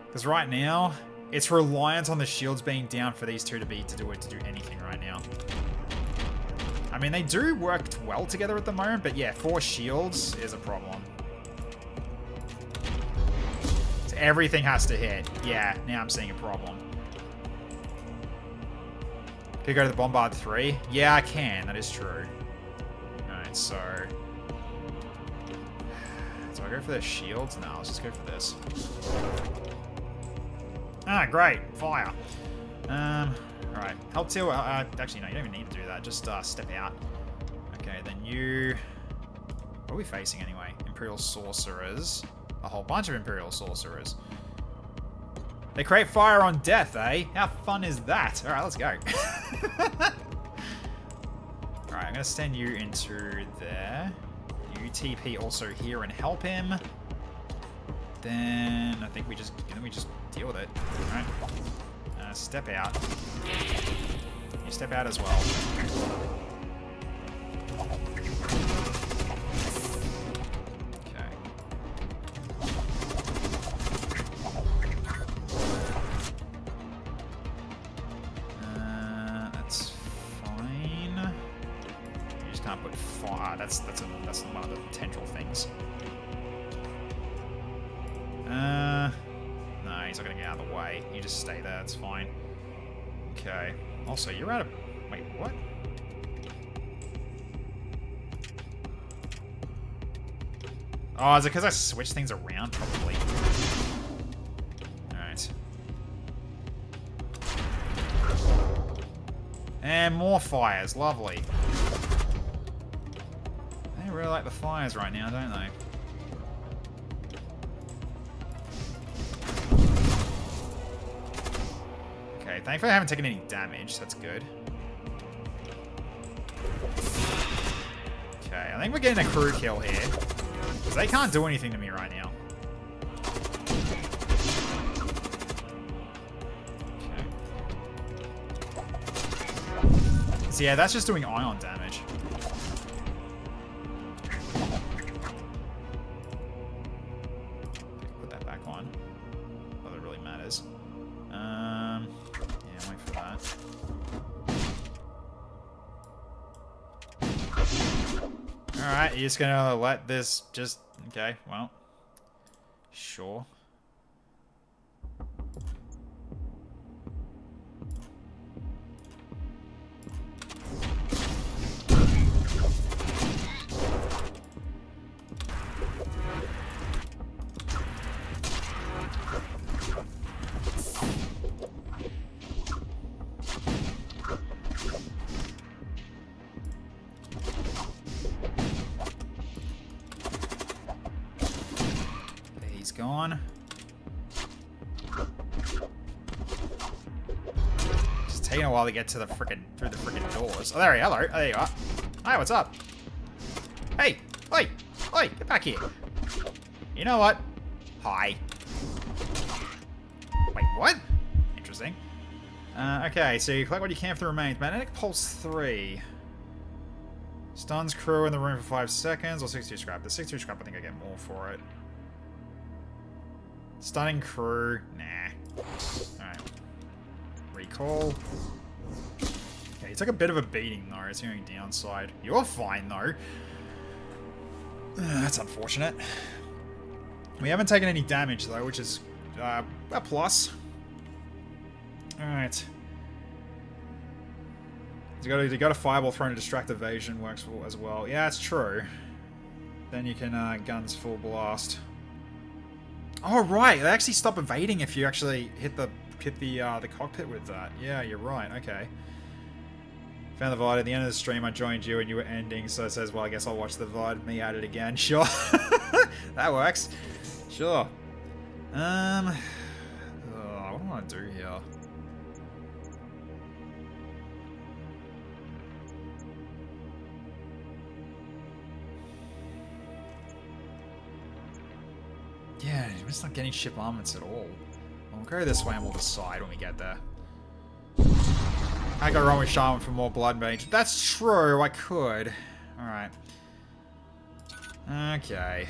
Because right now, it's reliant on the shields being down for these two to do anything right now. I mean, they do work well together at the moment, but yeah, 4 shields is a problem. So everything has to hit. Yeah, now I'm seeing a problem. Can you go to the Bombard 3? Yeah, I can. That is true. Alright, so... Do I go for the shields? No, let's just go for this. Ah, great. Fire. Alright. Help Teal... actually, no, you don't even need to do that. Just step out. Okay, then you... What are we facing anyway? Imperial Sorcerers. A whole bunch of Imperial Sorcerers. They create fire on death, eh? How fun is that? Alright, let's go. Alright, I'm going to send you into there. You TP also here and help him. Then I think we just deal with it. Alright. Step out. You step out as well. That's one of the potential things. No, he's not gonna get out of the way. You just stay there, that's fine. Okay. Also, you're out of... Wait, what? Oh, is it because I switched things around, probably? Alright. And more fires, lovely. They really like the fires right now, don't they? Okay, thankfully I haven't taken any damage, that's good. Okay, I think we're getting a crew kill here. Because they can't do anything to me right now. So yeah, that's just doing ion damage. Put that back on. Not that it really matters. Yeah, wait for that. Alright, you're just gonna let this just... Okay, well. Sure. Gone. It's taking a while to get to the through the frickin' doors. Oh, there you are. Hi, what's up? Hey, oi, get back here. You know what? Hi. Wait, what? Interesting. Okay, so you collect what you can for the remains. Magnetic Pulse 3. Stuns crew in the room for 5 seconds, or 62 scrap. The 62 scrap, I think I get more for it. Stunning crew. Nah. Alright. Recall. Okay, he took a bit of a beating though. It's the only downside. You're fine though. That's unfortunate. We haven't taken any damage though, which is a plus. Alright. You got a fireball thrown to distract evasion works as well. Yeah, it's true. Then you can guns full blast. Oh right, they actually stop evading if you actually hit the cockpit with that. Yeah, you're right. Okay. Found the VOD at the end of the stream. I joined you and you were ending, so it says, well, I guess I'll watch the VOD. Me at it again. Sure, that works. Sure. What do I want to do here? Yeah, we're just not getting ship armaments at all. We'll go this way and we'll decide when we get there. I go wrong with Shaman for more blood mage. That's true, I could. Alright. Okay.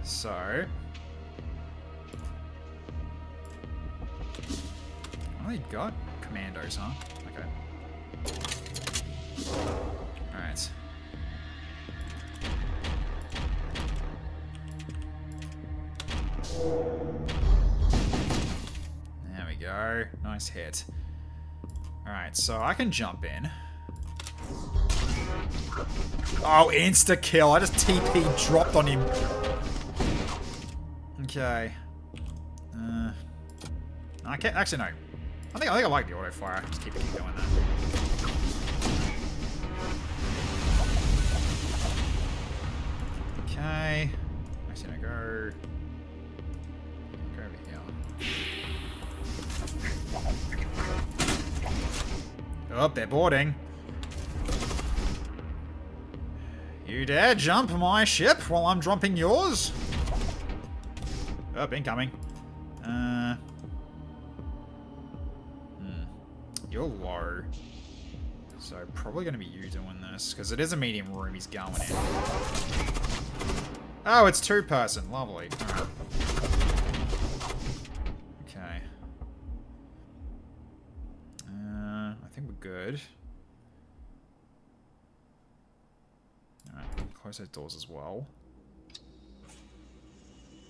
So. Oh, they got commandos, huh? Okay. Alright. There we go. Nice hit. Alright, so I can jump in. Oh, insta-kill. I just TP dropped on him. Okay. I can't... Actually, no. I think I like the auto fire. Just keep doing that. Okay. Actually, no, go over here. Oh, they're boarding. You dare jump my ship while I'm dropping yours? Oh, incoming. You're low. So probably going to be you doing this, because it is a medium room he's going in. Oh, it's two-person. Lovely. All right. Okay. I think we're good. Alright, close those doors as well.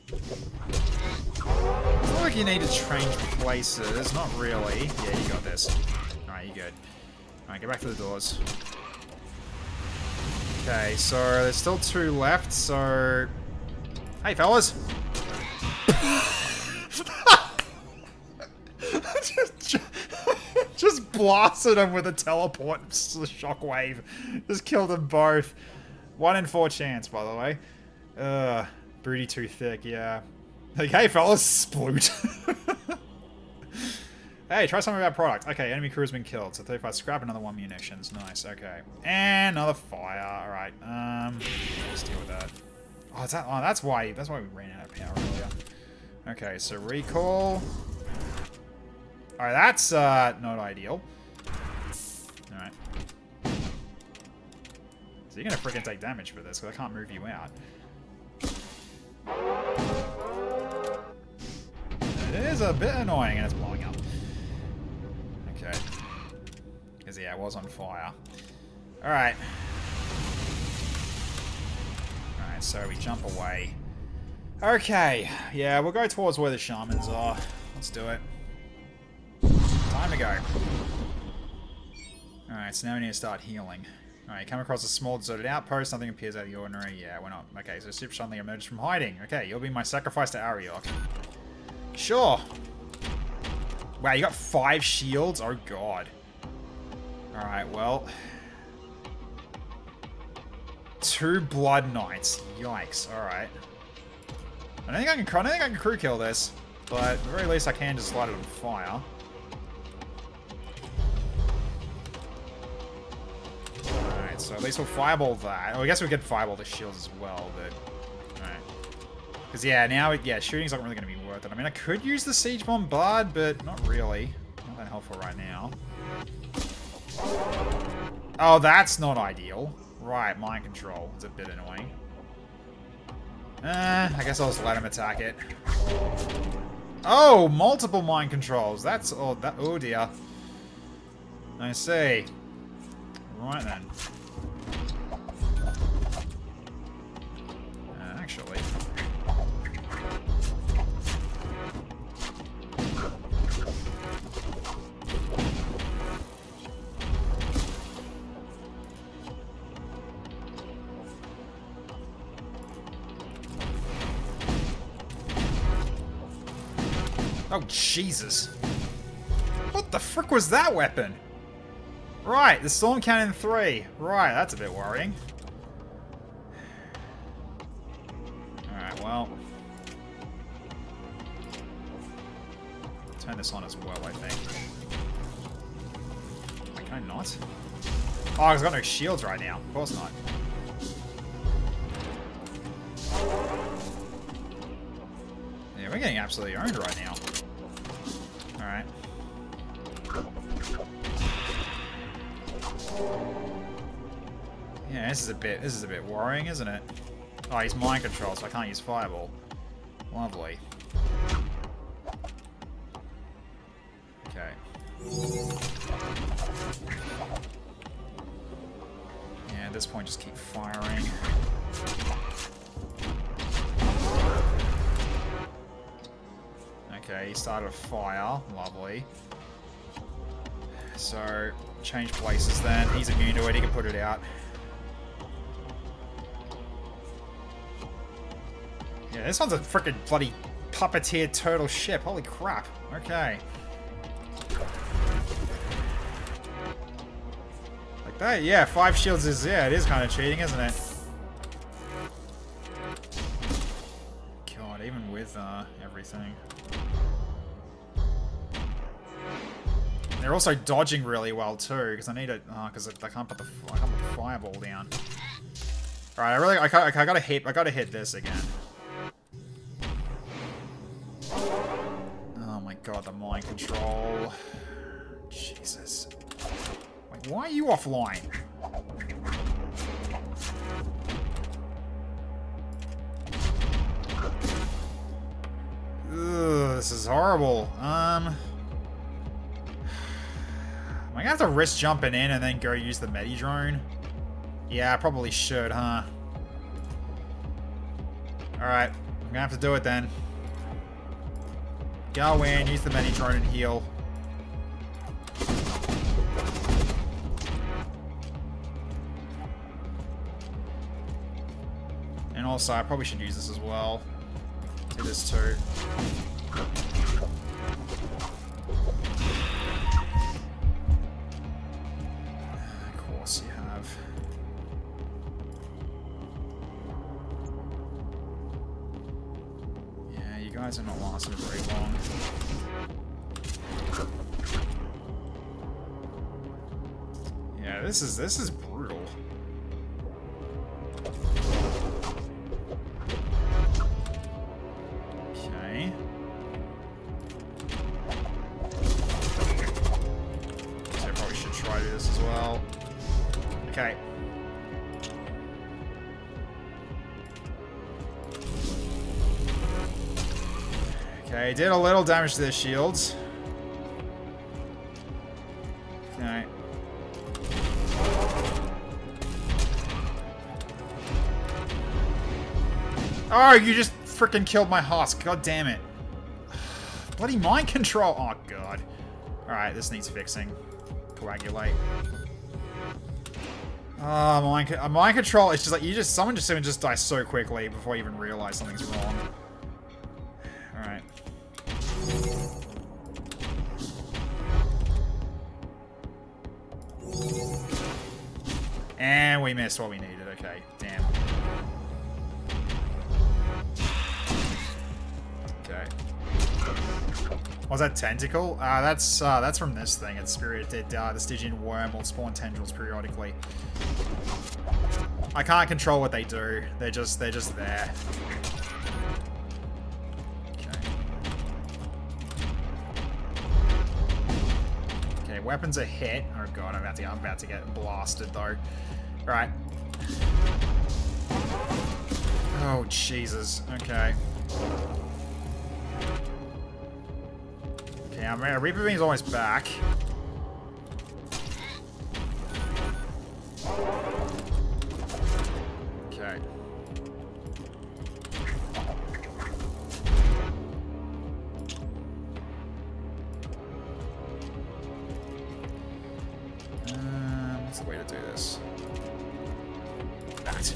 It's not like you need to change places. Not really. Yeah, you got this. Alright, you good. Alright, get back to the doors. Okay, so there's still two left, so... Hey, fellas! Just blasted him with a teleport shockwave. Just killed them both. 1 in 4 chance, by the way. Broody too thick, yeah. Like, hey fellas, sploot. Hey, try some of our product. Okay, enemy crew has been killed. So 35 scrap, another 1 munitions. Nice, okay. And another fire. Alright, let's deal with that. Oh, is that, oh, that's why we ran out of power earlier. Okay, so recall. Alright, that's not ideal. Alright. So you're gonna freaking take damage for this, because I can't move you out. It is a bit annoying, and it's blowing up. Okay. Because, yeah, it was on fire. Alright. Alright, so we jump away. Okay. Yeah, we'll go towards where the shamans are. Let's do it. Time to go. Alright, so now we need to start healing. Alright, come across a small deserted outpost. Nothing appears out of the ordinary. Yeah, we're not. Okay, so ship suddenly emerges from hiding. Okay, you'll be my sacrifice to Ariok. Sure. Wow, you got 5 shields? Oh, God. Alright, well. 2 Blood Knights. Yikes. Alright. I don't think I can crew kill this. But at the very least, I can just light it on fire. Alright, so at least we'll fireball that. Oh, I guess we could fireball the shields as well, but... Alright. Because, yeah, now, yeah, shooting's not really going to be worth it. I mean, I could use the Siege Bombard, but not really. Not that helpful right now. Oh, that's not ideal. Right, mind control. It's a bit annoying. I guess I'll just let him attack it. Oh, multiple mind controls. That's... Oh, that, oh dear. I see. Right then. Actually... Oh, Jesus. What the frick was that weapon? Right, the Storm Cannon 3. Right, that's a bit worrying. Alright, well. Turn this on as well, I think. Wait, can I not? Oh, I've got no shields right now. Of course not. Yeah, we're getting absolutely owned right now. Alright. Yeah, this is a bit worrying, isn't it? Oh, he's mind control, so I can't use fireball. Lovely. Okay. Yeah, at this point, just keep firing. Okay, he started a fire. Lovely. So, change places then. He's immune to it, he can put it out. Yeah, this one's a freaking bloody puppeteer turtle ship. Holy crap. Okay. Like that? Yeah, 5 shields is, yeah, it is kind of cheating, isn't it? God, even with everything. They're also dodging really well too, because I need it, because I can't put the fireball down. All right, I gotta hit this again. Oh my God, the mind control. Jesus. Wait, why are you offline? Ugh, this is horrible. Am I gonna have to risk jumping in and then go use the Medi-drone? Yeah, I probably should, huh? Alright, I'm gonna have to do it then. Go in, use the Medi-drone and heal. And also, I probably should use this as well. Do this too. Guys are not lasting very long. this is brutal. Okay. So I probably should try to do this as well. Okay. Okay, did a little damage to their shields. Okay. Oh, you just freaking killed my husk. God damn it. Bloody mind control. Oh, God. Alright, this needs fixing. Coagulate. Oh, mind control. It's just like, someone just dies so quickly before you even realize something's wrong. Alright. And we missed what we needed. Okay, damn. Okay. Was that tentacle? That's from this thing. It's spirited. The Stygian worm will spawn tendrils periodically. I can't control what they do. They're just there. Okay, weapons are hit. Oh god, I'm about to get blasted though. Right. Oh Jesus. Okay. Okay, Reaper Beam's almost back. Okay. What's the way to do this? That.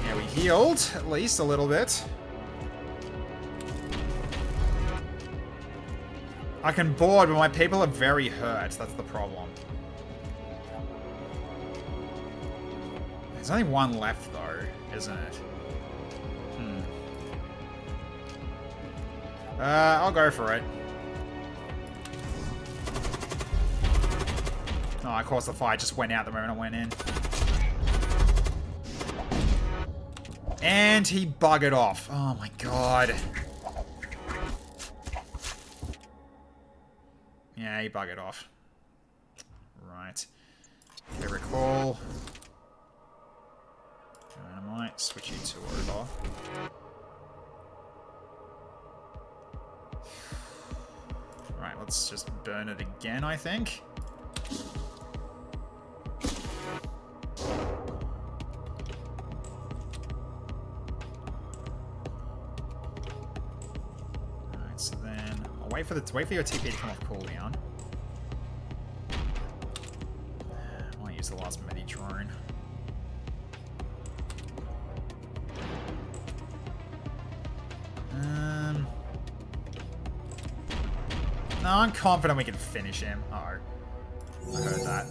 Yeah, we healed, at least a little bit. I can board, but my people are very hurt. That's the problem. There's only one left, though, isn't it? I'll go for it. Oh, of course the fire just went out the moment I went in. And he buggered off. Oh my god. Yeah, he buggered off. Right. Okay, recall. Dynamite. Switch you two over. Right, let's just burn it again, I think. Alright, so then I'll wait for your TP to come off cooldown. I might use the last medi drone. No, I'm confident we can finish him. Uh oh. I heard that.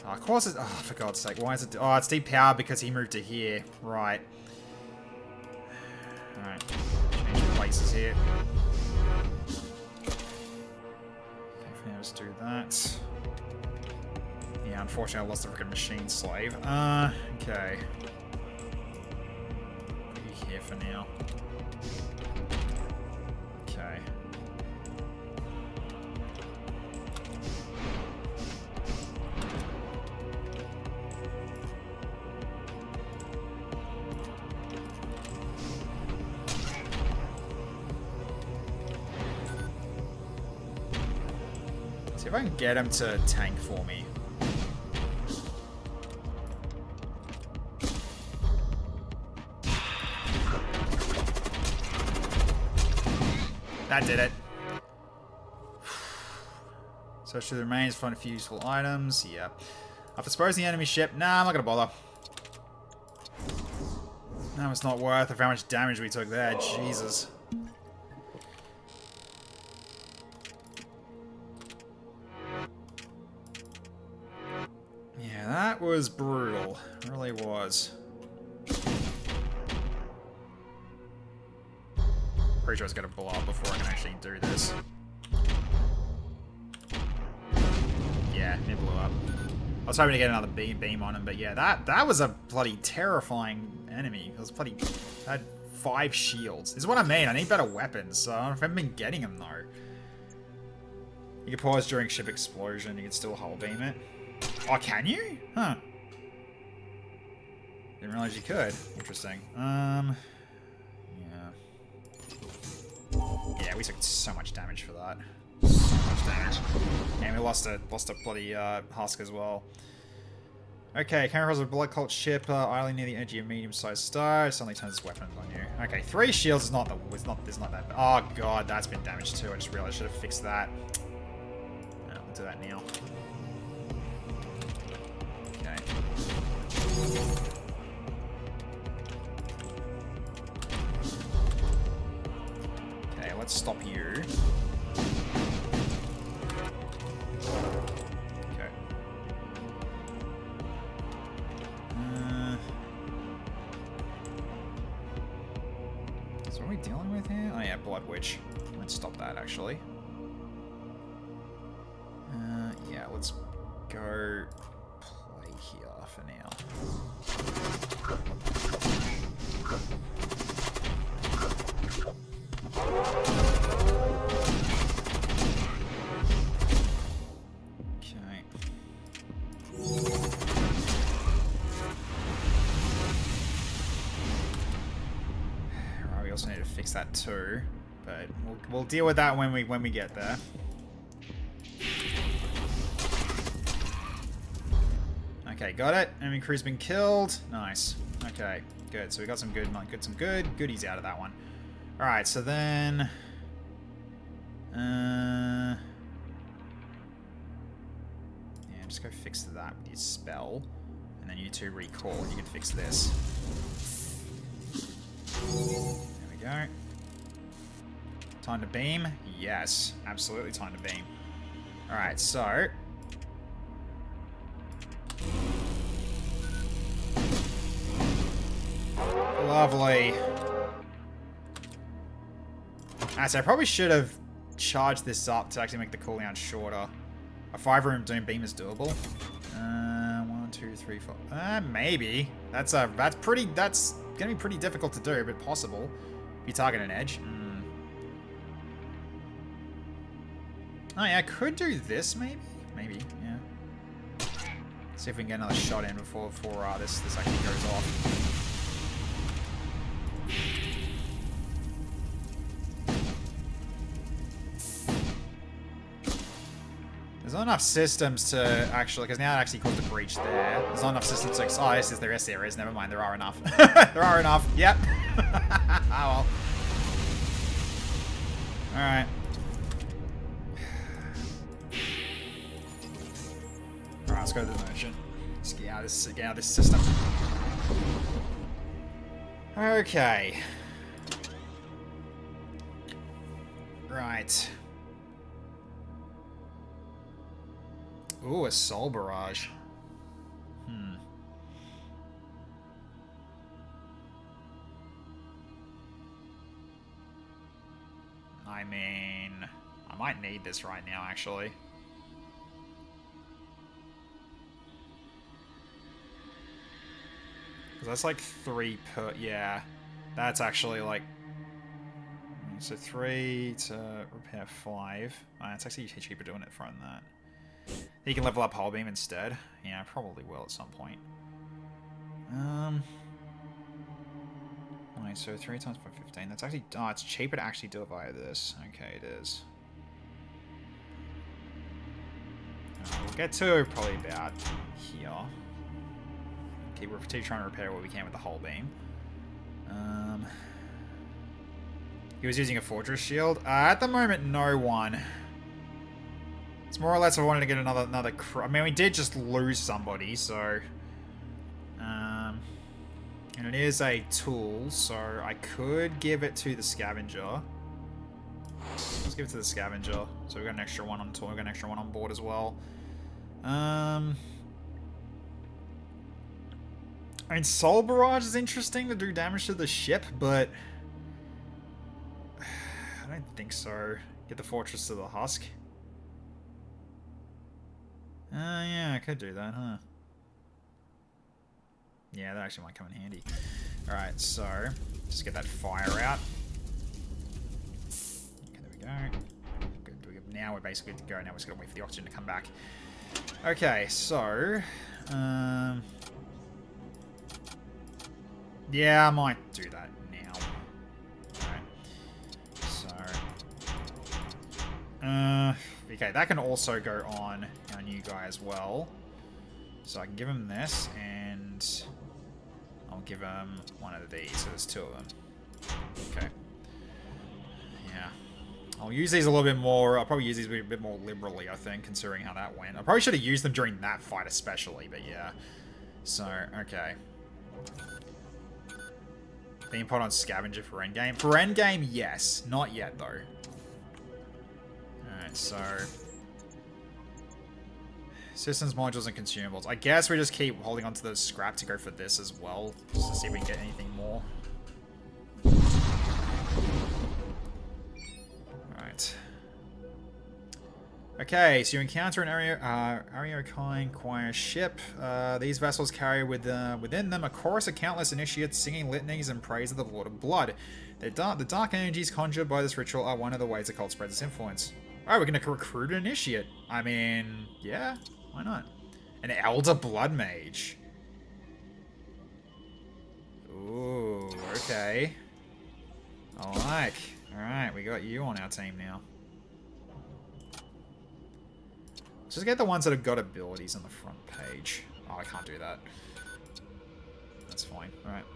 Oh, of course it's... Oh, for God's sake. Why is it... Oh, it's depowered because he moved to here. Right. Alright. Change places here. Okay, let's do that. Yeah, unfortunately I lost the freaking machine slave. Okay. Put you here for now. Okay. See if I can get him to tank for me. That did it. Search through the remains, find a few useful items. Yeah. After exposing the enemy ship, nah, I'm not gonna bother. That was not worth of how much damage we took there. Jesus. Yeah, that was brutal. It really was. Pretty sure it's gonna blow up before I can actually do this. it blew up. I was hoping to get another beam on him, but yeah, that was a bloody terrifying enemy. It was bloody... had 5 shields. This is what I mean. I need better weapons, so I haven't been getting them, though. You can pause during ship explosion. You can still hull beam it. Oh, can you? Huh. Didn't realize you could. Interesting. Yeah. Yeah, we took so much damage for that. So much damage. And we lost a bloody husk as well. Okay, camera has a blood cult ship idling near the edge of a medium-sized star. It suddenly turns its weapons on you. Okay, 3 shields is not that bad. Oh god, that's been damaged too. I just realized I should have fixed that. I'll do that now. Okay. Okay, let's stop you. Okay. So what are we dealing with here? Oh yeah, Blood Witch. Let's stop that actually. Yeah, let's go play here for now. Okay. Right, we also need to fix that too, but we'll deal with that when we get there. Okay, got it. Enemy crew's been killed. Nice. Okay, good. So we got some good goodies out of that one. All right, so then, yeah, just go fix that with your spell, and then you two recall, and you can fix this. There we go. Time to beam. Yes, absolutely time to beam. All right, so. Lovely. Alright, so I probably should have charged this up to actually make the cooldown shorter. A 5-room Doom Beam is doable. 1, 2, 3, 4. Maybe. That's gonna be pretty difficult to do, but possible. If you target an edge. Oh yeah, I could do this maybe? Maybe, yeah. See if we can get another shot in before this actually goes off. There's not enough systems to actually, because now it actually caused a breach there. There's not enough systems to, oh, yes, there is, never mind, there are enough. There are enough, yep. Oh well. Alright. Alright, let's go to the merchant. Let's get out of this system. Okay. Right. Ooh, a Soul Barrage. I mean, I might need this right now, actually. Because that's like 3 per... Yeah. That's actually like... So 3 to repair 5. It's actually cheaper doing it from that. You can level up Hull Beam instead. Yeah, I probably will at some point. Alright, so 3 times by 15. That's actually... Oh, it's cheaper to actually do it via this. Okay, it is. We'll get to probably about here. Keep trying to repair what we can with the Hull Beam. He was using a Fortress Shield. At the moment, no one. It's more or less I wanted to get another I mean, we did just lose somebody, so... and it is a tool, so I could give it to the Scavenger. Let's give it to the Scavenger. So we've got an extra one on tool, we've got an extra one on board as well. I mean, Soul Barrage is interesting to do damage to the ship, but... I don't think so. Get the Fortress to the Husk. Yeah, I could do that, huh? Yeah, that actually might come in handy. Alright, so just get that fire out. Okay, there we go. Good. Now we're basically good to go. Now we're just gonna wait for the oxygen to come back. Okay, so yeah, I might do that now. Alright. So okay, that can also go on our new guy as well. So I can give him this, and I'll give him one of these. So there's two of them. Okay. Yeah. I'll use these a little bit more. I'll probably use these a bit more liberally, I think, considering how that went. I probably should have used them during that fight especially, but yeah. So, okay. Being put on scavenger for endgame. For endgame, yes. Not yet, though. Alright, so systems, modules, and consumables. I guess we just keep holding on to the scrap to go for this as well, just to see if we can get anything more. Alright. Okay, so you encounter an Ariokai ship. These vessels carry within them a chorus of countless initiates singing litanies in praise of the Lord of Blood. The dark energies conjured by this ritual are one of the ways the cult spreads its influence. Alright, we're going to recruit an initiate. I mean, yeah, why not? An Elder Blood Mage. Ooh, okay. I like. Alright, we got you on our team now. Just get the ones that have got abilities on the front page. Oh, I can't do that. That's fine. Alright.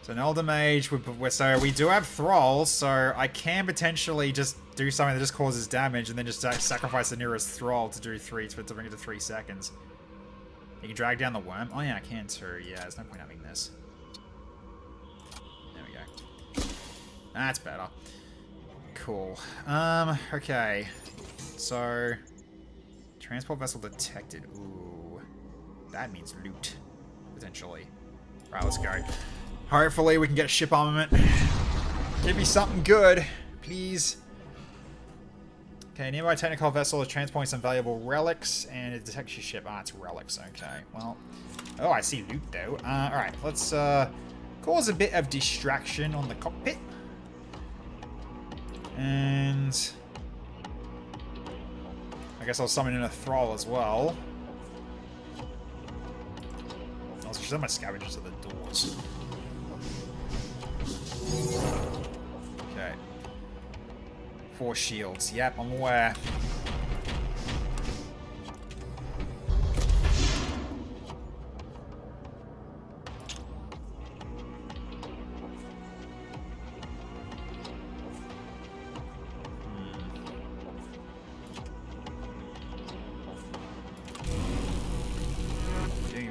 So an Elder Mage, so we do have Thralls, so I can potentially just do something that just causes damage and then just sacrifice the nearest Thrall to do to bring it to 3 seconds. You can drag down the worm. Oh yeah, I can too. Yeah, there's no point having this. There we go. That's better. Cool. Okay. So, transport vessel detected. Ooh, that means loot, potentially. Right, let's go. Hopefully we can get a ship armament. Give me something good, please. Okay, nearby technical vessel is transporting some valuable relics, and it detects your ship. Ah, it's relics. Okay, well. Oh, I see loot though. All right, let's cause a bit of distraction on the cockpit, and I guess I'll summon in a Thrall as well. I'll send my scavengers at the doors. Okay. 4 shields. Yep, I'm aware.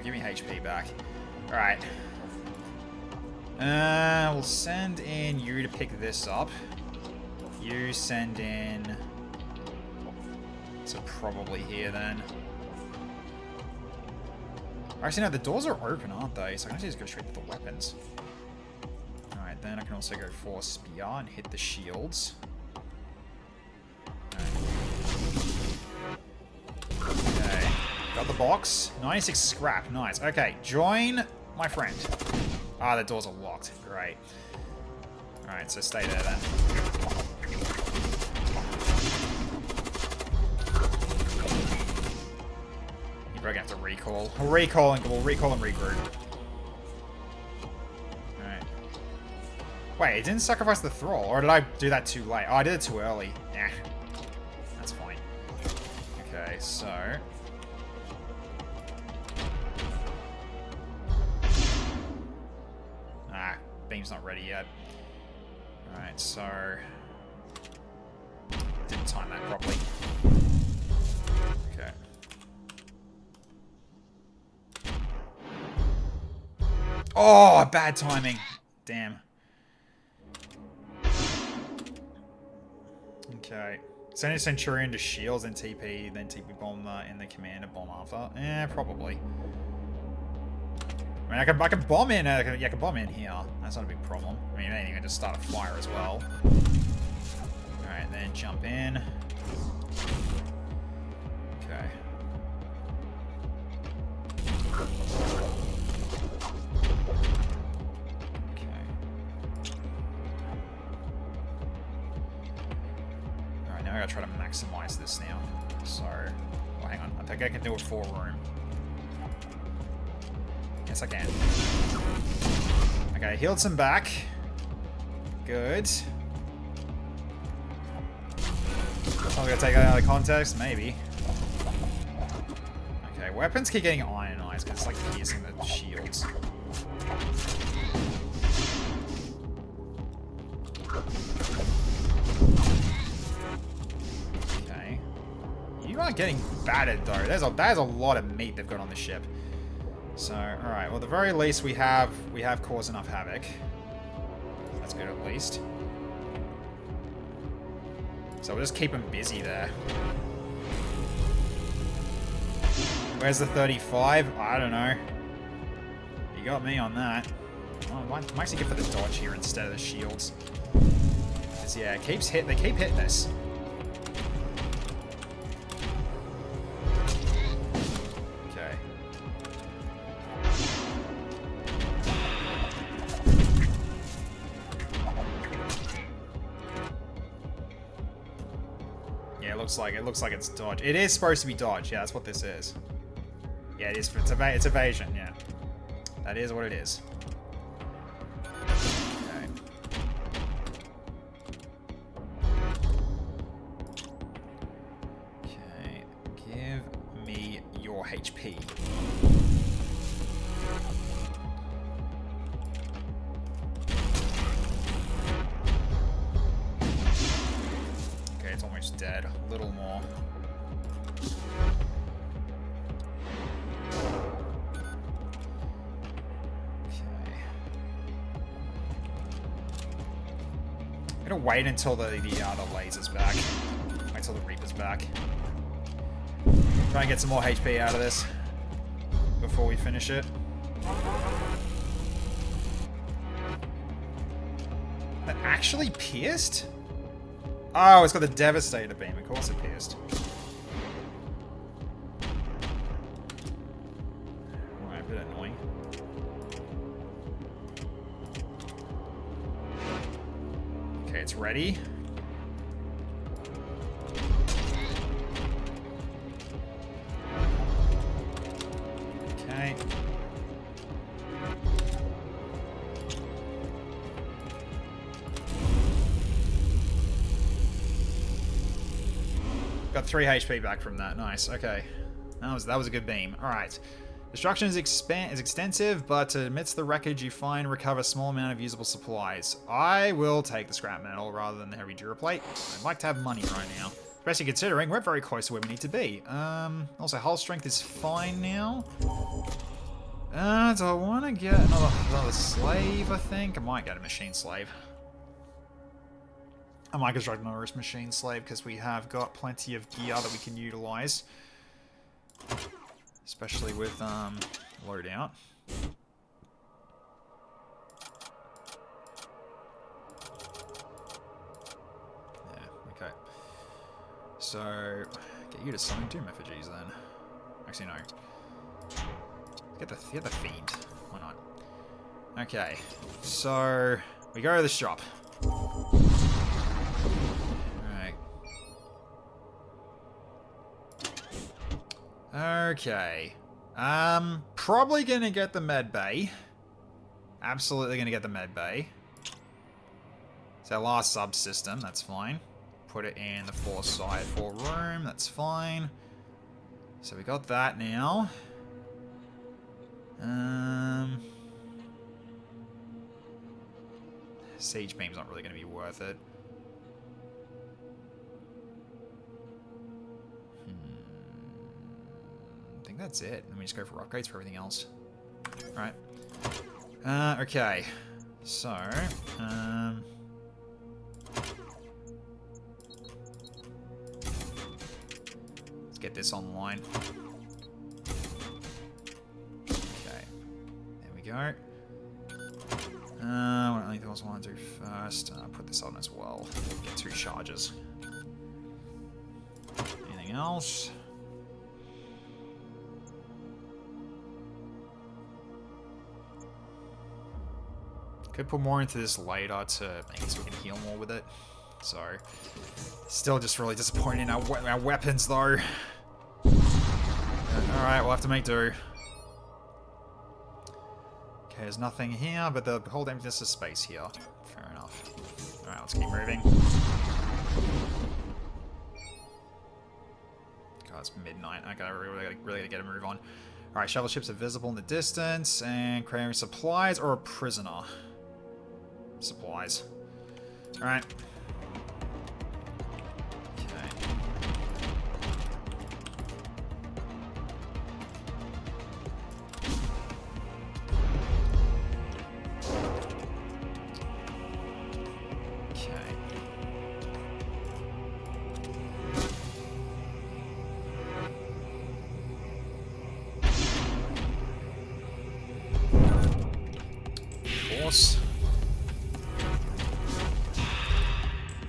Give me HP back. Alright. We'll send in you to pick this up. You send in to probably here then. Actually, no, the doors are open, aren't they? So I can actually just go straight to the weapons. Alright, then I can also go for spear and hit the shields. Okay. Got the box. 96 scrap. Nice. Okay, join my friend. Ah, the doors are locked. Great. Alright, so stay there then. You're probably gonna have to recall. We'll recall and regroup. Alright. Wait, it didn't sacrifice the Thrall, or did I do that too late? Oh, I did it too early. Nah. That's fine. Okay, so beam's not ready yet. Alright, so didn't time that properly. Okay. Oh, bad timing. Damn. Okay. Send a Centurion to shields, then TP bomb in the commander bomb after. Eh, probably. I mean, I can bomb in. I can bomb in here. That's not a big problem. I mean, anything, I can just start a fire as well. All right, then jump in. Okay. Okay. Alright, now I gotta try to maximize this now. So, well, hang on. I think I can do a 4-room. Yes, I can. Okay, healed some back. Good. I'm gonna take that out of context? Maybe. Okay, weapons keep getting ionized because it's like piercing the shields. Okay. You aren't getting battered though. There's a lot of meat they've got on the ship. So, alright, well at the very least we have caused enough havoc. That's good at least. So we'll just keep them busy there. Where's the 35? I don't know. You got me on that. Oh, I might actually go for the dodge here instead of the shields. Because yeah, they keep hitting us. Okay. Yeah, it looks like it's dodge. It is supposed to be dodge. Yeah, that's what this is. Yeah, it is. It's evasion. Yeah, that is what it is. Okay. Okay. Give me your HP. Okay, it's almost dead. A little more. I'm gonna wait until the laser's back. Wait till the Reaper's back. Try and get some more HP out of this before we finish it. That actually pierced? Oh, it's got the Devastator beam. Of course it pierced. Alright, a bit annoying. Okay, it's ready. Okay. Got 3 HP back from that. Nice. Okay. That was a good beam. All right. Destruction is extensive, but amidst the wreckage you find recover a small amount of usable supplies. I will take the scrap metal rather than the heavy duraplate. I'd like to have money right now, especially considering we're very close to where we need to be. Also, hull strength is fine now. Do I want to get another slave? I think I might get a machine slave. I might construct another machine slave because we have got plenty of gear that we can utilize. Especially with loadout. Yeah, okay. So get you to summon Doom effigies then. Actually no. Get the Fiend. Why not? Okay. So we go to the shop. Okay. Probably gonna get the med bay. Absolutely gonna get the med bay. It's our last subsystem, that's fine. Put it in the 4-room, that's fine. So we got that now. Siege beam's not really gonna be worth it. I think that's it. Let me just go for upgrades for everything else. Alright. Okay. So, let's get this online. Okay. There we go. What anything else I want to do first? Put this on as well. Get 2 charges. Anything else? Could put more into this later to make it so we can heal more with it. So, still just really disappointed in our weapons though. Alright, we'll have to make do. Okay, there's nothing here, but the whole emptiness of space here. Fair enough. Alright, let's keep moving. God, it's midnight. Okay, I really gotta get a move on. Alright, shuttle ships are visible in the distance, and creating supplies or a prisoner? Supplies. Alright.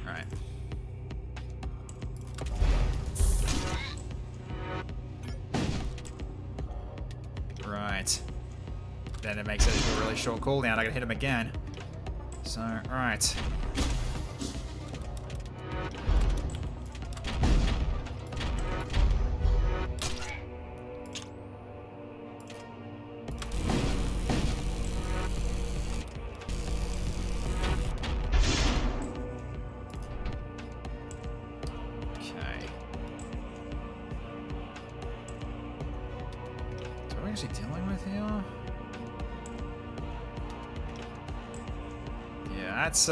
Alright. Right. Then it makes it a really short cooldown. I gotta hit him again. So, alright. Dealing with here? Yeah, that's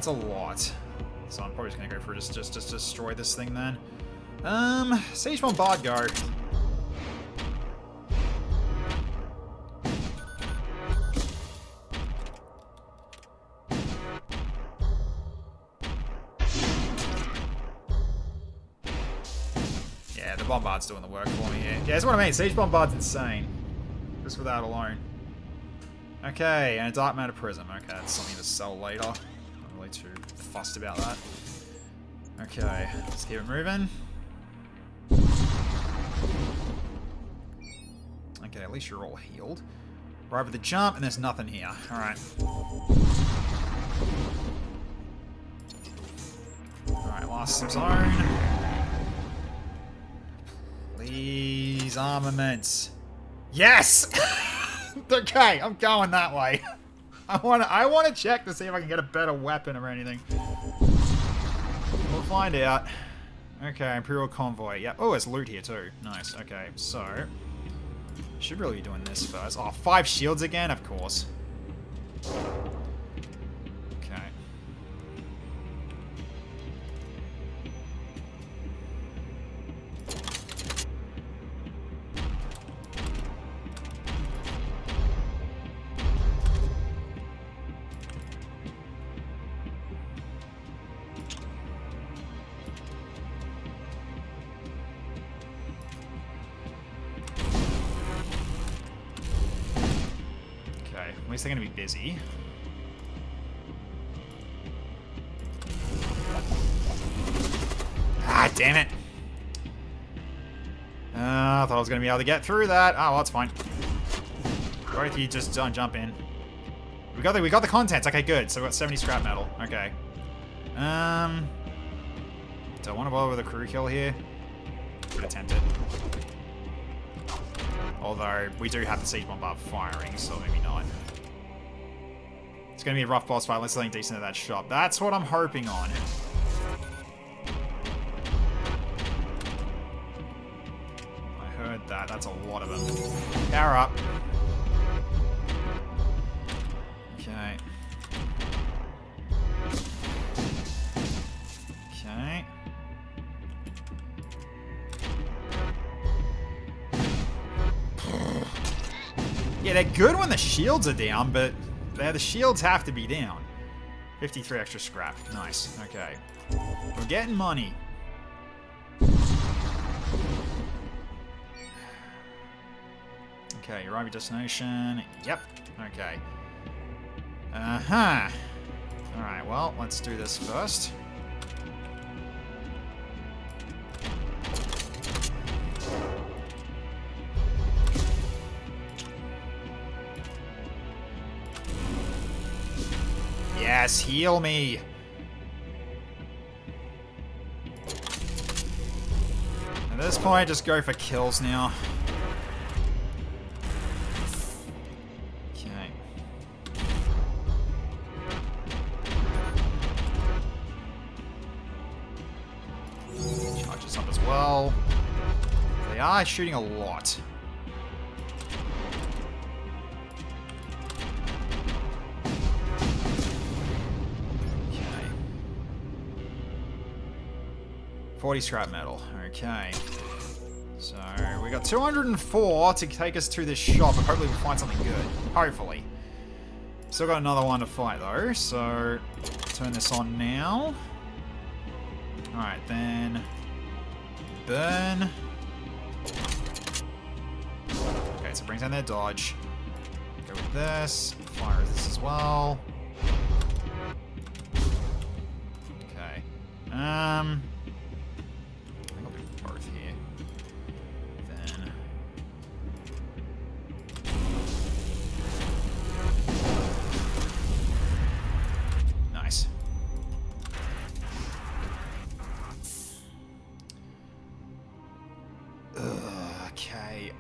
a lot. So I'm probably just gonna go for just destroy this thing then. Siege Bombard go. Yeah, the Bombard's doing the work for me here. Yeah, that's what I mean. Siege Bombard's insane. Just for that alone. Okay, and a Dark Matter Prism. Okay, that's something to sell later. Not really too fussed about that. Okay, let's keep it moving. Okay, at least you're all healed. We're over the jump, and there's nothing here. Alright. Alright, last zone. Please, armaments. Yes! Okay, I'm going that way. I want to check to see if I can get a better weapon or anything. We'll find out. Okay, Imperial Convoy. Yep. Oh, there's loot here too. Nice. Okay, so should really be doing this first. Oh, 5 shields again, of course. Okay. At least they're going to be busy. Ah, damn it. I thought I was going to be able to get through that. Oh, well, that's fine. Or if you just don't jump in. We got the contents. Okay, good. So we got 70 scrap metal. Okay. Don't want to bother with a crew kill here. Could attempt it. Although, we do have the Siege Bombard firing, so maybe not. It's going to be a rough boss fight. Let's something decent at that shop. That's what I'm hoping on. I heard that. That's a lot of them. Power up. Okay. Okay. Yeah, they're good when the shields are down, but the shields have to be down. 53 extra scrap. Nice. Okay. We're getting money. Okay, arrive at destination. Yep. Okay. Uh-huh. Alright, well, let's do this first. Yes, heal me. At this point, just go for kills now. Okay. Charges up as well. They are shooting a lot. Okay. 40 scrap metal. Okay. So, we got 204 to take us to this shop, and hopefully we'll find something good. Hopefully. Still got another one to fight, though, so turn this on now. Alright, then burn. Okay, so it brings down their dodge. Go with this. Fire this as well. Okay. I think I'll do both here. Then nice. Okay.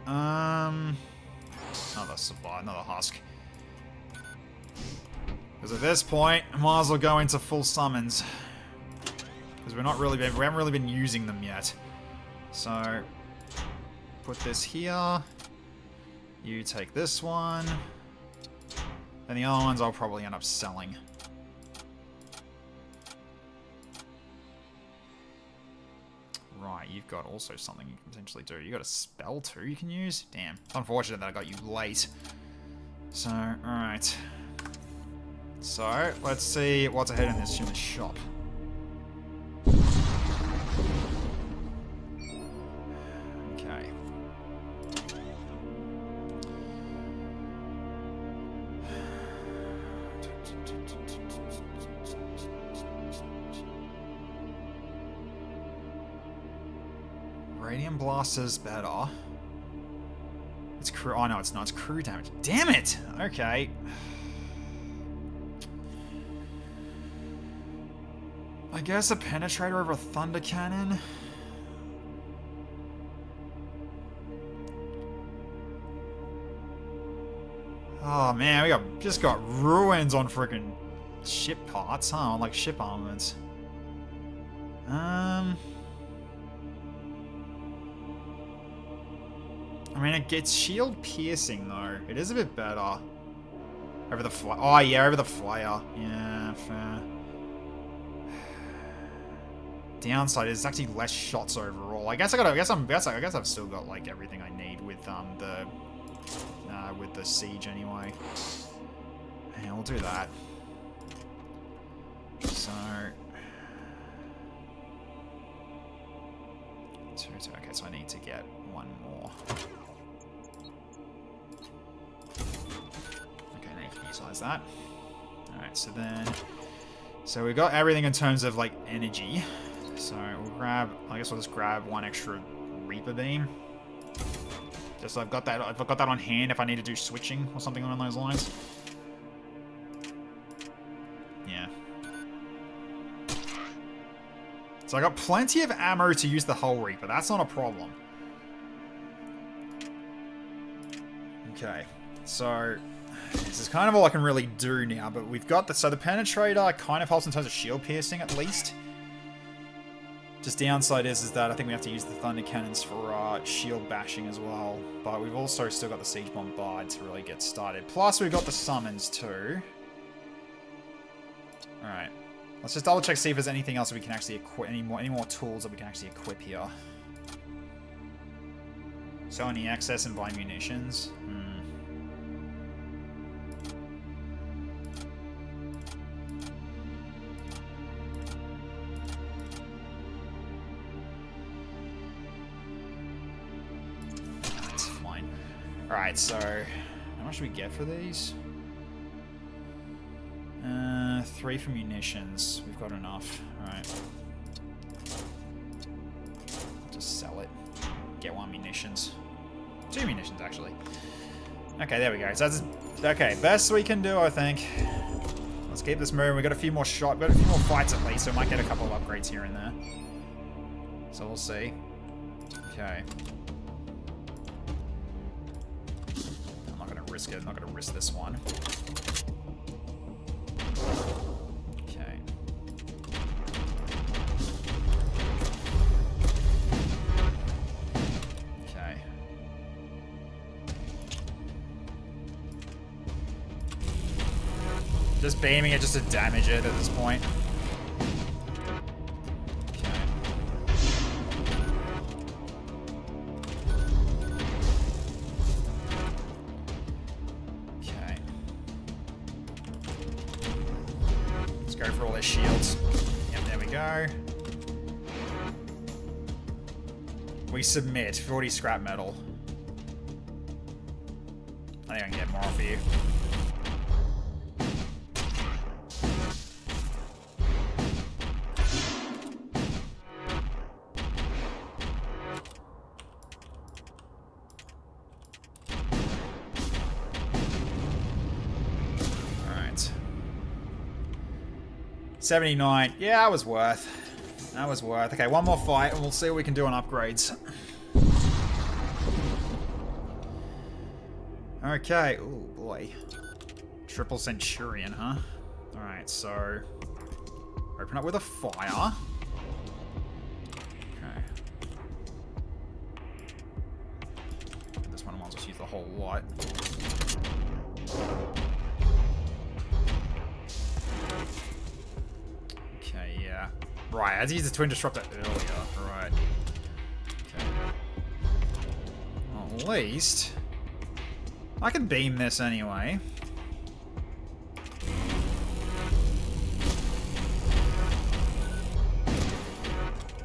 Another husk. Because at this point, I might as well go into full summons. Because we haven't really been using them yet. So put this here. You take this one. And the other ones I'll probably end up selling. Right, you've got also something you can potentially do. You got a spell too you can use? Damn. It's unfortunate that I got you late. So, alright. So, let's see what's ahead in this shop. Okay. Radiant Blaster's better. It's crew. Oh no, it's not. It's crew damage. Damn it! Okay. I guess a penetrator over a thunder cannon. Oh man, we just got ruins on freaking ship parts, huh? Like ship armaments. I mean, it gets shield piercing though. It is a bit better. Over the flyer. Oh yeah, over the flyer. Yeah, fair. Downside is actually less shots overall. I guess I've still got like everything I need with the siege anyway. Yeah, we'll do that. So okay, so I need to get one more. Okay, now you can utilize that. Alright, so we've got everything in terms of like energy. So I guess we'll just grab one extra Reaper Beam. Just so I've got that on hand if I need to do switching or something along those lines. Yeah. So I got plenty of ammo to use the Hull Reaper. That's not a problem. Okay. So this is kind of all I can really do now, but we've got the penetrator kind of helps in terms of shield piercing at least. Just downside is that I think we have to use the thunder cannons for shield bashing as well. But we've also still got the siege bombard to really get started. Plus we've got the summons too. Alright. Let's just double check, see if there's anything else that we can actually equip, any more tools that we can actually equip here. So any access and buy munitions. That's fine. Alright, so how much do we get for these? 3 for munitions. We've got enough. Alright. Just sell it. Get 1 munitions. 2 munitions, actually. Okay, there we go. So that's... Okay, best we can do, I think. Let's keep this moving. We got a few more shots. Got a few more fights at least, so we might get a couple of upgrades here and there. So we'll see. Okay. I'm not gonna risk it. I'm not gonna risk this one. Okay. Okay. Just beaming it just to damage it at this point. Okay. Okay. Let's go for all their shields. Yep, there we go. We submit 40 scrap metal. I think I can get more off of you. Alright. 79. Yeah, that was worth. That was worth. Okay, one more fight and we'll see what we can do on upgrades. Okay. Oh boy. Triple Centurion, huh? Alright, so open up with a fire. Okay. This one I might as well use the whole lot. Okay, yeah. Right, I had to use the Twin Disruptor earlier. Right. Okay. Well, at least I can beam this anyway.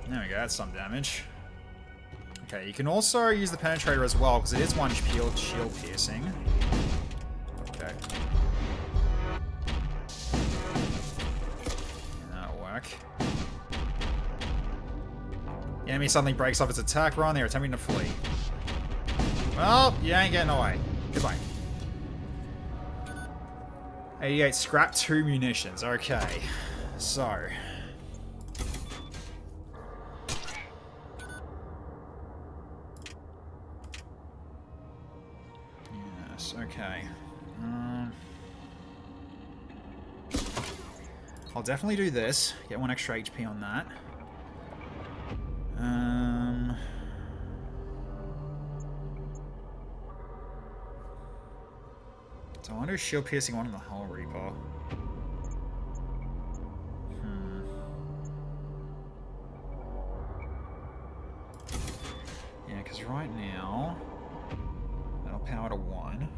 There we go, that's some damage. Okay, you can also use the Penetrator as well, because it is one shield piercing. Okay. Yeah, that'll work. The enemy suddenly breaks off its attack run, they're attempting to flee. Well, you ain't getting away. Goodbye. 88 scrap, 2 munitions. Okay. So. Yes, okay. I'll definitely do this. Get 1 extra HP on that. So I wonder if shield piercing one in the Hull Reaper. Yeah, because right now that'll power to 1.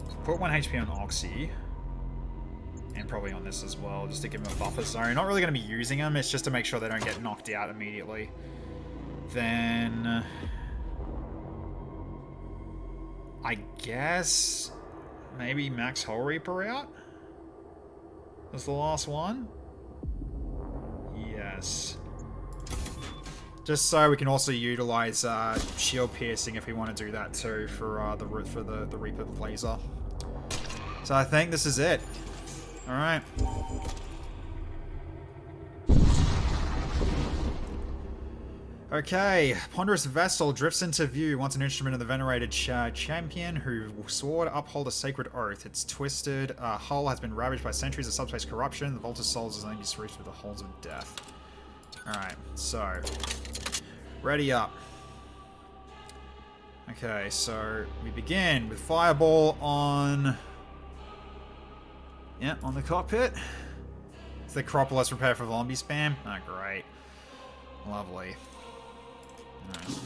So put 1 HP on Oxy. And probably on this as well, just to give them a buffer zone. Not really going to be using them, it's just to make sure they don't get knocked out immediately. Then I guess maybe max Hull Reaper out? That's the last one? Yes. Just so we can also utilize shield piercing if we want to do that too for the Reaper laser. So I think this is it. Alright. Okay, ponderous vessel drifts into view once an instrument of the venerated champion who swore to uphold a sacred oath. Its twisted hull has been ravaged by centuries of subspace corruption. The vault of souls is only be reached through the holes of death. Alright, so ready up. Okay, so we begin with fireball on on the cockpit. Is the Acropolis prepared for zombie spam? Oh, great. Lovely. Alright.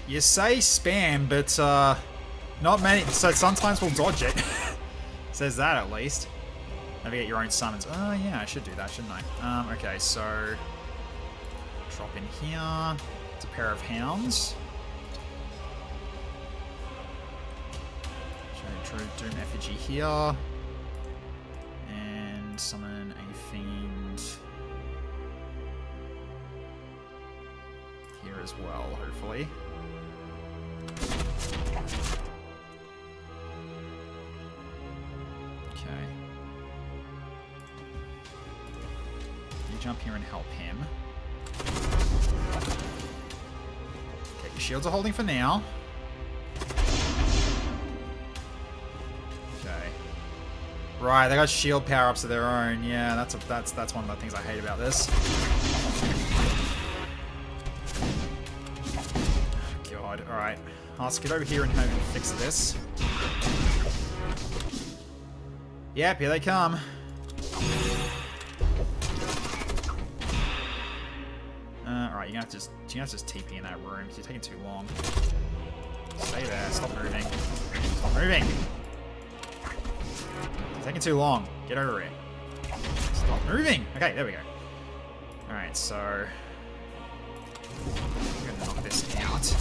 You say spam, but Not many. So sometimes we'll dodge it. Says that at least. Navigate your own summons. Oh yeah, I should do that, shouldn't I? Okay, so drop in here. It's a pair of hounds. Doom effigy here. And summon a fiend here as well, hopefully. Okay. You jump here and help him. Okay, your shields are holding for now. Okay. Right, they got shield power-ups of their own. Yeah, that's one of the things I hate about this. God, alright. Let's get over here and have him fix this. Yep, here they come. Alright, you're gonna have to just TP in that room because you're taking too long. Stay there, stop moving. Stop moving! You're taking too long. Get over it. Stop moving! Okay, there we go. Alright, so I'm gonna knock this out.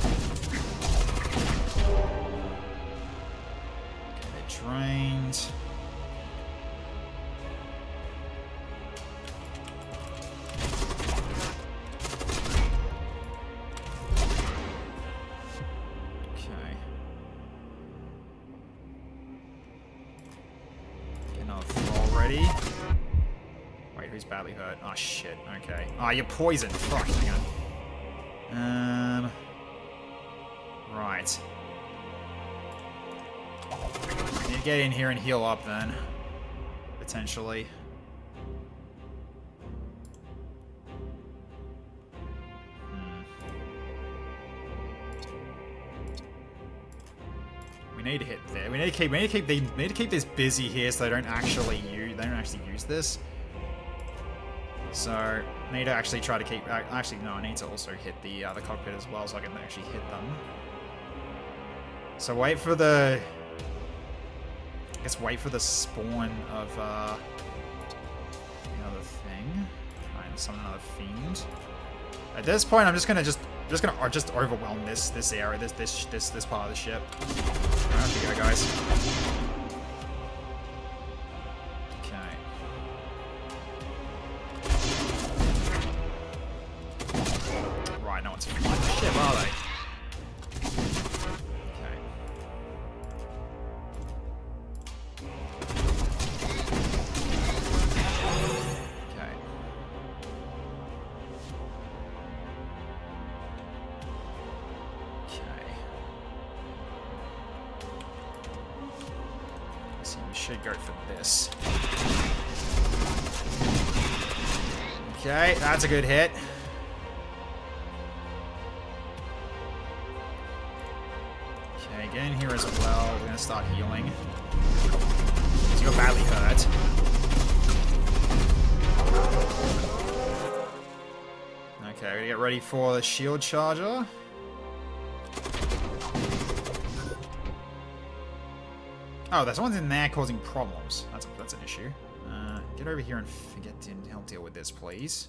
Okay, they're drained. Badly hurt. Oh shit. Okay. Oh, you're poisoned. Fuck. Hang on. Right. Need to get in here and heal up then. Potentially. We need to hit there. We need to keep this busy here so they don't actually use this. So, I need to actually try to keep... Actually, no, I need to also hit the cockpit as well so I can actually hit them. So wait for the... I guess wait for the spawn of the other thing. Try and summon another fiend. At this point, I'm just gonna overwhelm this area, this part of the ship. Alright, off you go, guys. Shit, are they? Okay. Okay. Okay. So we should go for this. Okay, that's a good hit. Get in here as well. We're gonna start healing. So you're badly hurt. Okay, we're gonna get ready for the shield charger. Oh, there's someone's in there causing problems. That's an issue. Get over here and get to help deal with this, please.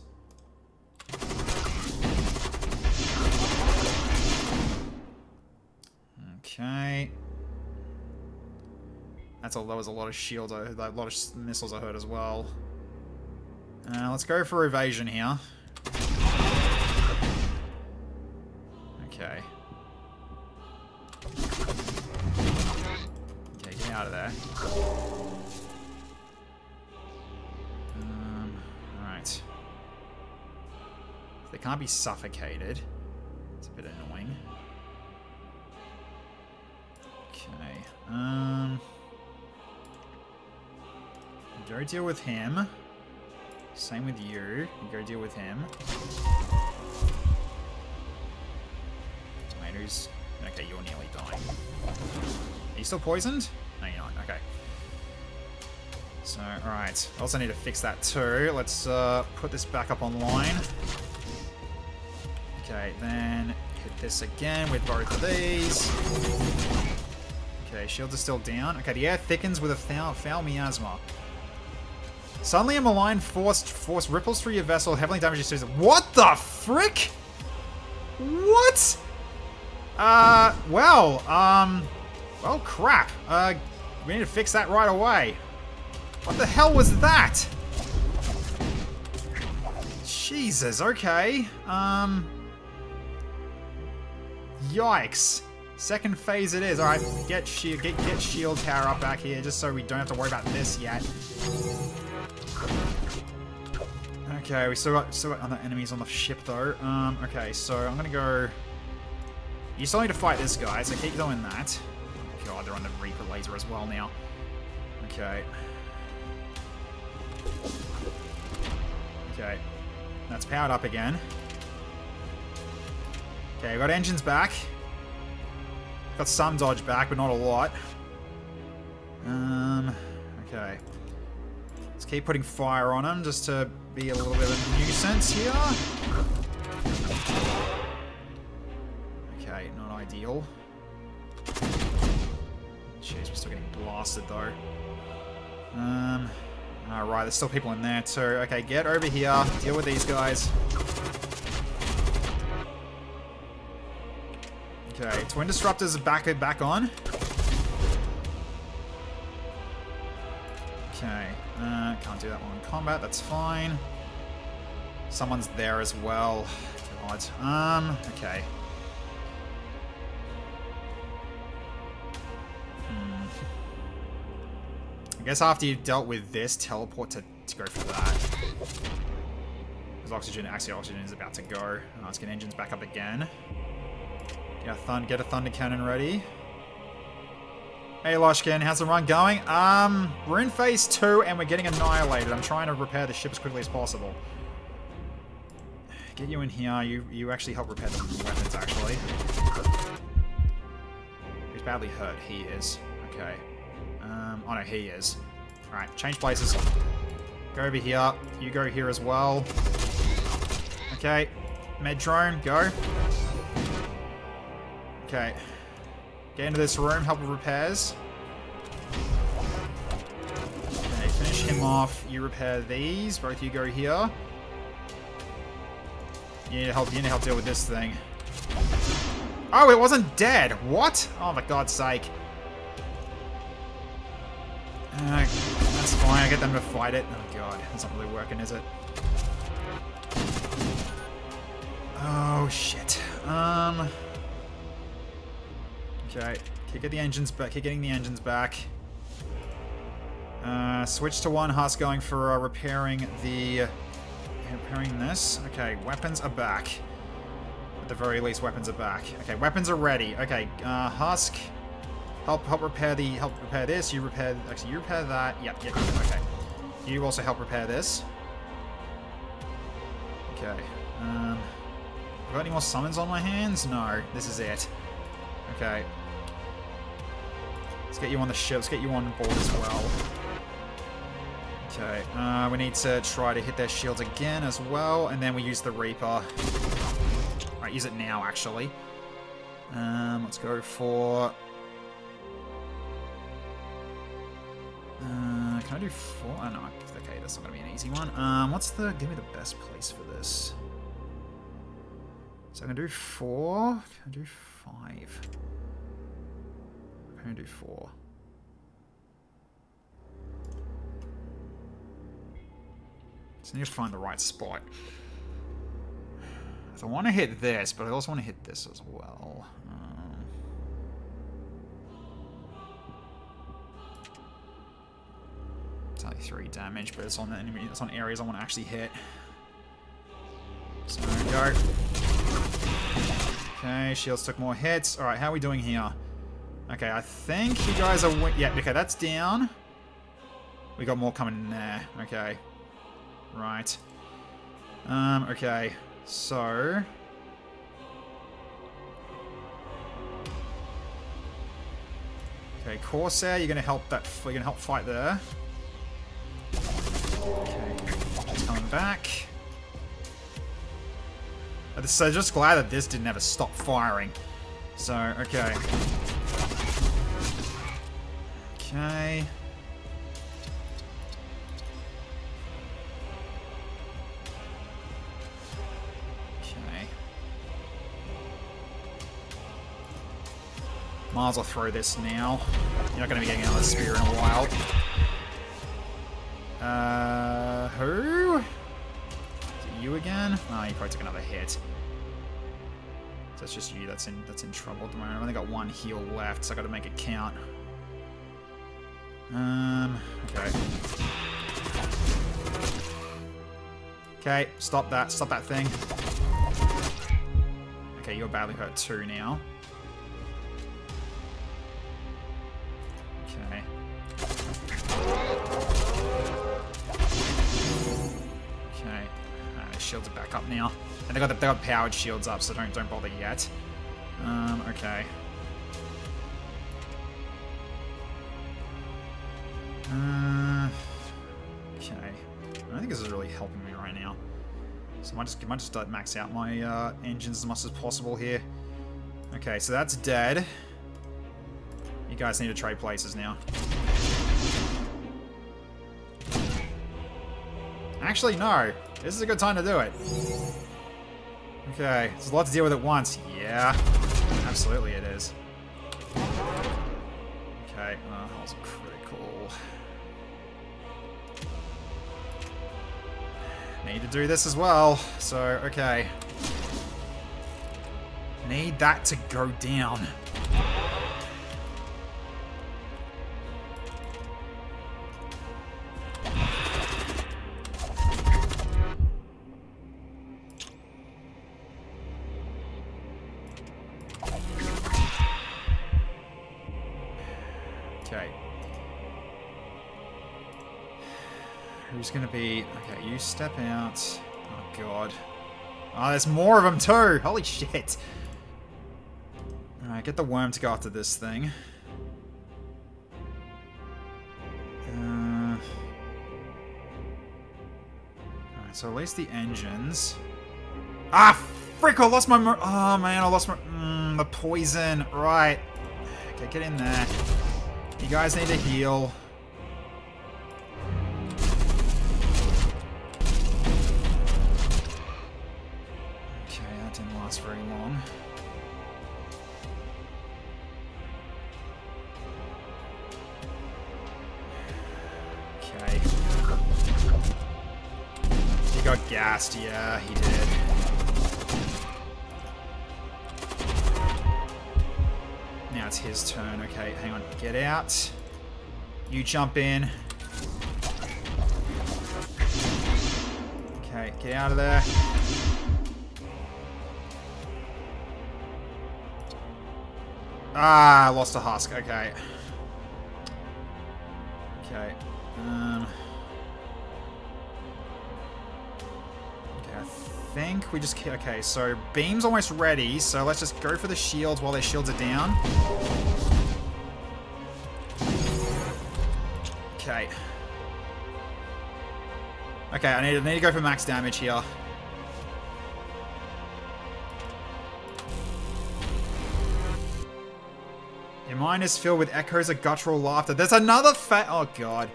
Okay. That was a lot of shields, a lot of missiles I heard as well. Let's go for evasion here. Okay. Okay, get out of there. Alright. They can't be suffocated. It's a bit annoying. Okay, go deal with him. Same with you. You go deal with him. Tomatoes. Okay, you're nearly dying. Are you still poisoned? No, you're not. Okay. So, alright. I also need to fix that too. Let's put this back up online. Okay, then hit this again with both of these. Okay, shields are still down. Okay, the air thickens with a foul miasma. Suddenly a malign force ripples through your vessel, heavily damages your system. What the frick? What? Well, crap. We need to fix that right away. What the hell was that? Jesus, okay. Yikes. Second phase it is. Alright, get shield power up back here, just so we don't have to worry about this yet. Okay, we still got other enemies on the ship though. Okay, so I'm gonna go... You still need to fight this guy, so keep doing that. God, they're on the Reaper laser as well now. Okay. Okay. That's powered up again. Okay, we got engines back. Got some dodge back, but not a lot. Okay. Let's keep putting fire on them just to be a little bit of a nuisance here. Okay, not ideal. Jeez, we're still getting blasted though. Alright, there's still people in there too. Okay, get over here. Deal with these guys. Okay, Twin Disruptors are back on. Okay, can't do that one in combat, that's fine. Someone's there as well. God. Okay. I guess after you've dealt with this, teleport to go for that. Because oxygen is about to go. Let's get engines back up again. Get a Thunder Cannon ready. Hey Loshkin, how's the run going? We're in phase 2 and we're getting annihilated. I'm trying to repair the ship as quickly as possible. Get you in here. You actually help repair the weapons, actually. Who's badly hurt? He is. Okay. Oh no, he is. Alright, change places. Go over here. You go here as well. Okay. Med drone, go. Okay. Get into this room, help with repairs. Okay, finish him off. You repair these. Both you go here. You need to help deal with this thing. Oh, it wasn't dead. What? Oh, for God's sake. That's fine. I get them to fight it. Oh, God. That's not really working, is it? Oh, shit. Okay. Keep getting the engines back. Switch to one husk going for repairing this. Okay, weapons are back. At the very least, weapons are back. Okay, weapons are ready. Okay, husk. Help repair this. You repair that. Yep. Okay. You also help repair this. Okay. Got any more summons on my hands? No. This is it. Okay. Let's get you on the ship. Let's get you on board as well. Okay. We need to try to hit their shields again as well, and then we use the Reaper. Alright, use it now, actually. Let's go for... can I do 4? Oh, no. Okay, that's not going to be an easy one. Give me the best place for this. So I can do 4. Can I do 5? I'm going to do 4. Just need to find the right spot. So I want to hit this, but I also want to hit this as well. It's only 3 damage, but it's on the enemy. It's on areas I want to actually hit. So there we go. Okay, shields took more hits. All right, how are we doing here? Okay, I think you guys are... Yeah, okay, that's down. We got more coming in there. Okay. Right. Okay. So... Okay, Corsair, you're gonna help fight there. Okay, it's coming back. So just glad that this didn't ever stop firing. So, okay. Okay. Okay. Might as well throw this now. You're not going to be getting another spear in a while. Who? Is it you again? Oh, you probably took another hit. So that's just you that's in trouble at the moment. I've only got one heal left, so I got to make it count. Okay. Okay, stop that thing. Okay, you're badly hurt too now. Okay. Okay. The shields are back up now. And they got powered shields up, so don't bother yet. Okay. Okay. I don't think this is really helping me right now. So I might just max out my engines as much as possible here. Okay, so that's dead. You guys need to trade places now. Actually, no. This is a good time to do it. Okay, there's a lot to deal with at once. Yeah, absolutely it is. Okay, that was critical. Need to do this as well, so, okay. Need that to go down. Okay. Who's gonna be... Okay, you step out. Oh, God. Oh, there's more of them, too! Holy shit! Alright, get the worm to go after this thing. Alright, so at least the engines... Ah, frick! I lost my... Oh, man, I lost my... the poison. Right. Okay, get in there. You guys need to heal. Okay, that didn't last very long. Okay. He got gassed, yeah, he did. Now it's his turn. Okay, hang on. Get out. You jump in. Okay, get out of there. Ah, lost a husk. Okay. Okay. Okay, I think we just... Okay, so beam's almost ready, so let's just go for the shields while their shields are down. Okay. Okay, I need to go for max damage here. Your mind is filled with echoes of guttural laughter. There's another oh god.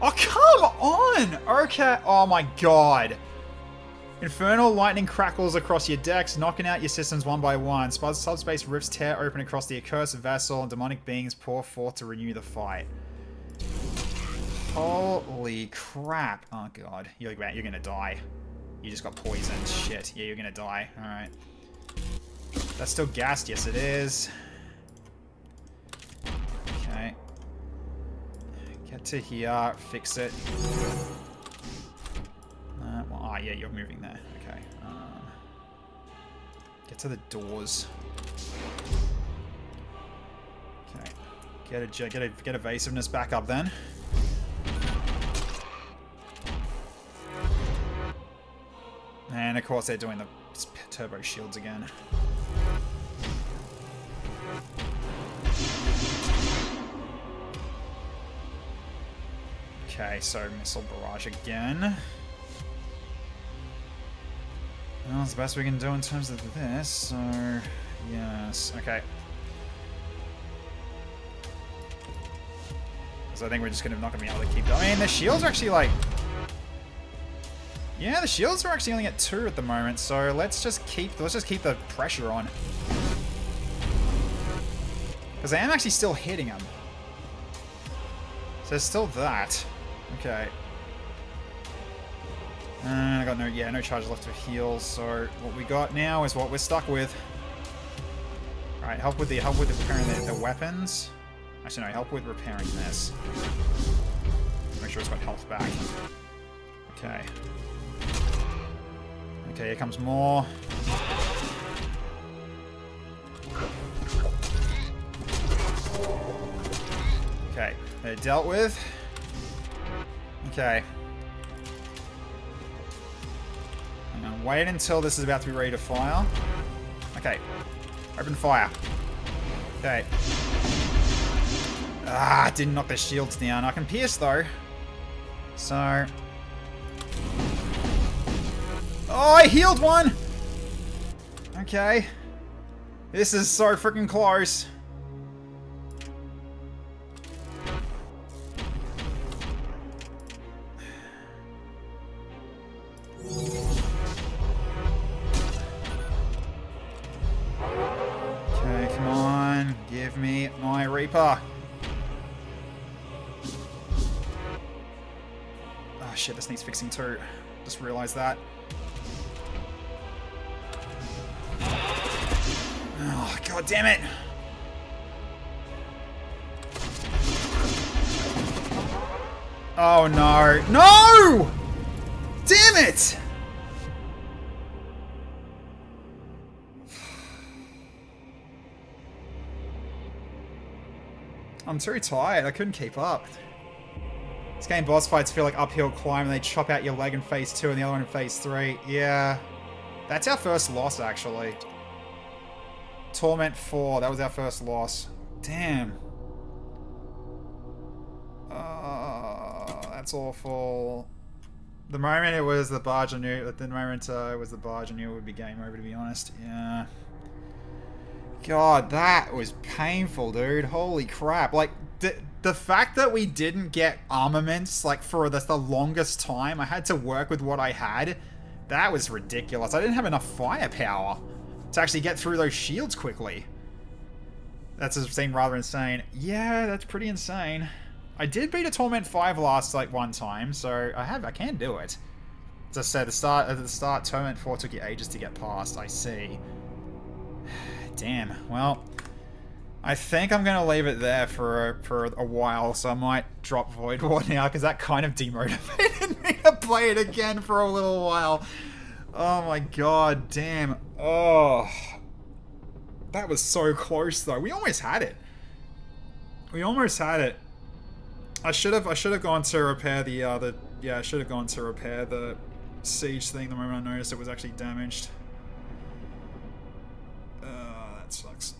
Oh, come on! Okay, oh my god. Infernal lightning crackles across your decks, knocking out your systems one by one. Subspace rifts tear open across the accursed vessel, and demonic beings pour forth to renew the fight. Holy crap. Oh god. You're gonna die. You just got poisoned. Shit. Yeah, you're gonna die. Alright. That's still gassed. Yes, it is. Okay. Get to here. Fix it. Well, yeah, you're moving there. Okay. Get to the doors. Okay. Get evasiveness back up then. And of course they're doing the turbo shields again. Okay, so missile barrage again. Well, that's the best we can do in terms of this, so yes. Okay. So I think we're just not going to be able to keep going. I mean, the shields are actually like... Yeah, the shields are actually only at 2 at the moment, so let's just keep the pressure on. Because I am actually still hitting them. So there's still that. Okay. And I got no charges left to heal, so what we got now is what we're stuck with. Alright, help with repairing the weapons. Actually, no, help with repairing this. Make sure it's got health back. Okay. Okay, here comes more. Okay, they're dealt with. Okay. I'm gonna wait until this is about to be ready to fire. Okay. Open fire. Okay. Ah, didn't knock the shields down. I can pierce though. So. Oh, I healed one! Okay. This is so freaking close. Okay, come on. Give me my Reaper. Oh shit, this needs fixing too. Just realized that. Oh, god damn it! Oh no. No! Damn it! I'm too tired. I couldn't keep up. This game boss fights feel like uphill climb and they chop out your leg in phase 2 and the other one in phase 3. Yeah. That's our first loss, actually. Torment 4. That was our first loss. Damn. That's awful. The moment it was the barge, I knew. At the moment it was the barge, I knew it would be game over, to be honest. Yeah. God, that was painful, dude. Holy crap. Like, the fact that we didn't get armaments, like, for the longest time, I had to work with what I had, that was ridiculous. I didn't have enough firepower to actually get through those shields quickly. That's seemed rather insane. Yeah, that's pretty insane. I did beat a Torment 5 last, like, one time, so I can do it. As I said, at the start, Torment 4 took you ages to get past. I see. Damn. Well, I think I'm going to leave it there for a while, so I might drop Void War now, because that kind of demotivated me to play it again for a little while. Oh my god, damn. Oh. That was so close, though. We almost had it. We almost had it. I should have gone to repair I should have gone to repair the siege thing the moment I noticed it was actually damaged. That sucks.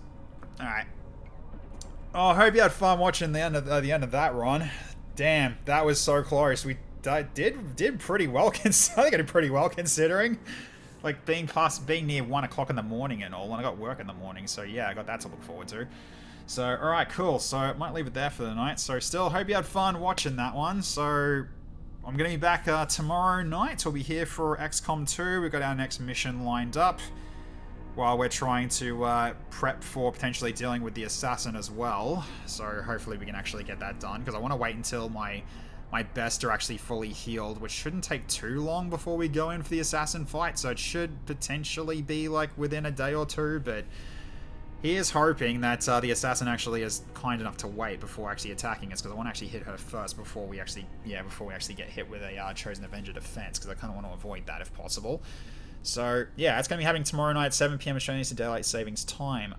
Alright. Oh, I hope you had fun watching the end of that run. Damn, that was so close. We did pretty well. I think I did pretty well considering, like, being near 1 o'clock in the morning and all, and I got work in the morning. So yeah, I got that to look forward to. So alright, cool. So I might leave it there for the night. So still, hope you had fun watching that one. So I'm gonna be back tomorrow night. We'll be here for XCOM 2. We've got our next mission lined up, while we're trying to prep for potentially dealing with the assassin as well. So hopefully we can actually get that done, because I want to wait until my best are actually fully healed, which shouldn't take too long before we go in for the assassin fight. So it should potentially be like within a day or two, but he is hoping that the assassin actually is kind enough to wait before actually attacking us, because I want to actually hit her first before we actually get hit with a Chosen Avenger defense, because I kind of want to avoid that if possible. So, yeah, it's going to be happening tomorrow night, 7 PM Australian Eastern Daylight Savings Time.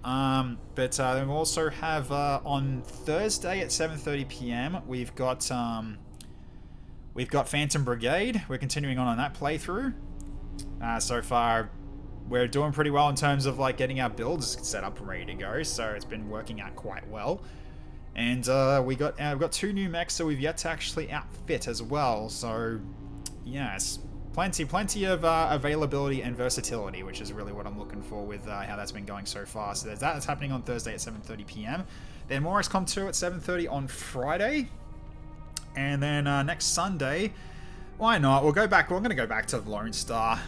But then we'll also have, on Thursday at 7:30 PM, we've got Phantom Brigade. We're continuing on that playthrough. So far, we're doing pretty well in terms of, like, getting our builds set up and ready to go, so it's been working out quite well. And we've got 2 new mechs that we've yet to actually outfit as well, so, yes. Plenty of availability and versatility, which is really what I'm looking for with how that's been going so far. So there's that. That's happening on Thursday at 7:30 PM. Then more XCOM 2 at 7:30 on Friday. And then next Sunday, why not? We'll go back. We're going to go back to Lone Star.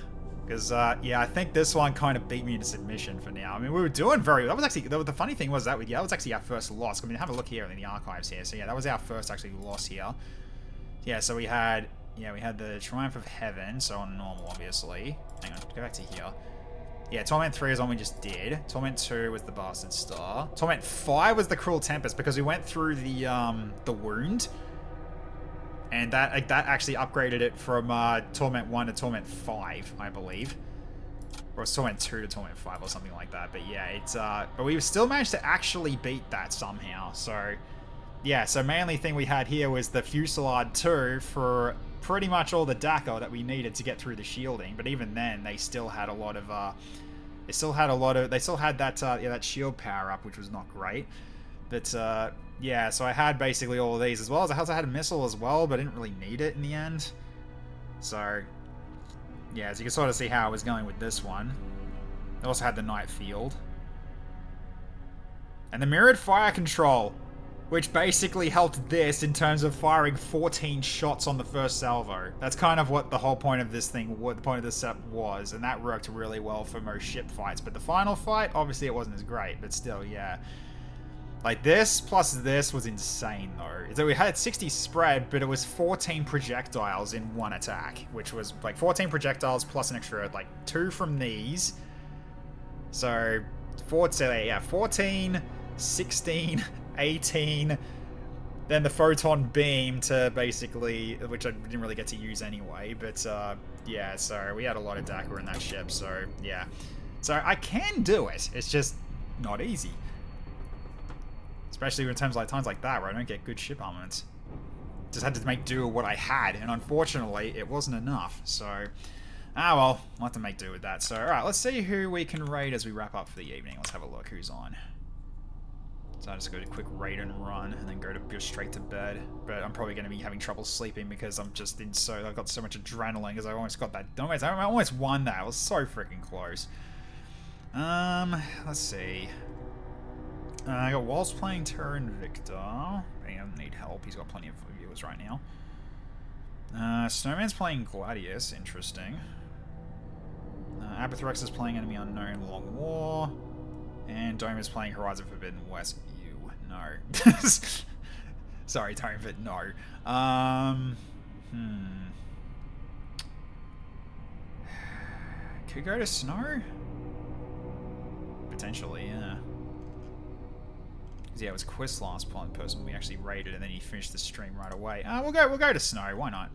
Because, yeah, I think this one kind of beat me into submission for now. I mean, we were doing that was actually, the funny thing was that, that was actually our first loss. I mean, have a look here in the archives here. So, yeah, that was our first actually loss here. Yeah, so we had the Triumph of Heaven, so on normal, obviously. Hang on, go back to here. Yeah, Torment 3 is one we just did. Torment 2 was the Bastard Star. Torment 5 was the Cruel Tempest, because we went through the wound. And that actually upgraded it from Torment 1 to Torment 5, I believe. Or it's Torment 2 to Torment 5 or something like that. But yeah, it's but we still managed to actually beat that somehow. So yeah, so mainly thing we had here was the Fusillade 2 for pretty much all the DACO that we needed to get through the shielding. But even then, they still had a lot of they still had that that shield power up, which was not great. But yeah, so I had basically all of these, as well as I also had a missile as well, but I didn't really need it in the end. So yeah, as you can sort of see how I was going with this one. I also had the Night Field. And the Mirrored Fire Control, which basically helped this in terms of firing 14 shots on the first salvo. That's kind of what the whole point of this thing, what the point of this set was, and that worked really well for most ship fights. But the final fight, obviously it wasn't as great, but still, yeah. Like this plus this was insane though. So we had 60 spread, but it was 14 projectiles in one attack, which was like 14 projectiles plus an extra like 2 from these. So 14, 16, 18, then the photon beam to basically, which I didn't really get to use anyway, but yeah, so we had a lot of DACA in that ship, so yeah. So I can do it, it's just not easy. Especially in times like that where I don't get good ship armaments. Just had to make do with what I had, and unfortunately it wasn't enough, so well, I'll have to make do with that. So alright, let's see who we can raid as we wrap up for the evening. Let's have a look who's on. So I'll just go to quick raid and run, and then go straight to bed. But I'm probably going to be having trouble sleeping because I'm just I've got so much adrenaline because I almost got that. I almost won that. It was so freaking close. Let's see. I got Walls playing Terra Invicta. But he doesn't need help. He's got plenty of viewers right now. Snowman's playing Gladius. Interesting. Abathrex is playing Enemy Unknown Long War. And Dome is playing Horizon Forbidden West. You. No. Sorry, Dome, but no. Could go to Snow? Potentially, yeah. Yeah, it was Quist last person we actually raided, and then he finished the stream right away. We'll go to Snow. Why not?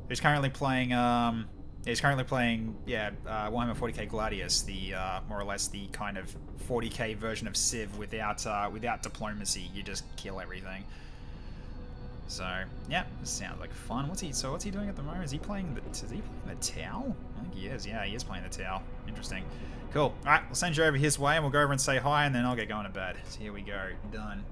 He's currently playing. Warhammer 40k Gladius, the more or less the kind of 40k version of Civ without diplomacy. You just kill everything. So yeah, this sounds like fun. What's he doing at the moment? Is he playing the Tau? I think he is. Yeah, he is playing the Tau. Interesting. Cool. All right, we'll send you over his way, and we'll go over and say hi, and then I'll get going to bed. So here we go. Done.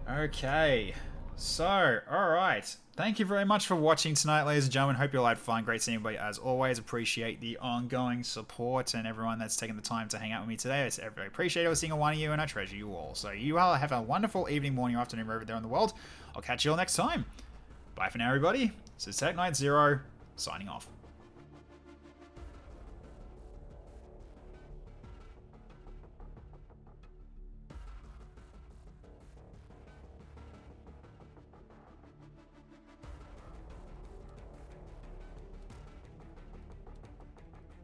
Okay. So, all right. Thank you very much for watching tonight, ladies and gentlemen. Hope you all had fun. Great seeing everybody as always. Appreciate the ongoing support and everyone that's taken the time to hang out with me today. I very appreciate every single one of you, and I treasure you all. So you all have a wonderful evening, morning, or afternoon wherever there in the world. I'll catch you all next time. Bye for now, everybody. This is Tech Knight Zero, signing off.